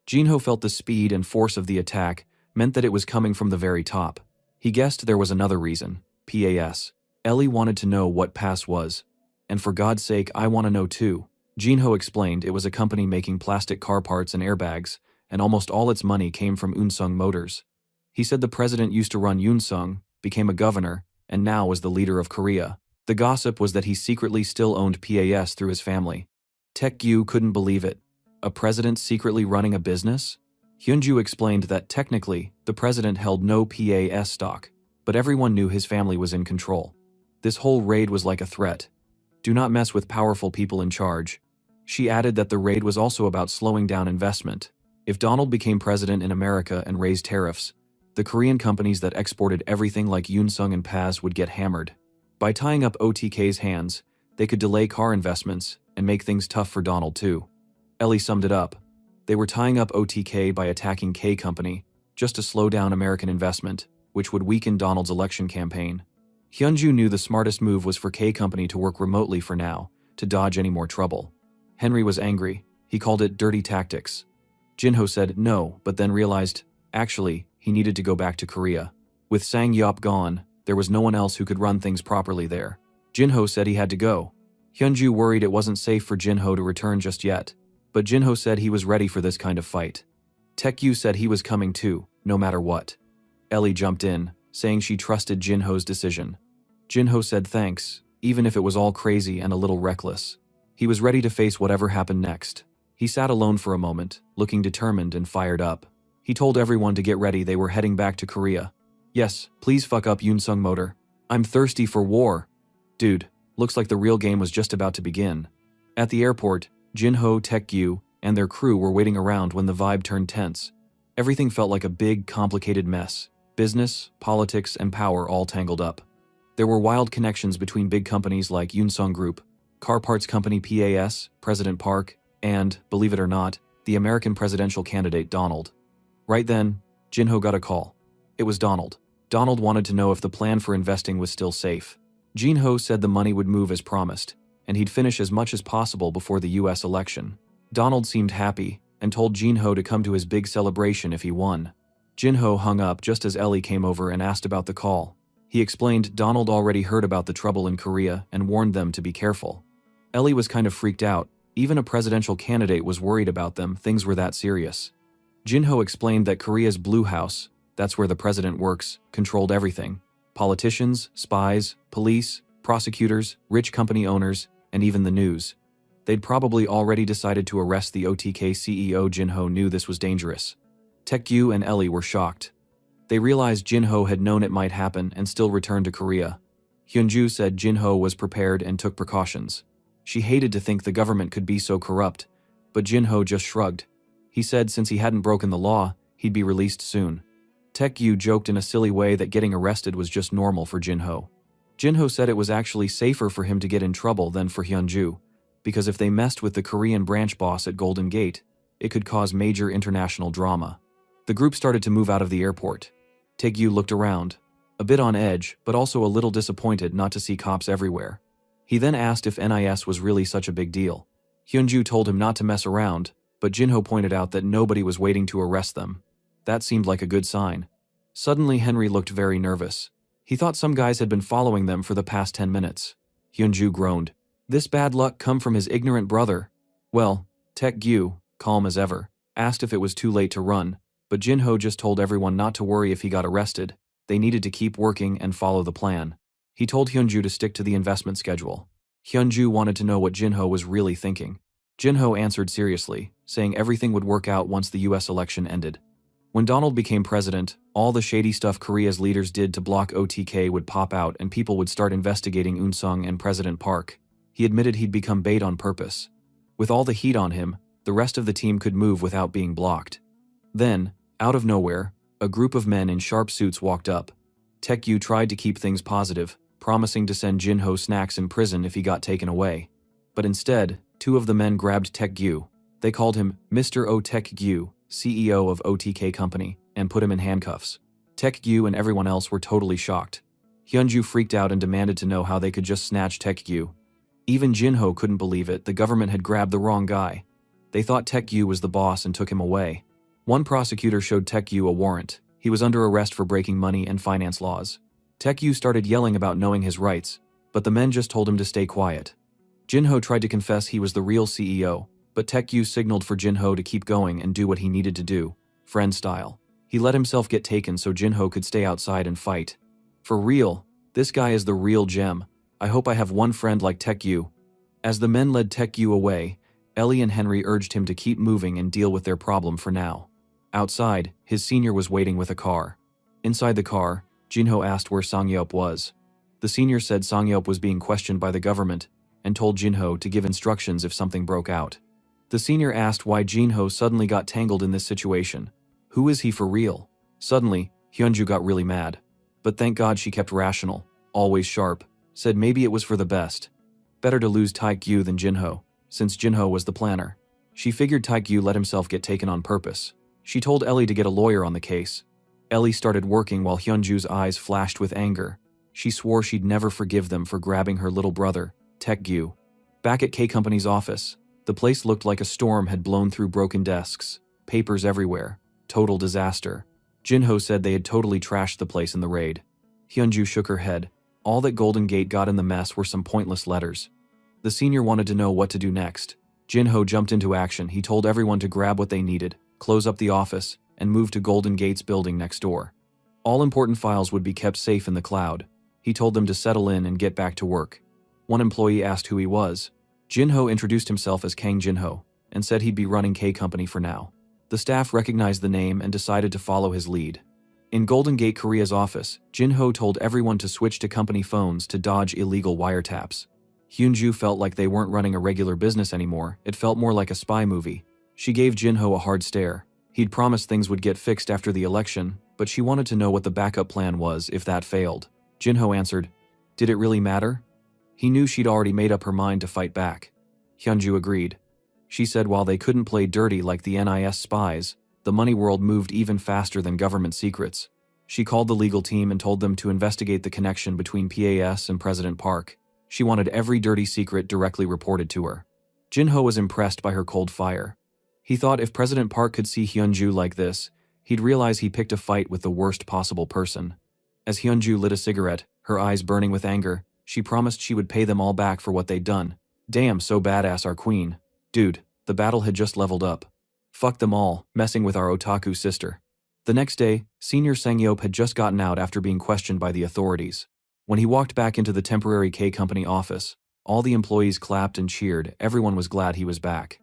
Jinho felt the speed and force of the attack meant that it was coming from the very top. He guessed there was another reason. PAS. Ellie wanted to know what PAS was. And for God's sake, I want to know too. Jinho explained it was a company making plastic car parts and airbags, and almost all its money came from Unsung Motors. He said the president used to run Unsung, became a governor, and now was the leader of Korea. The gossip was that he secretly still owned PAS through his family. Taekyu couldn't believe it. A president secretly running a business? Hyunju explained that technically, the president held no PAS stock, but everyone knew his family was in control. This whole raid was like a threat. Do not mess with powerful people in charge. She added that the raid was also about slowing down investment. If Donald became president in America and raised tariffs, the Korean companies that exported everything like Unsung and PAS would get hammered. By tying up OTK's hands, they could delay car investments and make things tough for Donald too. Ellie summed it up. They were tying up OTK by attacking K Company, just to slow down American investment, which would weaken Donald's election campaign. Hyunju knew the smartest move was for K Company to work remotely for now, to dodge any more trouble. Henry was angry. He called it dirty tactics. Jinho said no, but then realized, actually, he needed to go back to Korea. With Sang Yop gone, there was no one else who could run things properly there. Jinho said he had to go. Hyunju worried it wasn't safe for Jinho to return just yet, but Jinho said he was ready for this kind of fight. Taekyu said he was coming too, no matter what. Ellie jumped in, saying she trusted Jinho's decision. Jinho said thanks, even if it was all crazy and a little reckless. He was ready to face whatever happened next. He sat alone for a moment, looking determined and fired up. He told everyone to get ready. They were heading back to Korea. Yes, please fuck up Unsung Motor. I'm thirsty for war. Dude, looks like the real game was just about to begin. At the airport, Jinho, Taekyu, and their crew were waiting around when the vibe turned tense. Everything felt like a big, complicated mess. Business, politics, and power all tangled up. There were wild connections between big companies like Unsung Group, car parts company PAS, President Park, and, believe it or not, the American presidential candidate Donald. Right then, Jinho got a call. It was Donald. Donald wanted to know if the plan for investing was still safe. Jinho said the money would move as promised, and he'd finish as much as possible before the US election. Donald seemed happy, and told Jinho to come to his big celebration if he won. Jinho hung up just as Ellie came over and asked about the call. He explained Donald already heard about the trouble in Korea and warned them to be careful. Ellie was kind of freaked out. Even a presidential candidate was worried about them. Things were that serious. Jinho explained that Korea's Blue House, that's where the president works, controlled everything. Politicians, spies, police, prosecutors, rich company owners, and even the news. They'd probably already decided to arrest the OTK CEO. Jinho knew this was dangerous. Taekgyu and Ellie were shocked. They realized Jinho had known it might happen and still returned to Korea. Hyunju said Jinho was prepared and took precautions. She hated to think the government could be so corrupt, but Jinho just shrugged. He said since he hadn't broken the law, he'd be released soon. Taekgyu joked in a silly way that getting arrested was just normal for Jinho. Jinho said it was actually safer for him to get in trouble than for Hyunju, because if they messed with the Korean branch boss at Golden Gate, it could cause major international drama. The group started to move out of the airport. Taekgyu looked around, a bit on edge, but also a little disappointed not to see cops everywhere. He then asked if NIS was really such a big deal. Hyunju told him not to mess around, but Jinho pointed out that nobody was waiting to arrest them. That seemed like a good sign. Suddenly Henry looked very nervous. He thought some guys had been following them for the past 10 minutes. Hyunju groaned. This bad luck come from his ignorant brother. Well, Taekgyu, calm as ever, asked if it was too late to run, but Jinho just told everyone not to worry if he got arrested. They needed to keep working and follow the plan. He told Hyunju to stick to the investment schedule. Hyunju wanted to know what Jinho was really thinking. Jinho answered seriously, saying everything would work out once the US election ended. When Donald became president, all the shady stuff Korea's leaders did to block OTK would pop out and people would start investigating Eun-sung and President Park. He admitted he'd become bait on purpose. With all the heat on him, the rest of the team could move without being blocked. Then, out of nowhere, a group of men in sharp suits walked up. Taekgyu tried to keep things positive, promising to send Jinho snacks in prison if he got taken away. But instead, two of the men grabbed Taekgyu. They called him Mr. O Taekgyu, CEO of OTK Company, and put him in handcuffs. Taekgyu and everyone else were totally shocked. Hyunju freaked out and demanded to know how they could just snatch Taekgyu. Even Jinho couldn't believe it, the government had grabbed the wrong guy. They thought Taekgyu was the boss and took him away. One prosecutor showed Taekgyu a warrant. He was under arrest for breaking money and finance laws. Taekgyu started yelling about knowing his rights, but the men just told him to stay quiet. Jinho tried to confess he was the real CEO, but Taekgyu signaled for Jinho to keep going and do what he needed to do, friend style. He let himself get taken so Jinho could stay outside and fight. For real, this guy is the real gem. I hope I have one friend like Taekgyu. As the men led Taekgyu away, Ellie and Henry urged him to keep moving and deal with their problem for now. Outside, his senior was waiting with a car. Inside the car, Jinho asked where Sang-yeop was. The senior said Sang-yeop was being questioned by the government and told Jinho to give instructions if something broke out. The senior asked why Jinho suddenly got tangled in this situation. Who is he for real? Suddenly, Hyunju got really mad. But thank God she kept rational, always sharp, said maybe it was for the best. Better to lose Taekgyu than Jinho, since Jinho was the planner. She figured Taekgyu let himself get taken on purpose. She told Ellie to get a lawyer on the case. Ellie started working while Hyunju's eyes flashed with anger. She swore she'd never forgive them for grabbing her little brother, Taekgyu. Back at K Company's office, the place looked like a storm had blown through broken desks, papers everywhere, total disaster. Jinho said they had totally trashed the place in the raid. Hyunju shook her head. All that Golden Gate got in the mess were some pointless letters. The senior wanted to know what to do next. Jinho jumped into action. He told everyone to grab what they needed, close up the office, and move to Golden Gate's building next door. All important files would be kept safe in the cloud. He told them to settle in and get back to work. One employee asked who he was. Jinho introduced himself as Kang Jinho and said he'd be running K Company for now. The staff recognized the name and decided to follow his lead. In Golden Gate Korea's office, Jinho told everyone to switch to company phones to dodge illegal wiretaps. Hyunju felt like they weren't running a regular business anymore. It felt more like a spy movie. She gave Jinho a hard stare. He'd promised things would get fixed after the election, but she wanted to know what the backup plan was if that failed. Jinho answered, "Did it really matter?" He knew she'd already made up her mind to fight back. Hyunju agreed. She said while they couldn't play dirty like the NIS spies, the money world moved even faster than government secrets. She called the legal team and told them to investigate the connection between PAS and President Park. She wanted every dirty secret directly reported to her. Jinho was impressed by her cold fire. He thought if President Park could see Hyunju like this, he'd realize he picked a fight with the worst possible person. As Hyunju lit a cigarette, her eyes burning with anger, she promised she would pay them all back for what they'd done. Damn, so badass our queen. Dude, the battle had just leveled up. Fuck them all, messing with our otaku sister. The next day, Senior Sang-yeop had just gotten out after being questioned by the authorities. When he walked back into the temporary K Company office, all the employees clapped and cheered. Everyone was glad he was back.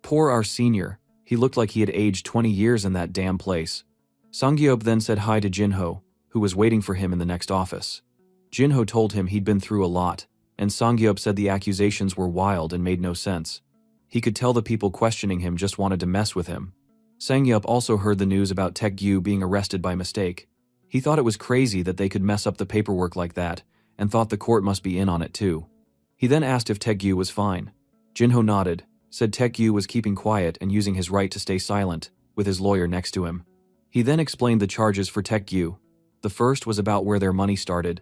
Poor our senior. He looked like he had aged 20 years in that damn place. Sangyeop then said hi to Jinho, who was waiting for him in the next office. Jinho told him he'd been through a lot, and Sangyeop said the accusations were wild and made no sense. He could tell the people questioning him just wanted to mess with him. Sangyeop also heard the news about Taek-gyu being arrested by mistake. He thought it was crazy that they could mess up the paperwork like that, and thought the court must be in on it too. He then asked if Taek-gyu was fine. Jinho nodded, said Taek-gyu was keeping quiet and using his right to stay silent, with his lawyer next to him. He then explained the charges for Taek-gyu. The first was about where their money started.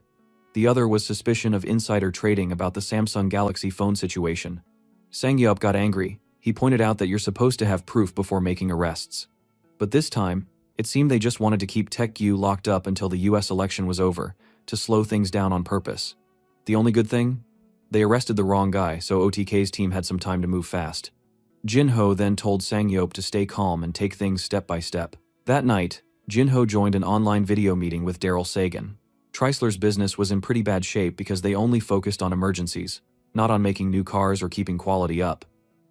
The other was suspicion of insider trading about the Samsung Galaxy phone situation. Sangyeop got angry. He pointed out that you're supposed to have proof before making arrests. But this time, it seemed they just wanted to keep Taek-gyu locked up until the US election was over, to slow things down on purpose. The only good thing? They arrested the wrong guy, so OTK's team had some time to move fast. Jinho then told Sangyeop to stay calm and take things step by step. That night, Jinho joined an online video meeting with Daryl Sagan. Chrysler's business was in pretty bad shape because they only focused on emergencies, not on making new cars or keeping quality up.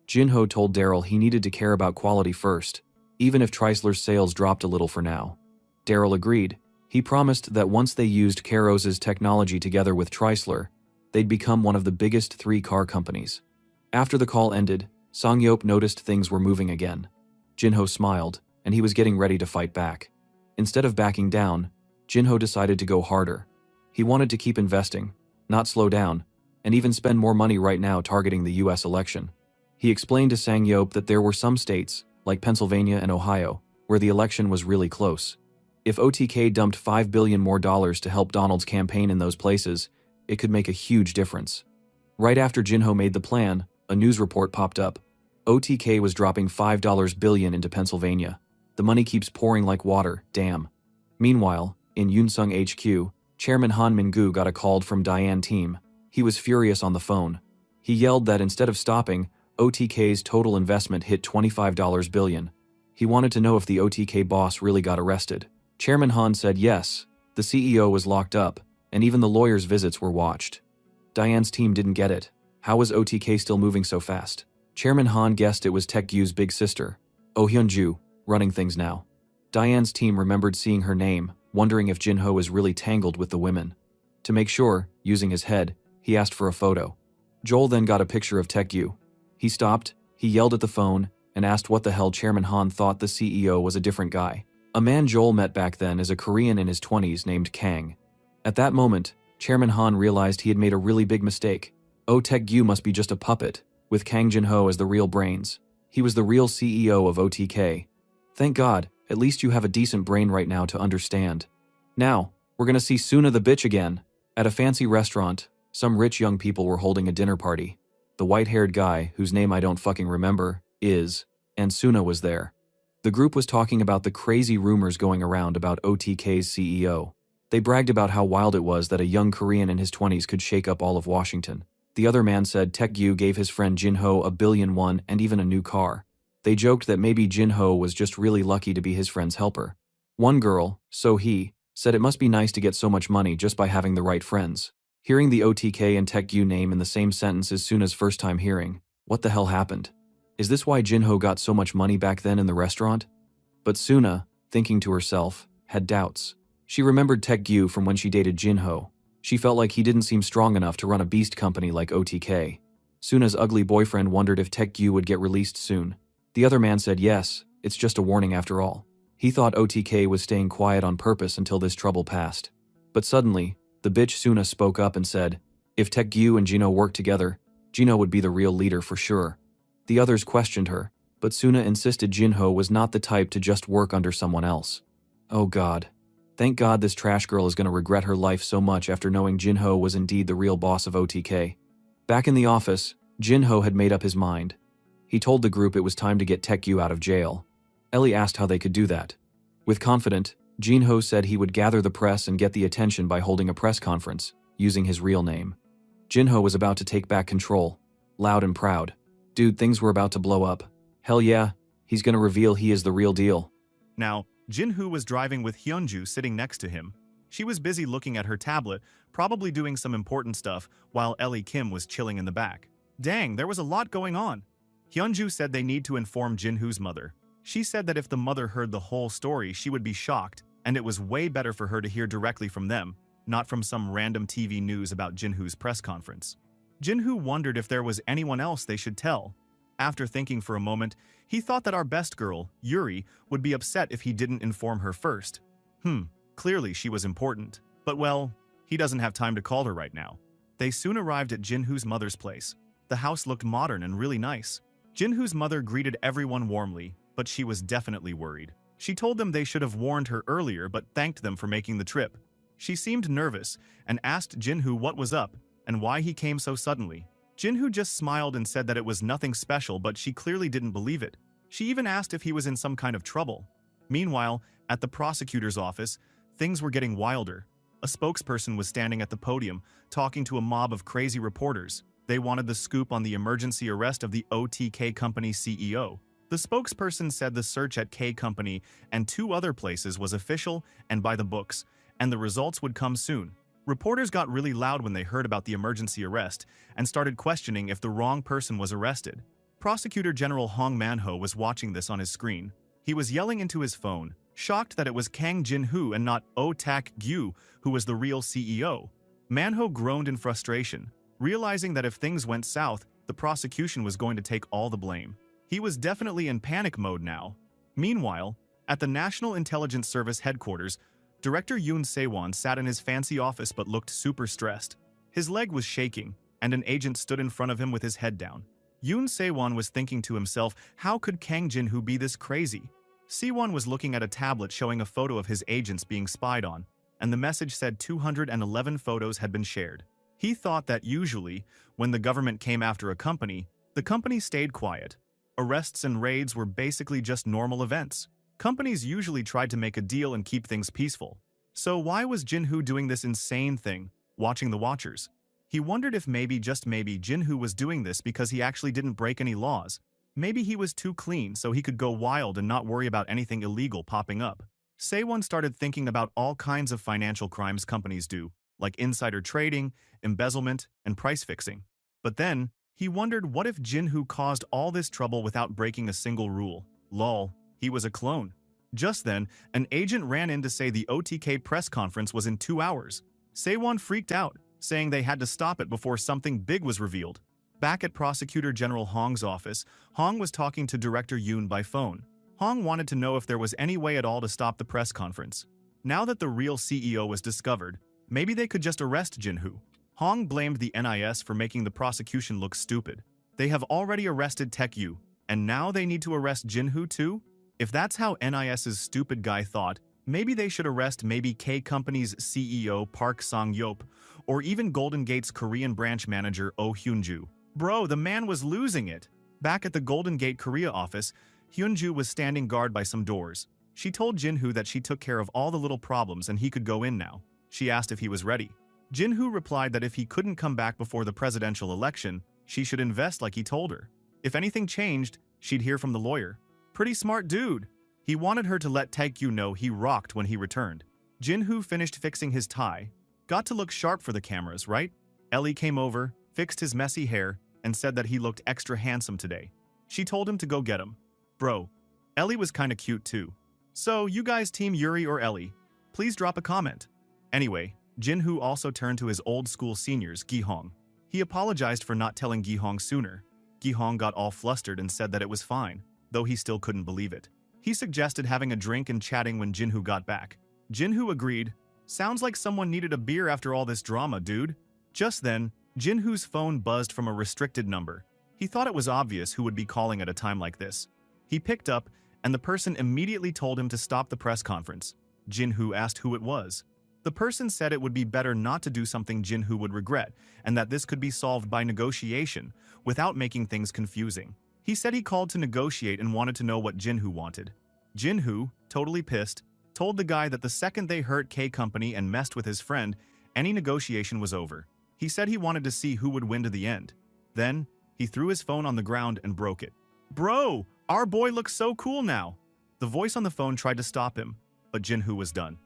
Jinho told Daryl he needed to care about quality first, even if Chrysler's sales dropped a little for now. Daryl agreed. He promised that once they used Keros's technology together with Chrysler, they'd become one of the biggest 3 car companies. After the call ended, Sangyeop noticed things were moving again. Jinho smiled, and he was getting ready to fight back. Instead of backing down, Jinho decided to go harder. He wanted to keep investing, not slow down, and even spend more money right now targeting the US election. He explained to Sangyeop that there were some states, like Pennsylvania and Ohio, where the election was really close. If OTK dumped $5 billion more to help Donald's campaign in those places, it could make a huge difference. Right after Jinho made the plan, a news report popped up. OTK was dropping $5 billion into Pennsylvania. The money keeps pouring like water, damn. Meanwhile, in Yunsung HQ, Chairman Han Min-gu got a call from Diane team. He was furious on the phone. He yelled that instead of stopping, OTK's total investment hit $25 billion. He wanted to know if the OTK boss really got arrested. Chairman Han said yes, the CEO was locked up, and even the lawyer's visits were watched. Diane's team didn't get it. How was OTK still moving so fast? Chairman Han guessed it was Taek-gyu's big sister, Oh Hyun-ju, running things now. Diane's team remembered seeing her name, wondering if Jinho was really tangled with the women. To make sure, using his head, he asked for a photo. Joel then got a picture of Taek-gyu. He stopped, he yelled at the phone, and asked what the hell Chairman Han thought the CEO was a different guy. A man Joel met back then is a Korean in his 20s named Kang. At that moment, Chairman Han realized he had made a really big mistake. Oh Taek-gyu must be just a puppet, with Kang Jinho as the real brains. He was the real CEO of OTK. Thank God, at least you have a decent brain right now to understand. Now, we're gonna see Suna the bitch again. At a fancy restaurant, some rich young people were holding a dinner party. The white-haired guy, whose name I don't fucking remember, and Suna was there. The group was talking about the crazy rumors going around about OTK's CEO. They bragged about how wild it was that a young Korean in his 20s could shake up all of Washington. The other man said Taek-gyu gave his friend Jinho $1 billion and even a new car. They joked that maybe Jinho was just really lucky to be his friend's helper. One girl, So-hee, said it must be nice to get so much money just by having the right friends. Hearing the OTK and Taek-gyu name in the same sentence is Suna's first time hearing. What the hell happened? Is this why Jinho got so much money back then in the restaurant? But Suna, thinking to herself, had doubts. She remembered Taek-gyu from when she dated Jinho. She felt like he didn't seem strong enough to run a beast company like OTK. Suna's ugly boyfriend wondered if Taek-gyu would get released soon. The other man said yes, it's just a warning after all. He thought OTK was staying quiet on purpose until this trouble passed. But suddenly, the bitch Suna spoke up and said, if Taek-gyu and Jinho worked together, Jinho would be the real leader for sure. The others questioned her, but Suna insisted Jinho was not the type to just work under someone else. Oh God. Thank God this trash girl is going to regret her life so much after knowing Jinho was indeed the real boss of OTK. Back in the office, Jinho had made up his mind. He told the group it was time to get Taek-gyu out of jail. Ellie asked how they could do that. With confident, Jinho said he would gather the press and get the attention by holding a press conference, using his real name. Jinho was about to take back control, loud and proud. Dude, things were about to blow up. Hell yeah, he's gonna reveal he is the real deal. Now, Jinho was driving with Hyunju sitting next to him. She was busy looking at her tablet, probably doing some important stuff, while Ellie Kim was chilling in the back. Dang, there was a lot going on. Hyunju said they need to inform Jinho's mother. She said that if the mother heard the whole story, she would be shocked, and it was way better for her to hear directly from them, not from some random TV news about Jinhoo's press conference. Jinhoo wondered if there was anyone else they should tell. After thinking for a moment, he thought that our best girl, Yuri, would be upset if he didn't inform her first. Clearly she was important. But well, he doesn't have time to call her right now. They soon arrived at Jinhoo's mother's place. The house looked modern and really nice. Jinhoo's mother greeted everyone warmly, but she was definitely worried. She told them they should have warned her earlier but thanked them for making the trip. She seemed nervous and asked Jinhoo what was up and why he came so suddenly. Jinhoo just smiled and said that it was nothing special, but she clearly didn't believe it. She even asked if he was in some kind of trouble. Meanwhile, at the prosecutor's office, things were getting wilder. A spokesperson was standing at the podium, talking to a mob of crazy reporters. They wanted the scoop on the emergency arrest of the OTK Company CEO. The spokesperson said the search at K Company and 2 other places was official and by the books, and the results would come soon. Reporters got really loud when they heard about the emergency arrest and started questioning if the wrong person was arrested. Prosecutor General Hong Manhwa was watching this on his screen. He was yelling into his phone, shocked that it was Kang Jinhoo and not Oh Tak-gyu who was the real CEO. Manhwa groaned in frustration, realizing that if things went south, the prosecution was going to take all the blame. He was definitely in panic mode now. Meanwhile, at the National Intelligence Service headquarters, Director Yoon Se-won sat in his fancy office but looked super stressed. His leg was shaking, and an agent stood in front of him with his head down. Yoon Se-won was thinking to himself, how could Kang Jinhoo be this crazy? Se-won was looking at a tablet showing a photo of his agents being spied on, and the message said 211 photos had been shared. He thought that usually, when the government came after a company, the company stayed quiet. Arrests and raids were basically just normal events. Companies usually tried to make a deal and keep things peaceful. So why was Jinhoo doing this insane thing, watching the Watchers? He wondered if maybe, just maybe, Jinhoo was doing this because he actually didn't break any laws. Maybe he was too clean so he could go wild and not worry about anything illegal popping up. Se-won started thinking about all kinds of financial crimes companies do, like insider trading, embezzlement, and price fixing. But then, he wondered what if Jinhoo caused all this trouble without breaking a single rule. Lol, he was a clone. Just then, an agent ran in to say the OTK press conference was in 2 hours. Se-won freaked out, saying they had to stop it before something big was revealed. Back at Prosecutor General Hong's office, Hong was talking to Director Yoon by phone. Hong wanted to know if there was any way at all to stop the press conference. Now that the real CEO was discovered, maybe they could just arrest Jinhoo. Hong blamed the NIS for making the prosecution look stupid. They have already arrested Taek-yu, and now they need to arrest Jinhoo too? If that's how NIS's stupid guy thought, maybe they should arrest maybe K Company's CEO Park Sang-yeop, or even Golden Gate's Korean branch manager Oh Hyun-ju. Bro, the man was losing it. Back at the Golden Gate Korea office, Hyun-ju was standing guard by some doors. She told Jinhoo that she took care of all the little problems and he could go in now. She asked if he was ready. Jinhoo replied that if he couldn't come back before the presidential election, she should invest like he told her. If anything changed, she'd hear from the lawyer. Pretty smart dude. He wanted her to let Taek-yu know he rocked when he returned. Jinhoo finished fixing his tie. Got to look sharp for the cameras, right? Ellie came over, fixed his messy hair, and said that he looked extra handsome today. She told him to go get him. Bro, Ellie was kinda cute too. So, you guys team Yuri or Ellie? Please drop a comment. Anyway, Jinhoo also turned to his old school seniors, Gi-hong. He apologized for not telling Gi-hong sooner. Gi-hong got all flustered and said that it was fine, though he still couldn't believe it. He suggested having a drink and chatting when Jinhoo got back. Jinhoo agreed. Sounds like someone needed a beer after all this drama, dude. Just then, Jinhoo's phone buzzed from a restricted number. He thought it was obvious who would be calling at a time like this. He picked up, and the person immediately told him to stop the press conference. Jinhoo asked who it was. The person said it would be better not to do something Jinhoo would regret, and that this could be solved by negotiation, without making things confusing. He said he called to negotiate and wanted to know what Jinhoo wanted. Jinhoo, totally pissed, told the guy that the second they hurt K Company and messed with his friend, any negotiation was over. He said he wanted to see who would win to the end. Then, he threw his phone on the ground and broke it. Bro, our boy looks so cool now. The voice on the phone tried to stop him, but Jinhoo was done.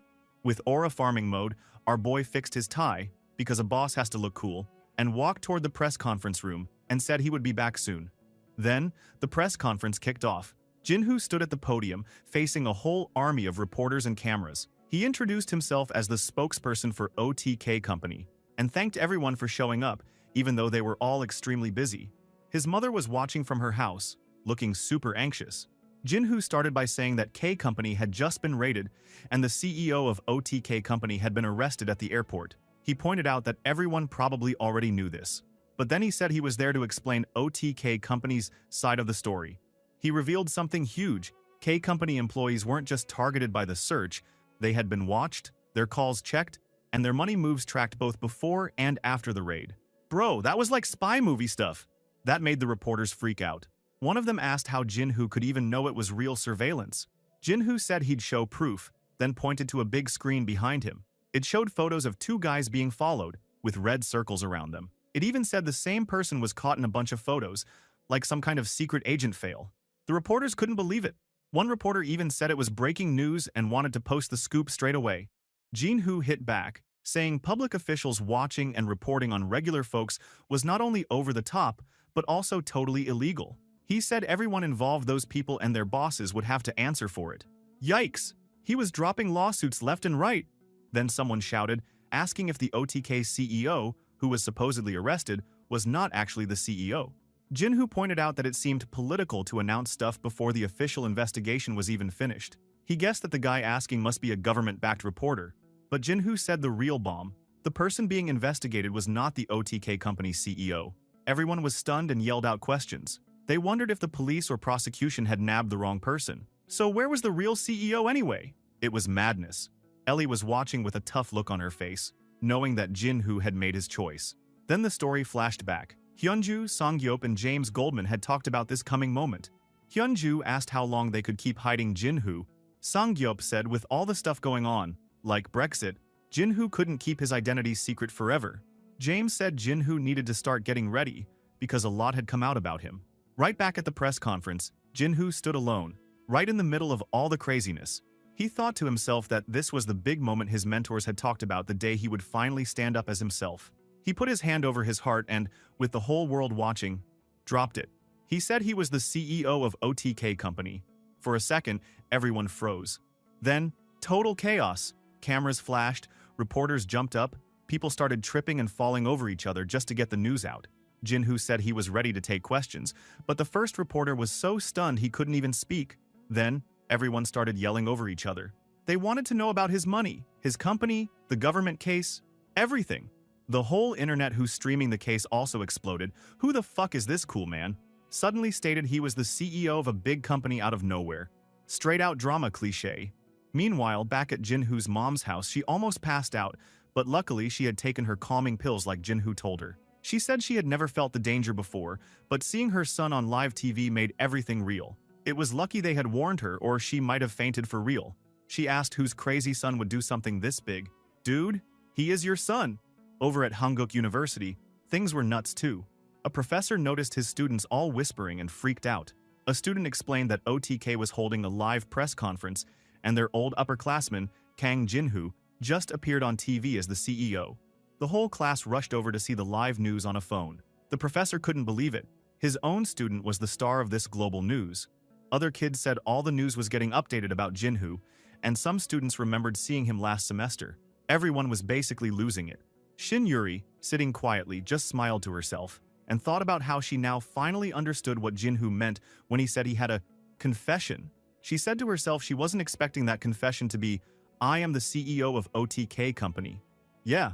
With aura farming mode, our boy fixed his tie, because a boss has to look cool, and walked toward the press conference room and said he would be back soon. Then, the press conference kicked off. Jinhoo stood at the podium, facing a whole army of reporters and cameras. He introduced himself as the spokesperson for OTK Company and thanked everyone for showing up, even though they were all extremely busy. His mother was watching from her house, looking super anxious. Jinhoo started by saying that K Company had just been raided and the CEO of OTK Company had been arrested at the airport. He pointed out that everyone probably already knew this. But then he said he was there to explain OTK Company's side of the story. He revealed something huge. K Company employees weren't just targeted by the search, they had been watched, their calls checked, and their money moves tracked both before and after the raid. Bro, that was like spy movie stuff. That made the reporters freak out. One of them asked how Jinhoo could even know it was real surveillance. Jinhoo said he'd show proof, then pointed to a big screen behind him. It showed photos of two guys being followed, with red circles around them. It even said the same person was caught in a bunch of photos, like some kind of secret agent fail. The reporters couldn't believe it. One reporter even said it was breaking news and wanted to post the scoop straight away. Jinhoo hit back, saying public officials watching and reporting on regular folks was not only over the top, but also totally illegal. He said everyone involved, those people and their bosses, would have to answer for it. Yikes! He was dropping lawsuits left and right. Then someone shouted, asking if the OTK CEO, who was supposedly arrested, was not actually the CEO. Jinhoo pointed out that it seemed political to announce stuff before the official investigation was even finished. He guessed that the guy asking must be a government-backed reporter. But Jinhoo said the real bomb. The person being investigated was not the OTK company CEO. Everyone was stunned and yelled out questions. They wondered if the police or prosecution had nabbed the wrong person. So where was the real CEO anyway? It was madness. Ellie was watching with a tough look on her face, knowing that Jinhoo had made his choice. Then the story flashed back. Hyunju, Songyop, and James Goldman had talked about this coming moment. Hyunju asked how long they could keep hiding Jinhoo. Songyop said with all the stuff going on, like Brexit, Jinhoo couldn't keep his identity secret forever. James said Jinhoo needed to start getting ready because a lot had come out about him. Right back at the press conference, Jinhoo stood alone, right in the middle of all the craziness. He thought to himself that this was the big moment his mentors had talked about, the day he would finally stand up as himself. He put his hand over his heart and, with the whole world watching, dropped it. He said he was the CEO of OTK Company. For a second, everyone froze. Then, total chaos. Cameras flashed, reporters jumped up, people started tripping and falling over each other just to get the news out. Jinhoo said he was ready to take questions, but the first reporter was so stunned he couldn't even speak. Then, everyone started yelling over each other. They wanted to know about his money, his company, the government case, everything. The whole internet who's streaming the case also exploded. Who the fuck is this cool man? Suddenly stated he was the CEO of a big company out of nowhere. Straight out drama cliche. Meanwhile, back at Jinhoo's mom's house, she almost passed out, but luckily she had taken her calming pills like Jinhoo told her. She said she had never felt the danger before, but seeing her son on live TV made everything real. It was lucky they had warned her, or she might have fainted for real. She asked whose crazy son would do something this big. Dude, he is your son. Over at Hanguk University, things were nuts too. A professor noticed his students all whispering and freaked out. A student explained that OTK was holding a live press conference, and their old upperclassman, Kang Jinhoo, just appeared on TV as the CEO. The whole class rushed over to see the live news on a phone. The professor couldn't believe it. His own student was the star of this global news. Other kids said all the news was getting updated about Jinhoo, and some students remembered seeing him last semester. Everyone was basically losing it. Shin Yuri, sitting quietly, just smiled to herself and thought about how she now finally understood what Jinhoo meant when he said he had a confession. She said to herself she wasn't expecting that confession to be, "I am the CEO of OTK Company." Yeah,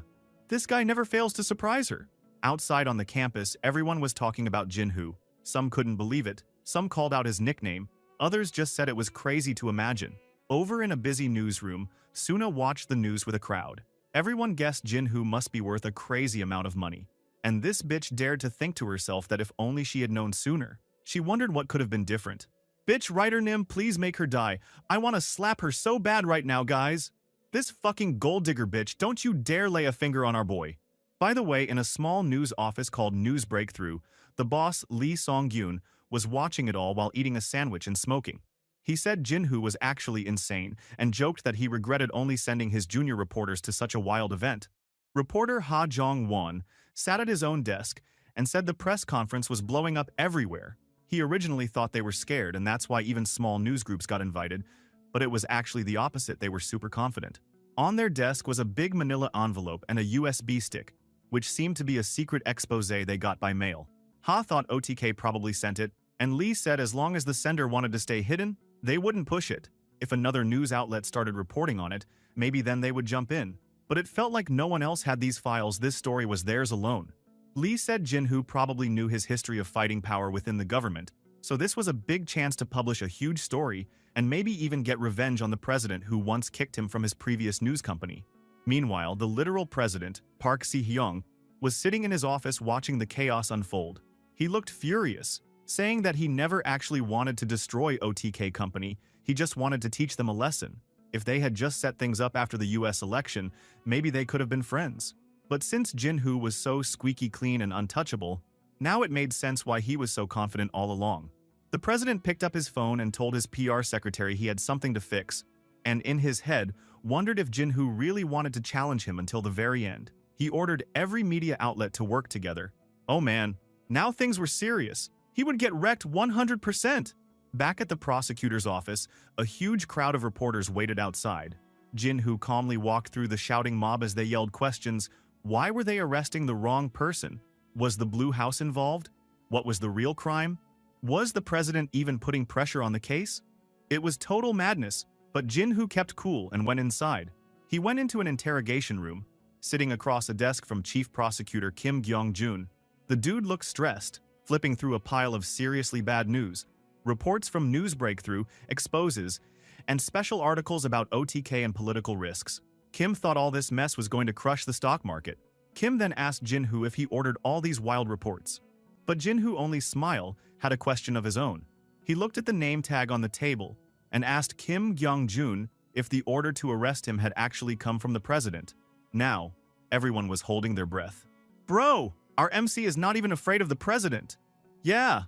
this guy never fails to surprise her. Outside on the campus, everyone was talking about Jinhoo. Some couldn't believe it, some called out his nickname, others just said it was crazy to imagine. Over in a busy newsroom, Suna watched the news with a crowd. Everyone guessed Jinhoo must be worth a crazy amount of money. And this bitch dared to think to herself that if only she had known sooner. She wondered what could have been different. Bitch, writer Nim, please make her die. I want to slap her so bad right now, guys. This fucking gold digger bitch, don't you dare lay a finger on our boy. By the way, in a small news office called News Breakthrough, the boss, Lee Song-gyun, was watching it all while eating a sandwich and smoking. He said Jinhoo was actually insane and joked that he regretted only sending his junior reporters to such a wild event. Reporter Ha Jong-won sat at his own desk and said the press conference was blowing up everywhere. He originally thought they were scared, and that's why even small news groups got invited, but it was actually the opposite. They were super confident. On their desk was a big manila envelope and a USB stick, which seemed to be a secret expose they got by mail. Ha thought OTK probably sent it, and Lee said as long as the sender wanted to stay hidden, they wouldn't push it. If another news outlet started reporting on it, maybe then they would jump in. But it felt like no one else had these files. This story was theirs alone. Lee said Jinhu probably knew his history of fighting power within the government, so this was a big chance to publish a huge story and maybe even get revenge on the president who once kicked him from his previous news company. Meanwhile, the literal president, Park Si-hyung, was sitting in his office watching the chaos unfold. He looked furious, saying that he never actually wanted to destroy OTK company, he just wanted to teach them a lesson. If they had just set things up after the US election, maybe they could have been friends. But since Jinhu was so squeaky clean and untouchable, now it made sense why he was so confident all along. The president picked up his phone and told his PR secretary he had something to fix, and in his head, wondered if Jinhu really wanted to challenge him until the very end. He ordered every media outlet to work together. Oh man, now things were serious. He would get wrecked 100%. Back at the prosecutor's office, a huge crowd of reporters waited outside. Jinhu calmly walked through the shouting mob as they yelled questions. Why were they arresting the wrong person? Was the Blue House involved? What was the real crime? Was the president even putting pressure on the case? It was total madness, but Jinhu kept cool and went inside. He went into an interrogation room, sitting across a desk from Chief Prosecutor Kim Gyong-jun. The dude looked stressed, flipping through a pile of seriously bad news. Reports from News Breakthrough, exposes, and special articles about OTK and political risks. Kim thought all this mess was going to crush the stock market. Kim then asked Jinhu if he ordered all these wild reports. But Jinhu only smiled, had a question of his own. He looked at the name tag on the table and asked Kim Gyong-jun if the order to arrest him had actually come from the president. Now, everyone was holding their breath. Bro, our MC is not even afraid of the president. Yeah,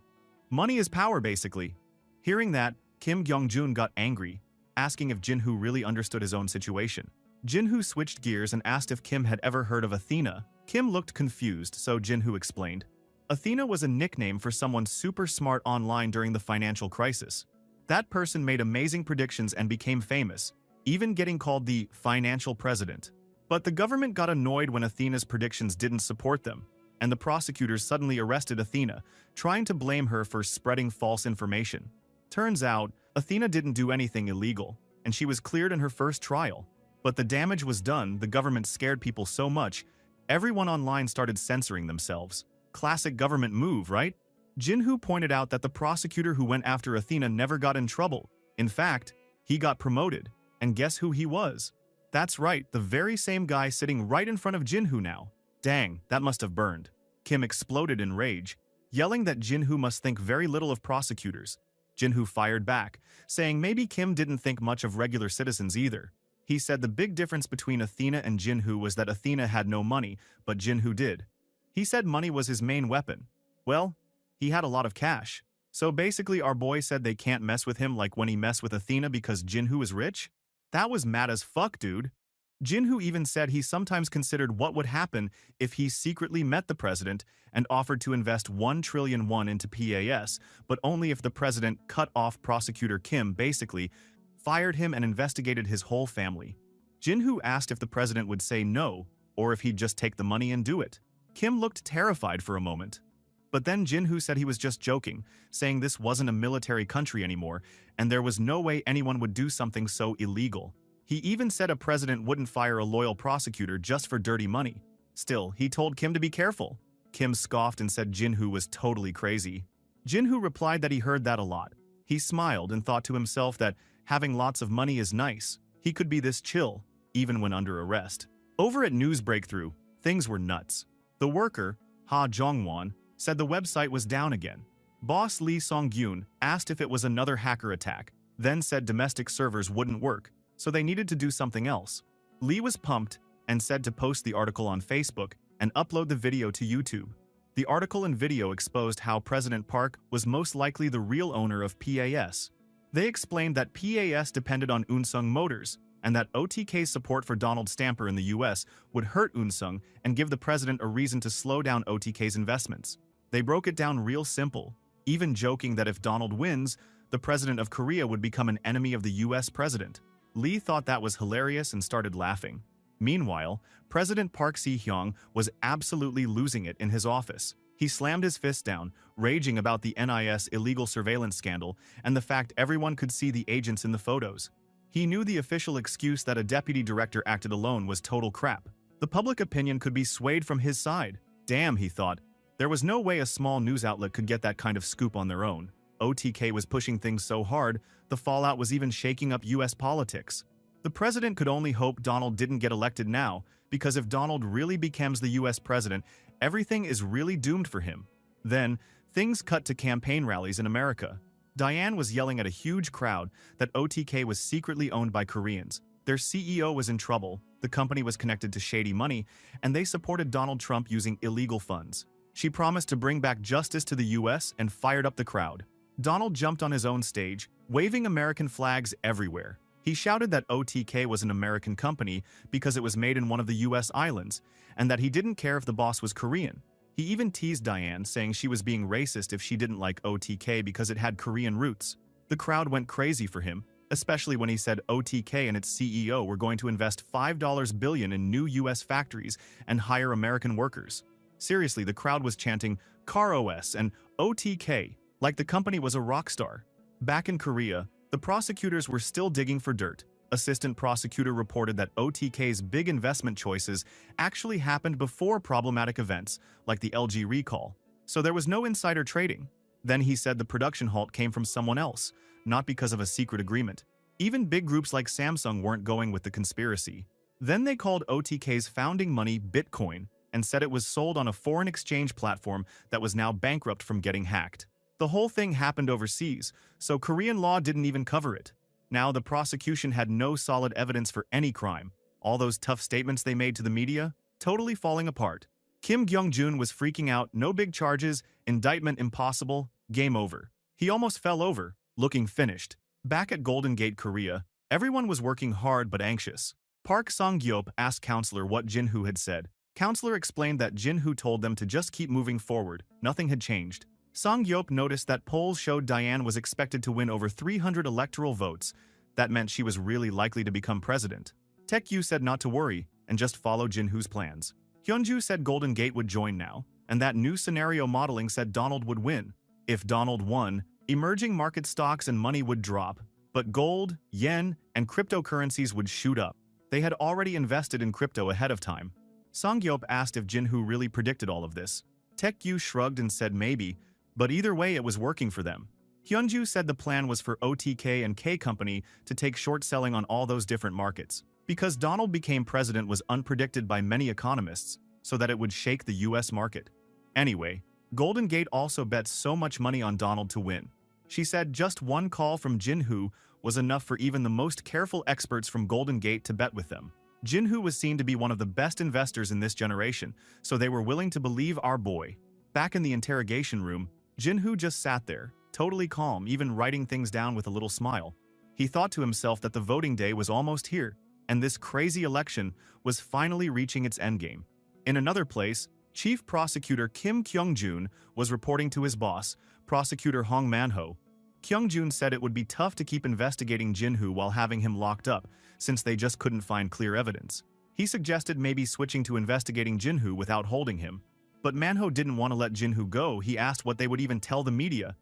money is power basically. Hearing that, Kim Gyong-jun got angry, asking if Jinhu really understood his own situation. Jinhu switched gears and asked if Kim had ever heard of Athena. Kim looked confused, so Jinhu explained. Athena was a nickname for someone super smart online during the financial crisis. That person made amazing predictions and became famous, even getting called the financial president. But the government got annoyed when Athena's predictions didn't support them, and the prosecutors suddenly arrested Athena, trying to blame her for spreading false information. Turns out, Athena didn't do anything illegal, and she was cleared in her first trial. But the damage was done. The government scared people so much, everyone online started censoring themselves. Classic government move, right? Jinhu pointed out that the prosecutor who went after Athena never got in trouble. In fact, he got promoted. And guess who he was? That's right, the very same guy sitting right in front of Jinhu now. Dang, that must have burned. Kim exploded in rage, yelling that Jinhu must think very little of prosecutors. Jinhu fired back, saying maybe Kim didn't think much of regular citizens either. He said the big difference between Athena and Jinhu was that Athena had no money, but Jinhu did. He said money was his main weapon. Well, he had a lot of cash. So basically our boy said they can't mess with him like when he messed with Athena because Jinhu is rich? That was mad as fuck, dude. Jinhu even said he sometimes considered what would happen if he secretly met the president and offered to invest 1 trillion won into PAS, but only if the president cut off prosecutor Kim, basically fired him and investigated his whole family. Jinhu asked if the president would say no, or if he'd just take the money and do it. Kim looked terrified for a moment. But then Jinhu said he was just joking, saying this wasn't a military country anymore, and there was no way anyone would do something so illegal. He even said a president wouldn't fire a loyal prosecutor just for dirty money. Still, he told Kim to be careful. Kim scoffed and said Jinhu was totally crazy. Jinhu replied that he heard that a lot. He smiled and thought to himself that having lots of money is nice. He could be this chill, even when under arrest. Over at News Breakthrough, things were nuts. The worker, Ha Jongwon, said the website was down again. Boss Lee Song-gyun asked if it was another hacker attack, then said domestic servers wouldn't work, so they needed to do something else. Lee was pumped and said to post the article on Facebook and upload the video to YouTube. The article and video exposed how President Park was most likely the real owner of PAS. They explained that PAS depended on Unsung Motors, and that OTK's support for Donald Stamper in the US would hurt Unsung and give the president a reason to slow down OTK's investments. They broke it down real simple. even joking that if Donald wins, the president of Korea would become an enemy of the US president. Lee thought that was hilarious and started laughing. Meanwhile, President Park Si-hyung was absolutely losing it in his office. He slammed his fist down, raging about the NIS illegal surveillance scandal and the fact everyone could see the agents in the photos. He knew the official excuse that a deputy director acted alone was total crap. The public opinion could be swayed from his side. Damn, he thought. There was no way a small news outlet could get that kind of scoop on their own. OTK was pushing things so hard, the fallout was even shaking up US politics. The president could only hope Donald didn't get elected now, because if Donald really becomes the US president, everything is really doomed for him. Then, things cut to campaign rallies in America. Diane was yelling at a huge crowd that OTK was secretly owned by Koreans. Their CEO was in trouble, the company was connected to shady money, and they supported Donald Trump using illegal funds. She promised to bring back justice to the US and fired up the crowd. Donald jumped on his own stage, waving American flags everywhere. He shouted that OTK was an American company because it was made in one of the US islands, and that he didn't care if the boss was Korean. He even teased Diane, saying she was being racist if she didn't like OTK because it had Korean roots. The crowd went crazy for him, especially when he said OTK and its CEO were going to invest $5 billion in new US factories and hire American workers. Seriously, the crowd was chanting CAR-OS and OTK like the company was a rock star. Back in Korea, the prosecutors were still digging for dirt. Assistant prosecutor reported that OTK's big investment choices actually happened before problematic events, like the LG recall, so there was no insider trading. Then he said the production halt came from someone else, not because of a secret agreement. Even big groups like Samsung weren't going with the conspiracy. Then they called OTK's founding money Bitcoin and said it was sold on a foreign exchange platform that was now bankrupt from getting hacked. The whole thing happened overseas, so Korean law didn't even cover it. Now the prosecution had no solid evidence for any crime. All those tough statements they made to the media, totally falling apart. Kim Kyung-jun was freaking out, no big charges, indictment impossible, game over. He almost fell over, looking finished. Back at Golden Gate, Korea, everyone was working hard but anxious. Park Sang-gyop asked Counselor what Jin-hoo had said. Counselor explained that Jin-hoo told them to just keep moving forward, nothing had changed. Sang-gyop noticed that polls showed Diane was expected to win over 300 electoral votes. That meant she was really likely to become president. Taek-yu said not to worry and just follow Jin-hoo's plans. Hyunju said Golden Gate would join now, and that new scenario modeling said Donald would win. If Donald won, emerging market stocks and money would drop, but gold, yen, and cryptocurrencies would shoot up. They had already invested in crypto ahead of time. Sang-gyop asked if Jin-hoo really predicted all of this. Taek-yu shrugged and said maybe, but either way it was working for them. Hyunju said the plan was for OTK and K Company to take short selling on all those different markets. Because Donald became president was unpredicted by many economists, so that it would shake the US market. Anyway, Golden Gate also bet so much money on Donald to win. She said just one call from Jin-hoo was enough for even the most careful experts from Golden Gate to bet with them. Jin-hoo was seen to be one of the best investors in this generation, so they were willing to believe our boy. Back in the interrogation room, Jin-hoo just sat there, totally calm, even writing things down with a little smile. He thought to himself that the voting day was almost here, and this crazy election was finally reaching its endgame. In another place, Chief Prosecutor Kim Kyung-jun was reporting to his boss, Prosecutor Hong Man-ho. Kyung-jun said it would be tough to keep investigating Jin-hoo while having him locked up, since they just couldn't find clear evidence. He suggested maybe switching to investigating Jin-hoo without holding him. But Man-ho didn't want to let Jin-hoo go. He asked what they would even tell the media.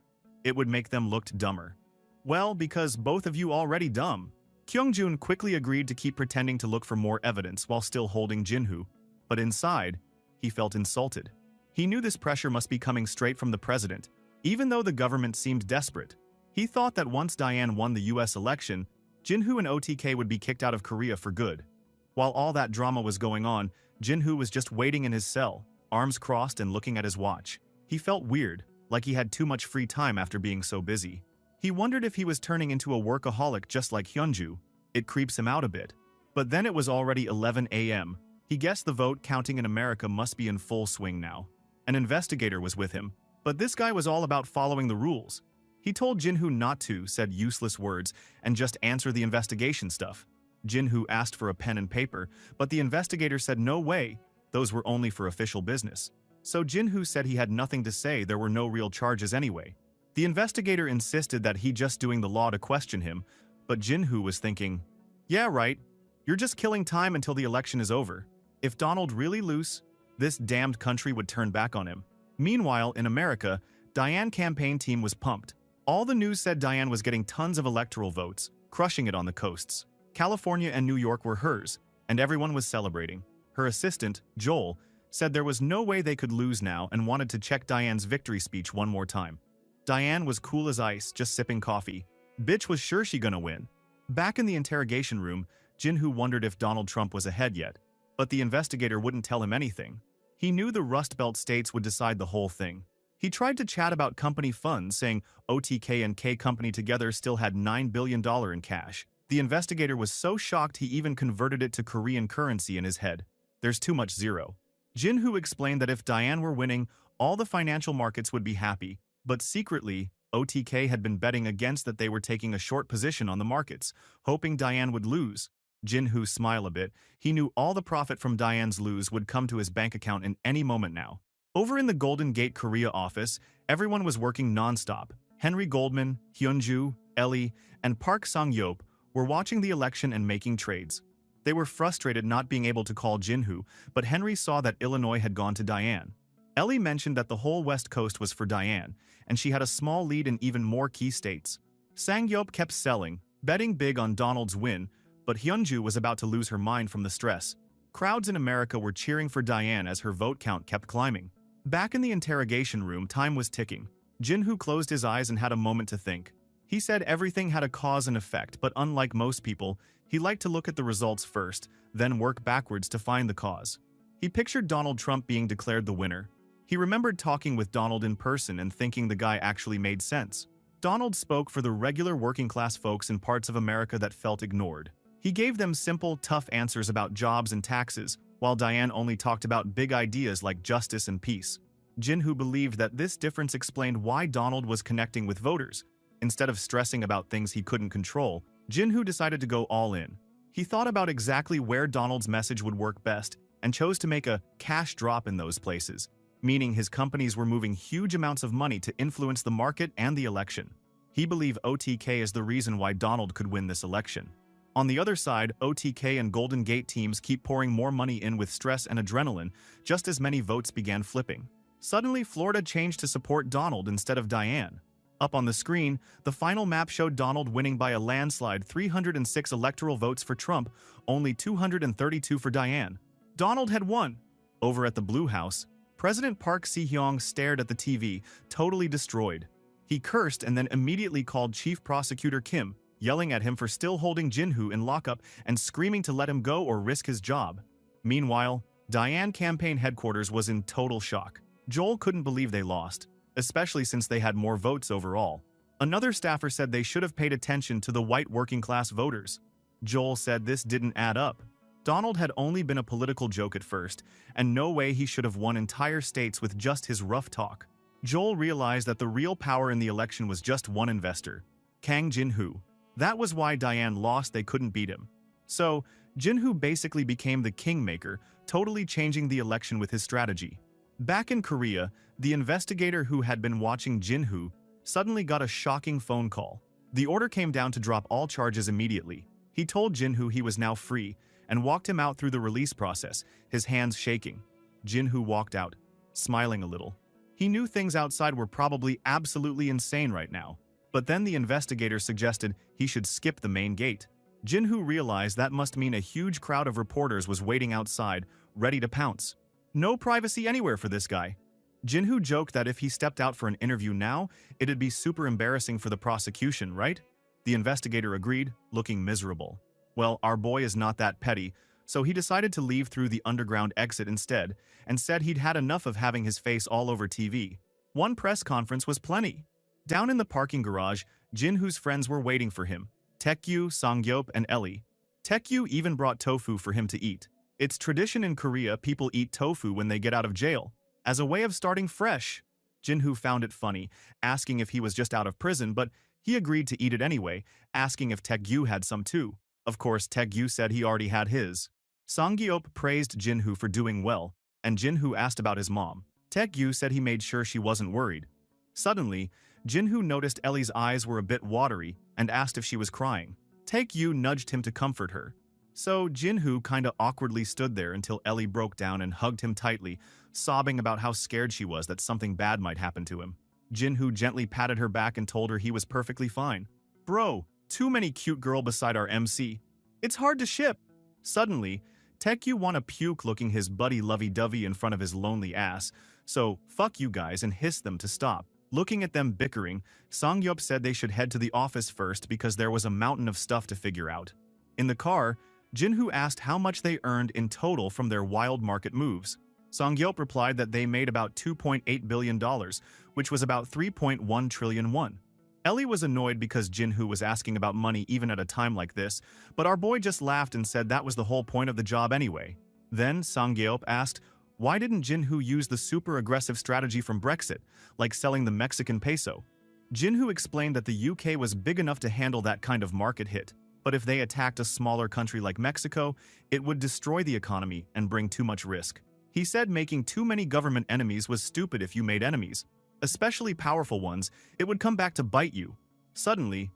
It would make them look dumber. Well, because both of you already dumb. Kyung-jun quickly agreed to keep pretending to look for more evidence while still holding Jin-hoo. But inside, he felt insulted. He knew this pressure must be coming straight from the president, even though the government seemed desperate. He thought that once Diane won the US election, Jin-hoo and OTK would be kicked out of Korea for good. While all that drama was going on, Jin-hoo was just waiting in his cell, arms crossed and looking at his watch. He felt weird, like he had too much free time after being so busy. He wondered if he was turning into a workaholic just like Hyunju. It creeps him out a bit. But then it was already 11 a.m. He guessed the vote counting in America must be in full swing now. An investigator was with him, but this guy was all about following the rules. He told Jin-hoo not to, said useless words, and just answer the investigation stuff. Jin-hoo asked for a pen and paper, but the investigator said no way. Those were only for official business. So Jin-hoo said he had nothing to say, there were no real charges anyway. The investigator insisted that he just doing the law to question him, but Jinhu was thinking, yeah, right, you're just killing time until the election is over. If Donald really lose, this damned country would turn back on him. Meanwhile, in America, Diane's campaign team was pumped. All the news said Diane was getting tons of electoral votes, crushing it on the coasts. California and New York were hers, and everyone was celebrating. Her assistant, Joel, said there was no way they could lose now and wanted to check Diane's victory speech one more time. Diane was cool as ice, just sipping coffee. Bitch was sure she gonna win. Back in the interrogation room, Jinhu wondered if Donald Trump was ahead yet, but the investigator wouldn't tell him anything. He knew the Rust Belt states would decide the whole thing. He tried to chat about company funds, saying OTK and K Company together still had $9 billion in cash. The investigator was so shocked he even converted it to Korean currency in his head. There's too much zero. Jinhu explained that if Diane were winning, all the financial markets would be happy, but secretly, OTK had been betting against that they were taking a short position on the markets, hoping Diane would lose. Jinhu smiled a bit. He knew all the profit from Diane's lose would come to his bank account in any moment now. Over in the Golden Gate Korea office, everyone was working non-stop. Henry Goldman, Hyunju, Ellie, and Park Sang-yeop were watching the election and making trades. They were frustrated not being able to call Jinhu, but Henry saw that Illinois had gone to Diane. Ellie mentioned that the whole West Coast was for Diane, and she had a small lead in even more key states. Sang-yeop kept selling, betting big on Donald's win, but Hyunju was about to lose her mind from the stress. Crowds in America were cheering for Diane as her vote count kept climbing. Back in the interrogation room, time was ticking. Jinhu closed his eyes and had a moment to think. He said everything had a cause and effect, but unlike most people, he liked to look at the results first, then work backwards to find the cause. He pictured Donald Trump being declared the winner. He remembered talking with Donald in person and thinking the guy actually made sense. Donald spoke for the regular working-class folks in parts of America that felt ignored. He gave them simple, tough answers about jobs and taxes, while Diane only talked about big ideas like justice and peace. Jinhu believed that this difference explained why Donald was connecting with voters. Instead of stressing about things he couldn't control, Jinhu decided to go all in. He thought about exactly where Donald's message would work best and chose to make a cash drop in those places, meaning his companies were moving huge amounts of money to influence the market and the election. He believed OTK is the reason why Donald could win this election. On the other side, OTK and Golden Gate teams keep pouring more money in with stress and adrenaline, just as many votes began flipping. Suddenly, Florida changed to support Donald instead of Diane. Up on the screen, the final map showed Donald winning by a landslide, 306 electoral votes for Trump, only 232 for Diane. Donald had won. Over at the Blue House, President Park Si-hyung stared at the TV, totally destroyed. He cursed and then immediately called Chief Prosecutor Kim, yelling at him for still holding Jinhu in lockup and screaming to let him go or risk his job. Meanwhile, Diane campaign headquarters was in total shock. Joel couldn't believe they lost, especially since they had more votes overall. Another staffer said they should have paid attention to the white working-class voters. Joel said this didn't add up. Donald had only been a political joke at first, and no way he should have won entire states with just his rough talk. Joel realized that the real power in the election was just one investor, Kang Jinhu. That was why Diane lost, they couldn't beat him. So, Jinhu basically became the kingmaker, totally changing the election with his strategy. Back in Korea, the investigator who had been watching Jinhu suddenly got a shocking phone call. The order came down to drop all charges immediately. He told Jinhu he was now free and walked him out through the release process, his hands shaking. Jinhu walked out, smiling a little. He knew things outside were probably absolutely insane right now. But then the investigator suggested he should skip the main gate. Jinhu realized that must mean a huge crowd of reporters was waiting outside, ready to pounce. No privacy anywhere for this guy. Jinhu joked that if he stepped out for an interview now, it'd be super embarrassing for the prosecution, right? The investigator agreed, looking miserable. Well, our boy is not that petty, so he decided to leave through the underground exit instead, and said he'd had enough of having his face all over TV. One press conference was plenty. Down in the parking garage, Jinhu's friends were waiting for him, Taekyu, Sang-yeop, and Ellie. Taekyu even brought tofu for him to eat. It's tradition in Korea people eat tofu when they get out of jail, as a way of starting fresh. Jinhu found it funny, asking if he was just out of prison, but he agreed to eat it anyway, asking if Taekyu had some too. Of course, Taekyu said he already had his. Sang-yeop praised Jinhu for doing well, and Jinhu asked about his mom. Taekyu said he made sure she wasn't worried. Suddenly, Jinhoo noticed Ellie's eyes were a bit watery and asked if she was crying. Taekyu nudged him to comfort her. So Jinhoo kinda awkwardly stood there until Ellie broke down and hugged him tightly, sobbing about how scared she was that something bad might happen to him. Jinhoo gently patted her back and told her he was perfectly fine. Bro, too many cute girl beside our MC. It's hard to ship. Suddenly, Taekyu wanna puke looking his buddy lovey-dovey in front of his lonely ass, so fuck you guys and hissed them to stop. Looking at them bickering, Songyup said they should head to the office first because there was a mountain of stuff to figure out. In the car, Jinhoo asked how much they earned in total from their wild market moves. Songyup replied that they made about $2.8 billion, which was about 3.1 trillion won. Ellie was annoyed because Jinhoo was asking about money even at a time like this, but our boy just laughed and said that was the whole point of the job anyway. Then Songyup asked, why didn't Jinhoo use the super aggressive strategy from Brexit, like selling the Mexican peso? Jinhoo explained that the UK was big enough to handle that kind of market hit, but if they attacked a smaller country like Mexico, it would destroy the economy and bring too much risk. He said making too many government enemies was stupid if you made enemies, especially powerful ones. It would come back to bite you. Suddenly,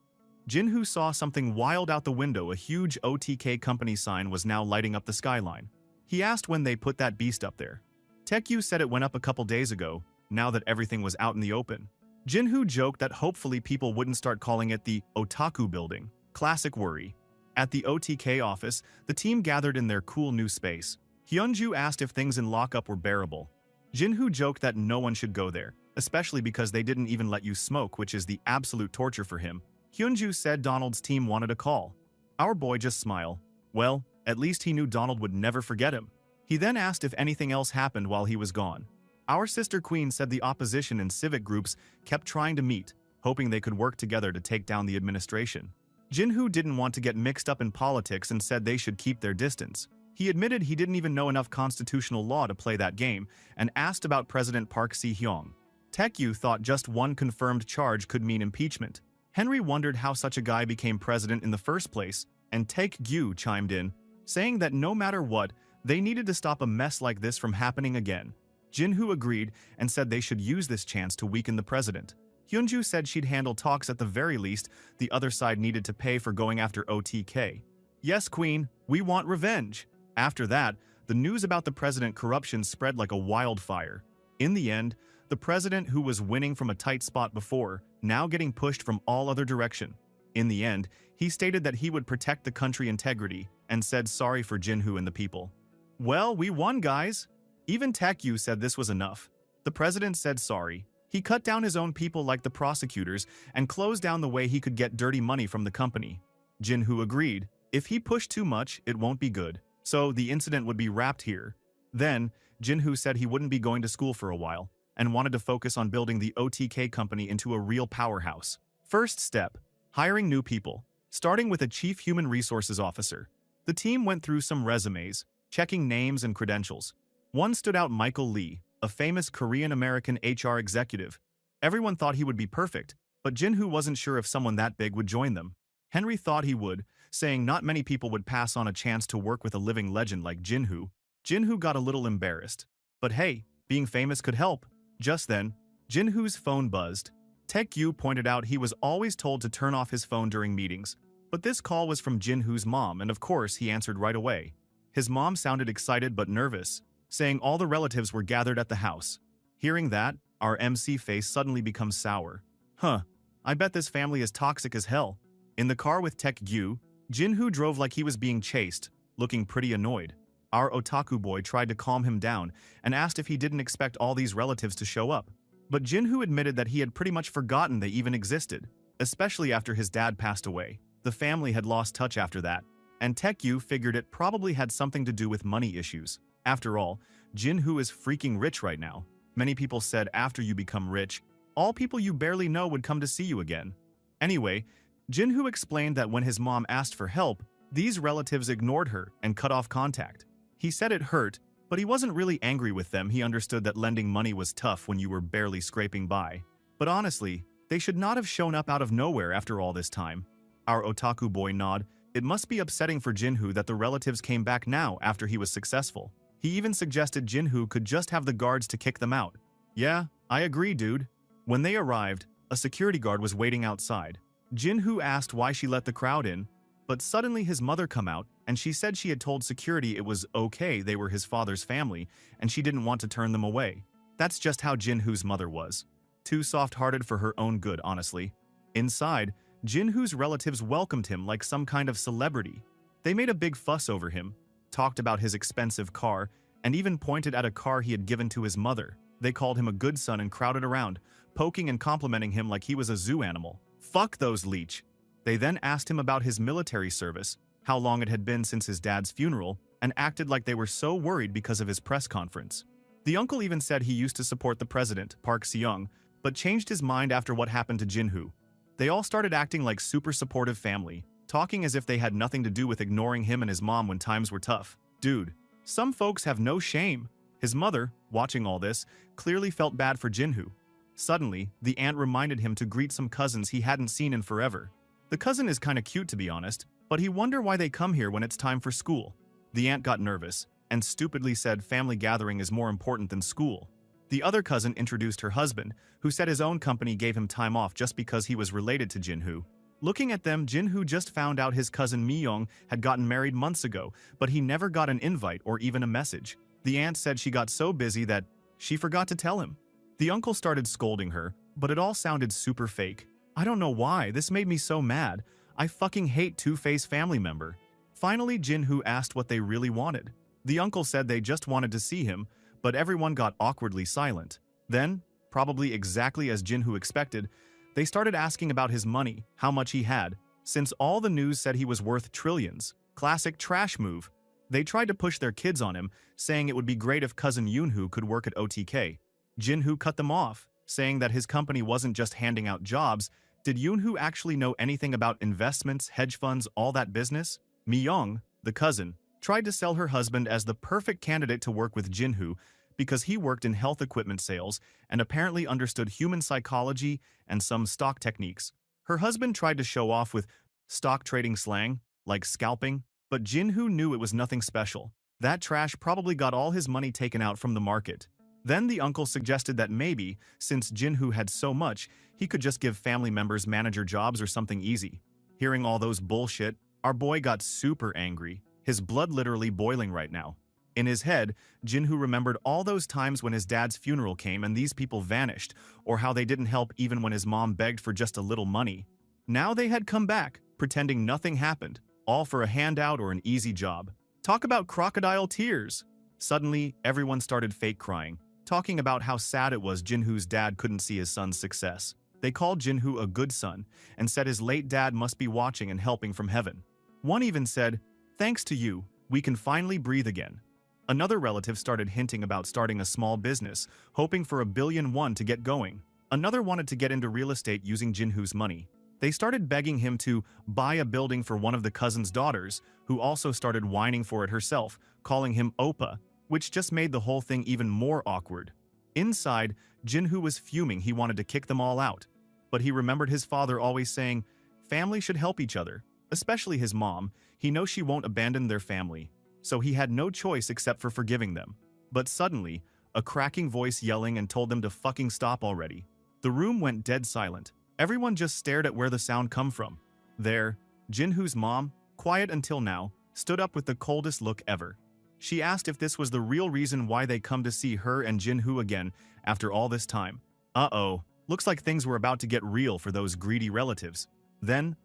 Jinhoo saw something wild out the window. A huge OTK company sign was now lighting up the skyline. He asked when they put that beast up there. Taekyu said it went up a couple days ago, now that everything was out in the open. Jinhoo joked that hopefully people wouldn't start calling it the Otaku building. Classic worry. At the OTK office, the team gathered in their cool new space. Hyunju asked if things in lockup were bearable. Jinhoo joked that no one should go there, especially because they didn't even let you smoke, which is the absolute torture for him. Hyunju said Donald's team wanted a call. Our boy just smiled. Well, at least he knew Donald would never forget him. He then asked if anything else happened while he was gone. Our sister Queen said the opposition and civic groups kept trying to meet, hoping they could work together to take down the administration. Jinhoo didn't want to get mixed up in politics and said they should keep their distance. He admitted he didn't even know enough constitutional law to play that game and asked about President Park Si-hyung. Taekyu thought just one confirmed charge could mean impeachment. Henry wondered how such a guy became president in the first place, and Taekyu chimed in, saying that no matter what, they needed to stop a mess like this from happening again. Jinhoo agreed and said they should use this chance to weaken the president. Hyunju said she'd handle talks at the very least. The other side needed to pay for going after OTK. Yes, Queen, we want revenge. After that, the news about the president corruption spread like a wildfire. In the end, the president, who was winning from a tight spot before, now getting pushed from all other direction. In the end, he stated that he would protect the country integrity and said sorry for Jinhoo and the people. Well, we won, guys. Even Taekyu said this was enough. The president said sorry. He cut down his own people like the prosecutors and closed down the way he could get dirty money from the company. Jinhoo agreed. If he pushed too much, it won't be good. So the incident would be wrapped here. Then, Jinhoo said he wouldn't be going to school for a while and wanted to focus on building the OTK company into a real powerhouse. First step, hiring new people, starting with a chief human resources officer. The team went through some resumes, checking names and credentials. One stood out: Michael Lee, a famous Korean-American HR executive. Everyone thought he would be perfect, but Jinhoo wasn't sure if someone that big would join them. Henry thought he would, saying not many people would pass on a chance to work with a living legend like Jinhoo. Jinhoo got a little embarrassed. But hey, being famous could help. Just then, Jinhoo's phone buzzed. Taekyu pointed out he was always told to turn off his phone during meetings, but this call was from Jinhoo's mom, and of course he answered right away. His mom sounded excited but nervous, saying all the relatives were gathered at the house. Hearing that, our MC face suddenly becomes sour. Huh, I bet this family is toxic as hell. In the car with Taekyu, Jinhoo drove like he was being chased, looking pretty annoyed. Our otaku boy tried to calm him down and asked if he didn't expect all these relatives to show up. But Jinhoo admitted that he had pretty much forgotten they even existed, especially after his dad passed away. The family had lost touch after that, and Taekyu figured it probably had something to do with money issues. After all, Jinhoo is freaking rich right now. Many people said after you become rich, all people you barely know would come to see you again. Anyway, Jinhoo explained that when his mom asked for help, these relatives ignored her and cut off contact. He said it hurt, but he wasn't really angry with them. He understood that lending money was tough when you were barely scraping by. But honestly, they should not have shown up out of nowhere after all this time. Our otaku boy nodded. It must be upsetting for Jinhoo that the relatives came back now after he was successful. He even suggested Jinhoo could just have the guards to kick them out. Yeah, I agree, dude. When they arrived, a security guard was waiting outside. Jinhoo asked why she let the crowd in, but suddenly his mother come out and she said she had told security it was okay they were his father's family and she didn't want to turn them away. That's just how Jinhoo's mother was. Too soft-hearted for her own good, honestly. Inside, Jinhoo's relatives welcomed him like some kind of celebrity. They made a big fuss over him, talked about his expensive car, and even pointed at a car he had given to his mother. They called him a good son and crowded around, poking and complimenting him like he was a zoo animal. Fuck those leech. They then asked him about his military service, how long it had been since his dad's funeral, and acted like they were so worried because of his press conference. The uncle even said he used to support the president, Park Seung, but changed his mind after what happened to Jinhoo. They all started acting like super supportive family, talking as if they had nothing to do with ignoring him and his mom when times were tough. Dude, some folks have no shame. His mother, watching all this, clearly felt bad for Jinhoo. Suddenly, the aunt reminded him to greet some cousins he hadn't seen in forever. The cousin is kinda cute to be honest, but he wonder why they come here when it's time for school. The aunt got nervous, and stupidly said family gathering is more important than school. The other cousin introduced her husband, who said his own company gave him time off just because he was related to Jinhoo. Looking at them, Jinhoo just found out his cousin Mi-young had gotten married months ago, but he never got an invite or even a message. The aunt said she got so busy that she forgot to tell him. The uncle started scolding her, but it all sounded super fake. I don't know why, this made me so mad. I fucking hate two-faced family member. Finally, Jinhoo asked what they really wanted. The uncle said they just wanted to see him, but everyone got awkwardly silent. Then, probably exactly as Jinhoo expected, they started asking about his money, how much he had, since all the news said he was worth trillions. Classic trash move. They tried to push their kids on him, saying it would be great if cousin Yoonhoo could work at OTK. Jinhoo cut them off, saying that his company wasn't just handing out jobs. Did Yoonhoo actually know anything about investments, hedge funds, all that business? Mi-young, the cousin, tried to sell her husband as the perfect candidate to work with Jinhoo because he worked in health equipment sales and apparently understood human psychology and some stock techniques. Her husband tried to show off with stock trading slang, like scalping, but Jinhoo knew it was nothing special. That trash probably got all his money taken out from the market. Then the uncle suggested that maybe, since Jinhoo had so much, he could just give family members manager jobs or something easy. Hearing all those bullshit, our boy got super angry, his blood literally boiling right now. In his head, Jinhoo remembered all those times when his dad's funeral came and these people vanished, or how they didn't help even when his mom begged for just a little money. Now they had come back, pretending nothing happened, all for a handout or an easy job. Talk about crocodile tears. Suddenly, everyone started fake crying, talking about how sad it was Jinhoo's dad couldn't see his son's success. They called Jinhoo a good son and said his late dad must be watching and helping from heaven. One even said, "Thanks to you, we can finally breathe again." Another relative started hinting about starting a small business, hoping for $1 billion to get going. Another wanted to get into real estate using Jinhoo's money. They started begging him to buy a building for one of the cousin's daughters, who also started whining for it herself, calling him Oppa, which just made the whole thing even more awkward. Inside, Jinhoo was fuming he wanted to kick them all out. But he remembered his father always saying, family should help each other, especially his mom. He knows she won't abandon their family. So he had no choice except for forgiving them. But suddenly, a cracking voice yelling and told them to fucking stop already. The room went dead silent. Everyone just stared at where the sound come from. There, Jinhoo's mom, quiet until now, stood up with the coldest look ever. She asked if this was the real reason why they come to see her and Jinhoo again after all this time. Uh-oh, looks like things were about to get real for those greedy relatives. Then,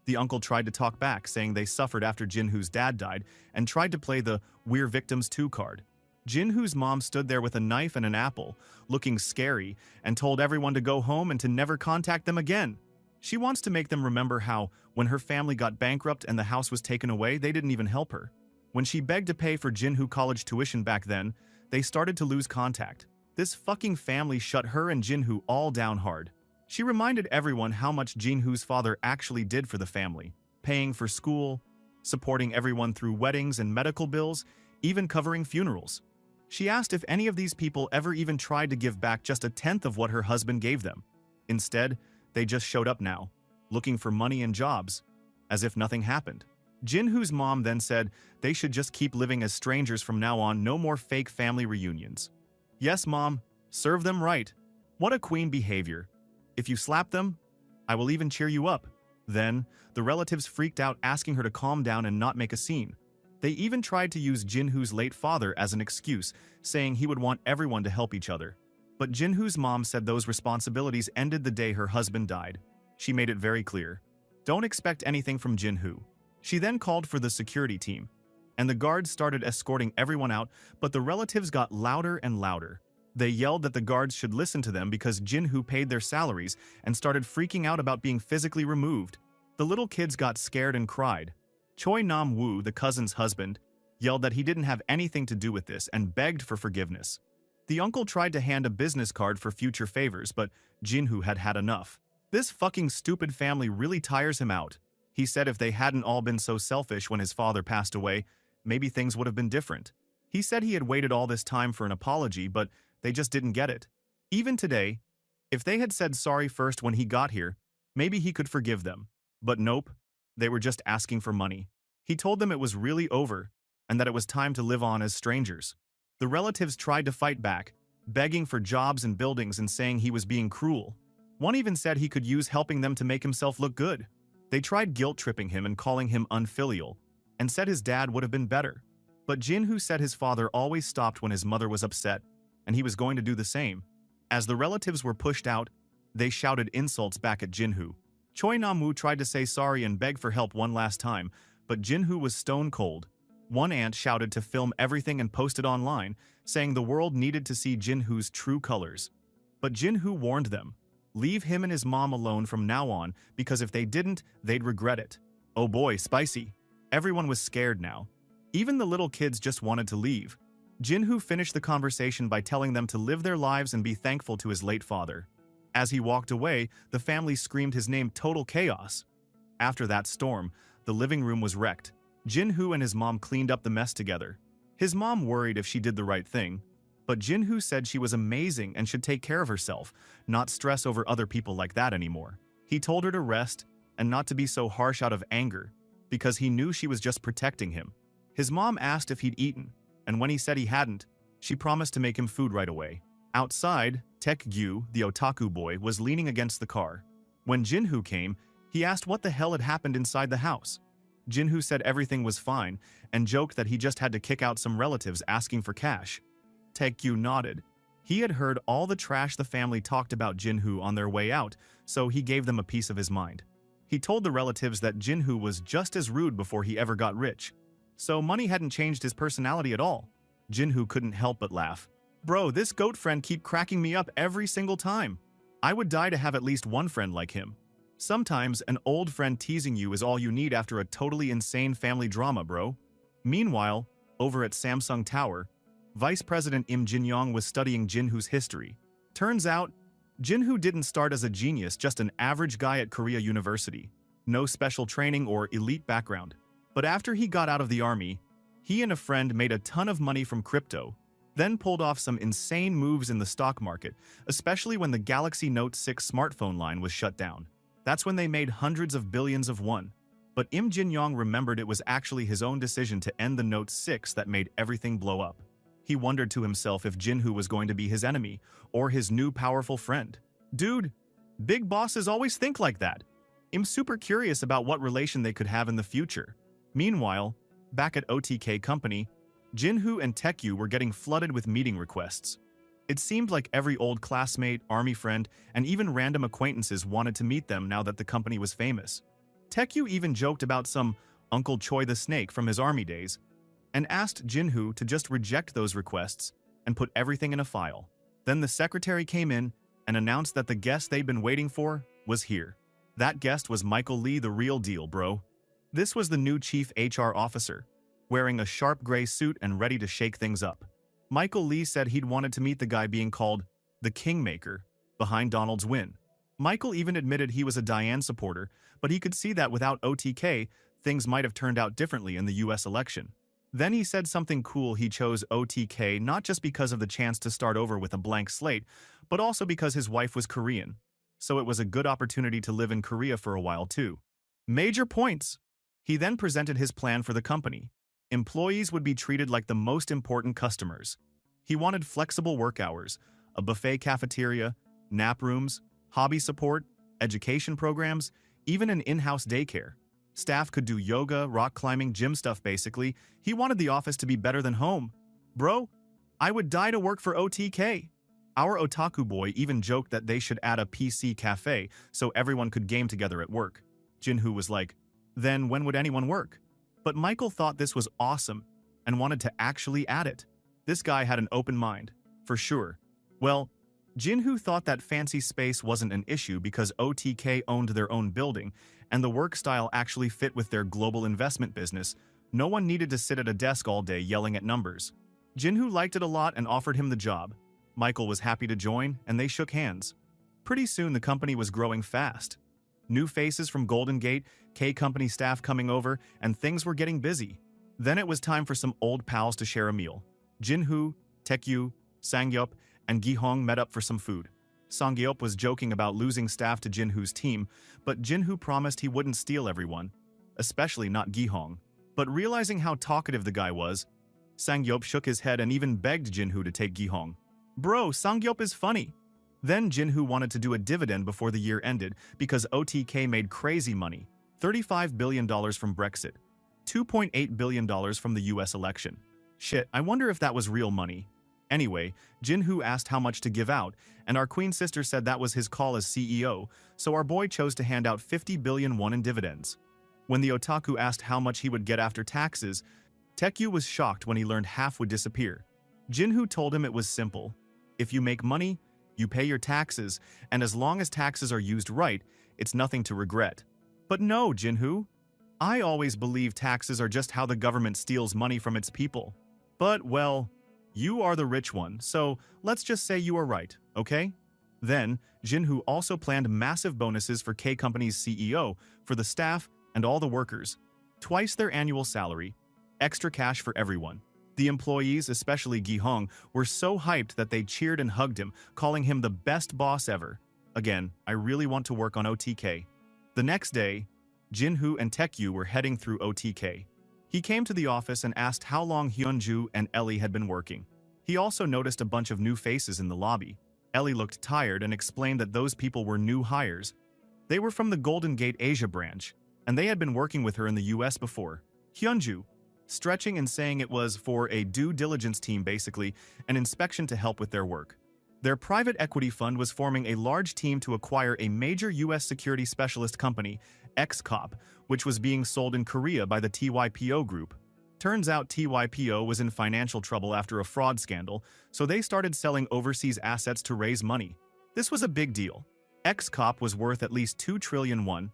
the uncle tried to talk back, saying they suffered after Jinhoo's dad died and tried to play the "we're victims too" card. Jinhoo's mom stood there with a knife and an apple, looking scary, and told everyone to go home and to never contact them again. She wants to make them remember how, when her family got bankrupt and the house was taken away, they didn't even help her. When she begged to pay for Jinhoo college tuition back then, they started to lose contact. This fucking family shut her and Jinhoo all down hard. She reminded everyone how much Jinhoo's father actually did for the family, paying for school, supporting everyone through weddings and medical bills, even covering funerals. She asked if any of these people ever even tried to give back just a tenth of what her husband gave them. Instead, they just showed up now, looking for money and jobs, as if nothing happened. Jinhoo's mom then said they should just keep living as strangers from now on, no more fake family reunions. Yes, mom, serve them right. What a queen behavior. If you slap them, I will even cheer you up. Then, the relatives freaked out, asking her to calm down and not make a scene. They even tried to use Jinhoo's late father as an excuse, saying he would want everyone to help each other. But Jinhoo's mom said those responsibilities ended the day her husband died. She made it very clear. Don't expect anything from Jinhoo. She then called for the security team, and the guards started escorting everyone out, but the relatives got louder and louder. They yelled that the guards should listen to them because Jinhoo paid their salaries and started freaking out about being physically removed. The little kids got scared and cried. Choi Nam-woo, the cousin's husband, yelled that he didn't have anything to do with this and begged for forgiveness. The uncle tried to hand a business card for future favors, but Jinhoo had had enough. This fucking stupid family really tires him out. He said if they hadn't all been so selfish when his father passed away, maybe things would have been different. He said he had waited all this time for an apology, but they just didn't get it. Even today, if they had said sorry first when he got here, maybe he could forgive them. But nope, they were just asking for money. He told them it was really over and that it was time to live on as strangers. The relatives tried to fight back, begging for jobs and buildings and saying he was being cruel. One even said he could use helping them to make himself look good. They tried guilt-tripping him and calling him unfilial, and said his dad would have been better. But Jinhoo said his father always stopped when his mother was upset, and he was going to do the same. As the relatives were pushed out, they shouted insults back at Jinhoo. Choi Nam-woo tried to say sorry and beg for help one last time, but Jinhoo was stone cold. One aunt shouted to film everything and post it online, saying the world needed to see Jinhoo's true colors. But Jinhoo warned them, leave him and his mom alone from now on, because if they didn't, they'd regret it. Oh boy, spicy. Everyone was scared now. Even the little kids just wanted to leave. Jinhoo finished the conversation by telling them to live their lives and be thankful to his late father. As he walked away, the family screamed his name, total chaos. After that storm, the living room was wrecked. Jinhoo and his mom cleaned up the mess together. His mom worried if she did the right thing, but Jinhoo said she was amazing and should take care of herself, not stress over other people like that anymore. He told her to rest and not to be so harsh out of anger, because he knew she was just protecting him. His mom asked if he'd eaten, and when he said he hadn't, she promised to make him food right away. Outside, Taek-gyu, the otaku boy, was leaning against the car. When Jinhoo came, he asked what the hell had happened inside the house. Jinhoo said everything was fine and joked that he just had to kick out some relatives asking for cash. Taek-gyu nodded. He had heard all the trash the family talked about Jinhoo on their way out, so he gave them a piece of his mind. He told the relatives that Jinhoo was just as rude before he ever got rich. So money hadn't changed his personality at all. Jinhoo couldn't help but laugh. Bro, this goat friend keep cracking me up every single time. I would die to have at least one friend like him. Sometimes an old friend teasing you is all you need after a totally insane family drama, bro. Meanwhile, over at Samsung Tower, Vice President Im Jin-young was studying Jinhoo's history. Turns out, Jinhoo didn't start as a genius, just an average guy at Korea University. No special training or elite background. But after he got out of the army, he and a friend made a ton of money from crypto, then pulled off some insane moves in the stock market, especially when the Galaxy Note 6 smartphone line was shut down. That's when they made hundreds of billions of won. But Im Jin-young remembered it was actually his own decision to end the Note 6 that made everything blow up. He wondered to himself if Jinhoo was going to be his enemy or his new powerful friend. Dude, big bosses always think like that. Im's super curious about what relation they could have in the future. Meanwhile, back at OTK Company, Jinhoo and Taek-gyu were getting flooded with meeting requests. It seemed like every old classmate, army friend, and even random acquaintances wanted to meet them now that the company was famous. Taek-gyu even joked about some Uncle Choi the Snake from his army days, and asked Jinhoo to just reject those requests and put everything in a file. Then the secretary came in and announced that the guest they'd been waiting for was here. That guest was Michael Lee, the real deal, bro. This was the new chief HR officer, wearing a sharp gray suit and ready to shake things up. Michael Lee said he'd wanted to meet the guy being called the Kingmaker behind Donald's win. Michael even admitted he was a Diane supporter, but he could see that without OTK, things might have turned out differently in the US election. Then he said something cool. He chose OTK not just because of the chance to start over with a blank slate, but also because his wife was Korean. So it was a good opportunity to live in Korea for a while too. Major points! He then presented his plan for the company. Employees would be treated like the most important customers. He wanted flexible work hours, a buffet cafeteria, nap rooms, hobby support, education programs, even an in-house daycare. Staff could do yoga, rock climbing, gym stuff basically. He wanted the office to be better than home. Bro, I would die to work for OTK. Our otaku boy even joked that they should add a PC cafe so everyone could game together at work. Jinhoo was like, then when would anyone work? But Michael thought this was awesome and wanted to actually add it. This guy had an open mind, for sure. Well, Jinhoo thought that fancy space wasn't an issue because OTK owned their own building and the work style actually fit with their global investment business. No one needed to sit at a desk all day yelling at numbers. Jinhoo liked it a lot and offered him the job. Michael was happy to join, and they shook hands. Pretty soon the company was growing fast. New faces from Golden Gate, K-Company staff coming over, and things were getting busy. Then it was time for some old pals to share a meal. Jinhoo, Taekyu, Sangyup, and Gihong met up for some food. Sangyup was joking about losing staff to Jinhoo's team, but Jinhoo promised he wouldn't steal everyone, especially not Gihong. But realizing how talkative the guy was, Sangyup shook his head and even begged Jinhoo to take Gihong. Bro, Sangyup is funny. Then Jinhoo wanted to do a dividend before the year ended because OTK made crazy money. $35 billion from Brexit. $2.8 billion from the US election. Shit, I wonder if that was real money. Anyway, Jinhoo asked how much to give out, and our queen sister said that was his call as CEO, so our boy chose to hand out 50 billion won in dividends. When the otaku asked how much he would get after taxes, Taekyu was shocked when he learned half would disappear. Jinhoo told him it was simple. If you make money, you pay your taxes, and as long as taxes are used right, it's nothing to regret. But no, Jinhoo. I always believe taxes are just how the government steals money from its people. But, well, you are the rich one, so let's just say you are right, okay? Then, Jinhoo also planned massive bonuses for K-Company's CEO, for the staff, and all the workers. Twice their annual salary, extra cash for everyone. The employees, especially Gihong, were so hyped that they cheered and hugged him, calling him the best boss ever. Again, I really want to work on OTK. The next day, Jinhoo and Taekyu were heading through OTK. He came to the office and asked how long Hyunju and Ellie had been working. He also noticed a bunch of new faces in the lobby. Ellie looked tired and explained that those people were new hires. They were from the Golden Gate Asia branch, and they had been working with her in the US before. Hyunju, stretching and saying it was for a due diligence team basically, an inspection to help with their work. Their private equity fund was forming a large team to acquire a major US security specialist company, XCOP, which was being sold in Korea by the TYPO group. Turns out TYPO was in financial trouble after a fraud scandal, so they started selling overseas assets to raise money. This was a big deal. XCOP was worth at least 2 trillion won,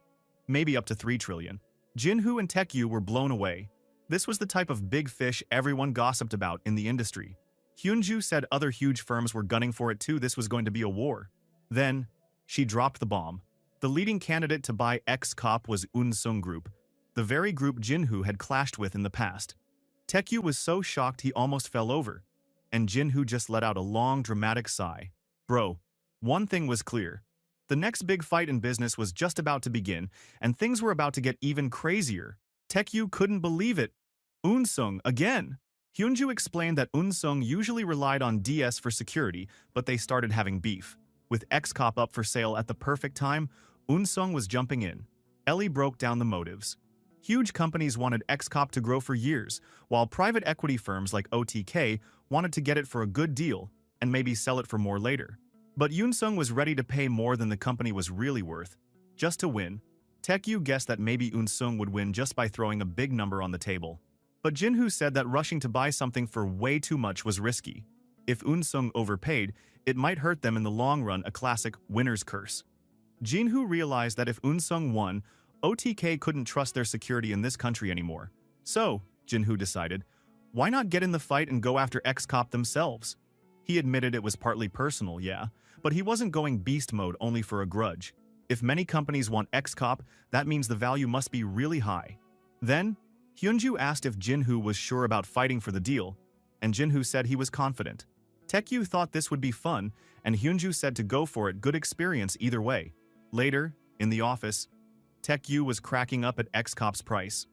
maybe up to 3 trillion. Jinhoo and Taekyu were blown away. This was the type of big fish everyone gossiped about in the industry. Hyunju said other huge firms were gunning for it too. This was going to be a war. Then, she dropped the bomb. The leading candidate to buy XCOP was Unsung Group, the very group Jinhoo had clashed with in the past. Taekyu was so shocked he almost fell over, and Jinhoo just let out a long, dramatic sigh. Bro, one thing was clear. The next big fight in business was just about to begin, and things were about to get even crazier. Taekyu couldn't believe it. Unsung, again! Hyunju explained that Unsung usually relied on DS for security, but they started having beef. With XCOP up for sale at the perfect time, Unsung was jumping in. Ellie broke down the motives. Huge companies wanted XCOP to grow for years, while private equity firms like OTK wanted to get it for a good deal and maybe sell it for more later. But Unsung was ready to pay more than the company was really worth, just to win. Taekyu guessed that maybe Unsung would win just by throwing a big number on the table. But Jinhoo said that rushing to buy something for way too much was risky. If Unsung overpaid, it might hurt them in the long run, a classic winner's curse. Jinhoo realized that if Unsung won, OTK couldn't trust their security in this country anymore. So, Jinhoo decided, why not get in the fight and go after XCOP themselves? He admitted it was partly personal, yeah, but he wasn't going beast mode only for a grudge. If many companies want XCOP, that means the value must be really high. Then, Hyunju asked if Jinhoo was sure about fighting for the deal, and Jinhoo said he was confident. Taekyu thought this would be fun, and Hyunju said to go for it, good experience either way. Later, in the office, Taekyu was cracking up at XCOP's price.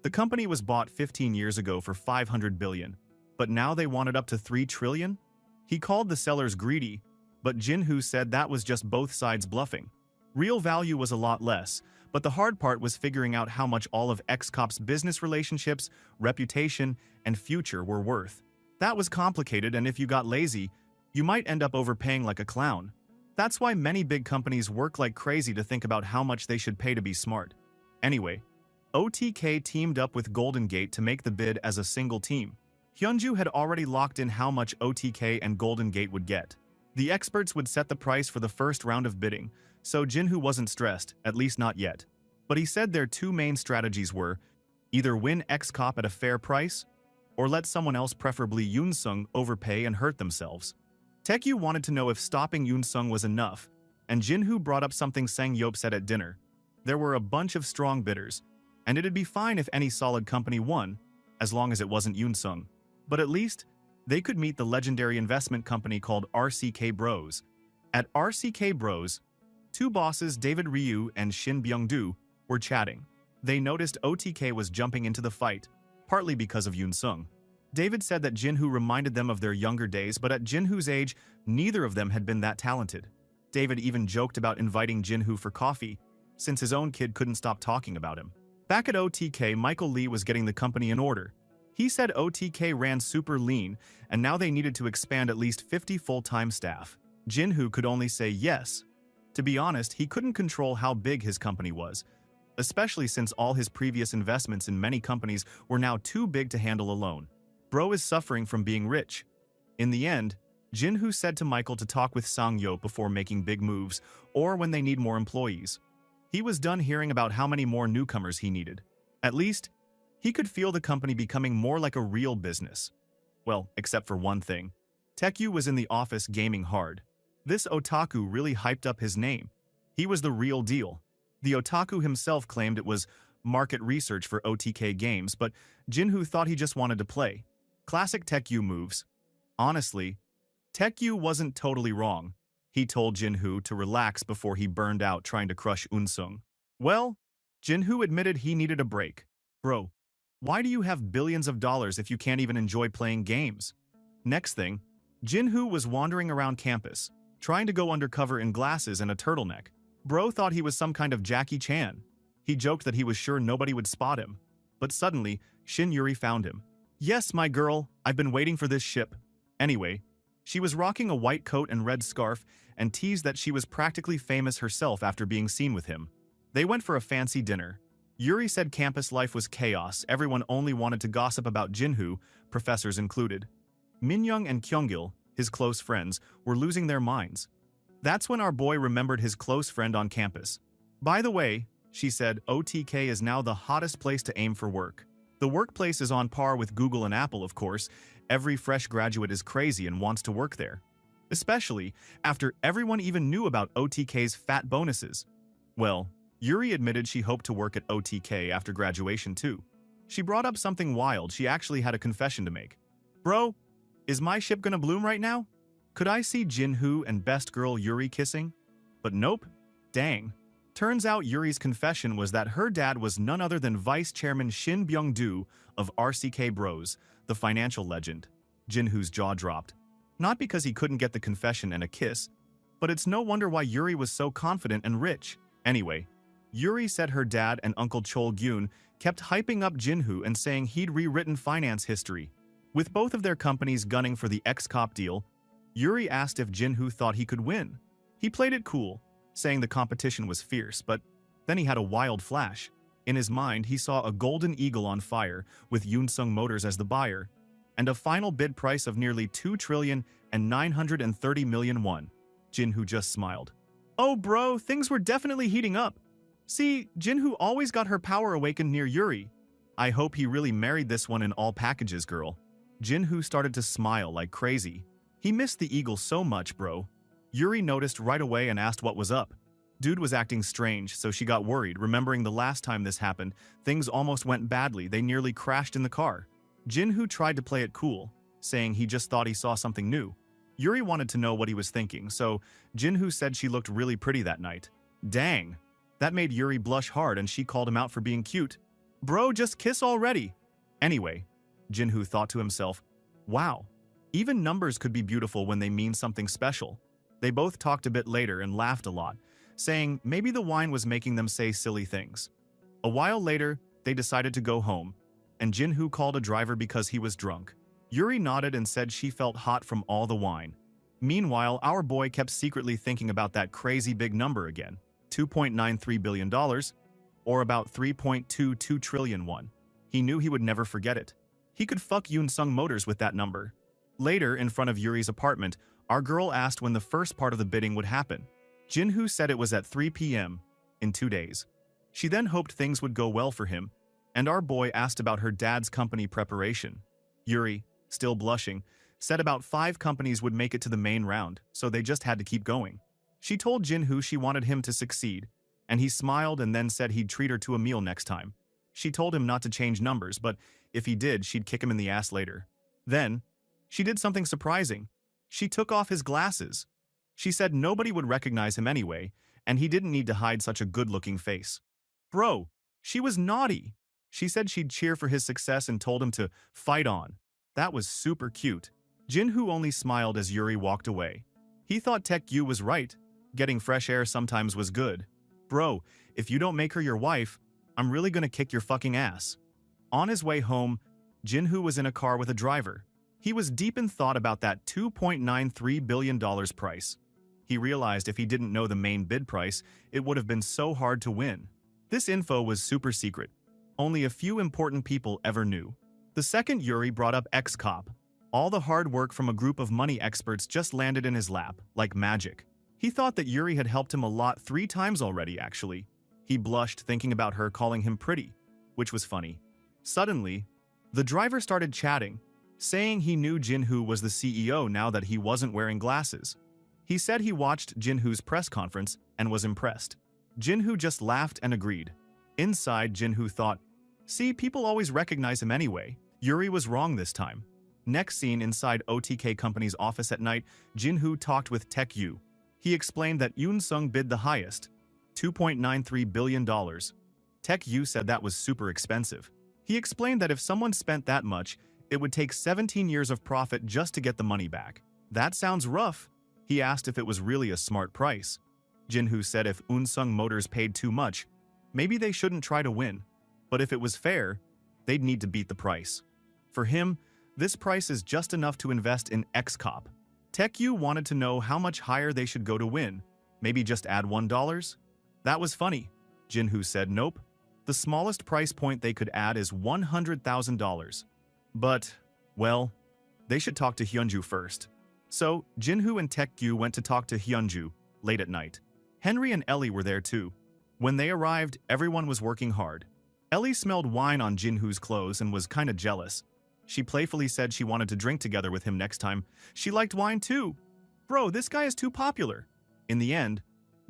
The company was bought 15 years ago for 500 billion, but now they wanted up to 3 trillion? He called the sellers greedy, but Jinhoo said that was just both sides bluffing. Real value was a lot less, but the hard part was figuring out how much all of X-Cop's business relationships, reputation, and future were worth. That was complicated, and if you got lazy, you might end up overpaying like a clown. That's why many big companies work like crazy to think about how much they should pay to be smart. Anyway, OTK teamed up with Golden Gate to make the bid as a single team. Hyunju had already locked in how much OTK and Golden Gate would get. The experts would set the price for the first round of bidding, so Jinhoo wasn't stressed, at least not yet. But he said their two main strategies were either win X-Cop at a fair price, or let someone else, preferably Yoonsung, overpay and hurt themselves. Taekyu wanted to know if stopping Yoonsung was enough, and Jinhoo brought up something Sang-yeop said at dinner. There were a bunch of strong bidders, and it'd be fine if any solid company won, as long as it wasn't Yoonsung. But at least, they could meet the legendary investment company called RCK Bros. At RCK Bros, two bosses, David Ryu and Shin Byung-do, were chatting. They noticed OTK was jumping into the fight, partly because of Yoonsung. David said that Jinhoo reminded them of their younger days, but at Jinhoo's age, neither of them had been that talented. David even joked about inviting Jinhoo for coffee, since his own kid couldn't stop talking about him. Back at OTK, Michael Lee was getting the company in order. He said OTK ran super lean, and now they needed to expand at least 50 full-time staff. Jinhoo could only say yes. To be honest, he couldn't control how big his company was, especially since all his previous investments in many companies were now too big to handle alone. Bro is suffering from being rich. In the end, Jinhoo said to Michael to talk with Sang-yeop before making big moves, or when they need more employees. He was done hearing about how many more newcomers he needed. At least, he could feel the company becoming more like a real business. Well, except for one thing. Taekyu was in the office gaming hard. This otaku really hyped up his name. He was the real deal. The otaku himself claimed it was market research for OTK games, but Jinhoo thought he just wanted to play. Classic Taekyu moves. Honestly, Taekyu wasn't totally wrong. He told Jinhoo to relax before he burned out trying to crush Unsung. Well, Jinhoo admitted he needed a break. Bro, why do you have billions of dollars if you can't even enjoy playing games? Next thing, Jinhoo was wandering around campus, trying to go undercover in glasses and a turtleneck. Bro thought he was some kind of Jackie Chan. He joked that he was sure nobody would spot him. But suddenly, Shin Yuri found him. Yes, my girl, I've been waiting for this ship. Anyway, she was rocking a white coat and red scarf and teased that she was practically famous herself after being seen with him. They went for a fancy dinner. Yuri said campus life was chaos, everyone only wanted to gossip about Jinhoo, professors included. Minyoung and Kyungil, his close friends, were losing their minds. That's when our boy remembered his close friend on campus. By the way, she said, OTK is now the hottest place to aim for work. The workplace is on par with Google and Apple, of course. Every fresh graduate is crazy and wants to work there. Especially after everyone even knew about OTK's fat bonuses. Well, Yuri admitted she hoped to work at OTK after graduation too. She brought up something wild. She actually had a confession to make. Bro, is my ship gonna bloom right now? Could I see Jinhoo and best girl Yuri kissing? But nope. Dang. Turns out Yuri's confession was that her dad was none other than Vice Chairman Shin Byung-do of RCK Bros, the financial legend. Jinhoo's jaw dropped. Not because he couldn't get the confession and a kiss, but it's no wonder why Yuri was so confident and rich. Anyway, Yuri said her dad and Uncle Chol Gyun kept hyping up Jinhoo and saying he'd rewritten finance history. With both of their companies gunning for the X-Cop deal, Yuri asked if Jinhoo thought he could win. He played it cool, saying the competition was fierce, but then he had a wild flash. In his mind, he saw a golden eagle on fire with Yoonsung Motors as the buyer, and a final bid price of nearly 2,930,000,000 won. Jinhoo just smiled. Oh bro, things were definitely heating up. See, Jinhoo always got her power awakened near Yuri. I hope he really married this one in all packages, girl. Jinhoo started to smile like crazy. He missed the eagle so much, bro. Yuri noticed right away and asked what was up. Dude was acting strange, so she got worried, remembering the last time this happened, things almost went badly, they nearly crashed in the car. Jinhoo tried to play it cool, saying he just thought he saw something new. Yuri wanted to know what he was thinking, so Jinhoo said she looked really pretty that night. Dang. That made Yuri blush hard and she called him out for being cute. Bro, just kiss already. Anyway, Jinhoo thought to himself, wow, even numbers could be beautiful when they mean something special. They both talked a bit later and laughed a lot, saying maybe the wine was making them say silly things. A while later, they decided to go home, and Jinhoo called a driver because he was drunk. Yuri nodded and said she felt hot from all the wine. Meanwhile, our boy kept secretly thinking about that crazy big number again, $2.93 billion, or about 3.22 trillion won. He knew he would never forget it. He could fuck Yoon-sung Motors with that number. Later, in front of Yuri's apartment, our girl asked when the first part of the bidding would happen. Jinhoo said it was at 3 p.m. in 2 days. She then hoped things would go well for him, and our boy asked about her dad's company preparation. Yuri, still blushing, said about 5 companies would make it to the main round, so they just had to keep going. She told Jinhoo she wanted him to succeed, and he smiled and then said he'd treat her to a meal next time. She told him not to change numbers, but if he did, she'd kick him in the ass later. Then, she did something surprising. She took off his glasses. She said nobody would recognize him anyway, and he didn't need to hide such a good-looking face. Bro, she was naughty. She said she'd cheer for his success and told him to fight on. That was super cute. Jinhoo only smiled as Yuri walked away. He thought Taek-yu was right. Getting fresh air sometimes was good. Bro, if you don't make her your wife, I'm really gonna kick your fucking ass. On his way home, Jinhoo was in a car with a driver. He was deep in thought about that $2.93 billion price. He realized if he didn't know the main bid price, it would have been so hard to win. This info was super secret. Only a few important people ever knew. The second Yuri brought up enicap. All the hard work from a group of money experts just landed in his lap, like magic. He thought that Yuri had helped him a lot 3 times already, actually. He blushed thinking about her calling him pretty, which was funny. Suddenly, the driver started chatting, saying he knew Jinhoo was the CEO now that he wasn't wearing glasses. He said he watched Jinhoo's press conference and was impressed. Jinhoo just laughed and agreed. Inside, Jinhoo thought, see, people always recognize him anyway. Yuri was wrong this time. Next scene, inside OTK Company's office at night, Jinhoo talked with Taek-yu. He explained that Yoon-sung bid the highest, $2.93 billion. Taek-yu said that was super expensive. He explained that if someone spent that much, it would take 17 years of profit just to get the money back. That sounds rough. He asked if it was really a smart price. Jinhoo said if Yoon-sung Motors paid too much, maybe they shouldn't try to win. But if it was fair, they'd need to beat the price. For him, this price is just enough to invest in enicap. Taek-yu wanted to know how much higher they should go to win. Maybe just add $1? That was funny. Jinhoo said nope. The smallest price point they could add is $100,000. But, well, they should talk to Hyunju first. So, Jinhoo and Taek-yu went to talk to Hyunju late at night. Henry and Ellie were there too. When they arrived, everyone was working hard. Ellie smelled wine on Jinhoo's clothes and was kinda jealous. She playfully said she wanted to drink together with him next time. She liked wine too. Bro, this guy is too popular. In the end,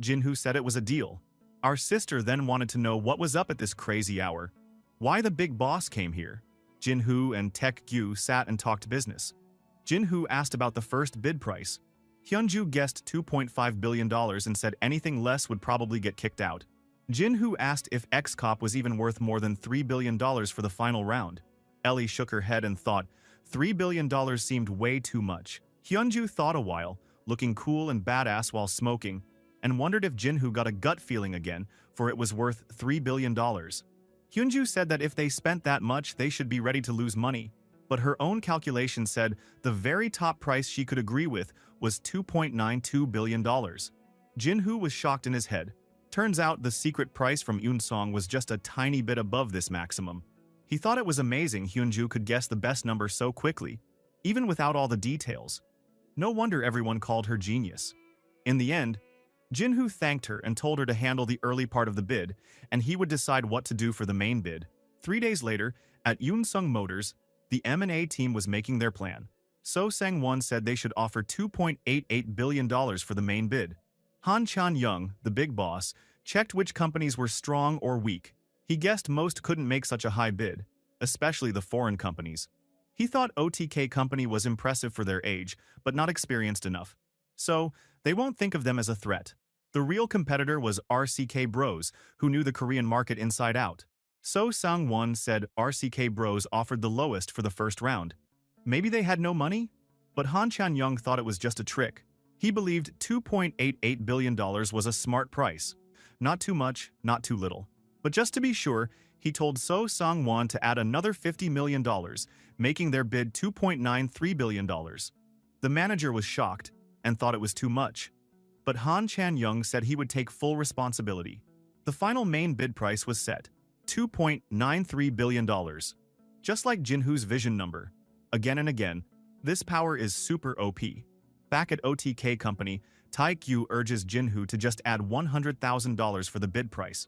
Jinhoo said it was a deal. Our sister then wanted to know what was up at this crazy hour. Why the big boss came here. Jinhoo and Taek-yu sat and talked business. Jinhoo asked about the first bid price. Hyunju guessed $2.5 billion and said anything less would probably get kicked out. Jinhoo asked if enicap was even worth more than $3 billion for the final round. Ellie shook her head and thought, $3 billion seemed way too much. Hyunju thought a while, looking cool and badass while smoking, and wondered if Jinhoo got a gut feeling again, for it was worth $3 billion. Hyunju said that if they spent that much, they should be ready to lose money. But her own calculation said the very top price she could agree with was $2.92 billion. Jinhoo was shocked in his head. Turns out the secret price from Yoon-sung was just a tiny bit above this maximum. He thought it was amazing Hyunju could guess the best number so quickly, even without all the details. No wonder everyone called her genius. In the end, Jinhoo thanked her and told her to handle the early part of the bid, and he would decide what to do for the main bid. 3 days later, at Yoon-sung Motors, the M&A team was making their plan. So Sang-won said they should offer $2.88 billion for the main bid. Han Chan-young, the big boss, checked which companies were strong or weak. He guessed most couldn't make such a high bid, especially the foreign companies. He thought OTK Company was impressive for their age, but not experienced enough. So, they won't think of them as a threat. The real competitor was RCK Bros, who knew the Korean market inside out. So Sang-won said RCK Bros offered the lowest for the first round. Maybe they had no money? But Han Chan-young thought it was just a trick. He believed $2.88 billion was a smart price. Not too much, not too little. But just to be sure, he told So Sang-won to add another $50 million, making their bid $2.93 billion. The manager was shocked and thought it was too much. But Han Chan-young said he would take full responsibility. The final main bid price was set, $2.93 billion. Just like Jinhoo's vision number. Again and again, this power is super OP. Back at OTK Company, Taekyu urges Jinhoo to just add $100,000 for the bid price.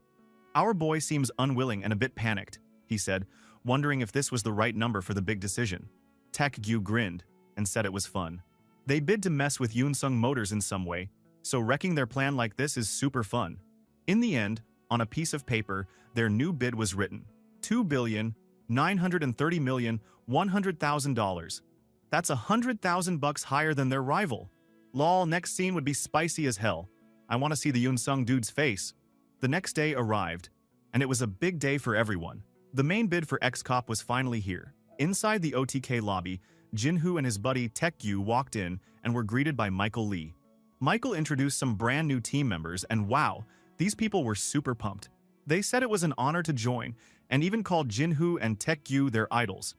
Our boy seems unwilling and a bit panicked, he said, wondering if this was the right number for the big decision. Taekyu grinned and said it was fun. They bid to mess with Yunsung Motors in some way, so wrecking their plan like this is super fun. In the end, on a piece of paper, their new bid was written, $2,930,100,000. That's $100,000 higher than their rival. Lol, next scene would be spicy as hell. I want to see the Yunsung dude's face. The next day arrived, and it was a big day for everyone. The main bid for X-Cop was finally here. Inside the OTK lobby, Jinhoo and his buddy Taekyu walked in and were greeted by Michael Lee. Michael introduced some brand new team members, and wow, these people were super pumped. They said it was an honor to join, and even called Jinhoo and Taekyu their idols.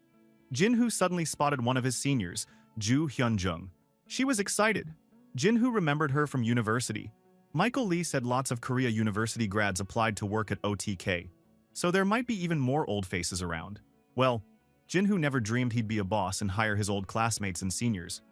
Jinhoo suddenly spotted one of his seniors, Ju Hyunjung. She was excited. Jinhoo remembered her from university. Michael Lee said lots of Korea university grads applied to work at OTK, so there might be even more old faces around. Well, Jinhoo never dreamed he'd be a boss and hire his old classmates and seniors.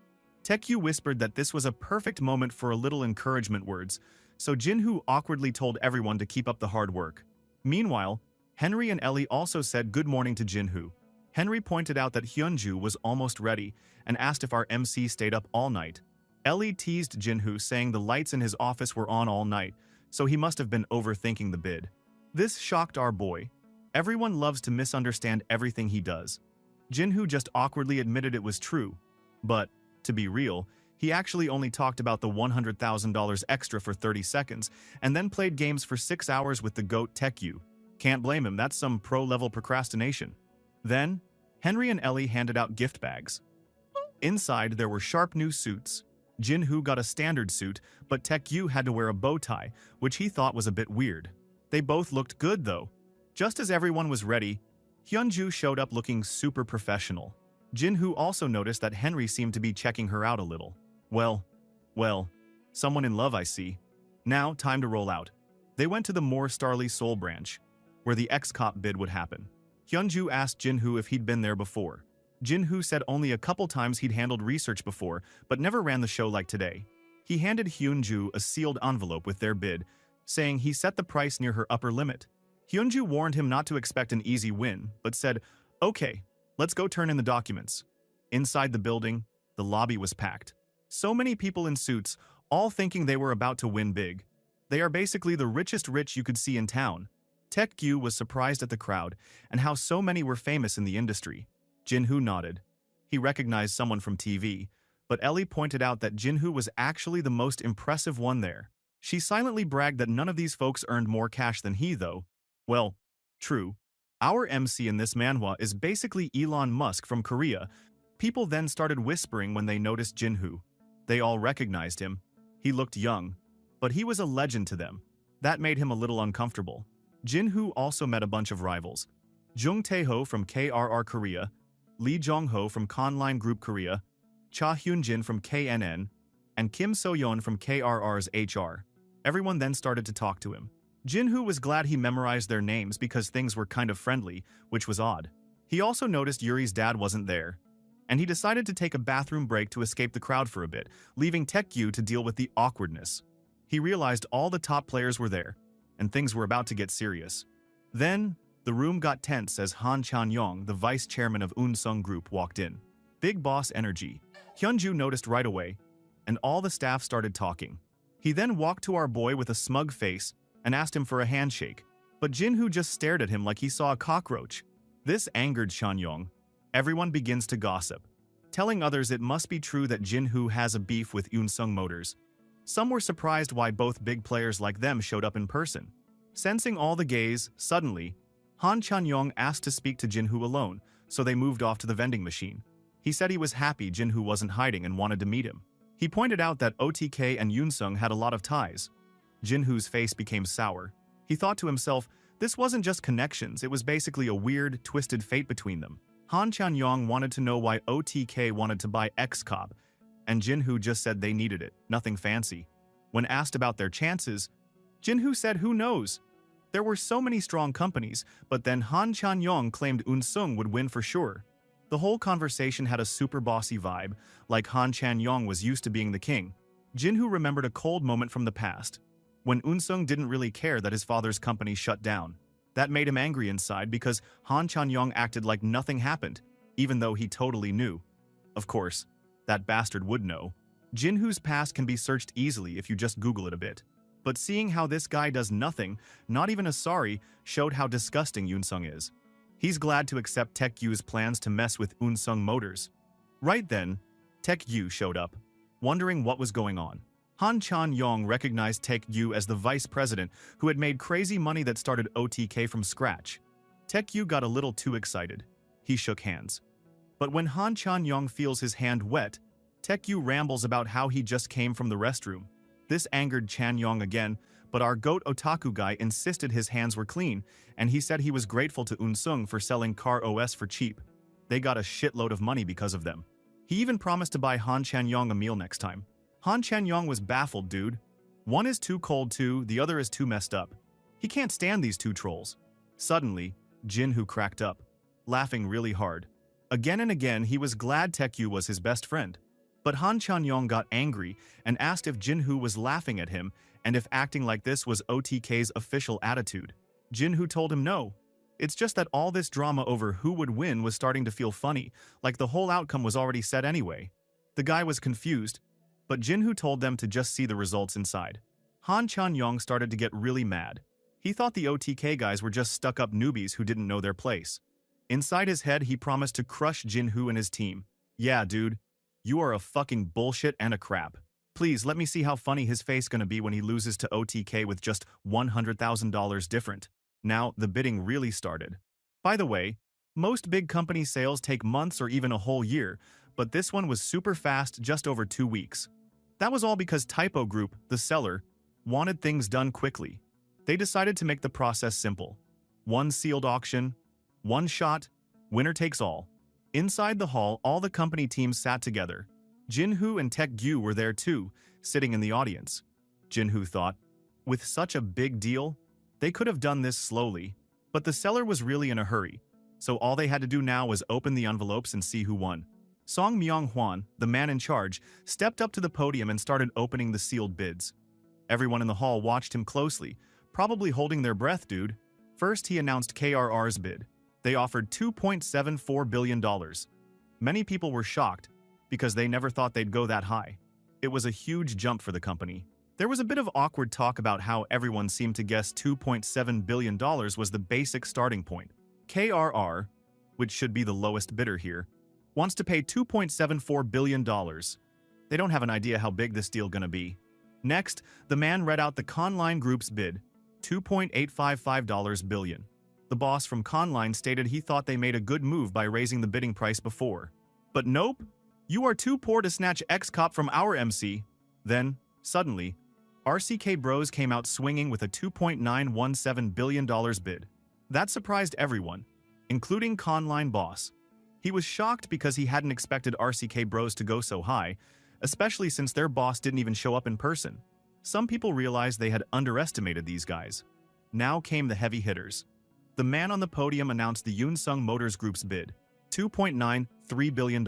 Taekyu whispered that this was a perfect moment for a little encouragement words, so Jinhoo awkwardly told everyone to keep up the hard work. Meanwhile, Henry and Ellie also said good morning to Jinhoo. Henry pointed out that Hyunju was almost ready and asked if our MC stayed up all night. Ellie teased Jinhoo, saying the lights in his office were on all night, so he must have been overthinking the bid. This shocked our boy. Everyone loves to misunderstand everything he does. Jinhoo just awkwardly admitted it was true. But, to be real, he actually only talked about the $100,000 extra for 30 seconds and then played games for 6 hours with the GOAT Taekyu. Can't blame him, that's some pro-level procrastination. Then, Henry and Ellie handed out gift bags. Inside, there were sharp new suits. Jinhoo got a standard suit, but Taekyu had to wear a bow tie, which he thought was a bit weird. They both looked good, though. Just as everyone was ready, Hyunju showed up looking super professional. Jinhoo also noticed that Henry seemed to be checking her out a little. Well, someone in love, I see. Now, time to roll out. They went to the more Starly Seoul branch, where the X-Cop bid would happen. Hyunju asked Jinhoo if he'd been there before. Jinhoo said only a couple times he'd handled research before, but never ran the show like today. He handed Hyunju a sealed envelope with their bid, saying he set the price near her upper limit. Hyunju warned him not to expect an easy win, but said, "Okay, let's go turn in the documents." Inside the building, the lobby was packed. So many people in suits, all thinking they were about to win big. They are basically the richest rich you could see in town. Taekyu was surprised at the crowd and how so many were famous in the industry. Jinhoo nodded. He recognized someone from TV, but Ellie pointed out that Jinhoo was actually the most impressive one there. She silently bragged that none of these folks earned more cash than he, though. Well, true. Our MC in this manhwa is basically Elon Musk from Korea. People then started whispering when they noticed Jinhoo. They all recognized him. He looked young, but he was a legend to them. That made him a little uncomfortable. Jinhoo also met a bunch of rivals. Jung Tae-ho from KRR Korea, Lee Jong-ho from Conline Group Korea, Cha Hyun-jin from KNN, and Kim So-yeon from KRR's HR. Everyone then started to talk to him. Jinhoo was glad he memorized their names because things were kind of friendly, which was odd. He also noticed Yuri's dad wasn't there, and he decided to take a bathroom break to escape the crowd for a bit, leaving Taekyu to deal with the awkwardness. He realized all the top players were there, and things were about to get serious. Then, the room got tense as Han Chan-young, the vice chairman of Unsung Group, walked in. Big boss energy. Hyunju noticed right away, and all the staff started talking. He then walked to our boy with a smug face and asked him for a handshake, but Jinhoo just stared at him like he saw a cockroach. This angered Chan-young. Everyone begins to gossip, telling others it must be true that Jinhoo has a beef with Unsung Motors. Some were surprised why both big players like them showed up in person. Sensing all the gaze, suddenly, Han Chan-young asked to speak to Jinhoo alone, so they moved off to the vending machine. He said he was happy Jinhoo wasn't hiding and wanted to meet him. He pointed out that OTK and Yoonsung had a lot of ties. Jinhoo's face became sour. He thought to himself, this wasn't just connections, it was basically a weird, twisted fate between them. Han Chan-yong wanted to know why OTK wanted to buy X-Cop, and Jinhoo just said they needed it, nothing fancy. When asked about their chances, Jinhoo said who knows. There were so many strong companies, but then Han Chan-yong claimed Eun-sung would win for sure. The whole conversation had a super bossy vibe, like Han Chan-yong was used to being the king. Jinhoo remembered a cold moment from the past, when Eun-sung didn't really care that his father's company shut down. That made him angry inside because Han Chan-yong acted like nothing happened, even though he totally knew. Of course, that bastard would know. Jinhoo's past can be searched easily if you just Google it a bit. But seeing how this guy does nothing, not even a sorry, showed how disgusting Eun-sung is. He's glad to accept Taek-yu's plans to mess with Eun-sung Motors. Right then, Taek-yu showed up, wondering what was going on. Han Chan-yong recognized Taek-yu as the vice president who had made crazy money that started OTK from scratch. Taek-yu got a little too excited. He shook hands. But when Han Chan-yong feels his hand wet, Taek-yu rambles about how he just came from the restroom. This angered Chan-yong again, but our goat otaku guy insisted his hands were clean, and he said he was grateful to Eun-sung for selling Car OS for cheap. They got a shitload of money because of them. He even promised to buy Han Chan-yong a meal next time. Han Chan-yong was baffled, dude. One is too cold too, the other is too messed up. He can't stand these two trolls. Suddenly, Jinhoo cracked up, laughing really hard. Again and again, he was glad Taek-yu was his best friend. But Han Chan-yong got angry and asked if Jinhoo was laughing at him and if acting like this was OTK's official attitude. Jinhoo told him no. It's just that all this drama over who would win was starting to feel funny, like the whole outcome was already set anyway. The guy was confused, but Jinhoo told them to just see the results inside. Han Chan-yong started to get really mad. He thought the OTK guys were just stuck-up newbies who didn't know their place. Inside his head, he promised to crush Jinhoo and his team. Yeah, dude. You are a fucking bullshit and a crap. Please let me see how funny his face gonna be when he loses to OTK with just $100,000 different. Now, the bidding really started. By the way, most big company sales take months or even a whole year, but this one was super fast, just over 2 weeks. That was all because Typo Group, the seller, wanted things done quickly. They decided to make the process simple. One sealed auction, one shot, winner takes all. Inside the hall, all the company teams sat together. Jinhoo and Taek-yu were there too, sitting in the audience. Jinhoo thought, with such a big deal, they could have done this slowly, but the seller was really in a hurry, so all they had to do now was open the envelopes and see who won. Song Myung-hwan, the man in charge, stepped up to the podium and started opening the sealed bids. Everyone in the hall watched him closely, probably holding their breath, dude. First, he announced KRR's bid. They offered $2.74 billion. Many people were shocked because they never thought they'd go that high. It was a huge jump for the company. There was a bit of awkward talk about how everyone seemed to guess $2.7 billion was the basic starting point. KRR, which should be the lowest bidder here, wants to pay $2.74 billion. They don't have an idea how big this deal gonna be. Next, the man read out the Conline Group's bid, $2.855 billion. The boss from Conline stated he thought they made a good move by raising the bidding price before. But nope, you are too poor to snatch X-Cop from our MC. Then, suddenly, RCK Bros came out swinging with a $2.917 billion bid. That surprised everyone, including Conline boss. He was shocked because he hadn't expected RCK Bros to go so high, especially since their boss didn't even show up in person. Some people realized they had underestimated these guys. Now came the heavy hitters. The man on the podium announced the Eun-sung Motors Group's bid, $2.93 billion.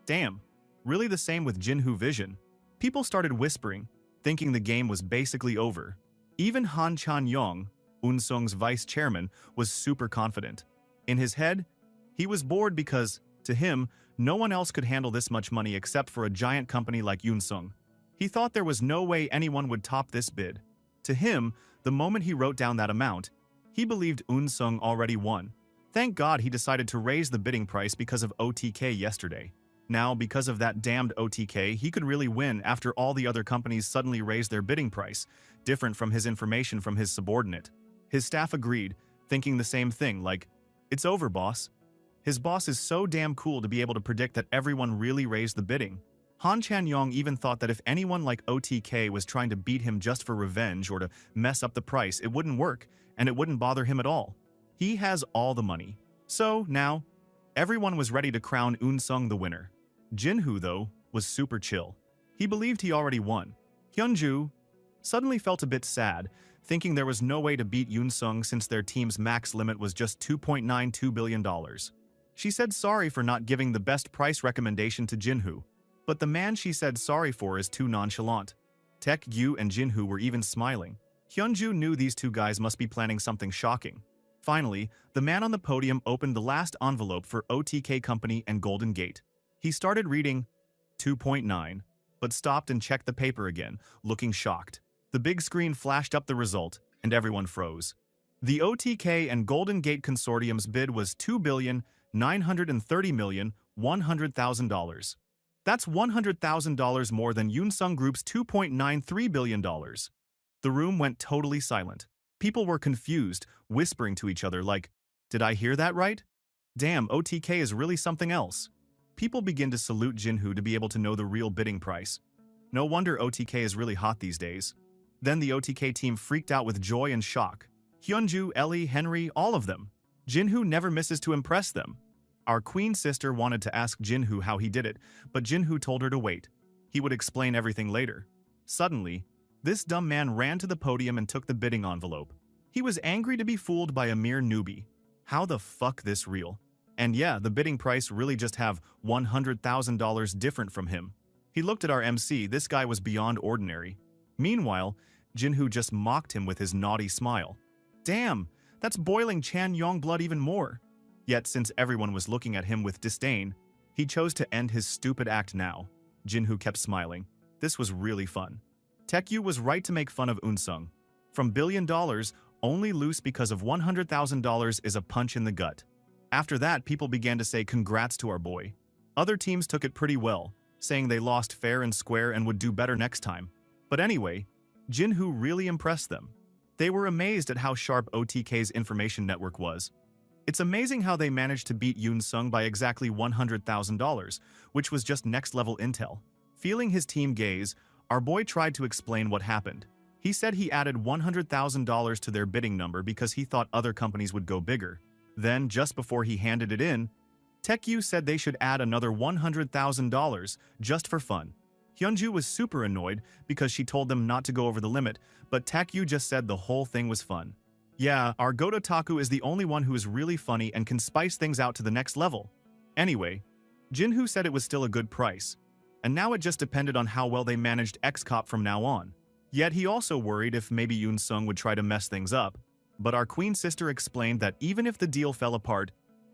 Damn, really the same with Jinhoo Vision. People started whispering, thinking the game was basically over. Even Han Chan-yong, Eun-sung's vice chairman, was super confident. In his head, he was bored because, to him, no one else could handle this much money except for a giant company like Eun-sung. He thought there was no way anyone would top this bid. To him, the moment he wrote down that amount, he believed Eun-sung already won. Thank God he decided to raise the bidding price because of OTK yesterday. Now, because of that damned OTK, he could really win after all the other companies suddenly raised their bidding price, different from his information from his subordinate. His staff agreed, thinking the same thing, like, "It's over, boss." His boss is so damn cool to be able to predict that everyone really raised the bidding. Han Chan-yong even thought that if anyone like OTK was trying to beat him just for revenge or to mess up the price, it wouldn't work, and it wouldn't bother him at all. He has all the money. So, now, everyone was ready to crown Eun-sung the winner. Jin-hoo, though, was super chill. He believed he already won. Hyunju suddenly felt a bit sad, thinking there was no way to beat Eun-sung since their team's max limit was just $2.92 billion. She said sorry for not giving the best price recommendation to Jin-hoo. But the man she said sorry for is too nonchalant. Taek-gyu and Jin-hoo were even smiling. Hyunju knew these two guys must be planning something shocking. Finally, the man on the podium opened the last envelope for OTK Company and Golden Gate. He started reading 2.9, but stopped and checked the paper again, looking shocked. The big screen flashed up the result, and everyone froze. The OTK and Golden Gate Consortium's bid was $2,930,100,000. That's $100,000 more than Eun-sung Group's $2.93 billion. The room went totally silent. People were confused, whispering to each other like, "Did I hear that right? Damn, OTK is really something else." People begin to salute Jin-hoo to be able to know the real bidding price. No wonder OTK is really hot these days. Then the OTK team freaked out with joy and shock. Hyunju, Ellie, Henry, all of them. Jin-hoo never misses to impress them. Our queen sister wanted to ask Jin-hoo how he did it, but Jin-hoo told her to wait. He would explain everything later. Suddenly, this dumb man ran to the podium and took the bidding envelope. He was angry to be fooled by a mere newbie. How the fuck this real? And yeah, the bidding price really just have $100,000 different from him. He looked at our MC, this guy was beyond ordinary. Meanwhile, Jin-hoo just mocked him with his naughty smile. Damn, that's boiling Chan-yong blood even more. Yet since everyone was looking at him with disdain, he chose to end his stupid act now. Jin-hoo kept smiling. This was really fun. Taek-gyu was right to make fun of Eun-sung. From $1 billion, only loose because of $100,000 is a punch in the gut. After that, people began to say congrats to our boy. Other teams took it pretty well, saying they lost fair and square and would do better next time. But anyway, Jin-hoo really impressed them. They were amazed at how sharp OTK's information network was. It's amazing how they managed to beat Eun-sung by exactly $100,000, which was just next-level intel. Feeling his team gaze, our boy tried to explain what happened. He said he added $100,000 to their bidding number because he thought other companies would go bigger. Then, just before he handed it in, Taek-gyu said they should add another $100,000 just for fun. Hyunju was super annoyed because she told them not to go over the limit, but Taek-gyu just said the whole thing was fun. Yeah, our Goto-taku is the only one who is really funny and can spice things out to the next level. Anyway, Jin-hoo said it was still a good price, and now it just depended on how well they managed X-Cop from now on. Yet he also worried if maybe Eun-sung would try to mess things up, but our queen sister explained that even if the deal fell apart,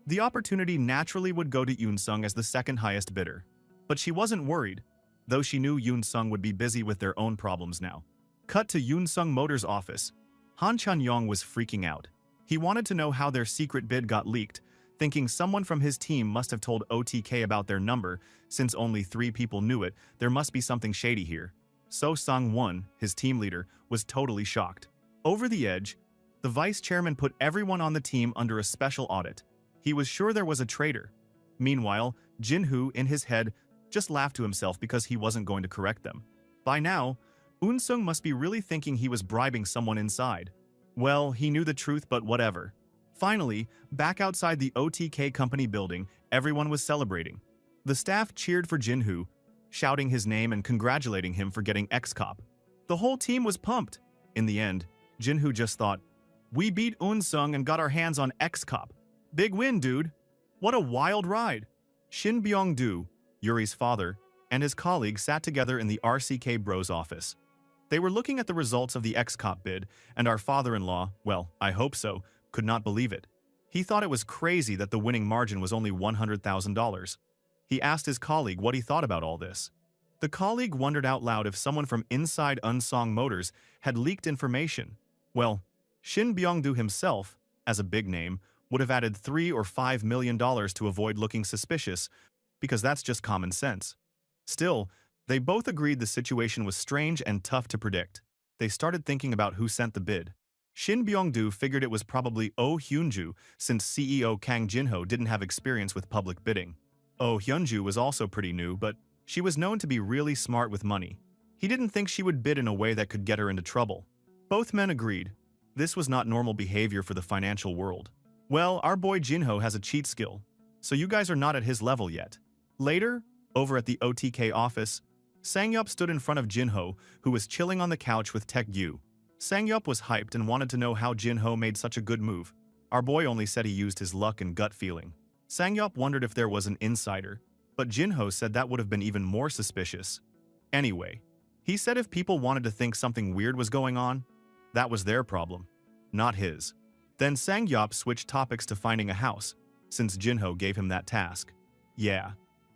the opportunity naturally would go to Eun-sung as the second highest bidder. But she wasn't worried, though she knew Eun-sung would be busy with their own problems now. Cut to Eun-sung Motors' office. Han Chan-yong was freaking out. He wanted to know how their secret bid got leaked, thinking someone from his team must have told OTK about their number. Since only 3 people knew it, there must be something shady here. So Sang-won, his team leader, was totally shocked. Over the edge, the vice chairman put everyone on the team under a special audit. He was sure there was a traitor. Meanwhile, Jin-hoo, in his head, just laughed to himself because he wasn't going to correct them. By now, Eun-sung must be really thinking he was bribing someone inside. Well, he knew the truth, but whatever. Finally, back outside the OTK company building, everyone was celebrating. The staff cheered for Jin-hoo, shouting his name and congratulating him for getting X-Cop. The whole team was pumped. In the end, Jin-hoo just thought, "We beat Eun-sung and got our hands on X-Cop. Big win, dude. What a wild ride." Shin Byung-do, Yuri's father, and his colleague sat together in the RCK Bros office. They were looking at the results of the X-Cop bid, and our father-in-law, well, I hope so, could not believe it. He thought it was crazy that the winning margin was only $100,000. He asked his colleague what he thought about all this. The colleague wondered out loud if someone from inside Unsong Motors had leaked information. Well, Shin Byung-do himself, as a big name, would have added $3 or $5 million to avoid looking suspicious, because that's just common sense. Still, they both agreed the situation was strange and tough to predict. They started thinking about who sent the bid. Shin Byung-do figured it was probably Oh Hyunju, since CEO Kang Jin-ho didn't have experience with public bidding. Oh Hyunju was also pretty new, but She was known to be really smart with money. He didn't think she would bid in a way that could get her into trouble. Both men agreed. This was not normal behavior for the financial world. Well, our boy Jinho has a cheat skill, so you guys are not at his level yet. Later, over at the OTK office, Sangyup stood in front of Jinho, who was chilling on the couch with Taek-gyu. Sangyup was hyped and wanted to know how Jinho made such a good move. Our boy only said he used his luck and gut feeling. Sangyup wondered if there was an insider, but Jinho said that would have been even more suspicious. Anyway, he said if people wanted to think something weird was going on, that was their problem, not his. Then Sangyup switched topics to finding a house, since Jinho gave him that task. Yeah.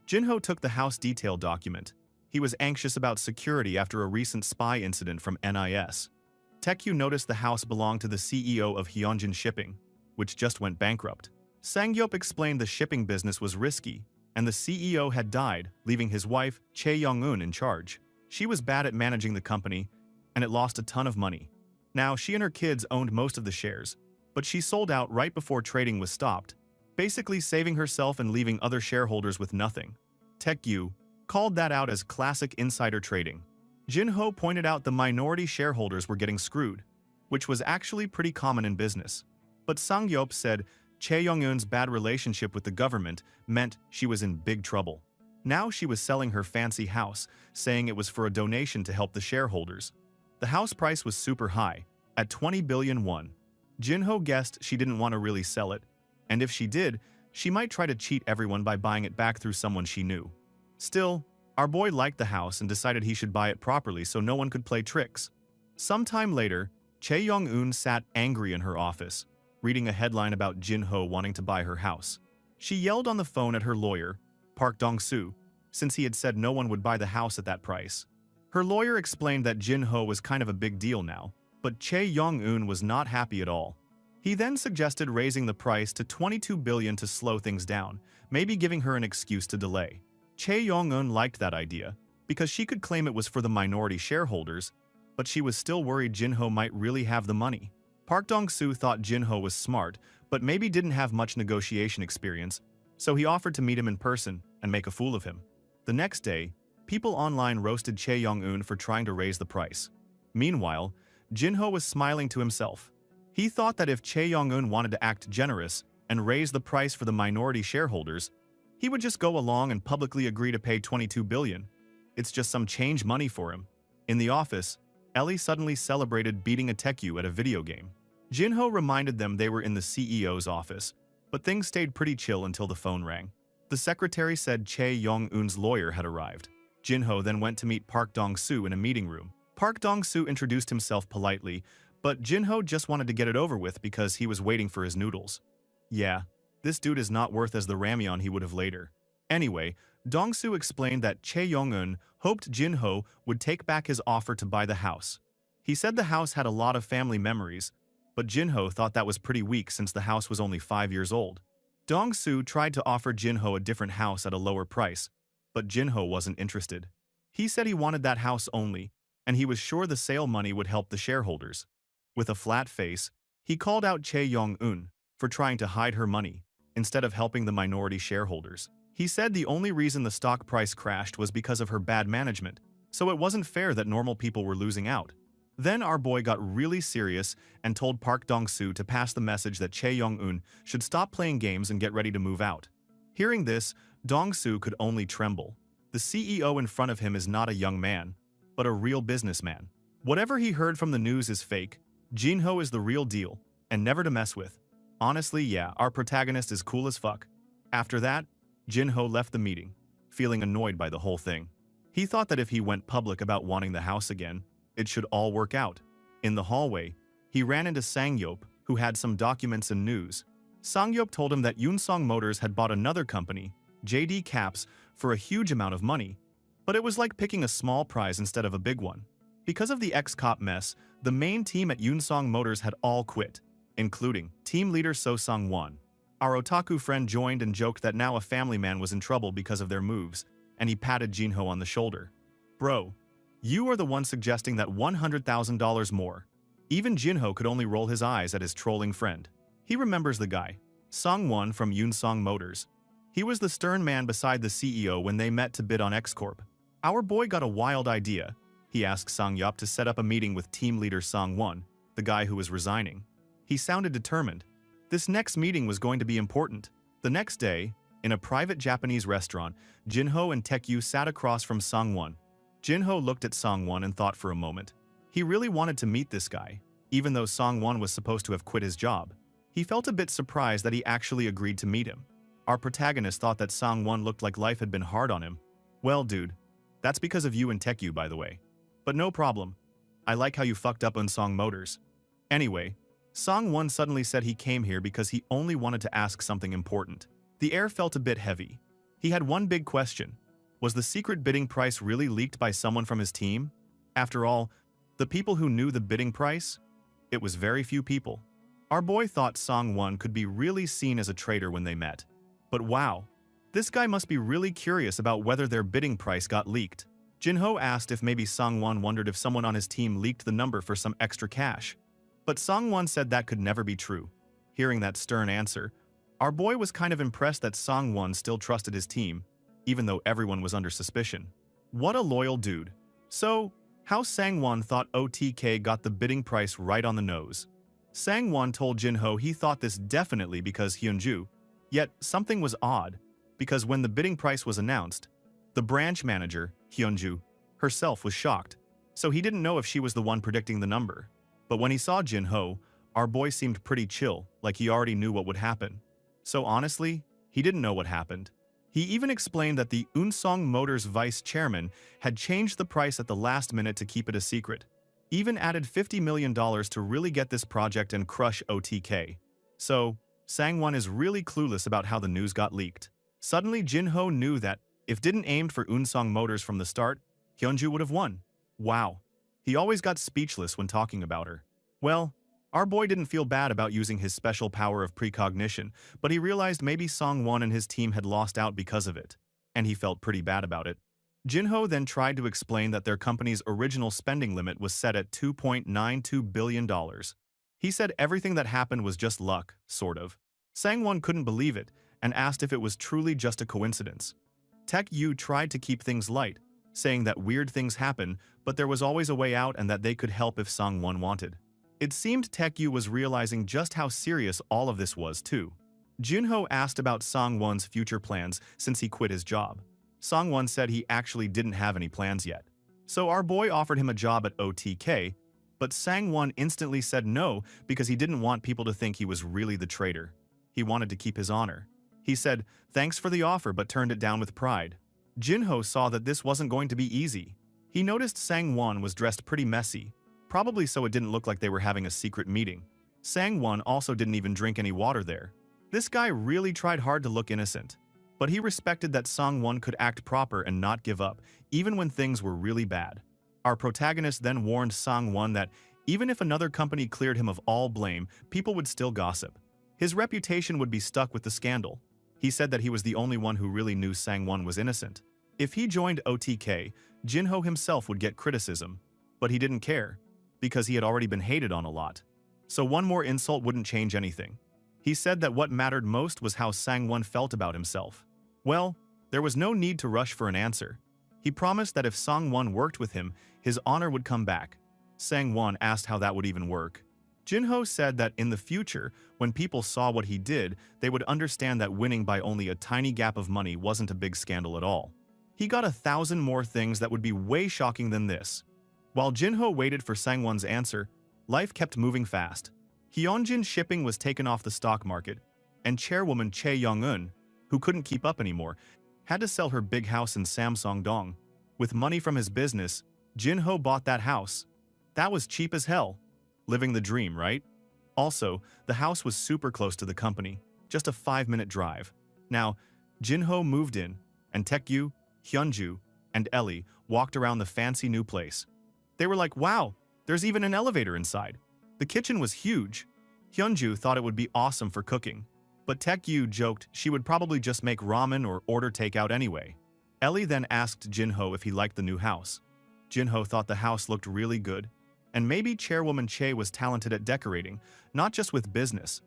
Jinho took the house detail document. He was anxious about security after a recent spy incident from NIS. Taek-gyu noticed the house belonged to the CEO of Hyunjin Shipping, which just went bankrupt. Sangyup explained the shipping business was risky, and the CEO had died, leaving his wife, Chae Young-eun, in charge. She was bad at managing the company, and it lost a ton of money. Now, she and her kids owned most of the shares, but she sold out right before trading was stopped, basically saving herself and leaving other shareholders with nothing. Taek-gyu called that out as classic insider trading. Jinho pointed out the minority shareholders were getting screwed, which was actually pretty common in business. But Sangyup said Chae Young-eun's bad relationship with the government meant she was in big trouble. Now she was selling her fancy house, saying it was for a donation to help the shareholders. The house price was super high, at 20 billion won. Jinho guessed she didn't want to really sell it, and if she did, she might try to cheat everyone by buying it back through someone she knew. Still, our boy liked the house and decided he should buy it properly so no one could play tricks. Sometime later, Chae Young-eun sat angry in her office, reading a headline about Jinho wanting to buy her house. She yelled on the phone at her lawyer, Park Dong-soo, since he had said no one would buy the house at that price. Her lawyer explained that Jinho was kind of a big deal now, but Chae Young-eun was not happy at all. He then suggested raising the price to 22 billion to slow things down, maybe giving her an excuse to delay. Chae Young-eun liked that idea, because she could claim it was for the minority shareholders, but she was still worried Jinho might really have the money. Park Dong-soo thought Jinho was smart, but maybe didn't have much negotiation experience, so he offered to meet him in person and make a fool of him. The next day, people online roasted Chae Young-eun for trying to raise the price. Meanwhile, Jinho was smiling to himself. He thought that if Chae Young-eun wanted to act generous and raise the price for the minority shareholders, he would just go along and publicly agree to pay 22 billion. It's just some change money for him. In the office, Ellie suddenly celebrated beating a Taek-gyu at a video game. Jinho reminded them they were in the CEO's office, but things stayed pretty chill until the phone rang. The secretary said Chae Young-eun's lawyer had arrived. Jinho then went to meet Park Dong-soo in a meeting room. Park Dong-soo introduced himself politely, but Jinho just wanted to get it over with because he was waiting for his noodles. Yeah, this dude is not worth as the ramyeon he would have later. Anyway, Dong-soo explained that Chae Young-eun hoped Jinho would take back his offer to buy the house. He said the house had a lot of family memories, but Jinho thought that was pretty weak since the house was only 5 years old. Dong-soo tried to offer Jinho a different house at a lower price, but Jinho wasn't interested. He said he wanted that house only, and he was sure the sale money would help the shareholders. With a flat face, he called out Chae Young-eun for trying to hide her money, instead of helping the minority shareholders. He said the only reason the stock price crashed was because of her bad management, so it wasn't fair that normal people were losing out. Then our boy got really serious and told Park Dong-soo to pass the message that Chae Young-eun should stop playing games and get ready to move out. Hearing this, Dong-soo could only tremble. The CEO in front of him is not a young man, but a real businessman. Whatever he heard from the news is fake. Jinho is the real deal, and never to mess with. Honestly, yeah, our protagonist is cool as fuck. After that, Jinho left the meeting, feeling annoyed by the whole thing. He thought that if he went public about wanting the house again, it should all work out. In the hallway, he ran into Sangyup, who had some documents and news. Sangyup told him that Yunsong Motors had bought another company, JD Caps, for a huge amount of money, but it was like picking a small prize instead of a big one. Because of the ex-cop mess, the main team at Yunsong Motors had all quit, including team leader So Sung-won. Our otaku friend joined and joked that now a family man was in trouble because of their moves, and he patted Jinho on the shoulder. Bro, you are the one suggesting that $100,000 more. Even Jinho could only roll his eyes at his trolling friend. He remembers the guy, Sung-won from Yunsong Motors. He was the stern man beside the CEO when they met to bid on X-Corp. Our boy got a wild idea. He asked Sang-yup to set up a meeting with team leader Sang-won, the guy who was resigning. He sounded determined. This next meeting was going to be important. The next day, in a private Japanese restaurant, Jinho and Taekyu sat across from Sang-won. Jinho looked at Sang-won and thought for a moment. He really wanted to meet this guy, even though Sang-won was supposed to have quit his job. He felt a bit surprised that he actually agreed to meet him. Our protagonist thought that Sang-won looked like life had been hard on him. Well, dude, that's because of you and Taekyu, by the way. But no problem. I like how you fucked up Unsong Motors. Anyway, Sang-won suddenly said he came here because he only wanted to ask something important. The air felt a bit heavy. He had one big question. Was the secret bidding price really leaked by someone from his team? After all, the people who knew the bidding price? It was very few people. Our boy thought Sang-won could be really seen as a traitor when they met. But wow, this guy must be really curious about whether their bidding price got leaked. Jinho asked if maybe Sang-won wondered if someone on his team leaked the number for some extra cash. But Sang-won said that could never be true. Hearing that stern answer, our boy was kind of impressed that Sang-won still trusted his team, even though everyone was under suspicion. What a loyal dude. So, how Sang-won thought OTK got the bidding price right on the nose. Sang-won told Jinho he thought this definitely because Hyunju. Yet, something was odd, because when the bidding price was announced, the branch manager, Hyunju, herself was shocked, so he didn't know if she was the one predicting the number. But when he saw Jinho, our boy seemed pretty chill, like he already knew what would happen. So honestly, he didn't know what happened. He even explained that the Unsong Motors vice chairman had changed the price at the last minute to keep it a secret. Even added $50 million to really get this project and crush OTK. So, Sang-won is really clueless about how the news got leaked. Suddenly, Jinho knew that if didn't aimed for Unsong Motors from the start, Hyunju would have won. Wow. He always got speechless when talking about her. Well, our boy didn't feel bad about using his special power of precognition, but he realized maybe Sang-won and his team had lost out because of it, and he felt pretty bad about it. Jinho then tried to explain that their company's original spending limit was set at $2.92 billion. He said everything that happened was just luck, sort of. Sang-won couldn't believe it and asked if it was truly just a coincidence. Taekyu tried to keep things light, saying that weird things happen, but there was always a way out and that they could help if Sang-won wanted. It seemed Taekyu was realizing just how serious all of this was, too. Jinho asked about Sang-won's future plans since he quit his job. Sang-won said he actually didn't have any plans yet. So our boy offered him a job at OTK, but Sang-won instantly said no because he didn't want people to think he was really the traitor. He wanted to keep his honor. He said, thanks for the offer, but turned it down with pride. Jinho saw that this wasn't going to be easy. He noticed Sang-won was dressed pretty messy, probably so it didn't look like they were having a secret meeting. Sang-won also didn't even drink any water there. This guy really tried hard to look innocent. But he respected that Sang-won could act proper and not give up, even when things were really bad. Our protagonist then warned Sang-won that even if another company cleared him of all blame, people would still gossip. His reputation would be stuck with the scandal. He said that he was the only one who really knew Sang-won was innocent. If he joined OTK, Jinho himself would get criticism. But he didn't care, because he had already been hated on a lot. So one more insult wouldn't change anything. He said that what mattered most was how Sang-won felt about himself. Well, there was no need to rush for an answer. He promised that if Sang-won worked with him, his honor would come back. Sang-won asked how that would even work. Jinho said that in the future, when people saw what he did, they would understand that winning by only a tiny gap of money wasn't a big scandal at all. He got 1,000 more things that would be way shocking than this. While Jinho waited for Sang-won's answer, life kept moving fast. Hyunjin Shipping was taken off the stock market, and chairwoman Chae Young-eun, who couldn't keep up anymore, had to sell her big house in Samsung-dong. With money from his business, Jinho bought that house. That was cheap as hell. Living the dream, right? Also, the house was super close to the company, just a 5-minute drive. Now, Jinho moved in, and Taekyu, Hyunju, and Ellie walked around the fancy new place. They were like, wow, there's even an elevator inside. The kitchen was huge. Hyunju thought it would be awesome for cooking, but Taekyu joked she would probably just make ramen or order takeout anyway. Ellie then asked Jinho if he liked the new house. Jinho thought the house looked really good, and maybe Chairwoman Chae was talented at decorating, not just with business.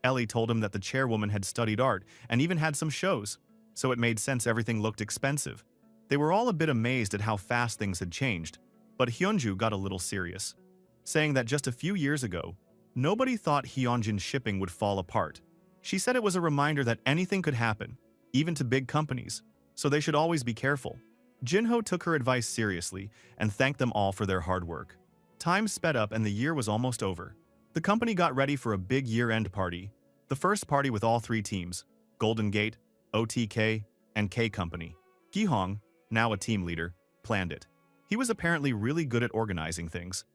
Ellie told him that the chairwoman had studied art and even had some shows. so it made sense everything looked expensive. They were all a bit amazed at how fast things had changed, but Hyunju got a little serious, saying that just a few years ago, nobody thought Hyunjin's shipping would fall apart. She said it was a reminder that anything could happen, even to big companies, so they should always be careful. Jinho took her advice seriously and thanked them all for their hard work. Time sped up and the year was almost over. The company got ready for a big year-end party. The first party with all three teams, Golden Gate, OTK, and K Company. Gihong, now a team leader, planned it. He was apparently really good at organizing things.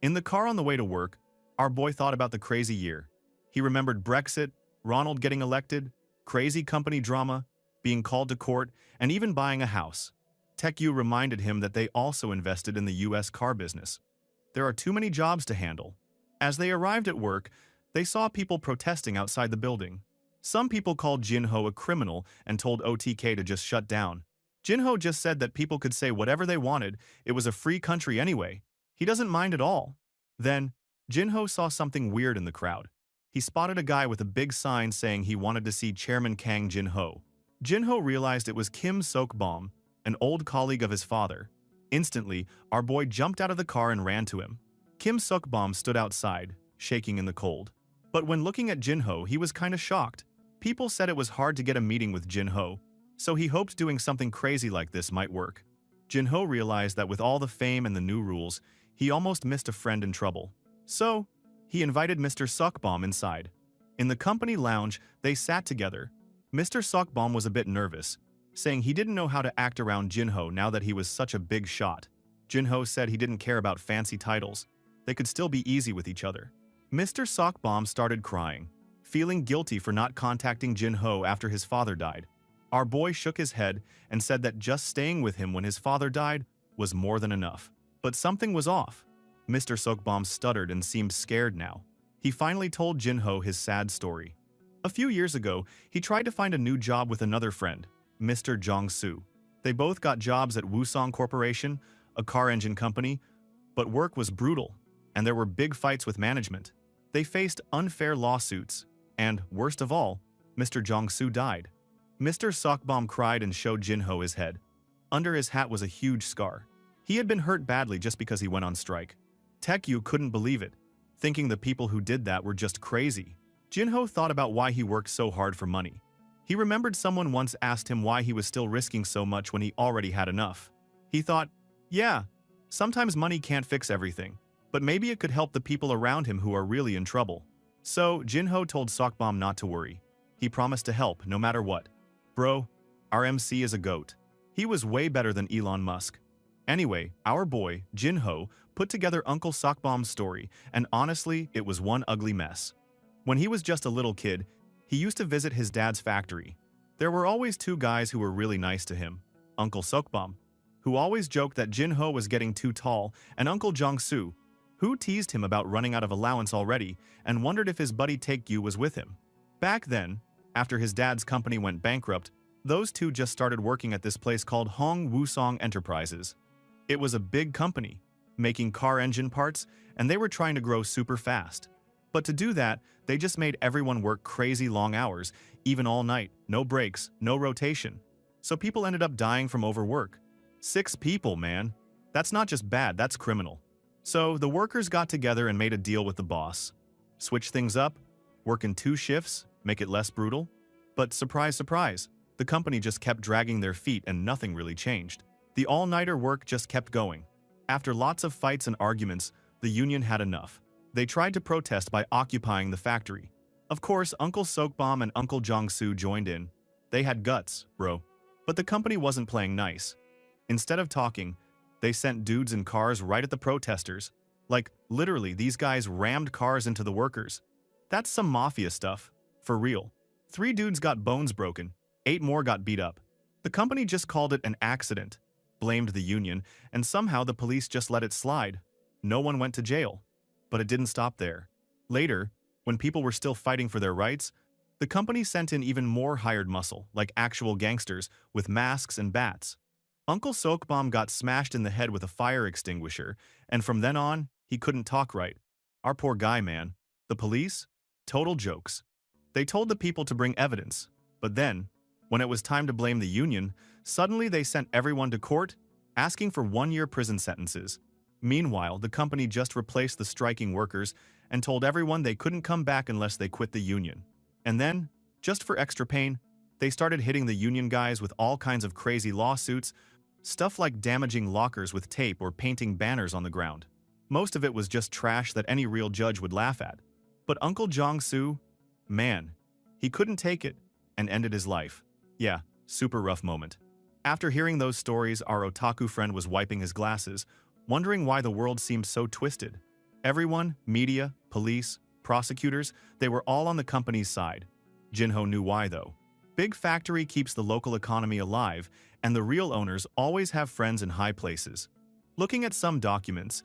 In the car on the way to work, our boy thought about the crazy year. He remembered Brexit, Ronald getting elected, crazy company drama, being called to court, and even buying a house. Taekyu reminded him that they also invested in the US car business. There are too many jobs to handle. As they arrived at work, they saw people protesting outside the building. Some people called Jinho a criminal and told OTK to just shut down. Jinho just said that people could say whatever they wanted, it was a free country anyway. He doesn't mind at all. Then, Jinho saw something weird in the crowd. He spotted a guy with a big sign saying he wanted to see Chairman Kang Jinho. Jinho realized it was Kim Sok-bom, an old colleague of his father. Instantly, our boy jumped out of the car and ran to him. Kim Sok-bom stood outside, shaking in the cold. But when looking at Jinho, he was kinda shocked. People said it was hard to get a meeting with Jinho, so he hoped doing something crazy like this might work. Jinho realized that with all the fame and the new rules, he almost missed a friend in trouble. So, he invited Mr. Sok-bom inside. In the company lounge, they sat together. Mr. Sok-bom was a bit nervous, saying he didn't know how to act around Jinho now that he was such a big shot. Jinho said he didn't care about fancy titles. They could still be easy with each other. Mr. Sok-bom started crying, feeling guilty for not contacting Jinho after his father died. Our boy shook his head and said that just staying with him when his father died was more than enough. But something was off. Mr. Sok-bom stuttered and seemed scared now. He finally told Jinho his sad story. A few years ago, he tried to find a new job with another friend, Mr. Jong-soo. They both got jobs at Wusong Corporation, a car engine company, but work was brutal, and there were big fights with management. They faced unfair lawsuits, and, worst of all, Mr. Jong-soo died. Mr. Sok-bom cried and showed Jinho his head. Under his hat was a huge scar. He had been hurt badly just because he went on strike. Taekyu couldn't believe it, thinking the people who did that were just crazy. Jinho thought about why he worked so hard for money. He remembered someone once asked him why he was still risking so much when he already had enough. He thought, yeah, sometimes money can't fix everything, but maybe it could help the people around him who are really in trouble. So, Jinho told Sok-bom not to worry. He promised to help no matter what. Bro, our MC is a goat. He was way better than Elon Musk. Anyway, our boy, Jinho, put together Uncle Sok-bom's story, and honestly, it was one ugly mess. When he was just a little kid, he used to visit his dad's factory. There were always two guys who were really nice to him. Uncle Sok-bom, who always joked that Jinho was getting too tall, and Uncle Jong-soo, who teased him about running out of allowance already and wondered if his buddy Taekyu was with him. Back then, after his dad's company went bankrupt, those two just started working at this place called Hong Wusong Enterprises. It was a big company, making car engine parts, and they were trying to grow super fast. But to do that, they just made everyone work crazy long hours, even all night, no breaks, no rotation. So people ended up dying from overwork. 6 people, man. That's not just bad, that's criminal. So the workers got together and made a deal with the boss. Switch things up, work in 2 shifts, make it less brutal. But surprise, surprise, the company just kept dragging their feet and nothing really changed. The all-nighter work just kept going. After lots of fights and arguments, the union had enough. They tried to protest by occupying the factory. Of course, Uncle Sok-bom and Uncle Jong-soo joined in. They had guts, bro. But the company wasn't playing nice. Instead of talking, they sent dudes in cars right at the protesters. Like, literally, these guys rammed cars into the workers. That's some mafia stuff. For real. 3 dudes got bones broken. 8 more got beat up. The company just called it an accident, blamed the union, and somehow the police just let it slide. No one went to jail. But it didn't stop there. Later, when people were still fighting for their rights, the company sent in even more hired muscle, like actual gangsters, with masks and bats. Uncle Sok-bom got smashed in the head with a fire extinguisher, and from then on, he couldn't talk right. Our poor guy, man. The police? Total jokes. They told the people to bring evidence, but then, When it was time to blame the union, suddenly they sent everyone to court, asking for 1-year prison sentences. Meanwhile, the company just replaced the striking workers and told everyone they couldn't come back unless they quit the union. And then, just for extra pain, they started hitting the union guys with all kinds of crazy lawsuits, stuff like damaging lockers with tape or painting banners on the ground. Most of it was just trash that any real judge would laugh at. But Uncle Jong-soo, man, he couldn't take it and ended his life. Yeah, super rough moment. After hearing those stories, our otaku friend was wiping his glasses, wondering why the world seemed so twisted. Everyone, media, police, prosecutors, they were all on the company's side. Jinho knew why though. Big factory keeps the local economy alive, and the real owners always have friends in high places. Looking at some documents,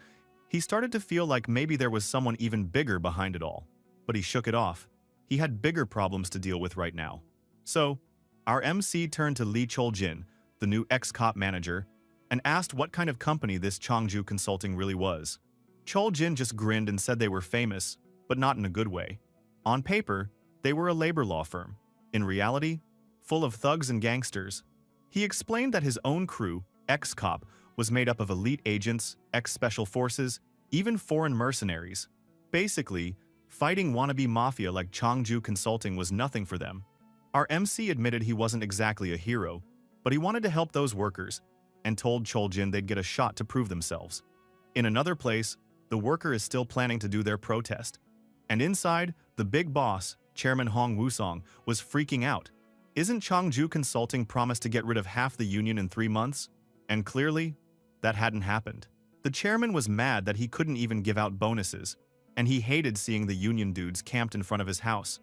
he started to feel like maybe there was someone even bigger behind it all. But he shook it off. He had bigger problems to deal with right now. So, our MC turned to Lee Chol-jin, the new ex-cop manager, and asked what kind of company this Chongju Consulting really was. Chol-jin just grinned and said they were famous, but not in a good way. On paper, they were a labor law firm. In reality, full of thugs and gangsters. He explained that his own crew, ex-cop, was made up of elite agents, ex-special forces, even foreign mercenaries. Basically, fighting wannabe mafia like Chongju Consulting was nothing for them. Our MC admitted he wasn't exactly a hero, but he wanted to help those workers, and told Chol-jin they'd get a shot to prove themselves. In another place, the worker is still planning to do their protest. And inside, the big boss, Chairman Hong Woo-song, was freaking out. Isn't Chongju Consulting promised to get rid of half the union in 3 months? And clearly, that hadn't happened. The chairman was mad that he couldn't even give out bonuses, and he hated seeing the union dudes camped in front of his house.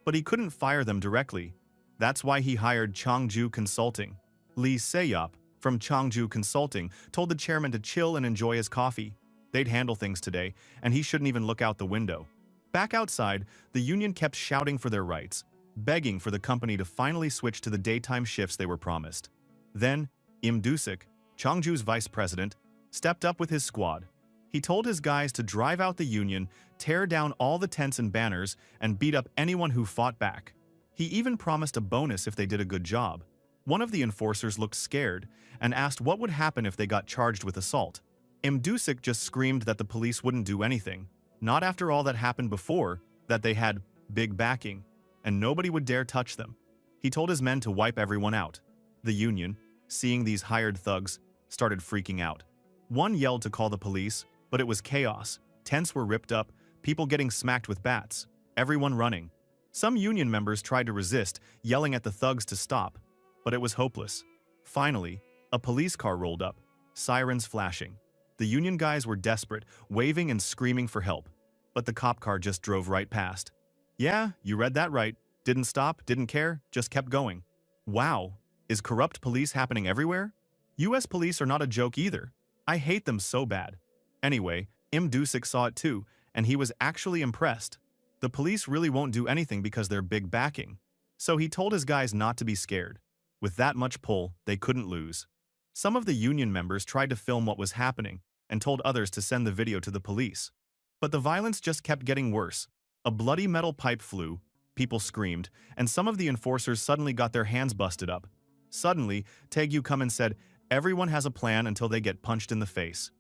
But he couldn't fire them directly. That's why he hired Chongju Consulting. Lee Se-yop, from Chongju Consulting, told the chairman to chill and enjoy his coffee. They'd handle things today, and he shouldn't even look out the window. Back outside, the union kept shouting for their rights, begging for the company to finally switch to the daytime shifts they were promised. Then, Im Dusik, Chongju's vice president, stepped up with his squad. He told his guys to drive out the union, tear down all the tents and banners, and beat up anyone who fought back. He even promised a bonus if they did a good job. One of the enforcers looked scared and asked what would happen if they got charged with assault. Im Dusik just screamed that the police wouldn't do anything, not after all that happened before, that they had big backing, and nobody would dare touch them. He told his men to wipe everyone out. The union, seeing these hired thugs, started freaking out. One yelled to call the police, but it was chaos. Tents were ripped up, people getting smacked with bats, everyone running. Some union members tried to resist, yelling at the thugs to stop, but it was hopeless. Finally, a police car rolled up, sirens flashing. The union guys were desperate, waving and screaming for help, but the cop car just drove right past. Yeah, you read that right. Didn't stop, didn't care, just kept going. Wow, is corrupt police happening everywhere? US police are not a joke either. I hate them so bad. Anyway, Im Dusik saw it too, and he was actually impressed. The police really won't do anything because they're big backing. So he told his guys not to be scared. With that much pull, they couldn't lose. Some of the union members tried to film what was happening and told others to send the video to the police. But the violence just kept getting worse. A bloody metal pipe flew, people screamed, and some of the enforcers suddenly got their hands busted up. Suddenly, Taegyu come and said, everyone has a plan until they get punched in the face.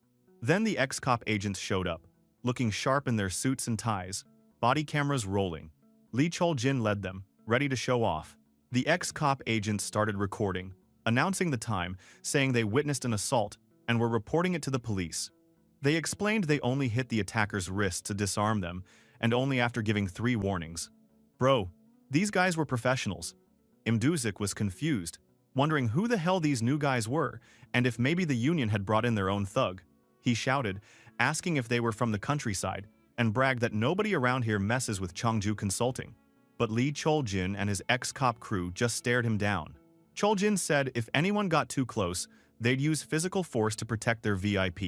Then the ex-cop agents showed up, looking sharp in their suits and ties, body cameras rolling. Lee Chol-jin led them, ready to show off. The ex-cop agents started recording, announcing the time, saying they witnessed an assault and were reporting it to the police. They explained they only hit the attacker's wrist to disarm them, and only after giving 3 warnings. Bro, these guys were professionals. Im Dusik was confused, wondering who the hell these new guys were, and if maybe the union had brought in their own thug. He shouted, asking if they were from the countryside, and bragged that nobody around here messes with Chongju Consulting. But Lee Chol-jin and his ex-cop crew just stared him down. Chol-jin said if anyone got too close, they'd use physical force to protect their VIP.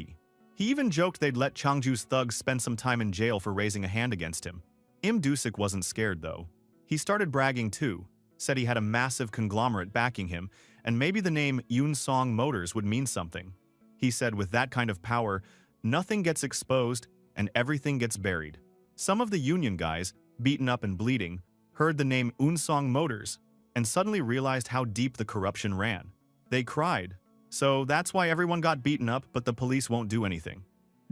He even joked they'd let Chongju's thugs spend some time in jail for raising a hand against him. Im Dusik wasn't scared though. He started bragging too, said he had a massive conglomerate backing him, and maybe the name Yunsong Motors would mean something. He said with that kind of power, nothing gets exposed and everything gets buried. Some of the union guys, beaten up and bleeding, heard the name Unsong Motors, and suddenly realized how deep the corruption ran. They cried. So that's why everyone got beaten up, but the police won't do anything.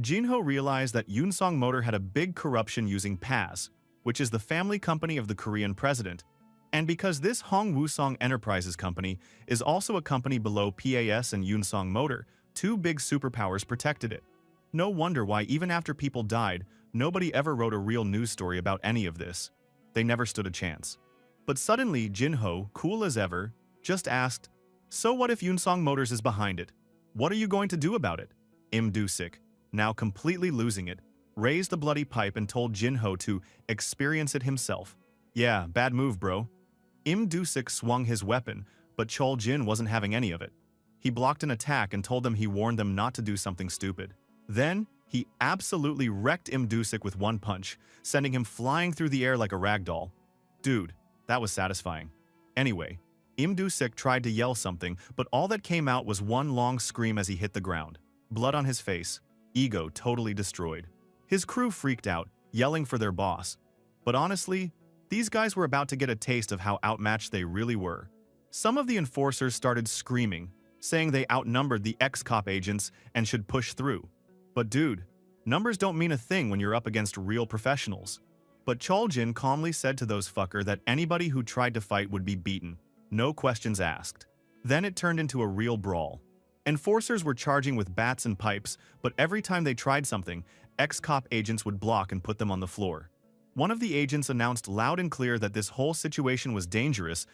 Jinho realized that Yunsong Motor had a big corruption using PAS, which is the family company of the Korean president, and because this Hong Wusong Enterprises company is also a company below PAS and Yunsong Motor, two big superpowers protected it. No wonder why even after people died, nobody ever wrote a real news story about any of this. They never stood a chance. But suddenly, Jinho, cool as ever, just asked, "So what if Yunsong Motors is behind it? What are you going to do about it?" Dusik, now completely losing it, raised the bloody pipe and told Jinho to experience it himself. "Yeah, bad move, bro." Dusik swung his weapon, but Chol Jin wasn't having any of it. He blocked an attack and told them he warned them not to do something stupid. Then, he absolutely wrecked Dusik with one punch, sending him flying through the air like a ragdoll. Dude, that was satisfying. Anyway, Dusik tried to yell something, but all that came out was one long scream as he hit the ground. Blood on his face, ego totally destroyed. His crew freaked out, yelling for their boss. But honestly, these guys were about to get a taste of how outmatched they really were. Some of the enforcers started screaming, saying they outnumbered the ex-cop agents and should push through. But dude, numbers don't mean a thing when you're up against real professionals. But Choljin calmly said to those fucker that anybody who tried to fight would be beaten, no questions asked. Then it turned into a real brawl. Enforcers were charging with bats and pipes, but every time they tried something, ex-cop agents would block and put them on the floor. One of the agents announced loud and clear that this whole situation was dangerous,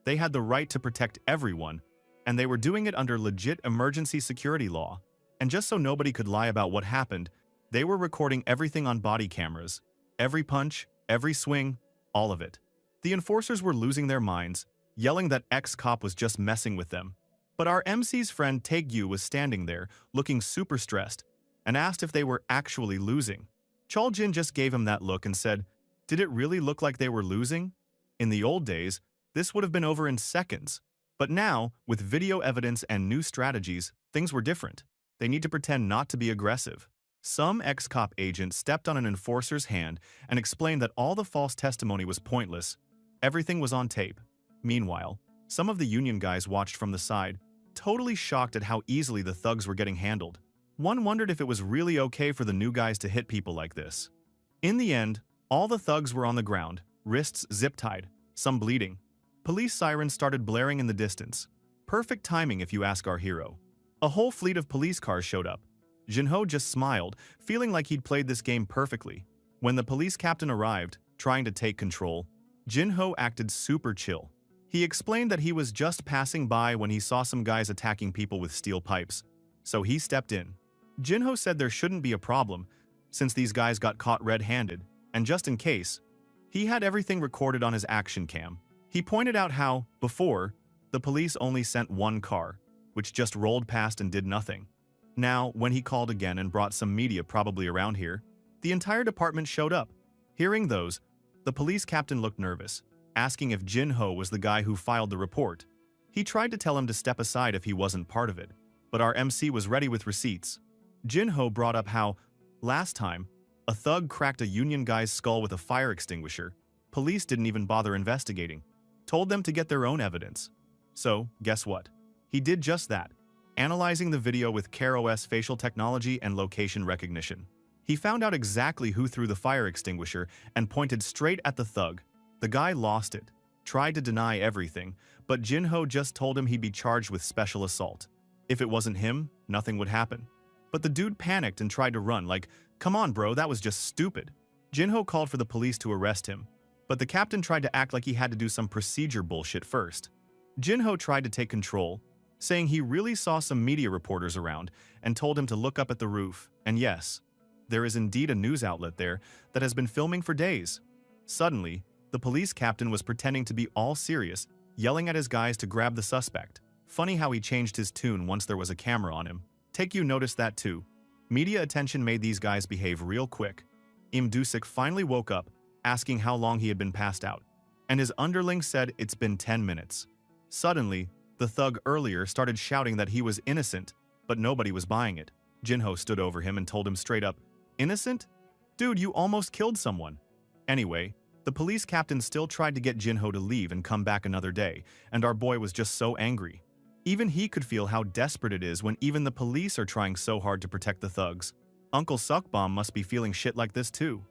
they had the right to protect everyone, and they were doing it under legit emergency security law. And just so nobody could lie about what happened, they were recording everything on body cameras. Every punch, every swing, all of it. The enforcers were losing their minds, yelling that ex-cop was just messing with them. But our MC's friend Taegyu was standing there, looking super stressed, and asked if they were actually losing. Choljin just gave him that look and said, "Did it really look like they were losing? In the old days, this would have been over in seconds. But now, with video evidence and new strategies, things were different. They need to pretend not to be aggressive." Some ex-cop agent stepped on an enforcer's hand and explained that all the false testimony was pointless. Everything was on tape. Meanwhile, some of the union guys watched from the side, totally shocked at how easily the thugs were getting handled. One wondered if it was really okay for the new guys to hit people like this. In the end, all the thugs were on the ground, wrists zip-tied, some bleeding. Police sirens started blaring in the distance. Perfect timing if you ask our hero. A whole fleet of police cars showed up. Jinho just smiled, feeling like he'd played this game perfectly. When the police captain arrived, trying to take control, Jinho acted super chill. He explained that he was just passing by when he saw some guys attacking people with steel pipes, so he stepped in. Jinho said there shouldn't be a problem, since these guys got caught red-handed, and just in case, he had everything recorded on his action cam. He pointed out how, before, the police only sent one car, which just rolled past and did nothing. Now, when he called again and brought some media probably around here, the entire department showed up. Hearing those, the police captain looked nervous, asking if Jinho was the guy who filed the report. He tried to tell him to step aside if he wasn't part of it, but our MC was ready with receipts. Jinho brought up how, last time, a thug cracked a union guy's skull with a fire extinguisher. Police didn't even bother investigating, told them to get their own evidence. So, guess what? He did just that, analyzing the video with CareOS facial technology and location recognition. He found out exactly who threw the fire extinguisher and pointed straight at the thug. The guy lost it, tried to deny everything, but Jinho just told him he'd be charged with special assault. If it wasn't him, nothing would happen. But the dude panicked and tried to run, like, "Come on, bro, that was just stupid." Jinho called for the police to arrest him, but the captain tried to act like he had to do some procedure bullshit first. Jinho tried to take control, saying he really saw some media reporters around and told him to look up at the roof, and yes, there is indeed a news outlet there that has been filming for days. Suddenly, the police captain was pretending to be all serious, yelling at his guys to grab the suspect. Funny how he changed his tune once there was a camera on him. Taekyu noticed that too. Media attention made these guys behave real quick. Dusik finally woke up, asking how long he had been passed out, and his underling said it's been 10 minutes. Suddenly, the thug earlier started shouting that he was innocent, but nobody was buying it. Jinho stood over him and told him straight up, "Innocent? Dude, you almost killed someone." Anyway, The police captain still tried to get Jinho to leave and come back another day, and our boy was just so angry. Even he could feel how desperate it is when even the police are trying so hard to protect the thugs. Uncle Suckbomb must be feeling shit like this too.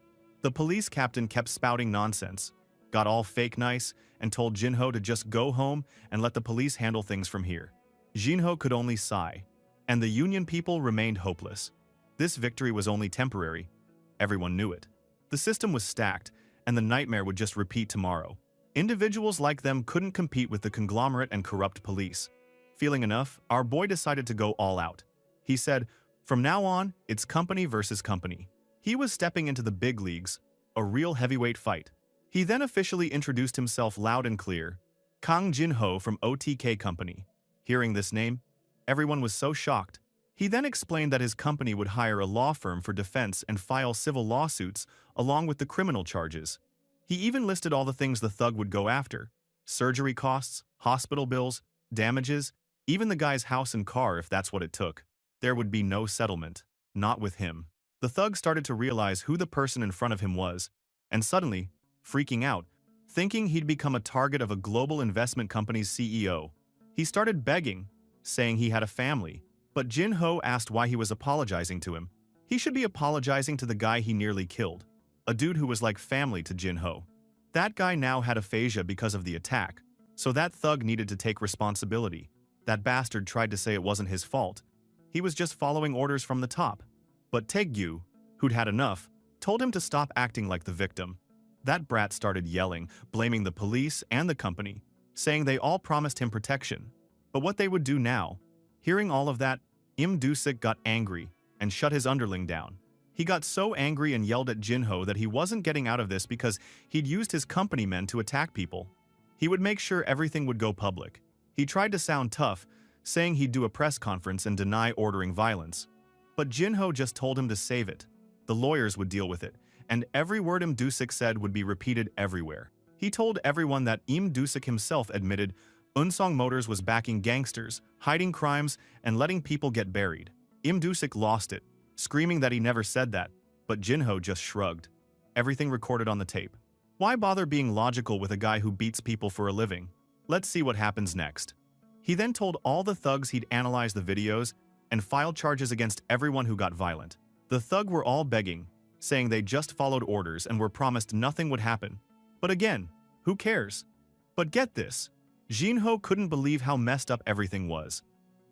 The police captain kept spouting nonsense, got all fake nice, and told Jinho to just go home and let the police handle things from here. Jinho could only sigh, and the Union people remained hopeless. This victory was only temporary. Everyone knew it. The system was stacked, and the nightmare would just repeat tomorrow. Individuals like them couldn't compete with the conglomerate and corrupt police. Feeling enough, our boy decided to go all out. He said, "From now on, it's company versus company." He was stepping into the big leagues, a real heavyweight fight. He then officially introduced himself loud and clear, Kang Jinho from OTK Company. Hearing this name, everyone was so shocked. He then explained that his company would hire a law firm for defense and file civil lawsuits along with the criminal charges. He even listed all the things the thug would go after: surgery costs, hospital bills, damages, even the guy's house and car if that's what it took. There would be no settlement, not with him. The thug started to realize who the person in front of him was, and suddenly, freaking out, thinking he'd become a target of a global investment company's CEO. He started begging, saying he had a family, but Jinho asked why he was apologizing to him. He should be apologizing to the guy he nearly killed, a dude who was like family to Jinho. That guy now had aphasia because of the attack, so that thug needed to take responsibility. That bastard tried to say it wasn't his fault. He was just following orders from the top. But Taegyu, who'd had enough, told him to stop acting like the victim. That brat started yelling, blaming the police and the company, saying they all promised him protection. But what they would do now? Hearing all of that, Dusik got angry and shut his underling down. He got so angry and yelled at Jinho that he wasn't getting out of this because he'd used his company men to attack people. He would make sure everything would go public. He tried to sound tough, saying he'd do a press conference and deny ordering violence. But Jinho just told him to save it. The lawyers would deal with it, and every word Dusik said would be repeated everywhere. He told everyone that Dusik himself admitted Unsong Motors was backing gangsters, hiding crimes, and letting people get buried. Dusik lost it, screaming that he never said that, but Jinho just shrugged. Everything recorded on the tape. Why bother being logical with a guy who beats people for a living? Let's see what happens next. He then told all the thugs he'd analyze the videos and file charges against everyone who got violent. The thug were all begging, saying they just followed orders and were promised nothing would happen. But again, who cares? But get this. Jinho couldn't believe how messed up everything was.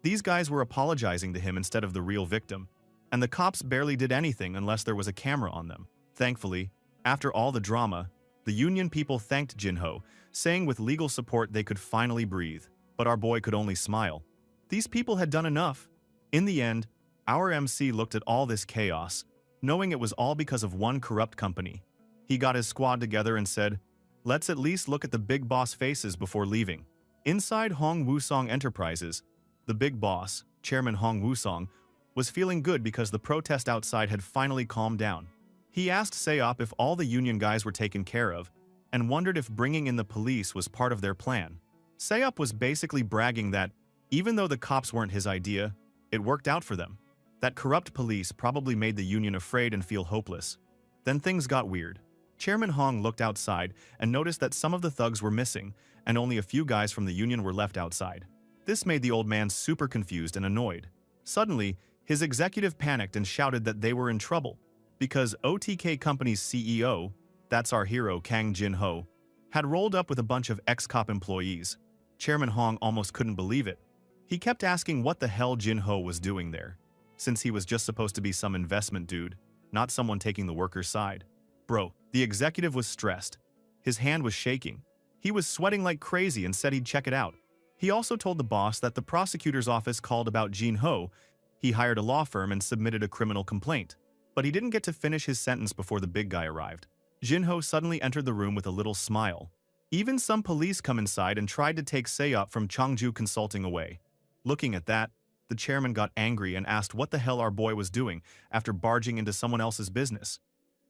These guys were apologizing to him instead of the real victim, and the cops barely did anything unless there was a camera on them. Thankfully, after all the drama, the Union people thanked Jinho, saying with legal support they could finally breathe. But our boy could only smile. These people had done enough. In the end, our MC looked at all this chaos, knowing it was all because of one corrupt company. He got his squad together and said, "Let's at least look at the big boss faces before leaving." Inside Hong Wusong Enterprises, the big boss, Chairman Hong Wusong, was feeling good because the protest outside had finally calmed down. He asked Seop if all the union guys were taken care of, and wondered if bringing in the police was part of their plan. Seop was basically bragging that, even though the cops weren't his idea, it worked out for them. That corrupt police probably made the union afraid and feel hopeless. Then things got weird. Chairman Hong looked outside and noticed that some of the thugs were missing, and only a few guys from the union were left outside. This made the old man super confused and annoyed. Suddenly, his executive panicked and shouted that they were in trouble, because OTK Company's CEO, that's our hero Kang Jinho, had rolled up with a bunch of ex-cop employees. Chairman Hong almost couldn't believe it. He kept asking what the hell Jinho was doing there, since he was just supposed to be some investment dude, not someone taking the workers' side. Bro, the executive was stressed. His hand was shaking. He was sweating like crazy and said he'd check it out. He also told the boss that the prosecutor's office called about Jinho. He hired a law firm and submitted a criminal complaint. But he didn't get to finish his sentence before the big guy arrived. Jinho suddenly entered the room with a little smile. Even some police come inside and tried to take Seop from Chongju Consulting away. Looking at that, the chairman got angry and asked what the hell our boy was doing after barging into someone else's business.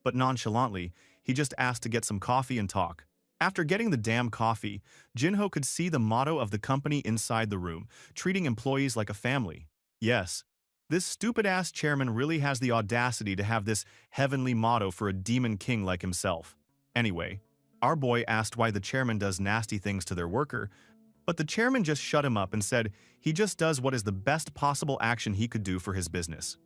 But nonchalantly, he just asked to get some coffee and talk. After getting the damn coffee, Jinho could see the motto of the company inside the room, treating employees like a family. Yes, this stupid-ass chairman really has the audacity to have this heavenly motto for a demon king like himself. Anyway, Our boy asked why the chairman does nasty things to their worker, but the chairman just shut him up and said he just does what is the best possible action he could do for his business.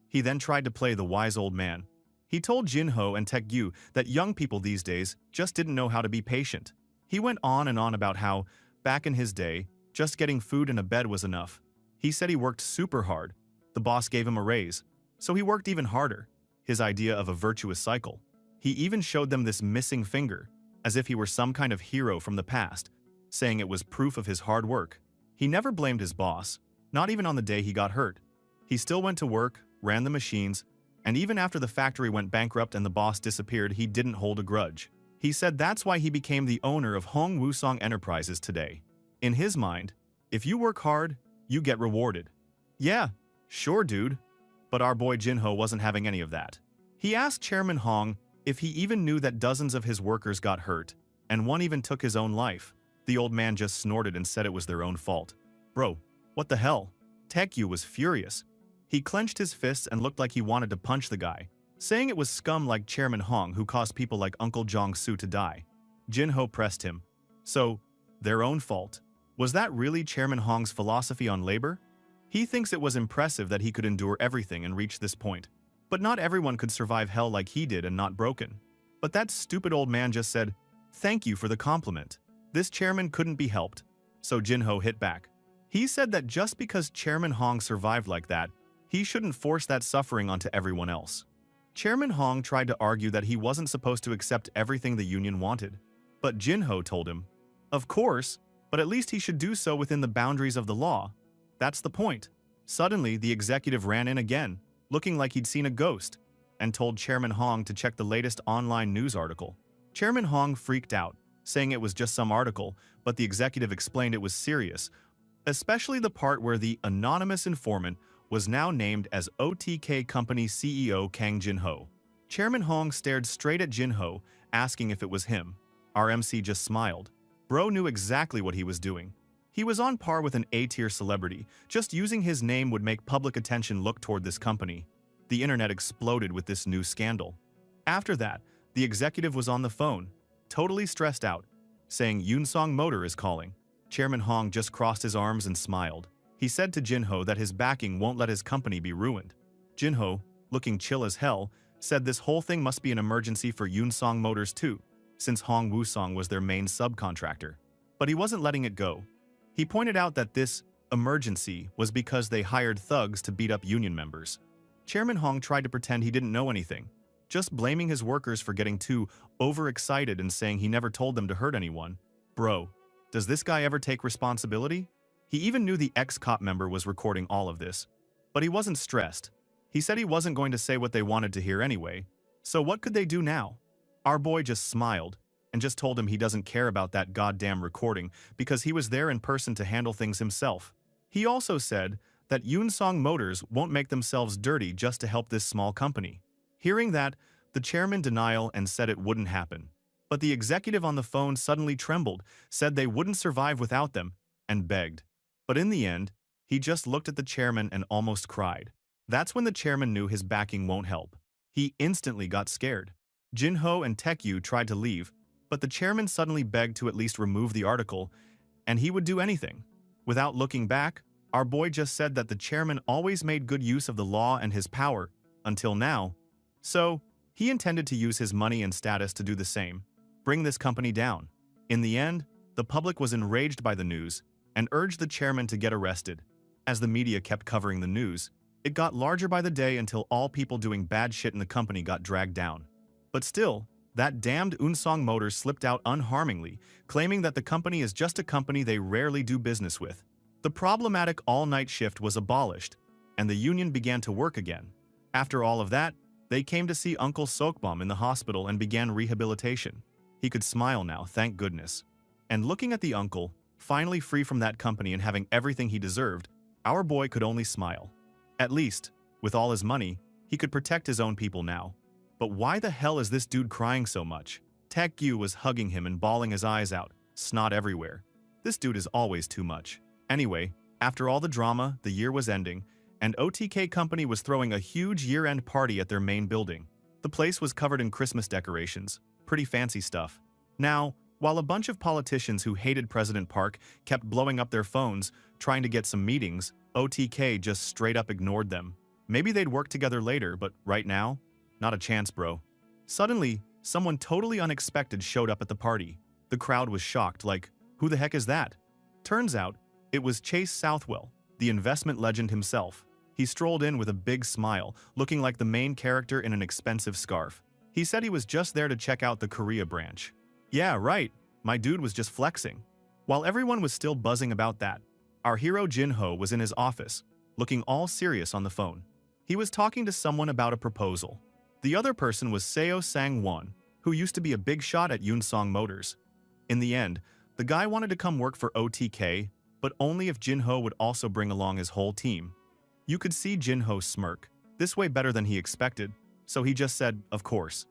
He then tried to play the wise old man. He told Jinho and Taekyu that young people these days just didn't know how to be patient. He went on and on about how, back in his day, just getting food and a bed was enough. He said he worked super hard. The boss gave him a raise, so he worked even harder. His idea of a virtuous cycle. He even showed them this missing finger, as if he were some kind of hero from the past, saying it was proof of his hard work. He never blamed his boss, not even on the day he got hurt. He still went to work, ran the machines, and even after the factory went bankrupt and the boss disappeared, he didn't hold a grudge. He said that's why he became the owner of Hong Wusong Enterprises today. In his mind, if you work hard, you get rewarded. Yeah, sure dude. But our boy Jinho wasn't having any of that. He asked Chairman Hong if he even knew that dozens of his workers got hurt, and one even took his own life. The old man just snorted and said it was their own fault. Bro, what the hell? Taekyu was furious. He clenched his fists and looked like he wanted to punch the guy, saying it was scum like Chairman Hong who caused people like Uncle Jong-soo to die. Jinho pressed him. So, their own fault. Was that really Chairman Hong's philosophy on labor? He thinks it was impressive that he could endure everything and reach this point. But not everyone could survive hell like he did and not broken. But that stupid old man just said, "Thank you for the compliment." This chairman couldn't be helped. So Jinho hit back. He said that just because Chairman Hong survived like that, he shouldn't force that suffering onto everyone else. Chairman Hong tried to argue that he wasn't supposed to accept everything the union wanted. But Jinho told him, of course, but at least he should do so within the boundaries of the law. That's the point. Suddenly, the executive ran in again, looking like he'd seen a ghost, and told Chairman Hong to check the latest online news article. Chairman Hong freaked out, saying it was just some article, but the executive explained it was serious, especially the part where the anonymous informant was now named as OTK Company CEO Kang Jinho. Chairman Hong stared straight at Jinho, asking if it was him. Our MC just smiled. Bro knew exactly what he was doing. He was on par with an A-tier celebrity. Just using his name would make public attention look toward this company. The internet exploded with this new scandal. After that, the executive was on the phone, totally stressed out, saying Yunsong Motor is calling. Chairman Hong just crossed his arms and smiled. He said to Jinho that his backing won't let his company be ruined. Jinho, looking chill as hell, said this whole thing must be an emergency for Yunsong Motors too, since Hong Wusong was their main subcontractor. But he wasn't letting it go. He pointed out that this emergency was because they hired thugs to beat up union members. Chairman Hong tried to pretend he didn't know anything, just blaming his workers for getting too overexcited and saying he never told them to hurt anyone. Bro, does this guy ever take responsibility? He even knew the ex-cop member was recording all of this. But he wasn't stressed. He said he wasn't going to say what they wanted to hear anyway. So what could they do now? Our boy just smiled and just told him he doesn't care about that goddamn recording because he was there in person to handle things himself. He also said that Yunsong Motors won't make themselves dirty just to help this small company. Hearing that, the chairman denied and said it wouldn't happen. But the executive on the phone suddenly trembled, said they wouldn't survive without them, and begged. But in the end, he just looked at the chairman and almost cried. That's when the chairman knew his backing won't help. He instantly got scared. Jinho and Taekyu tried to leave, but the chairman suddenly begged to at least remove the article, and he would do anything. Without looking back, our boy just said that the chairman always made good use of the law and his power, until now. So, he intended to use his money and status to do the same, bring this company down. In the end, the public was enraged by the news and urged the chairman to get arrested. As the media kept covering the news, it got larger by the day until all people doing bad shit in the company got dragged down. But still, that damned Yunsong Motors slipped out unharmingly, claiming that the company is just a company they rarely do business with. The problematic all-night shift was abolished, and the union began to work again. After all of that, they came to see Uncle Sokbom in the hospital and began rehabilitation. He could smile now, thank goodness. And looking at the uncle, finally free from that company and having everything he deserved, our boy could only smile. At least, with all his money, he could protect his own people now. But why the hell is this dude crying so much? Taekyu was hugging him and bawling his eyes out, snot everywhere. This dude is always too much. Anyway, after all the drama, the year was ending, and OTK Company was throwing a huge year-end party at their main building. The place was covered in Christmas decorations, pretty fancy stuff. Now, while a bunch of politicians who hated President Park kept blowing up their phones, trying to get some meetings, OTK just straight up ignored them. Maybe they'd work together later, but right now? Not a chance, bro. Suddenly, someone totally unexpected showed up at the party. The crowd was shocked, like, who the heck is that? Turns out, it was Chase Southwell, the investment legend himself. He strolled in with a big smile, looking like the main character in an expensive scarf. He said he was just there to check out the Korea branch. Yeah, right, my dude was just flexing. While everyone was still buzzing about that, our hero Jin-ho was in his office, looking all serious on the phone. He was talking to someone about a proposal. The other person was Seo Sang-won, who used to be a big shot at Yunsong Motors. In the end, the guy wanted to come work for OTK, but only if Jin-ho would also bring along his whole team. You could see Jin-ho smirk, this way better than he expected, so he just said, of course.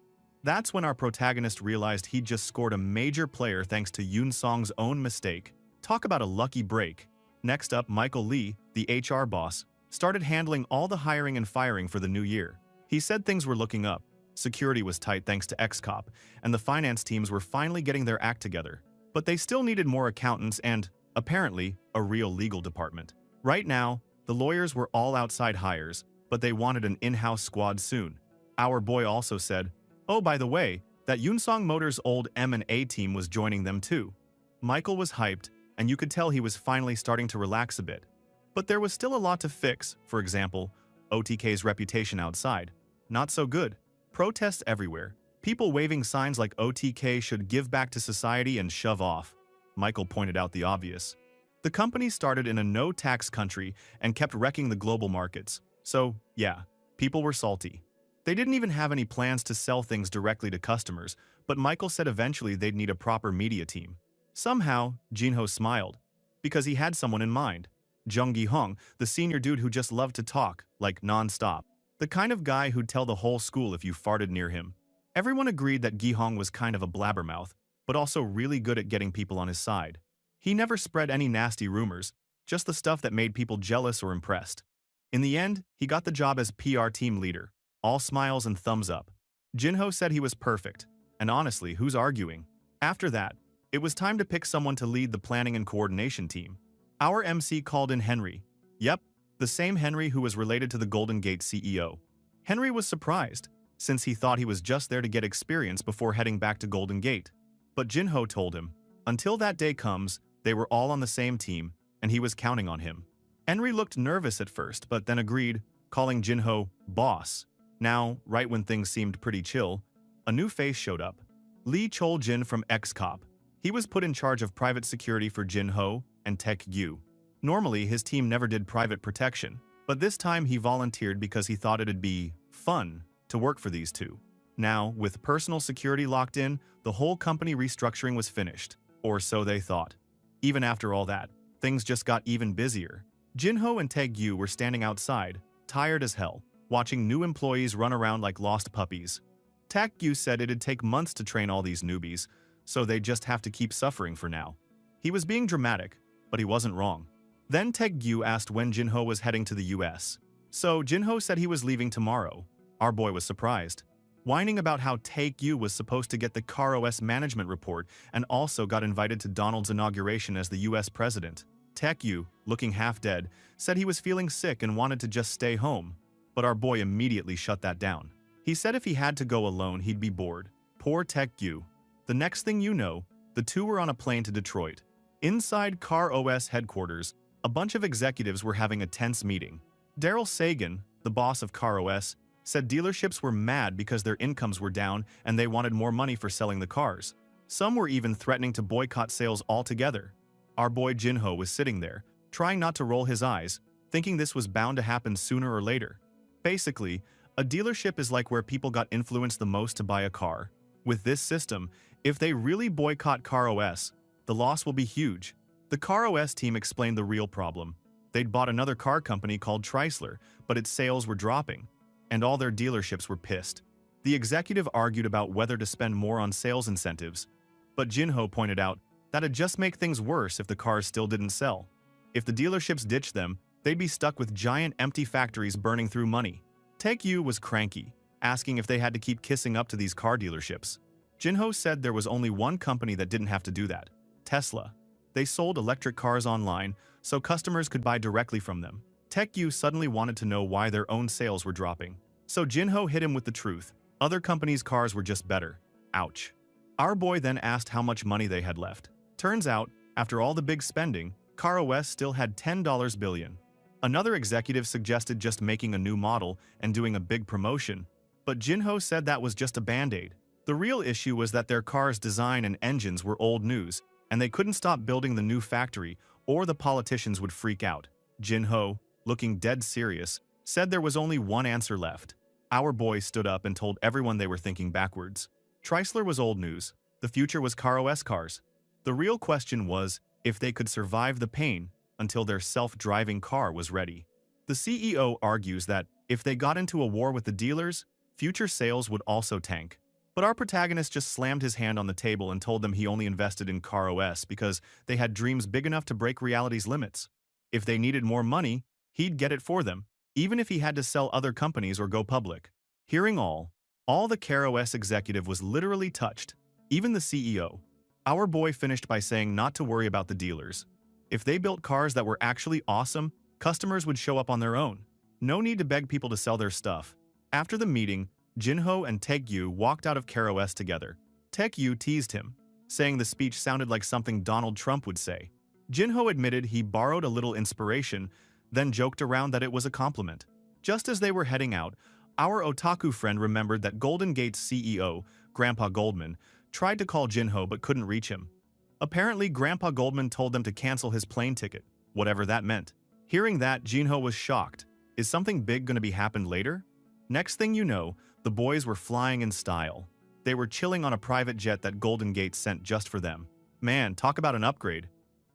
That's when our protagonist realized he'd just scored a major player thanks to Yunsong's own mistake. Talk about a lucky break. Next up, Michael Lee, the HR boss, started handling all the hiring and firing for the new year. He said things were looking up, security was tight thanks to XCOP, and the finance teams were finally getting their act together. But they still needed more accountants and, apparently, a real legal department. Right now, the lawyers were all outside hires, but they wanted an in-house squad soon. Our boy also said, oh, by the way, that Yunsong Motors' old M&A team was joining them too. Michael was hyped, and you could tell he was finally starting to relax a bit. But there was still a lot to fix. For example, OTK's reputation outside. Not so good. Protests everywhere. People waving signs like OTK should give back to society and shove off. Michael pointed out the obvious. The company started in a no-tax country and kept wrecking the global markets. So, yeah, people were salty. They didn't even have any plans to sell things directly to customers, but Michael said eventually they'd need a proper media team. Somehow, Jin-ho smiled, because he had someone in mind. Jung Gi-hong, the senior dude who just loved to talk, like non-stop. The kind of guy who'd tell the whole school if you farted near him. Everyone agreed that Gi-hong was kind of a blabbermouth, but also really good at getting people on his side. He never spread any nasty rumors, just the stuff that made people jealous or impressed. In the end, he got the job as PR team leader. All smiles and thumbs up. Jin-ho said he was perfect, and honestly, who's arguing? After that, it was time to pick someone to lead the planning and coordination team. Our MC called in Henry. Yep, the same Henry who was related to the Golden Gate CEO. Henry was surprised, since he thought he was just there to get experience before heading back to Golden Gate. But Jin-ho told him, until that day comes, they were all on the same team, and he was counting on him. Henry looked nervous at first, but then agreed, calling Jin-ho boss. Now, right when things seemed pretty chill, a new face showed up. Lee Chol-jin from XCOP. He was put in charge of private security for Jin-ho and Taek-gyu. Normally, his team never did private protection, but this time he volunteered because he thought it'd be fun to work for these two. Now, with personal security locked in, the whole company restructuring was finished, or so they thought. Even after all that, things just got even busier. Jin-ho and Taek-gyu were standing outside, tired as hell, watching new employees run around like lost puppies. Taek-gyu said it'd take months to train all these newbies, so they'd just have to keep suffering for now. He was being dramatic, but he wasn't wrong. Then Taek-gyu asked when Jin-ho was heading to the US. So Jin-ho said he was leaving tomorrow. Our boy was surprised, whining about how Taek-gyu was supposed to get the CarOS management report and also got invited to Donald's inauguration as the US president. Taek-gyu, looking half dead, said he was feeling sick and wanted to just stay home. But our boy immediately shut that down. He said if he had to go alone, he'd be bored. Poor Taek-gyu. The next thing you know, the two were on a plane to Detroit. Inside CarOS headquarters, a bunch of executives were having a tense meeting. Daryl Sagan, the boss of CarOS, said dealerships were mad because their incomes were down and they wanted more money for selling the cars. Some were even threatening to boycott sales altogether. Our boy Jin-ho was sitting there, trying not to roll his eyes, thinking this was bound to happen sooner or later. Basically, a dealership is like where people got influenced the most to buy a car. With this system, if they really boycott CarOS, the loss will be huge. The CarOS team explained the real problem. They'd bought another car company called Chrysler, but its sales were dropping, and all their dealerships were pissed. The executive argued about whether to spend more on sales incentives, but Jin-ho pointed out that'd just make things worse if the cars still didn't sell. If the dealerships ditched them, they'd be stuck with giant empty factories burning through money. Taek-gyu was cranky, asking if they had to keep kissing up to these car dealerships. Jinho said there was only one company that didn't have to do that: Tesla. They sold electric cars online, so customers could buy directly from them. Taekyu suddenly wanted to know why their own sales were dropping. So Jinho hit him with the truth. Other companies' cars were just better. Ouch. Our boy then asked how much money they had left. Turns out, after all the big spending, CarOS still had $10 billion. Another executive suggested just making a new model and doing a big promotion, but Jinho said that was just a band-aid. The real issue was that their car's design and engines were old news, and they couldn't stop building the new factory, or the politicians would freak out. Jinho, looking dead serious, said there was only one answer left. Our boy stood up and told everyone they were thinking backwards. Chrysler was old news. The future was CarOS cars. The real question was if they could survive the pain until their self-driving car was ready. The CEO argues that if they got into a war with the dealers, future sales would also tank. But our protagonist just slammed his hand on the table and told them he only invested in CarOS because they had dreams big enough to break reality's limits. If they needed more money, he'd get it for them, even if he had to sell other companies or go public. Hearing all the CarOS executive was literally touched, even the CEO. Our boy finished by saying not to worry about the dealers. If they built cars that were actually awesome, customers would show up on their own. No need to beg people to sell their stuff. After the meeting, Jinho and Taekyu walked out of CarOS together. Taekyu teased him, saying the speech sounded like something Donald Trump would say. Jinho admitted he borrowed a little inspiration, then joked around that it was a compliment. Just as they were heading out, our otaku friend remembered that Golden Gate's CEO, Grandpa Goldman, tried to call Jinho but couldn't reach him. Apparently, Grandpa Goldman told them to cancel his plane ticket, whatever that meant. Hearing that, Jinho was shocked. Is something big going to be happened later? Next thing you know, the boys were flying in style. They were chilling on a private jet that Golden Gate sent just for them. Man, talk about an upgrade.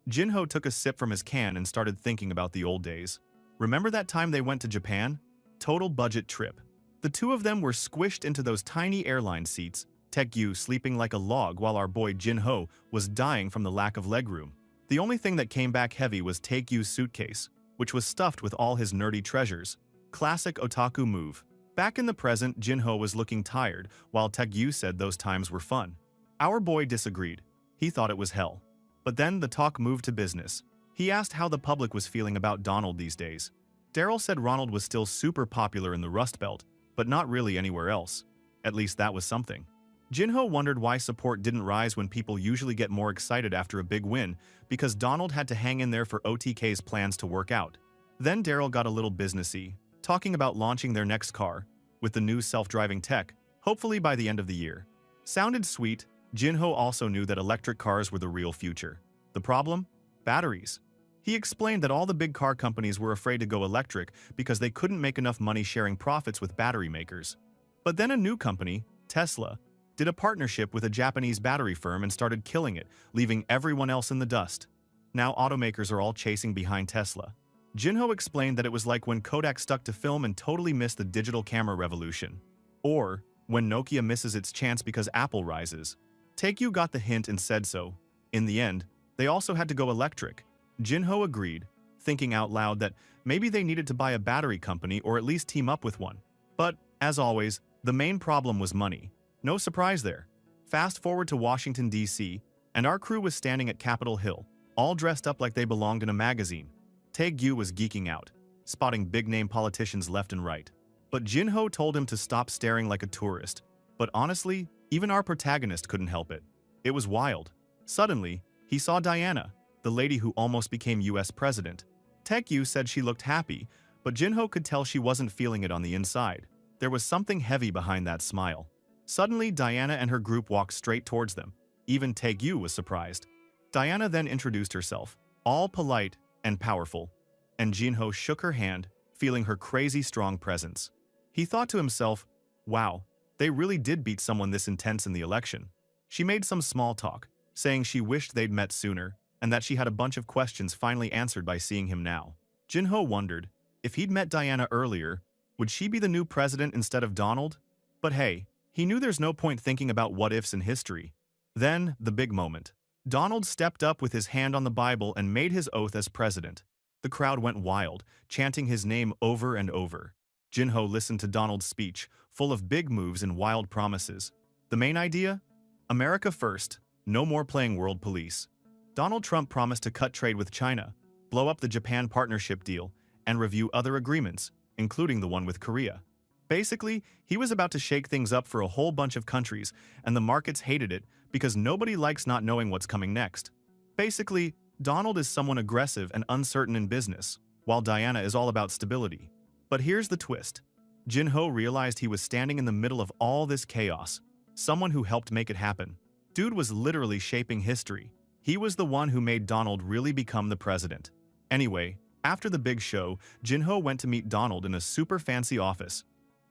Jinho took a sip from his can and started thinking about the old days. Remember that time they went to Japan? Total budget trip. The two of them were squished into those tiny airline seats, Taekyu sleeping like a log while our boy Jinho was dying from the lack of legroom. The only thing that came back heavy was Taegyu's suitcase, which was stuffed with all his nerdy treasures. Classic otaku move. Back in the present, Jinho was looking tired, while Taegyu said those times were fun. Our boy disagreed. He thought it was hell. But then the talk moved to business. He asked how the public was feeling about Donald these days. Daryl said Ronald was still super popular in the Rust Belt, but not really anywhere else. At least that was something. Jinho wondered why support didn't rise when people usually get more excited after a big win, because Donald had to hang in there for OTK's plans to work out. Then Daryl got a little businessy, talking about launching their next car, with the new self-driving tech, hopefully by the end of the year. Sounded sweet. Jinho also knew that electric cars were the real future. The problem? Batteries. He explained that all the big car companies were afraid to go electric because they couldn't make enough money sharing profits with battery makers. But then a new company, Tesla, did a partnership with a Japanese battery firm and started killing it, leaving everyone else in the dust. Now automakers are all chasing behind Tesla. Jinho explained that it was like when Kodak stuck to film and totally missed the digital camera revolution. Or when Nokia misses its chance because Apple rises. Taekyu got the hint and said so. In the end, they also had to go electric. Jinho agreed, thinking out loud that maybe they needed to buy a battery company or at least team up with one. But, as always, the main problem was money. No surprise there. Fast forward to Washington, D.C., and our crew was standing at Capitol Hill, all dressed up like they belonged in a magazine. Taegyu was geeking out, spotting big-name politicians left and right. But Jinho told him to stop staring like a tourist. But honestly, even our protagonist couldn't help it. It was wild. Suddenly, he saw Diana, the lady who almost became US president. Taekyu said she looked happy, but Jinho could tell she wasn't feeling it on the inside. There was something heavy behind that smile. Suddenly, Diana and her group walked straight towards them. Even Taegyu was surprised. Diana then introduced herself, all polite and powerful, and Jinho shook her hand, feeling her crazy strong presence. He thought to himself, wow, they really did beat someone this intense in the election. She made some small talk, saying she wished they'd met sooner, and that she had a bunch of questions finally answered by seeing him now. Jinho wondered, if he'd met Diana earlier, would she be the new president instead of Donald? But hey, he knew there's no point thinking about what-ifs in history. Then, the big moment. Donald stepped up with his hand on the Bible and made his oath as president. The crowd went wild, chanting his name over and over. Jinho listened to Donald's speech, full of big moves and wild promises. The main idea? America first, no more playing world police. Donald Trump promised to cut trade with China, blow up the Japan partnership deal, and review other agreements, including the one with Korea. Basically, he was about to shake things up for a whole bunch of countries, and the markets hated it because nobody likes not knowing what's coming next. Basically, Donald is someone aggressive and uncertain in business, while Diana is all about stability. But here's the twist. Jin-ho realized he was standing in the middle of all this chaos, someone who helped make it happen. Dude was literally shaping history. He was the one who made Donald really become the president. Anyway, after the big show, Jin-ho went to meet Donald in a super fancy office.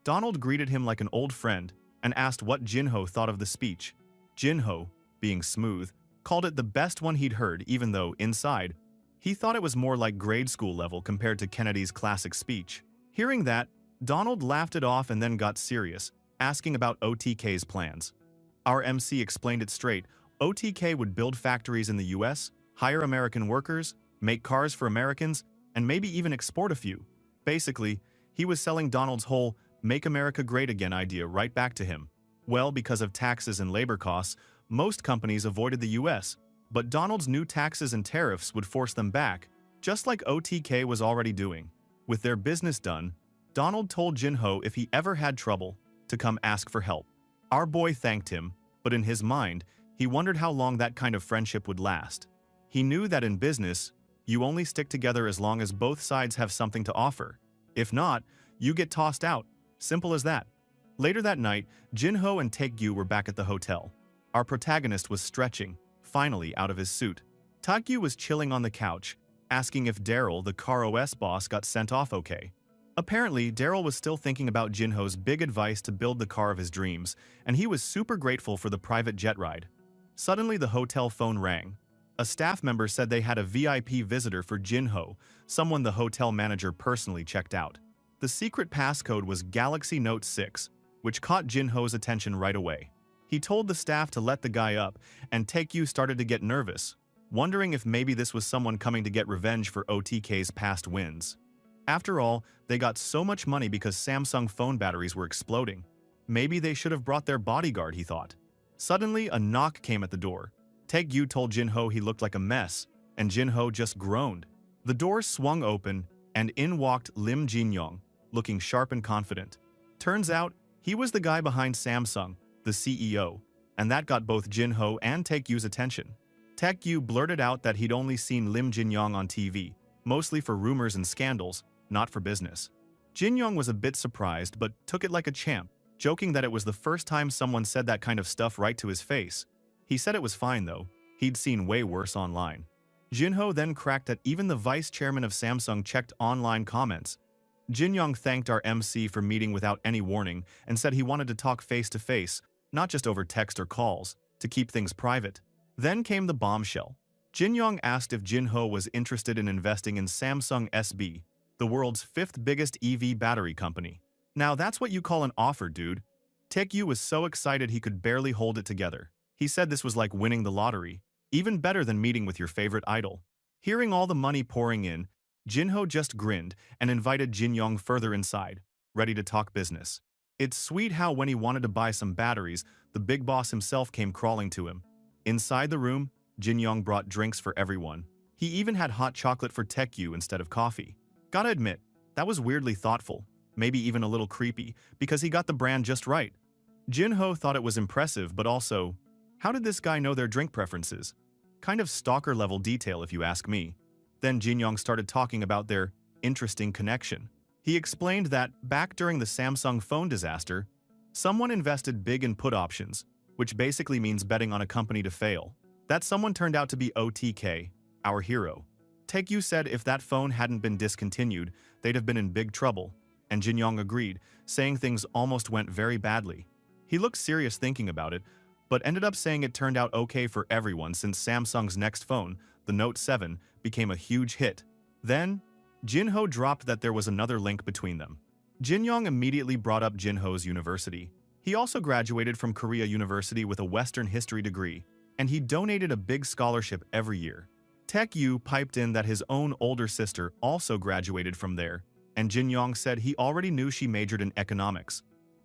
Donald greeted him like an old friend and asked what Jin-ho thought of the speech. Jin-ho, being smooth, called it the best one he'd heard, even though, inside, he thought it was more like grade school level compared to Kennedy's classic speech. Hearing that, Donald laughed it off and then got serious, asking about OTK's plans. Our MC explained it straight. OTK would build factories in the US, hire American workers, make cars for Americans, and maybe even export a few. Basically, he was selling Donald's whole "Make America Great Again" idea right back to him. Well, because of taxes and labor costs, most companies avoided the US, but Donald's new taxes and tariffs would force them back, just like OTK was already doing. With their business done, Donald told Jin-ho if he ever had trouble, to come ask for help. Our boy thanked him, but in his mind, he wondered how long that kind of friendship would last. He knew that in business, you only stick together as long as both sides have something to offer. If not, you get tossed out. Simple as that. Later that night, Jin-ho and Taekgyu were back at the hotel. Our protagonist was stretching, finally out of his suit. Taekgyu was chilling on the couch, asking if Daryl, the car OS boss, got sent off okay. Apparently, Daryl was still thinking about Jin-ho's big advice to build the car of his dreams, and he was super grateful for the private jet ride. Suddenly, the hotel phone rang. A staff member said they had a VIP visitor for Jin-ho, someone the hotel manager personally checked out. The secret passcode was Galaxy Note 6, which caught Jin-ho's attention right away. He told the staff to let the guy up, and Taekgyu started to get nervous, wondering if maybe this was someone coming to get revenge for OTK's past wins. After all, they got so much money because Samsung phone batteries were exploding. Maybe they should have brought their bodyguard, he thought. Suddenly, a knock came at the door. Taekgyu told Jin-ho he looked like a mess, and Jin-ho just groaned. The door swung open, and in walked Lim Jin-young, looking sharp and confident. Turns out, he was the guy behind Samsung, the CEO, and that got both Jin-ho and Taegyu's attention. Taekgyu blurted out that he'd only seen Lim Jin-young on TV, mostly for rumors and scandals, not for business. Jin-young was a bit surprised but took it like a champ, joking that it was the first time someone said that kind of stuff right to his face. He said it was fine though, he'd seen way worse online. Jin-ho then cracked that even the vice chairman of Samsung checked online comments. Jin-young thanked our MC for meeting without any warning and said he wanted to talk face-to-face, not just over text or calls, to keep things private. Then came the bombshell. Jin-young asked if Jin-ho was interested in investing in Samsung SB, the world's fifth biggest EV battery company. Now that's what you call an offer, dude. Taekgyu was so excited he could barely hold it together. He said this was like winning the lottery, even better than meeting with your favorite idol. Hearing all the money pouring in, Jin-ho just grinned and invited Jin-young further inside, ready to talk business. It's sweet how when he wanted to buy some batteries, the big boss himself came crawling to him. Inside the room, Jin-young brought drinks for everyone. He even had hot chocolate for Taekgyu instead of coffee. Gotta admit, that was weirdly thoughtful, maybe even a little creepy, because he got the brand just right. Jin-ho thought it was impressive, but also, how did this guy know their drink preferences? Kind of stalker-level detail if you ask me. Then Jin-young started talking about their interesting connection. He explained that, back during the Samsung phone disaster, someone invested big in put options, which basically means betting on a company to fail. That someone turned out to be OTK, our hero. Taekgyu said if that phone hadn't been discontinued, they'd have been in big trouble, and Jin-young agreed, saying things almost went very badly. He looked serious thinking about it, but ended up saying it turned out okay for everyone since Samsung's next phone, the Note 7, became a huge hit. Then, Jin-ho dropped that there was another link between them. Jin-young immediately brought up Jin-ho's university. He also graduated from Korea University with a Western history degree, and he donated a big scholarship every year. Taekgyu piped in that his own older sister also graduated from there, and Jin-young said he already knew she majored in economics.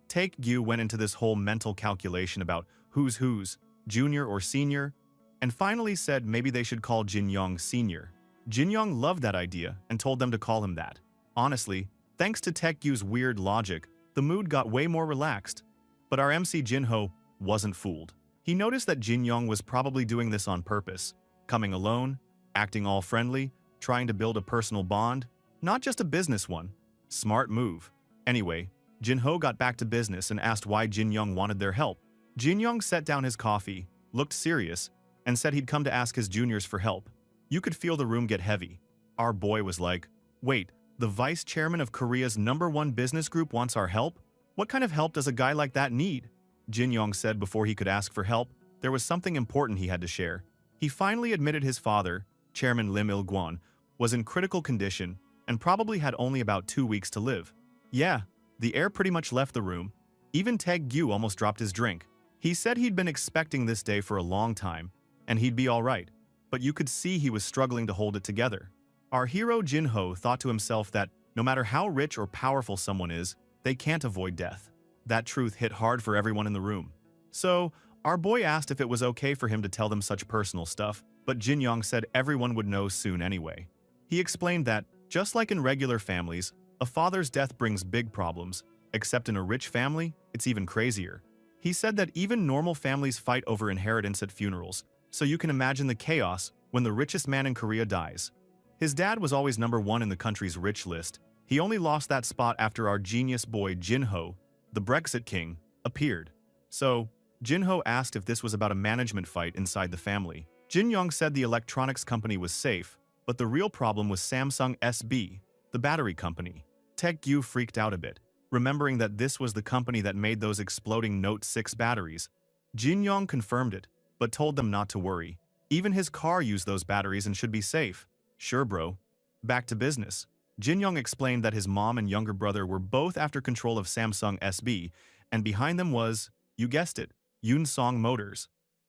Taekgyu went into this whole mental calculation about who's, junior or senior, and finally said maybe they should call Jin Young Senior. Jin Young loved that idea and told them to call him that. Honestly, thanks to Taegyu's weird logic, the mood got way more relaxed. But our MC Jinho wasn't fooled. He noticed that Jin Young was probably doing this on purpose, coming alone, acting all friendly, trying to build a personal bond, not just a business one. Smart move. Anyway, Jinho got back to business and asked why Jin Young wanted their help. Jin Young set down his coffee, looked serious, and said he'd come to ask his juniors for help. You could feel the room get heavy. Our boy was like, wait, the vice chairman of Korea's #1 business group wants our help? What kind of help does a guy like that need? Jin Young said before he could ask for help, there was something important he had to share. He finally admitted his father, Chairman Lim Il-gwon, was in critical condition and probably had only about 2 weeks to live. Yeah, the air pretty much left the room. Even Taegyu almost dropped his drink. He said he'd been expecting this day for a long time, and he'd be alright, but you could see he was struggling to hold it together. Our hero Jinho thought to himself that no matter how rich or powerful someone is, they can't avoid death. That truth hit hard for everyone in the room. So, our boy asked if it was okay for him to tell them such personal stuff, but Jin Young said everyone would know soon anyway. He explained that, just like in regular families, a father's death brings big problems, except in a rich family, it's even crazier. He said that even normal families fight over inheritance at funerals, so you can imagine the chaos when the richest man in Korea dies. His dad was always #1 in the country's rich list. He only lost that spot after our genius boy Jinho, the Brexit king, appeared. So, Jinho asked if this was about a management fight inside the family. Jin Young said the electronics company was safe, but the real problem was Samsung SB, the battery company. Taegyu freaked out a bit, remembering that this was the company that made those exploding Note 6 batteries. Jin Young confirmed it, but told them not to worry. Even his car used those batteries and should be safe. Sure, bro. Back to business. Jin Young explained that his mom and younger brother were both after control of Samsung SB, and behind them was, you guessed it, Yunsong Motors.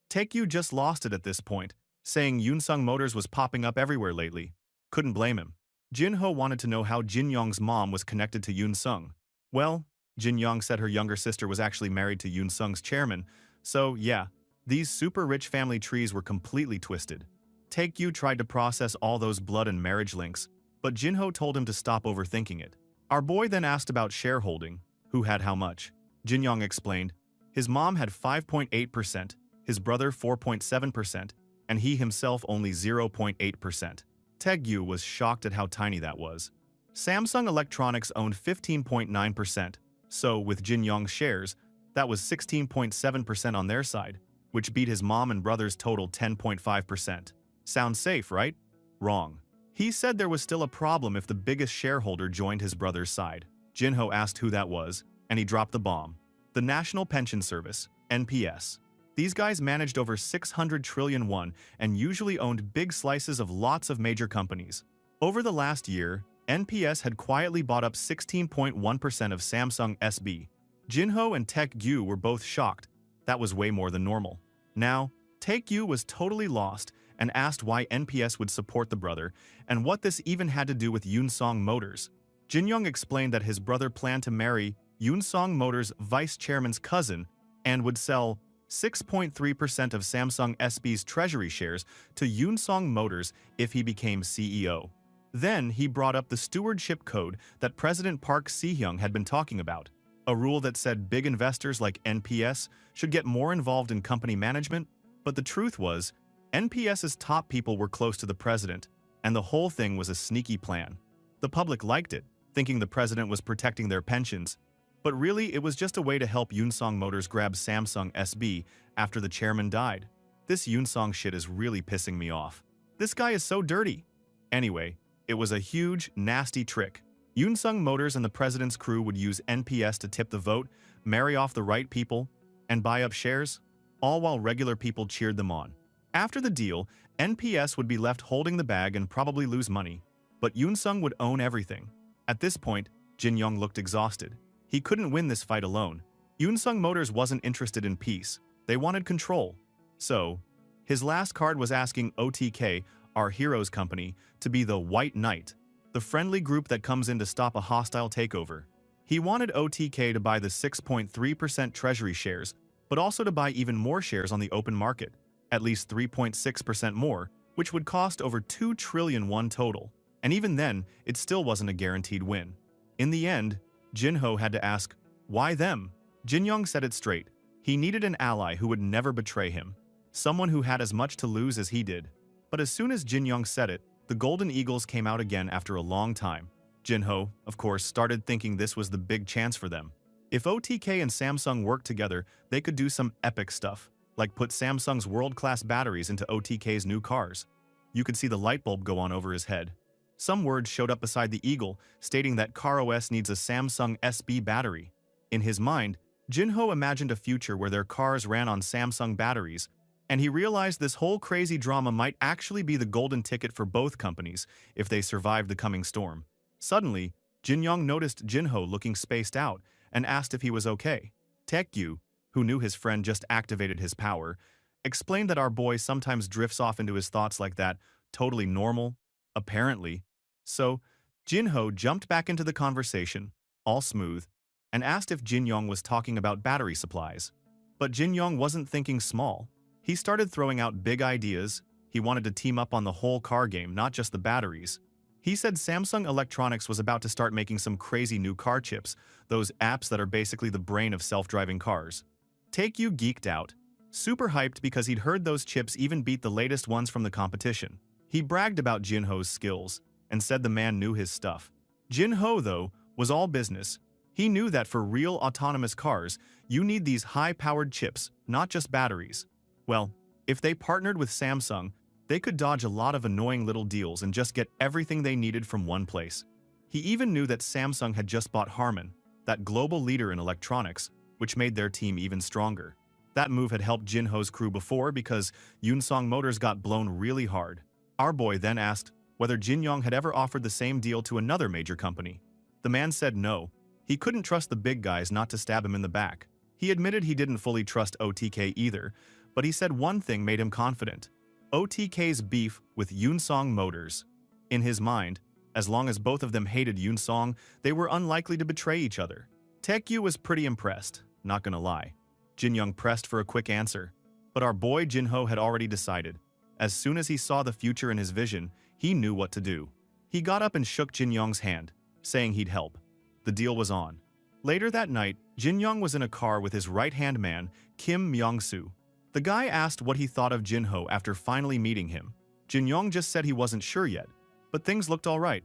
Taegyu just lost it at this point, saying Yunsong Motors was popping up everywhere lately. Couldn't blame him. Jinho wanted to know how Jin Young's mom was connected to Yunsung. Well, Jin Young said her younger sister was actually married to Yunsung's chairman, so yeah, these super rich family trees were completely twisted. Taegyu tried to process all those blood and marriage links, but Jinho told him to stop overthinking it. Our boy then asked about shareholding, who had how much. Jin Young explained, his mom had 5.8%, his brother 4.7%, and he himself only 0.8%. Taegyu was shocked at how tiny that was. Samsung Electronics owned 15.9%, so with Jin Young's shares, that was 16.7% on their side, which beat his mom and brother's total 10.5%. Sounds safe, right? Wrong. He said there was still a problem if the biggest shareholder joined his brother's side. Jinho asked who that was, and he dropped the bomb. The National Pension Service, NPS. These guys managed over 600 trillion won and usually owned big slices of lots of major companies. Over the last year, NPS had quietly bought up 16.1% of Samsung SB. Jinho and Taegyu were both shocked. That was way more than normal. Now, Taegyu was totally lost and asked why NPS would support the brother and what this even had to do with Yunsong Motors. Jin Young explained that his brother planned to marry Yunsong Motors' vice chairman's cousin and would sell 6.3% of Samsung SB's treasury shares to Yunsong Motors if he became CEO. Then he brought up the stewardship code that President Park Si-hyung had been talking about, a rule that said big investors like NPS should get more involved in company management, but the truth was, NPS's top people were close to the president, and the whole thing was a sneaky plan. The public liked it, thinking the president was protecting their pensions, but really it was just a way to help Yunsong Motors grab Samsung SB after the chairman died. This Yunsong shit is really pissing me off. This guy is so dirty. Anyway, it was a huge, nasty trick. Yunsong Motors and the president's crew would use NPS to tip the vote, marry off the right people, and buy up shares, all while regular people cheered them on. After the deal, NPS would be left holding the bag and probably lose money, but Yunsung would own everything. At this point, Jin Young looked exhausted. He couldn't win this fight alone. Yunsung Motors wasn't interested in peace. They wanted control. So, his last card was asking OTK, our hero's company, to be the White Knight, the friendly group that comes in to stop a hostile takeover. He wanted OTK to buy the 6.3% treasury shares, but also to buy even more shares on the open market, at least 3.6% more, which would cost over 2 trillion won total. And even then, it still wasn't a guaranteed win. In the end, Jinho had to ask, why them? Jin Young said it straight. He needed an ally who would never betray him, someone who had as much to lose as he did. But as soon as Jin Young said it, the Golden Eagles came out again after a long time. Jinho, of course, started thinking this was the big chance for them. If OTK and Samsung worked together, they could do some epic stuff, like put Samsung's world-class batteries into OTK's new cars. You could see the light bulb go on over his head. Some words showed up beside the eagle, stating that CarOS needs a Samsung SB battery. In his mind, Jinho imagined a future where their cars ran on Samsung batteries, and he realized this whole crazy drama might actually be the golden ticket for both companies if they survived the coming storm. Suddenly, Jin Young noticed Jinho looking spaced out and asked if he was okay. Taekyu, who knew his friend just activated his power, explained that our boy sometimes drifts off into his thoughts like that, totally normal, apparently. So, Jinho jumped back into the conversation, all smooth, and asked if Jin Young was talking about battery supplies. But Jin Young wasn't thinking small. He started throwing out big ideas. He wanted to team up on the whole car game, not just the batteries. He said Samsung Electronics was about to start making some crazy new car chips, those apps that are basically the brain of self-driving cars. Taekyu geeked out, super hyped because he'd heard those chips even beat the latest ones from the competition. He bragged about Jinho's skills and said the man knew his stuff. Jinho, though, was all business. He knew that for real autonomous cars, you need these high-powered chips, not just batteries. Well, if they partnered with Samsung, they could dodge a lot of annoying little deals and just get everything they needed from one place. He even knew that Samsung had just bought Harman, that global leader in electronics, which made their team even stronger. That move had helped Jinho's crew before because Yunsong Motors got blown really hard. Our boy then asked whether Jin Young had ever offered the same deal to another major company. The man said no. He couldn't trust the big guys not to stab him in the back. He admitted he didn't fully trust OTK either, but he said one thing made him confident: OTK's beef with Yunsong Motors. In his mind, as long as both of them hated Yunsong, they were unlikely to betray each other. Taekyu was pretty impressed, not gonna lie. Jin Young pressed for a quick answer, but our boy Jinho had already decided. As soon as he saw the future in his vision, he knew what to do. He got up and shook Jin Young's hand, saying he'd help. The deal was on. Later that night, Jin Young was in a car with his right-hand man, Kim Myung-soo. The guy asked what he thought of Jinho after finally meeting him. Jin Young just said he wasn't sure yet, but things looked alright.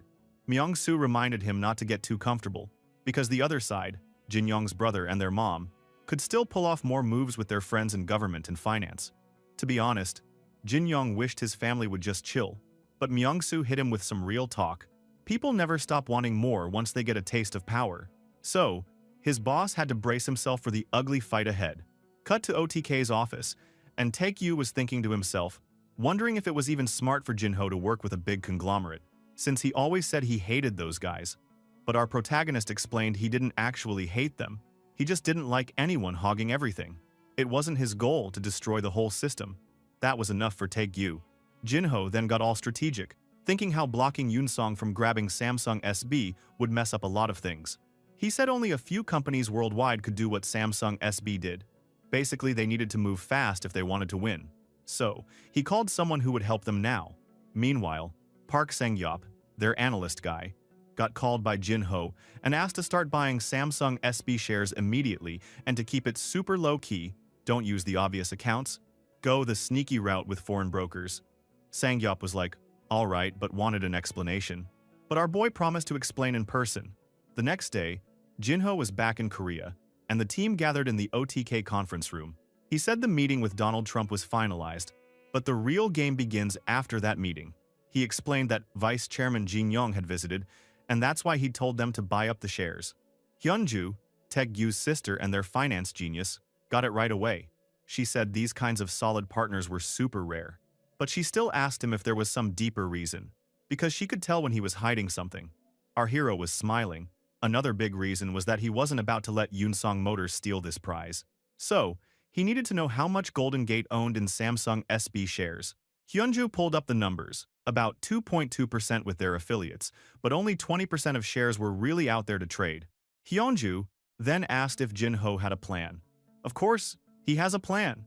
Myung-soo reminded him not to get too comfortable, because the other side, Jin Young's brother and their mom, could still pull off more moves with their friends in government and finance. To be honest, Jin Young wished his family would just chill, but Myung-soo hit him with some real talk. People never stop wanting more once they get a taste of power. So, his boss had to brace himself for the ugly fight ahead. Cut to OTK's office, and Taekyu was thinking to himself, wondering if it was even smart for Jinho to work with a big conglomerate, since he always said he hated those guys. But our protagonist explained he didn't actually hate them. He just didn't like anyone hogging everything. It wasn't his goal to destroy the whole system. That was enough for Taekyu. Jinho then got all strategic, thinking how blocking Yunsong from grabbing Samsung SB would mess up a lot of things. He said only a few companies worldwide could do what Samsung SB did. Basically, they needed to move fast if they wanted to win. So, he called someone who would help them now. Meanwhile, Park Sang-yop, their analyst guy, got called by Jinho and asked to start buying Samsung SB shares immediately and to keep it super low-key, don't use the obvious accounts, go the sneaky route with foreign brokers. Sang-yop was like, alright, but wanted an explanation. But our boy promised to explain in person. The next day, Jinho was back in Korea, and the team gathered in the OTK conference room. He said the meeting with Donald Trump was finalized, but the real game begins after that meeting. He explained that Vice Chairman Jin Young had visited, and that's why he told them to buy up the shares. Hyunju, Taegyu's sister and their finance genius, got it right away. She said these kinds of solid partners were super rare. But she still asked him if there was some deeper reason, because she could tell when he was hiding something. Our hero was smiling. Another big reason was that he wasn't about to let Yunsong Motors steal this prize. So, he needed to know how much Golden Gate owned in Samsung SB shares. Hyunju pulled up the numbers, about 2.2% with their affiliates, but only 20% of shares were really out there to trade. Hyunju then asked if Jinho had a plan. Of course, He has a plan.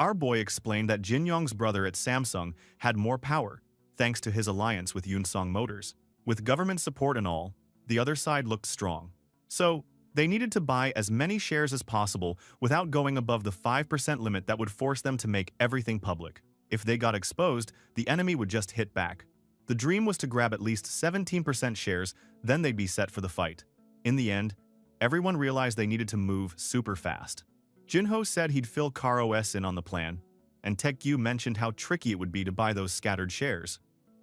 Our boy explained that Jin Yong's brother at Samsung had more power, thanks to his alliance with Yunsong Motors. With government support and all, the other side looked strong. So, they needed to buy as many shares as possible without going above the 5% limit that would force them to make everything public. If they got exposed, the enemy would just hit back. The dream was to grab at least 17% shares, then they'd be set for the fight. In the end, everyone realized they needed to move super fast. Jinho said he'd fill KarOS in on the plan, and Taekyu mentioned how tricky it would be to buy those scattered shares.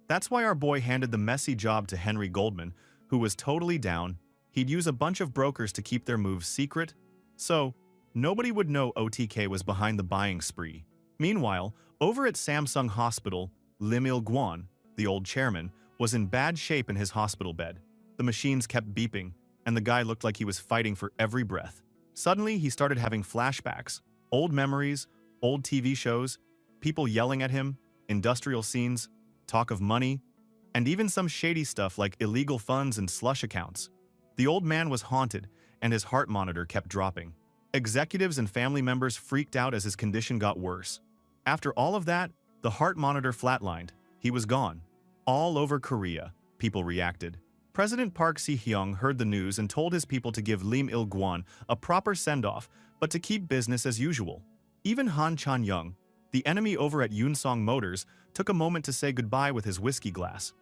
That's why our boy handed the messy job to Henry Goldman, who was totally down. He'd use a bunch of brokers to keep their moves secret, so nobody would know OTK was behind the buying spree. Meanwhile, over at Samsung Hospital, Lim Il-gwon, the old chairman, was in bad shape in his hospital bed. The machines kept beeping, and the guy looked like he was fighting for every breath. Suddenly, he started having flashbacks, old memories, old TV shows, people yelling at him, industrial scenes, talk of money, and even some shady stuff like illegal funds and slush accounts. The old man was haunted, and his heart monitor kept dropping. Executives and family members freaked out as his condition got worse. After all of that, the heart monitor flatlined. He was gone. All over Korea, people reacted. President Park Si-hyung heard the news and told his people to give Lim Il-gwon a proper send-off, but to keep business as usual. Even Han Chan-young, the enemy over at Yunsong Motors, took a moment to say goodbye with his whiskey glass.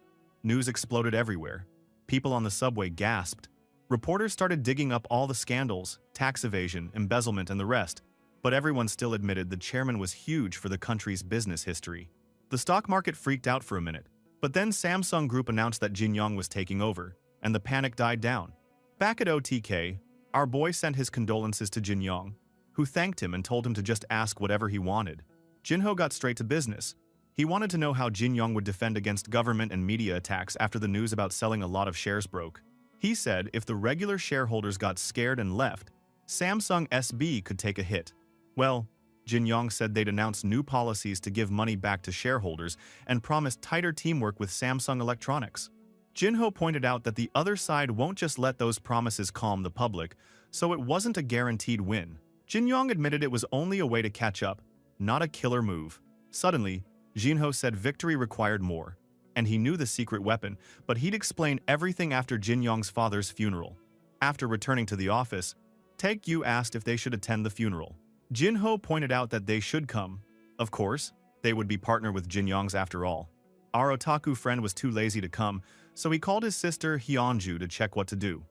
News exploded everywhere. People on the subway gasped. Reporters started digging up all the scandals, tax evasion, embezzlement, and the rest, but everyone still admitted the chairman was huge for the country's business history. The stock market freaked out for a minute, but then Samsung Group announced that Jin Yong was taking over, and the panic died down. Back at OTK, our boy sent his condolences to Jin Yong, who thanked him and told him to just ask whatever he wanted. Jinho got straight to business. He wanted to know how Jin Yong would defend against government and media attacks after the news about selling a lot of shares broke. He said if the regular shareholders got scared and left, Samsung SB could take a hit. Well, Jin Yong said they'd announce new policies to give money back to shareholders and promised tighter teamwork with Samsung Electronics. Jinho pointed out that the other side won't just let those promises calm the public, so it wasn't a guaranteed win. Jin Yong admitted it was only a way to catch up, not a killer move. Suddenly, Jinho said victory required more, and he knew the secret weapon, but he'd explain everything after Jin Yong's father's funeral. After returning to the office, Taekyu asked if they should attend the funeral. Jinho pointed out that they should come. Of course, they would be partnered with Jin Yong's after all. Our otaku friend was too lazy to come, so he called his sister Hyunju to check what to do.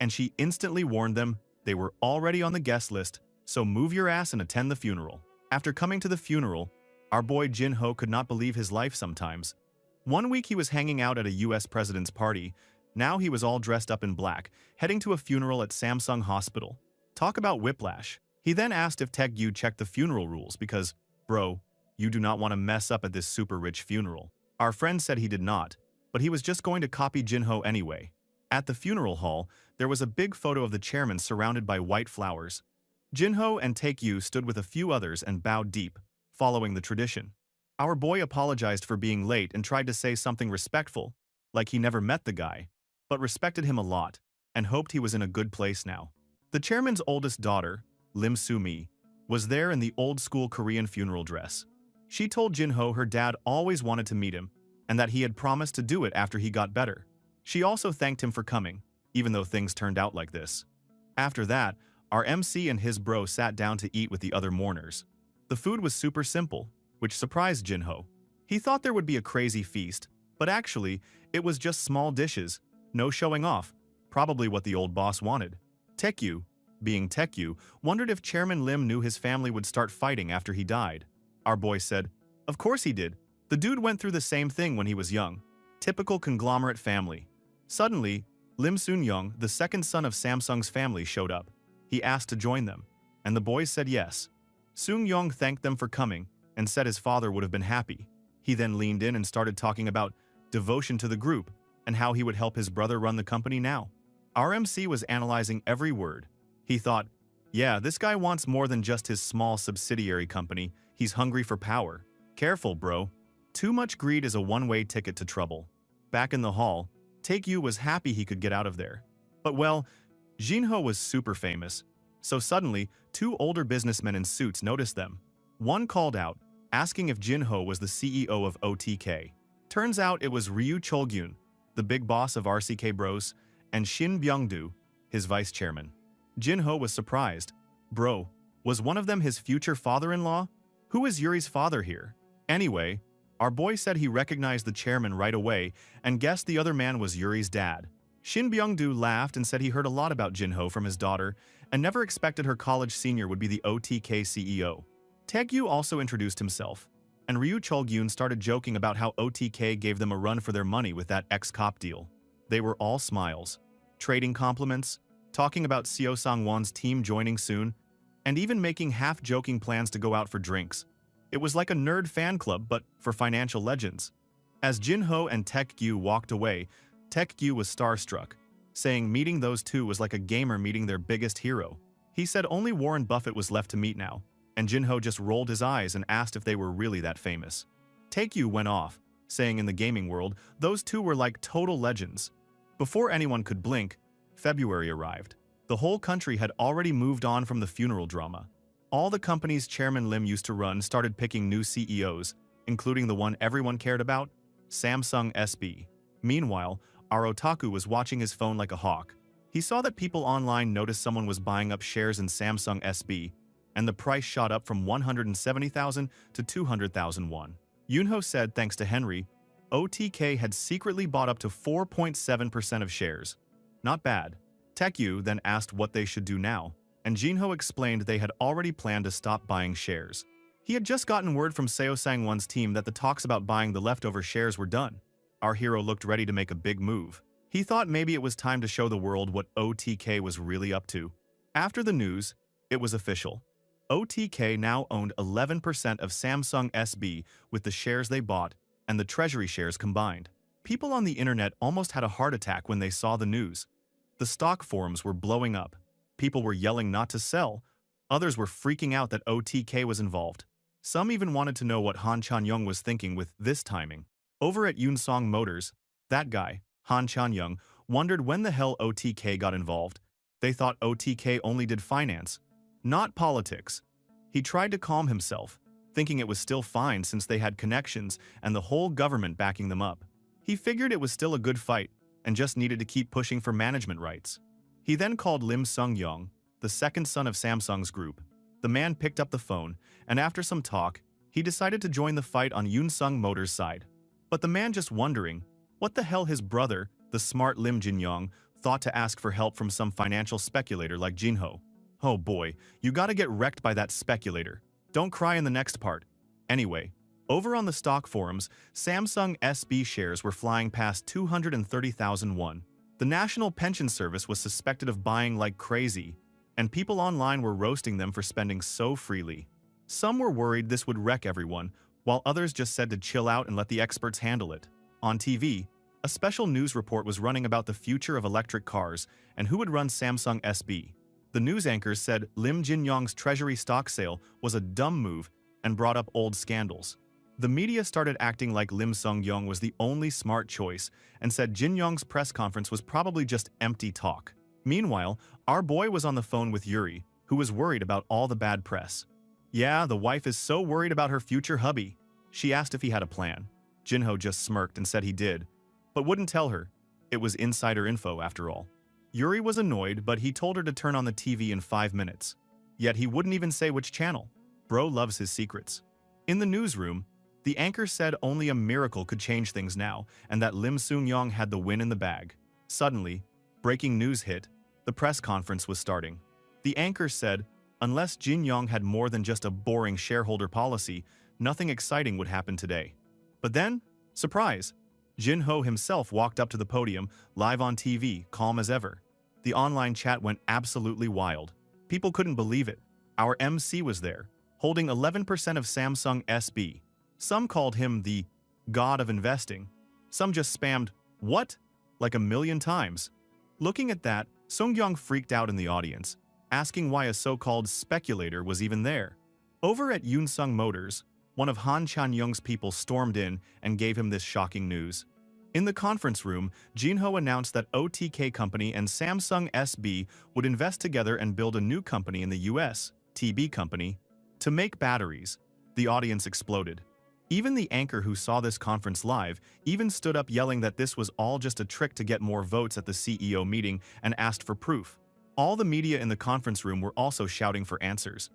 And she instantly warned them they were already on the guest list, so move your ass and attend the funeral. After coming to the funeral, our boy Jinho could not believe his life sometimes. One week he was hanging out at a US president's party, now he was all dressed up in black, heading to a funeral at Samsung Hospital. Talk about whiplash. He then asked if Taekyu checked the funeral rules because, bro, you do not want to mess up at this super rich funeral. Our friend said he did not, but he was just going to copy Jinho anyway. At the funeral hall, there was a big photo of the chairman surrounded by white flowers. Jinho and Taekyu stood with a few others and bowed deep, following the tradition. Our boy apologized for being late and tried to say something respectful, like he never met the guy, but respected him a lot and hoped he was in a good place now. The chairman's oldest daughter, Lim Soo-mi, was there in the old-school Korean funeral dress. She told Jinho her dad always wanted to meet him and that he had promised to do it after he got better. She also thanked him for coming, even though things turned out like this. After that, our MC and his bro sat down to eat with the other mourners. The food was super simple, which surprised Jinho. He thought there would be a crazy feast, but actually, it was just small dishes, no showing off, probably what the old boss wanted. Taekyu, being Taekyu, wondered if Chairman Lim knew his family would start fighting after he died. Our boy said, of course he did. The dude went through the same thing when he was young. Typical conglomerate family. Suddenly, Lim Soon-young, the second son of Samsung's family, showed up. He asked to join them, and the boys said yes. Soon-young thanked them for coming and said his father would have been happy. He then leaned in and started talking about devotion to the group and how he would help his brother run the company now. Our MC was analyzing every word. He thought, yeah, this guy wants more than just his small subsidiary company. He's hungry for power. Careful, bro. Too much greed is a one-way ticket to trouble. Back in the hall, Taekyu was happy he could get out of there. But well, Jinho was super famous, So suddenly, two older businessmen in suits noticed them. One called out, asking if Jinho was the CEO of OTK. Turns out it was Ryu Cholgyun, the big boss of RCK Bros, and Shin Byung-do, his vice chairman. Jinho was surprised. Bro, was one of them his future father-in-law? Who is Yuri's father here? Anyway, our boy said he recognized the chairman right away and guessed the other man was Yuri's dad. Shin Byung-do laughed and said he heard a lot about Jinho from his daughter and never expected her college senior would be the OTK CEO. Taegyu also introduced himself, and Ryu Cholgyun started joking about how OTK gave them a run for their money with that ex-cop deal. They were all smiles, trading compliments, talking about Seo Sang-won's team joining soon, and even making half-joking plans to go out for drinks. It was like a nerd fan club, but for financial legends. As Jinho and Taegyu walked away, Taegyu was starstruck, saying meeting those two was like a gamer meeting their biggest hero. He said only Warren Buffett was left to meet now, and Jinho just rolled his eyes and asked if they were really that famous. Taegyu went off, saying in the gaming world, those two were like total legends. Before anyone could blink, February arrived. The whole country had already moved on from the funeral drama. All the companies Chairman Lim used to run started picking new CEOs, including the one everyone cared about, Samsung SB. Meanwhile, our otaku was watching his phone like a hawk. He saw that people online noticed someone was buying up shares in Samsung SB, and the price shot up from 170,000 to 200,000 won. Yunho said thanks to Henry, OTK had secretly bought up to 4.7% of shares. Not bad. Taegyu then asked what they should do now, and Jinho explained they had already planned to stop buying shares. He had just gotten word from Seo Sang-won's team that the talks about buying the leftover shares were done. Our hero looked ready to make a big move. He thought maybe it was time to show the world what OTK was really up to. After the news, it was official. OTK now owned 11% of Samsung SB with the shares they bought and the treasury shares combined. People on the internet almost had a heart attack when they saw the news. The stock forums were blowing up. People were yelling not to sell. Others were freaking out that OTK was involved. Some even wanted to know what Han Chan-young was thinking with this timing. Over at Yunsong Motors, that guy, Han Chan-young, wondered when the hell OTK got involved. They thought OTK only did finance, not politics. He tried to calm himself, thinking it was still fine since they had connections and the whole government backing them up. He figured it was still a good fight and just needed to keep pushing for management rights. He then called Lim Sung-yong, the second son of Samsung's group. The man picked up the phone, and after some talk, he decided to join the fight on Yunsung Motors' side. But the man just wondering what the hell his brother, the smart Lim Jin-yong, thought to ask for help from some financial speculator like Jinho. Oh boy, you gotta get wrecked by that speculator. Don't cry in the next part. Anyway, over on the stock forums, Samsung SB shares were flying past 230,000 won. The National Pension Service was suspected of buying like crazy, and people online were roasting them for spending so freely. Some were worried this would wreck everyone, while others just said to chill out and let the experts handle it. On TV, a special news report was running about the future of electric cars and who would run Samsung SB. The news anchors said Lim Jin-yong's treasury stock sale was a dumb move and brought up old scandals. The media started acting like Lim Sung-yong was the only smart choice and said Jin-yong's press conference was probably just empty talk. Meanwhile, our boy was on the phone with Yuri, who was worried about all the bad press. Yeah, the wife is so worried about her future hubby. She asked if he had a plan. Jinho just smirked and said he did, but wouldn't tell her. It was insider info after all. Yuri was annoyed, but he told her to turn on the TV in 5 minutes. Yet he wouldn't even say which channel. Bro loves his secrets. In the newsroom, the anchor said only a miracle could change things now and that Lim Sung-yong had the win in the bag. Suddenly, breaking news hit. The press conference was starting. The anchor said, unless Jin-yong had more than just a boring shareholder policy, nothing exciting would happen today. But then, surprise, Jinho himself walked up to the podium, live on TV, calm as ever. The online chat went absolutely wild. People couldn't believe it. Our MC was there, holding 11% of Samsung SB. Some called him the god of investing. Some just spammed, "What?" like a million times. Looking at that, Sung-yong freaked out in the audience, asking why a so-called speculator was even there. Over at Yunsung Motors, one of Han Chan-young's people stormed in and gave him this shocking news. In the conference room, Jinho announced that OTK Company and Samsung SB would invest together and build a new company in the US, TB Company, to make batteries. The audience exploded. Even the anchor who saw this conference live even stood up yelling that this was all just a trick to get more votes at the CEO meeting and asked for proof. All the media in the conference room were also shouting for answers.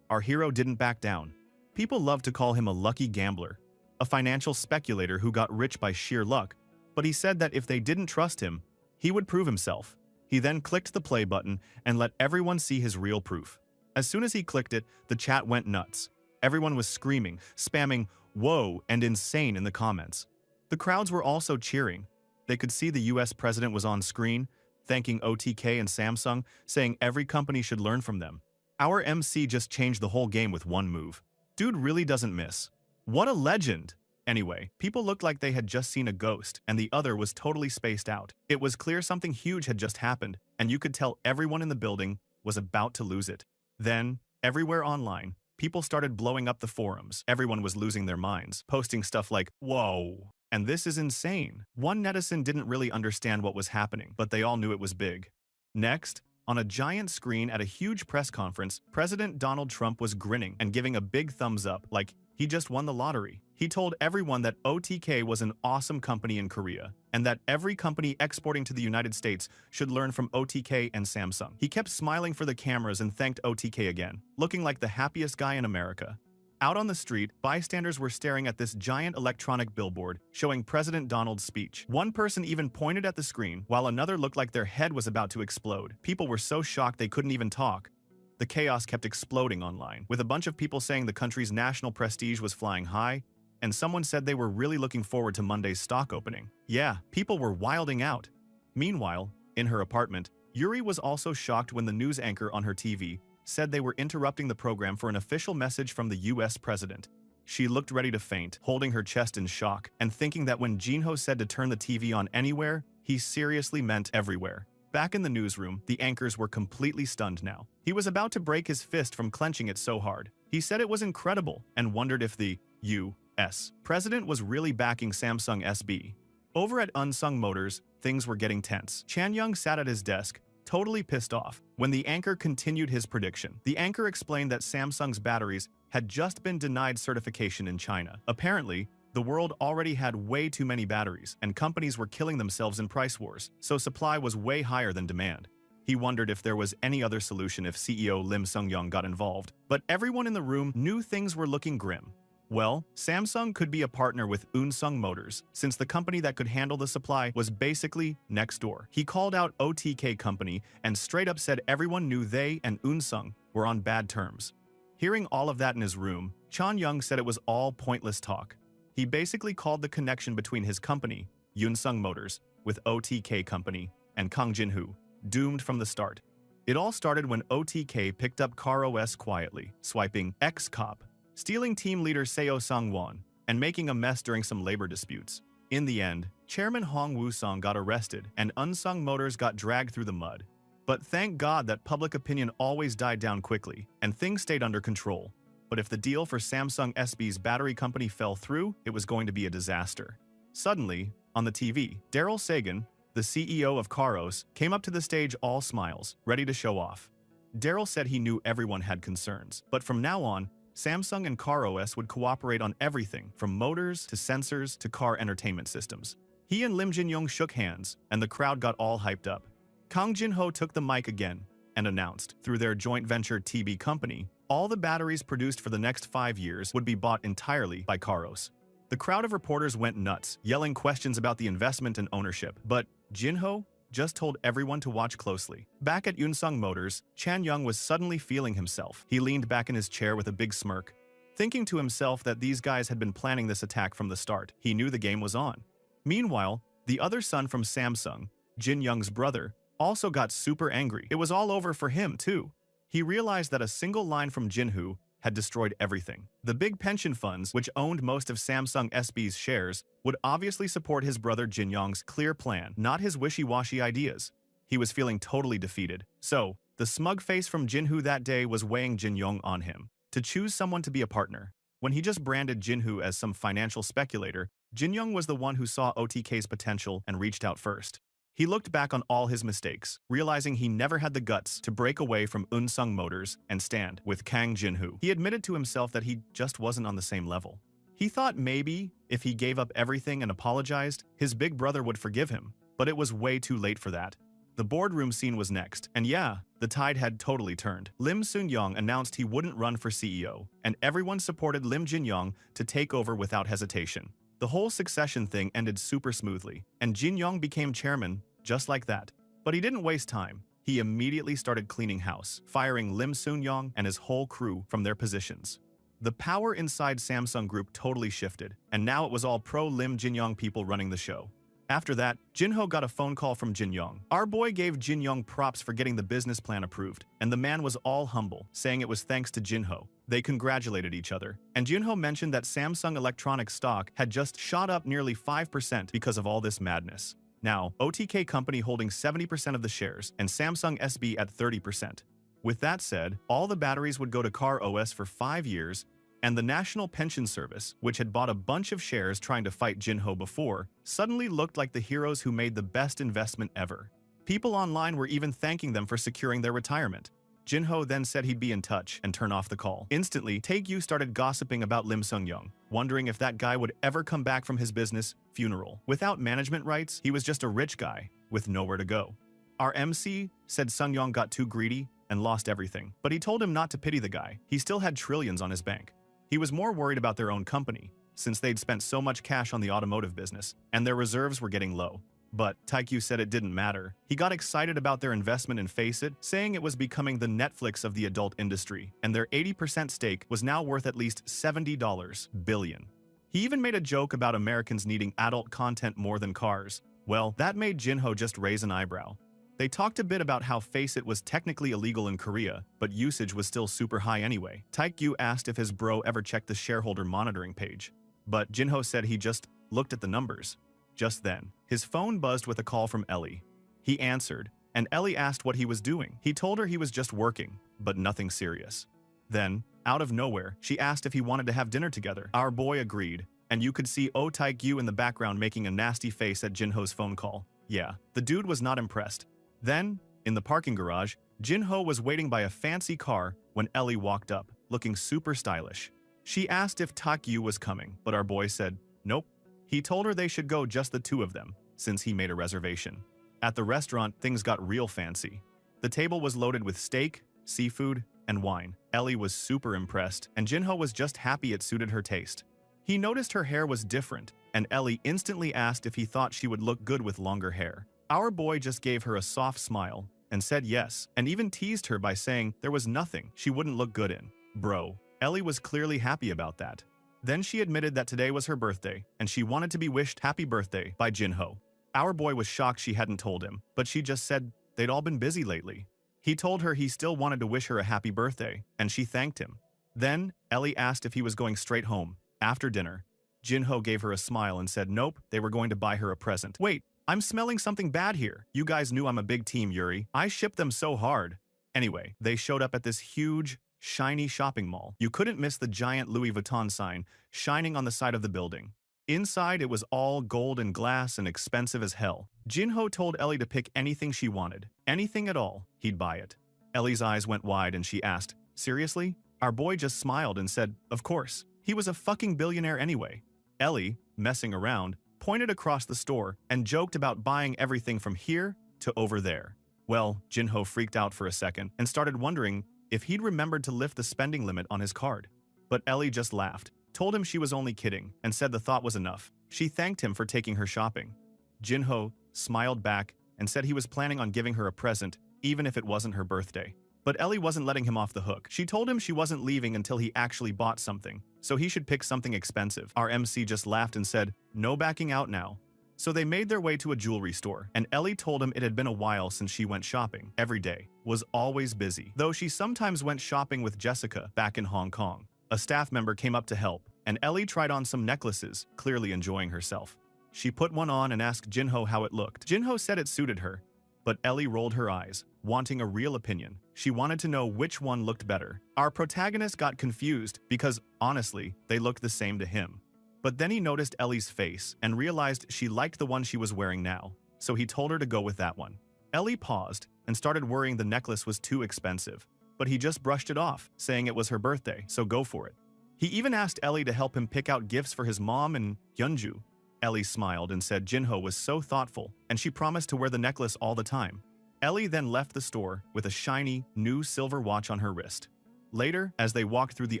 Our hero didn't back down. People love to call him a lucky gambler, a financial speculator who got rich by sheer luck, but he said that if they didn't trust him, he would prove himself. He then clicked the play button and let everyone see his real proof. As soon as he clicked it, the chat went nuts. Everyone was screaming, spamming, "Whoa," and "insane" in the comments. The crowds were also cheering. They could see the US president was on screen, thanking OTK and Samsung, saying every company should learn from them. Our MC just changed the whole game with one move. Dude really doesn't miss. What a legend! Anyway, people looked like they had just seen a ghost, and the other was totally spaced out. It was clear something huge had just happened, and you could tell everyone in the building was about to lose it. Then, everywhere online, people started blowing up the forums. Everyone was losing their minds, posting stuff like, "Whoa," and "This is insane." One netizen didn't really understand what was happening, but they all knew it was big. Next, on a giant screen at a huge press conference, President Donald Trump was grinning and giving a big thumbs up, like he just won the lottery. He told everyone that OTK was an awesome company in Korea, and that every company exporting to the United States should learn from OTK and Samsung. He kept smiling for the cameras and thanked OTK again, looking like the happiest guy in America. Out on the street, bystanders were staring at this giant electronic billboard showing President Donald's speech. One person even pointed at the screen, while another looked like their head was about to explode. People were so shocked they couldn't even talk. The chaos kept exploding online, with a bunch of people saying the country's national prestige was flying high, and someone said they were really looking forward to Monday's stock opening. Yeah, people were wilding out. Meanwhile, in her apartment, Yuri was also shocked when the news anchor on her TV said they were interrupting the program for an official message from the US president. She looked ready to faint, holding her chest in shock, and thinking that when Jinho said to turn the TV on anywhere, he seriously meant everywhere. Back in the newsroom, the anchors were completely stunned now. He was about to break his fist from clenching it so hard. He said it was incredible and wondered if the U.S. president was really backing Samsung SB. Over at Unsung Motors, things were getting tense. Chan Young sat at his desk, totally pissed off, when the anchor continued his prediction. The anchor explained that Samsung's batteries had just been denied certification in China. Apparently, the world already had way too many batteries, and companies were killing themselves in price wars, so supply was way higher than demand. He wondered if there was any other solution if CEO Lim Sung-young got involved, but everyone in the room knew things were looking grim. Well, Samsung could be a partner with Unsung Motors, since the company that could handle the supply was basically next door. He called out OTK Company and straight up said everyone knew they and Unsung were on bad terms. Hearing all of that in his room, Chan Young said it was all pointless talk. He basically called the connection between his company, Unsung Motors, with OTK Company, and Kang Jin-hoo, doomed from the start. It all started when OTK picked up CarOS quietly, swiping X-Cop, stealing team leader Seo Sang-won, and making a mess during some labor disputes. In the end, Chairman Hong Woo-sung got arrested and Unsung Motors got dragged through the mud. But thank God that public opinion always died down quickly, and things stayed under control. But if the deal for Samsung SB's battery company fell through, it was going to be a disaster. Suddenly, on the TV, Daryl Sagan, the CEO of CarOS, came up to the stage all smiles, ready to show off. Daryl said he knew everyone had concerns, but from now on, Samsung and CarOS would cooperate on everything from motors to sensors to car entertainment systems. He and Lim Jin-young shook hands, and the crowd got all hyped up. Kang Jin-ho took the mic again and announced, through their joint venture TB Company, all the batteries produced for the next 5 years would be bought entirely by CarOS. The crowd of reporters went nuts, yelling questions about the investment and ownership, but Jin-ho just told everyone to watch closely. Back at Unsung Motors, Chan Young was suddenly feeling himself. He leaned back in his chair with a big smirk, thinking to himself that these guys had been planning this attack from the start. He knew the game was on. Meanwhile, the other son from Samsung, Jin Young's brother, also got super angry. It was all over for him, too. He realized that a single line from Jinho had destroyed everything. The big pension funds, which owned most of Samsung SB's shares, would obviously support his brother Jin Young's clear plan, not his wishy-washy ideas. He was feeling totally defeated. So, the smug face from Jinho that day was weighing Jin Young on him, to choose someone to be a partner. When he just branded Jinho as some financial speculator, Jin Young was the one who saw OTK's potential and reached out first. He looked back on all his mistakes, realizing he never had the guts to break away from Unsung Motors and stand with Kang Jinhoo. He admitted to himself that he just wasn't on the same level. He thought maybe, if he gave up everything and apologized, his big brother would forgive him, but it was way too late for that. The boardroom scene was next, and yeah, the tide had totally turned. Lim Soon-young announced he wouldn't run for CEO, and everyone supported Lim Jin-young to take over without hesitation. The whole succession thing ended super smoothly, and Jin-young became chairman just like that. But he didn't waste time. He immediately started cleaning house, firing Lim Soon-young and his whole crew from their positions. The power inside Samsung Group totally shifted, and now it was all pro-Lim Jin-young people running the show. After that, Jinho got a phone call from Jin Young. Our boy gave Jin Young props for getting the business plan approved, and the man was all humble, saying it was thanks to Jinho. They congratulated each other, and Jinho mentioned that Samsung Electronics stock had just shot up nearly 5% because of all this madness. Now, OTK company holding 70% of the shares, and Samsung SB at 30%. With that said, all the batteries would go to Car OS for 5 years, and the National Pension Service, which had bought a bunch of shares trying to fight Jinho before, suddenly looked like the heroes who made the best investment ever. People online were even thanking them for securing their retirement. Jinho then said he'd be in touch and turn off the call. Instantly, Taegyu started gossiping about Lim Sung-young, wondering if that guy would ever come back from his business funeral. Without management rights, he was just a rich guy with nowhere to go. Our MC said Sung-young got too greedy and lost everything, but he told him not to pity the guy. He still had trillions on his bank. He was more worried about their own company, since they'd spent so much cash on the automotive business, and their reserves were getting low. But Taekyu said it didn't matter. He got excited about their investment in Face It, saying it was becoming the Netflix of the adult industry, and their 80% stake was now worth at least $70 billion. He even made a joke about Americans needing adult content more than cars. Well, that made Jinho just raise an eyebrow. They talked a bit about how Face It was technically illegal in Korea, but usage was still super high anyway. Taekyu asked if his bro ever checked the shareholder monitoring page, but Jinho said he just looked at the numbers. Just then, his phone buzzed with a call from Ellie. He answered, and Ellie asked what he was doing. He told her he was just working, but nothing serious. Then, out of nowhere, she asked if he wanted to have dinner together. Our boy agreed, and you could see Oh Taekyu in the background making a nasty face at Jinho's phone call. Yeah, the dude was not impressed. Then, in the parking garage, Jinho was waiting by a fancy car when Ellie walked up, looking super stylish. She asked if Taekyu was coming, but our boy said, nope. He told her they should go just the two of them, since he made a reservation. At the restaurant, things got real fancy. The table was loaded with steak, seafood, and wine. Ellie was super impressed, and Jinho was just happy it suited her taste. He noticed her hair was different, and Ellie instantly asked if he thought she would look good with longer hair. Our boy just gave her a soft smile and said yes, and even teased her by saying there was nothing she wouldn't look good in. Bro, Ellie was clearly happy about that. Then she admitted that today was her birthday, and she wanted to be wished happy birthday by Jinho. Our boy was shocked she hadn't told him, but she just said they'd all been busy lately. He told her he still wanted to wish her a happy birthday, and she thanked him. Then, Ellie asked if he was going straight home. After dinner, Jinho gave her a smile and said nope, they were going to buy her a present. Wait, I'm smelling something bad here. You guys knew I'm a big team, Yuri. I shipped them so hard. Anyway, they showed up at this huge, shiny shopping mall. You couldn't miss the giant Louis Vuitton sign shining on the side of the building. Inside, it was all gold and glass and expensive as hell. Jinho told Ellie to pick anything she wanted. Anything at all, he'd buy it. Ellie's eyes went wide and she asked, seriously? Our boy just smiled and said, of course. He was a fucking billionaire anyway. Ellie, messing around, pointed across the store and joked about buying everything from here to over there. Well, Jinho freaked out for a second and started wondering if he'd remembered to lift the spending limit on his card. But Ellie just laughed, told him she was only kidding, and said the thought was enough. She thanked him for taking her shopping. Jinho smiled back and said he was planning on giving her a present, even if it wasn't her birthday. But Ellie wasn't letting him off the hook. She told him she wasn't leaving until he actually bought something, so he should pick something expensive. Our MC just laughed and said, no backing out now. So they made their way to a jewelry store, and Ellie told him it had been a while since she went shopping. Every day was always busy, though she sometimes went shopping with Jessica back in Hong Kong. A staff member came up to help, and Ellie tried on some necklaces, clearly enjoying herself. She put one on and asked Jinho how it looked. Jinho said it suited her, but Ellie rolled her eyes, wanting a real opinion. She wanted to know which one looked better. Our protagonist got confused because, honestly, they looked the same to him. But then he noticed Ellie's face and realized she liked the one she was wearing now, so he told her to go with that one. Ellie paused and started worrying the necklace was too expensive, but he just brushed it off, saying it was her birthday, so go for it. He even asked Ellie to help him pick out gifts for his mom and Yeonju. Ellie smiled and said Jinho was so thoughtful, and she promised to wear the necklace all the time. Ellie then left the store with a shiny, new silver watch on her wrist. Later, as they walked through the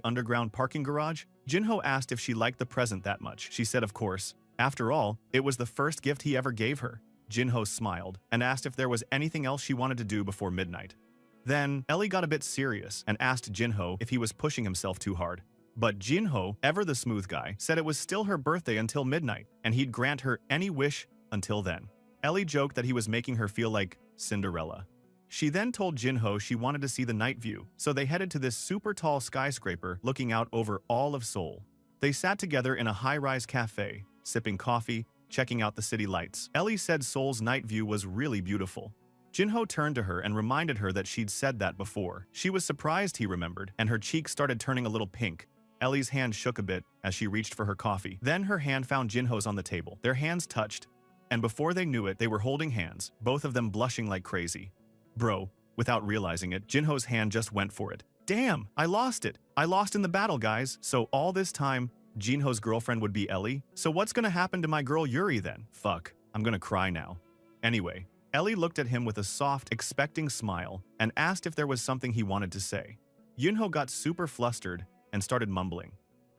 underground parking garage, Jinho asked if she liked the present that much. She said of course. After all, it was the first gift he ever gave her. Jinho smiled and asked if there was anything else she wanted to do before midnight. Then, Ellie got a bit serious and asked Jinho if he was pushing himself too hard. But Jinho, ever the smooth guy, said it was still her birthday until midnight, and he'd grant her any wish until then. Ellie joked that he was making her feel like Cinderella. She then told Jinho she wanted to see the night view, so they headed to this super tall skyscraper looking out over all of Seoul. They sat together in a high-rise cafe, sipping coffee, checking out the city lights. Ellie said Seoul's night view was really beautiful. Jinho turned to her and reminded her that she'd said that before. She was surprised he remembered, and her cheeks started turning a little pink. Ellie's hand shook a bit as she reached for her coffee. Then her hand found Jinho's on the table. Their hands touched, and before they knew it, they were holding hands, both of them blushing like crazy. Bro, without realizing it, Jinho's hand just went for it. Damn, I lost it. I lost in the battle, guys. So all this time, Jinho's girlfriend would be Ellie? So what's gonna happen to my girl Yuri then? Fuck, I'm gonna cry now. Anyway, Ellie looked at him with a soft, expecting smile and asked if there was something he wanted to say. Yunho got super flustered and started mumbling,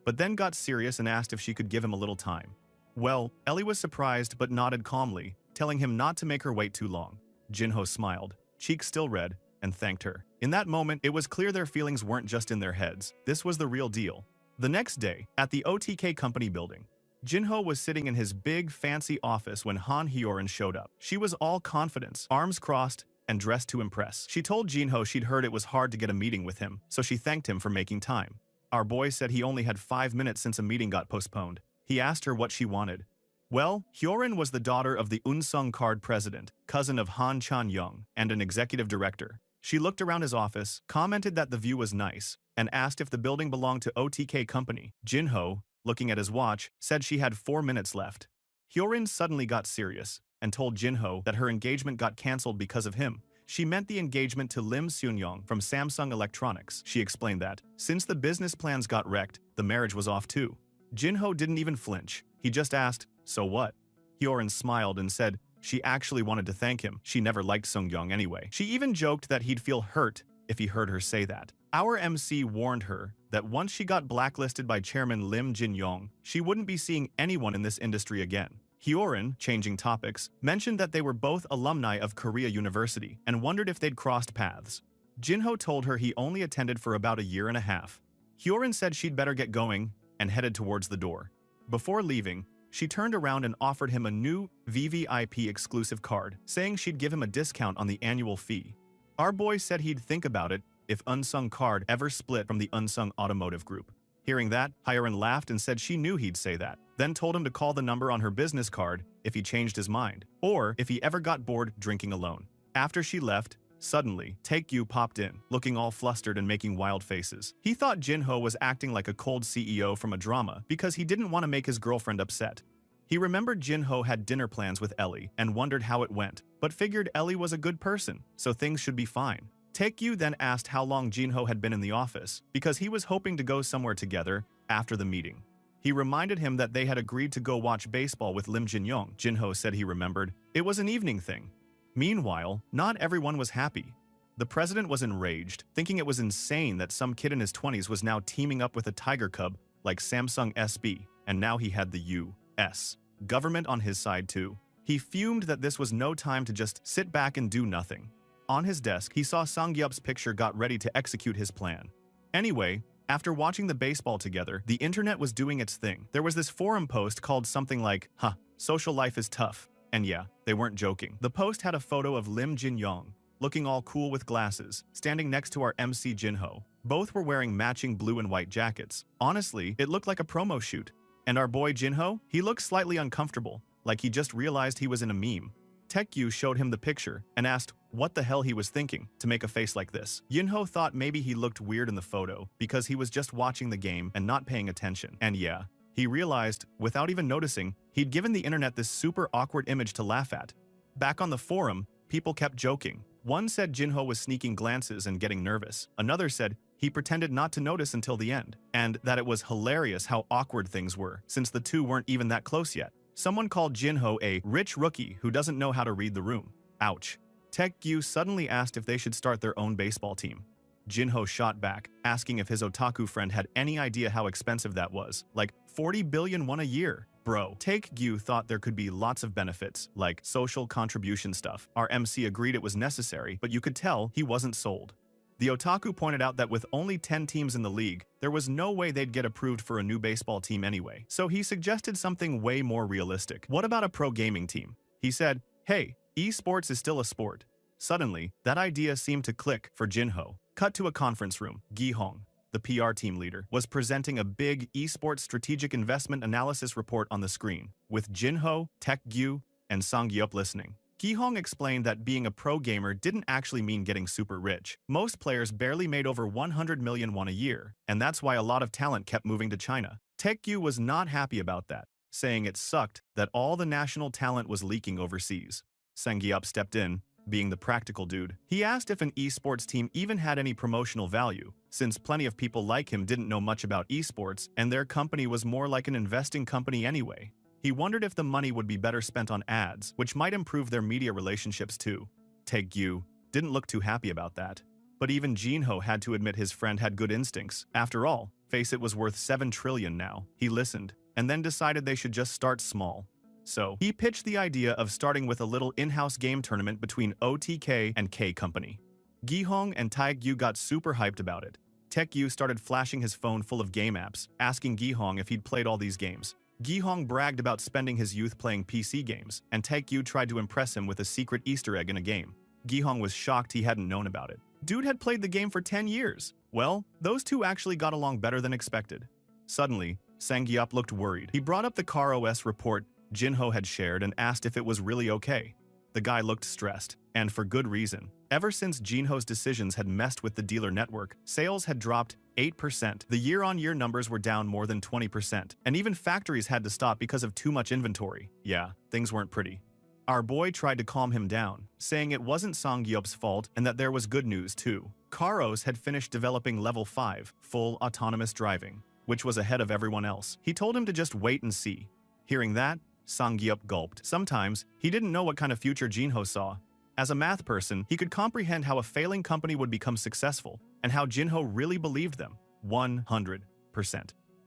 but then got serious and asked if she could give him a little time. Well, Ellie was surprised but nodded calmly, telling him not to make her wait too long. Jinho smiled, cheeks still red, and thanked her. In that moment, it was clear their feelings weren't just in their heads. This was the real deal. The next day, at the OTK company building, Jinho was sitting in his big, fancy office when Han Hyorin showed up. She was all confidence, arms crossed, and dressed to impress. She told Jinho she'd heard it was hard to get a meeting with him, so she thanked him for making time. Our boy said he only had 5 minutes since a meeting got postponed. He asked her what she wanted. Well, Hyorin was the daughter of the Unsung Card president, cousin of Han Chan-young, and an executive director. She looked around his office, commented that the view was nice, and asked if the building belonged to OTK company. Jinho, looking at his watch, said she had 4 minutes left. Hyorin suddenly got serious and told Jinho that her engagement got cancelled because of him. She meant the engagement to Lim Seung-young from Samsung Electronics. She explained that, since the business plans got wrecked, the marriage was off too. Jinho didn't even flinch. He just asked, so what? Hyorin smiled and said she actually wanted to thank him. She never liked Seung-young anyway. She even joked that he'd feel hurt if he heard her say that. Our MC warned her that once she got blacklisted by Chairman Lim Jin-yong, she wouldn't be seeing anyone in this industry again. Hyorin, changing topics, mentioned that they were both alumni of Korea University and wondered if they'd crossed paths. Jinho told her he only attended for about a year and a half. Hyorin said she'd better get going and headed towards the door. Before leaving, she turned around and offered him a new VVIP exclusive card, saying she'd give him a discount on the annual fee. Our boy said he'd think about it if Unsung Card ever split from the Unsung Automotive Group. Hearing that, Hyorin laughed and said she knew he'd say that, then told him to call the number on her business card if he changed his mind, or if he ever got bored drinking alone. After she left, suddenly, Taekyu popped in, looking all flustered and making wild faces. He thought Jinho was acting like a cold CEO from a drama because he didn't want to make his girlfriend upset. He remembered Jinho had dinner plans with Ellie and wondered how it went, but figured Ellie was a good person, so things should be fine. Taekyu then asked how long Jinho had been in the office, because he was hoping to go somewhere together after the meeting. He reminded him that they had agreed to go watch baseball with Lim Jin-young. Jinho said he remembered. It was an evening thing. Meanwhile, not everyone was happy. The president was enraged, thinking it was insane that some kid in his 20s was now teaming up with a tiger cub like Samsung SB, and now he had the U.S. government on his side too. He fumed that this was no time to just sit back and do nothing. On his desk, he saw Sang-gyup's picture got ready to execute his plan. Anyway, after watching the baseball together, the internet was doing its thing. There was this forum post called something like, social life is tough. And yeah, they weren't joking. The post had a photo of Lim Jin-young, looking all cool with glasses, standing next to our MC Jinho. Both were wearing matching blue and white jackets. Honestly, it looked like a promo shoot. And our boy Jinho, he looked slightly uncomfortable, like he just realized he was in a meme. Taekyu showed him the picture and asked what the hell he was thinking to make a face like this. Yunho thought maybe he looked weird in the photo because he was just watching the game and not paying attention. And yeah, He realized, without even noticing, he'd given the internet this super awkward image to laugh at. Back on the forum, people kept joking. One said Jinho was sneaking glances and getting nervous. Another said he pretended not to notice until the end, and that it was hilarious how awkward things were, since the two weren't even that close yet. Someone called Jinho a rich rookie who doesn't know how to read the room. Ouch. Taekgyu suddenly asked if they should start their own baseball team. Jinho shot back, asking if his otaku friend had any idea how expensive that was. Like 40 billion won a year. Bro, Taekgyu thought there could be lots of benefits, like social contribution stuff. Our MC agreed it was necessary, but you could tell he wasn't sold. The otaku pointed out that with only 10 teams in the league, there was no way they'd get approved for a new baseball team anyway. So he suggested something way more realistic. What about a pro gaming team? He said, hey, esports is still a sport. Suddenly, that idea seemed to click for Jinho. Cut to a conference room. Gi-hong, the PR team leader, was presenting a big esports strategic investment analysis report on the screen, with Jinho, Taekgyu, and Sangyup listening. Gi-hong explained that being a pro gamer didn't actually mean getting super rich. Most players barely made over 100 million won a year, and that's why a lot of talent kept moving to China. Taekgyu was not happy about that, saying it sucked that all the national talent was leaking overseas. Sangyup stepped in, being the practical dude. He asked if an esports team even had any promotional value, since plenty of people like him didn't know much about esports and their company was more like an investing company anyway. He wondered if the money would be better spent on ads, which might improve their media relationships too. Taekgyu didn't look too happy about that. But even Jinho had to admit his friend had good instincts. After all, Faceit was worth 7 trillion now. He listened, and then decided they should just start small. So, he pitched the idea of starting with a little in-house game tournament between OTK and K Company. Gi-hong and Taekgyu got super hyped about it. Taekgyu started flashing his phone full of game apps, asking Gi-hong if he'd played all these games. Gi-hong bragged about spending his youth playing PC games, and Taekgyu tried to impress him with a secret Easter egg in a game. Gi-hong was shocked he hadn't known about it. Dude had played the game for 10 years. Well, those two actually got along better than expected. Suddenly, Sangyup looked worried. He brought up the CarOS report Jinho had shared and asked if it was really okay. The guy looked stressed, and for good reason. Ever since Jinho's decisions had messed with the dealer network, sales had dropped 8%. The year-on-year numbers were down more than 20%, and even factories had to stop because of too much inventory. Yeah, things weren't pretty. Our boy tried to calm him down, saying it wasn't Sangyup's fault and that there was good news too. CarOS had finished developing Level 5, full autonomous driving, which was ahead of everyone else. He told him to just wait and see. Hearing that, Sangyup gulped. Sometimes, he didn't know what kind of future Jinho saw. As a math person, he could comprehend how a failing company would become successful, and how Jinho really believed them. 100%.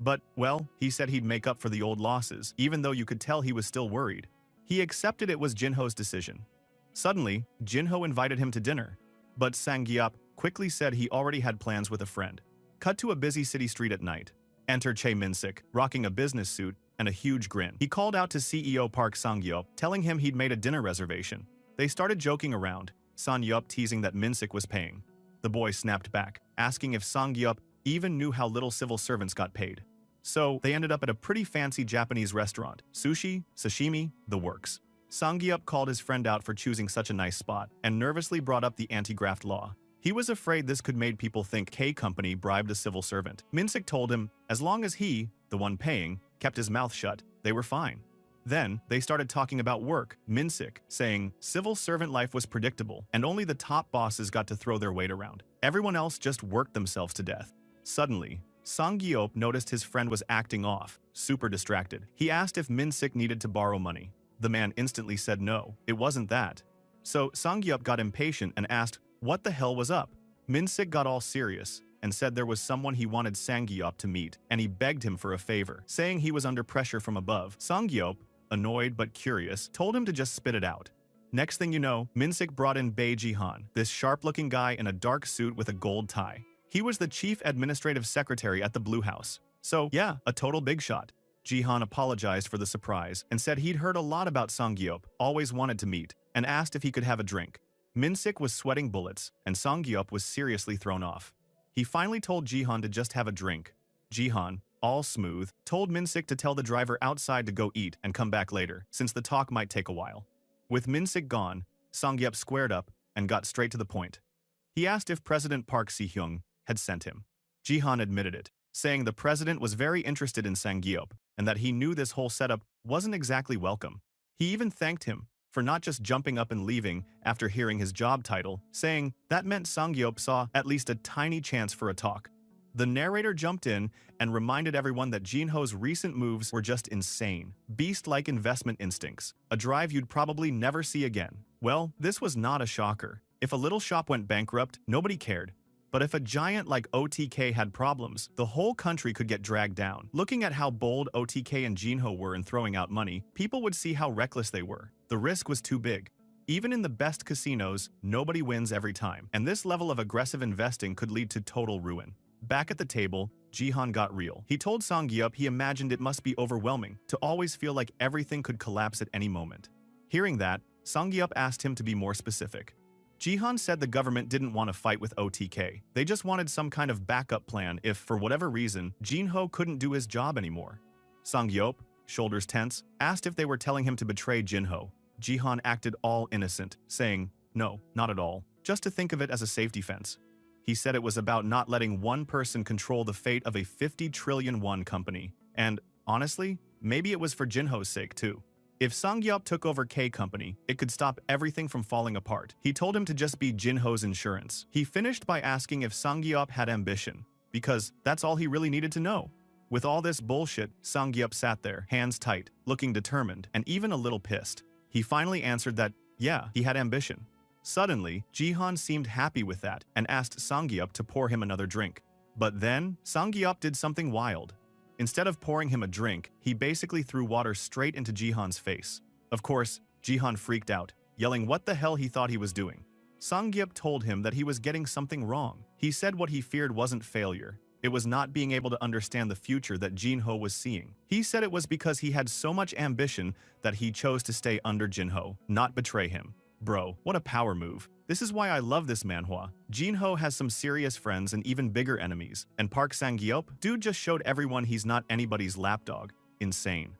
But, well, he said he'd make up for the old losses, even though you could tell he was still worried. He accepted it was Jinho's decision. Suddenly, Jinho invited him to dinner, but Sangyup quickly said he already had plans with a friend. Cut to a busy city street at night. Enter Che Min-sik, rocking a business suit and a huge grin. He called out to CEO Park Sang-yup, telling him he'd made a dinner reservation. They started joking around, Sang-yup teasing that Min-sik was paying. The boy snapped back, asking if Sang-yup even knew how little civil servants got paid. So, they ended up at a pretty fancy Japanese restaurant. Sushi, sashimi, the works. Sang-yup called his friend out for choosing such a nice spot, and nervously brought up the anti-graft law. He was afraid this could make people think K Company bribed a civil servant. Min-sik told him, as long as he, the one paying, kept his mouth shut, they were fine. Then, they started talking about work, Min-sik saying civil servant life was predictable, and only the top bosses got to throw their weight around. Everyone else just worked themselves to death. Suddenly, Sang-yup noticed his friend was acting off, super distracted. He asked if Min-sik needed to borrow money. The man instantly said no, it wasn't that. So, Sang-yup got impatient and asked what the hell was up. Min-sik got all serious and said there was someone he wanted Sang-yup to meet, and he begged him for a favor, saying he was under pressure from above. Sang-yup, annoyed but curious, told him to just spit it out. Next thing you know, Min-sik brought in Bei Jihan, this sharp-looking guy in a dark suit with a gold tie. He was the chief administrative secretary at the Blue House. So, yeah, a total big shot. Jihan apologized for the surprise and said he'd heard a lot about Sang-yup, always wanted to meet, and asked if he could have a drink. Min-sik was sweating bullets, and Sang-yup was seriously thrown off. He finally told Jihan to just have a drink. Jihan, all smooth, told Min-sik to tell the driver outside to go eat and come back later, since the talk might take a while. With Min-sik gone, Sang-yup squared up and got straight to the point. He asked if President Park Si-hyung had sent him. Jihan admitted it. saying the president was very interested in Sang-yeop and that he knew this whole setup wasn't exactly welcome. He even thanked him for not just jumping up and leaving after hearing his job title, saying that meant Sang-yeop saw at least a tiny chance for a talk. The narrator jumped in and reminded everyone that Jinho's recent moves were just insane, beast-like investment instincts, a drive you'd probably never see again. Well, this was not a shocker. If a little shop went bankrupt, nobody cared. But if a giant like OTK had problems, the whole country could get dragged down. Looking at how bold OTK and Jinho were in throwing out money, people would see how reckless they were. The risk was too big. Even in the best casinos, nobody wins every time, and this level of aggressive investing could lead to total ruin. Back at the table, Jihan got real. He told Sang-yeop he imagined it must be overwhelming to always feel like everything could collapse at any moment. Hearing that, Sang-yeop asked him to be more specific. Jihan said the government didn't want to fight with OTK. They just wanted some kind of backup plan if, for whatever reason, Jinho couldn't do his job anymore. Sang-yeop, shoulders tense, asked if they were telling him to betray Jinho. Jihan acted all innocent, saying, "No, not at all. Just to think of it as a safety fence." He said it was about not letting one person control the fate of a 50 trillion won company. And, honestly, maybe it was for Jinho's sake too. If Sang-yeop took over K Company, it could stop everything from falling apart. He told him to just be Jinho's insurance. He finished by asking if Sang-yeop had ambition, because that's all he really needed to know. With all this bullshit, Sang-yeop sat there, hands tight, looking determined, and even a little pissed. He finally answered that, yeah, he had ambition. Suddenly, Jihan seemed happy with that and asked Sang-yeop to pour him another drink. But then, Sang-yeop did something wild. Instead of pouring him a drink, he basically threw water straight into Jihan's face. Of course, Jihan freaked out, yelling what the hell he thought he was doing. Sang-yeop told him that he was getting something wrong. He said what he feared wasn't failure. It was not being able to understand the future that Jinho was seeing. He said it was because he had so much ambition that he chose to stay under Jinho, not betray him. Bro, what a power move. This is why I love this manhwa. Jinho has some serious friends and even bigger enemies. And Park Sang-yeop, dude just showed everyone he's not anybody's lapdog. Insane.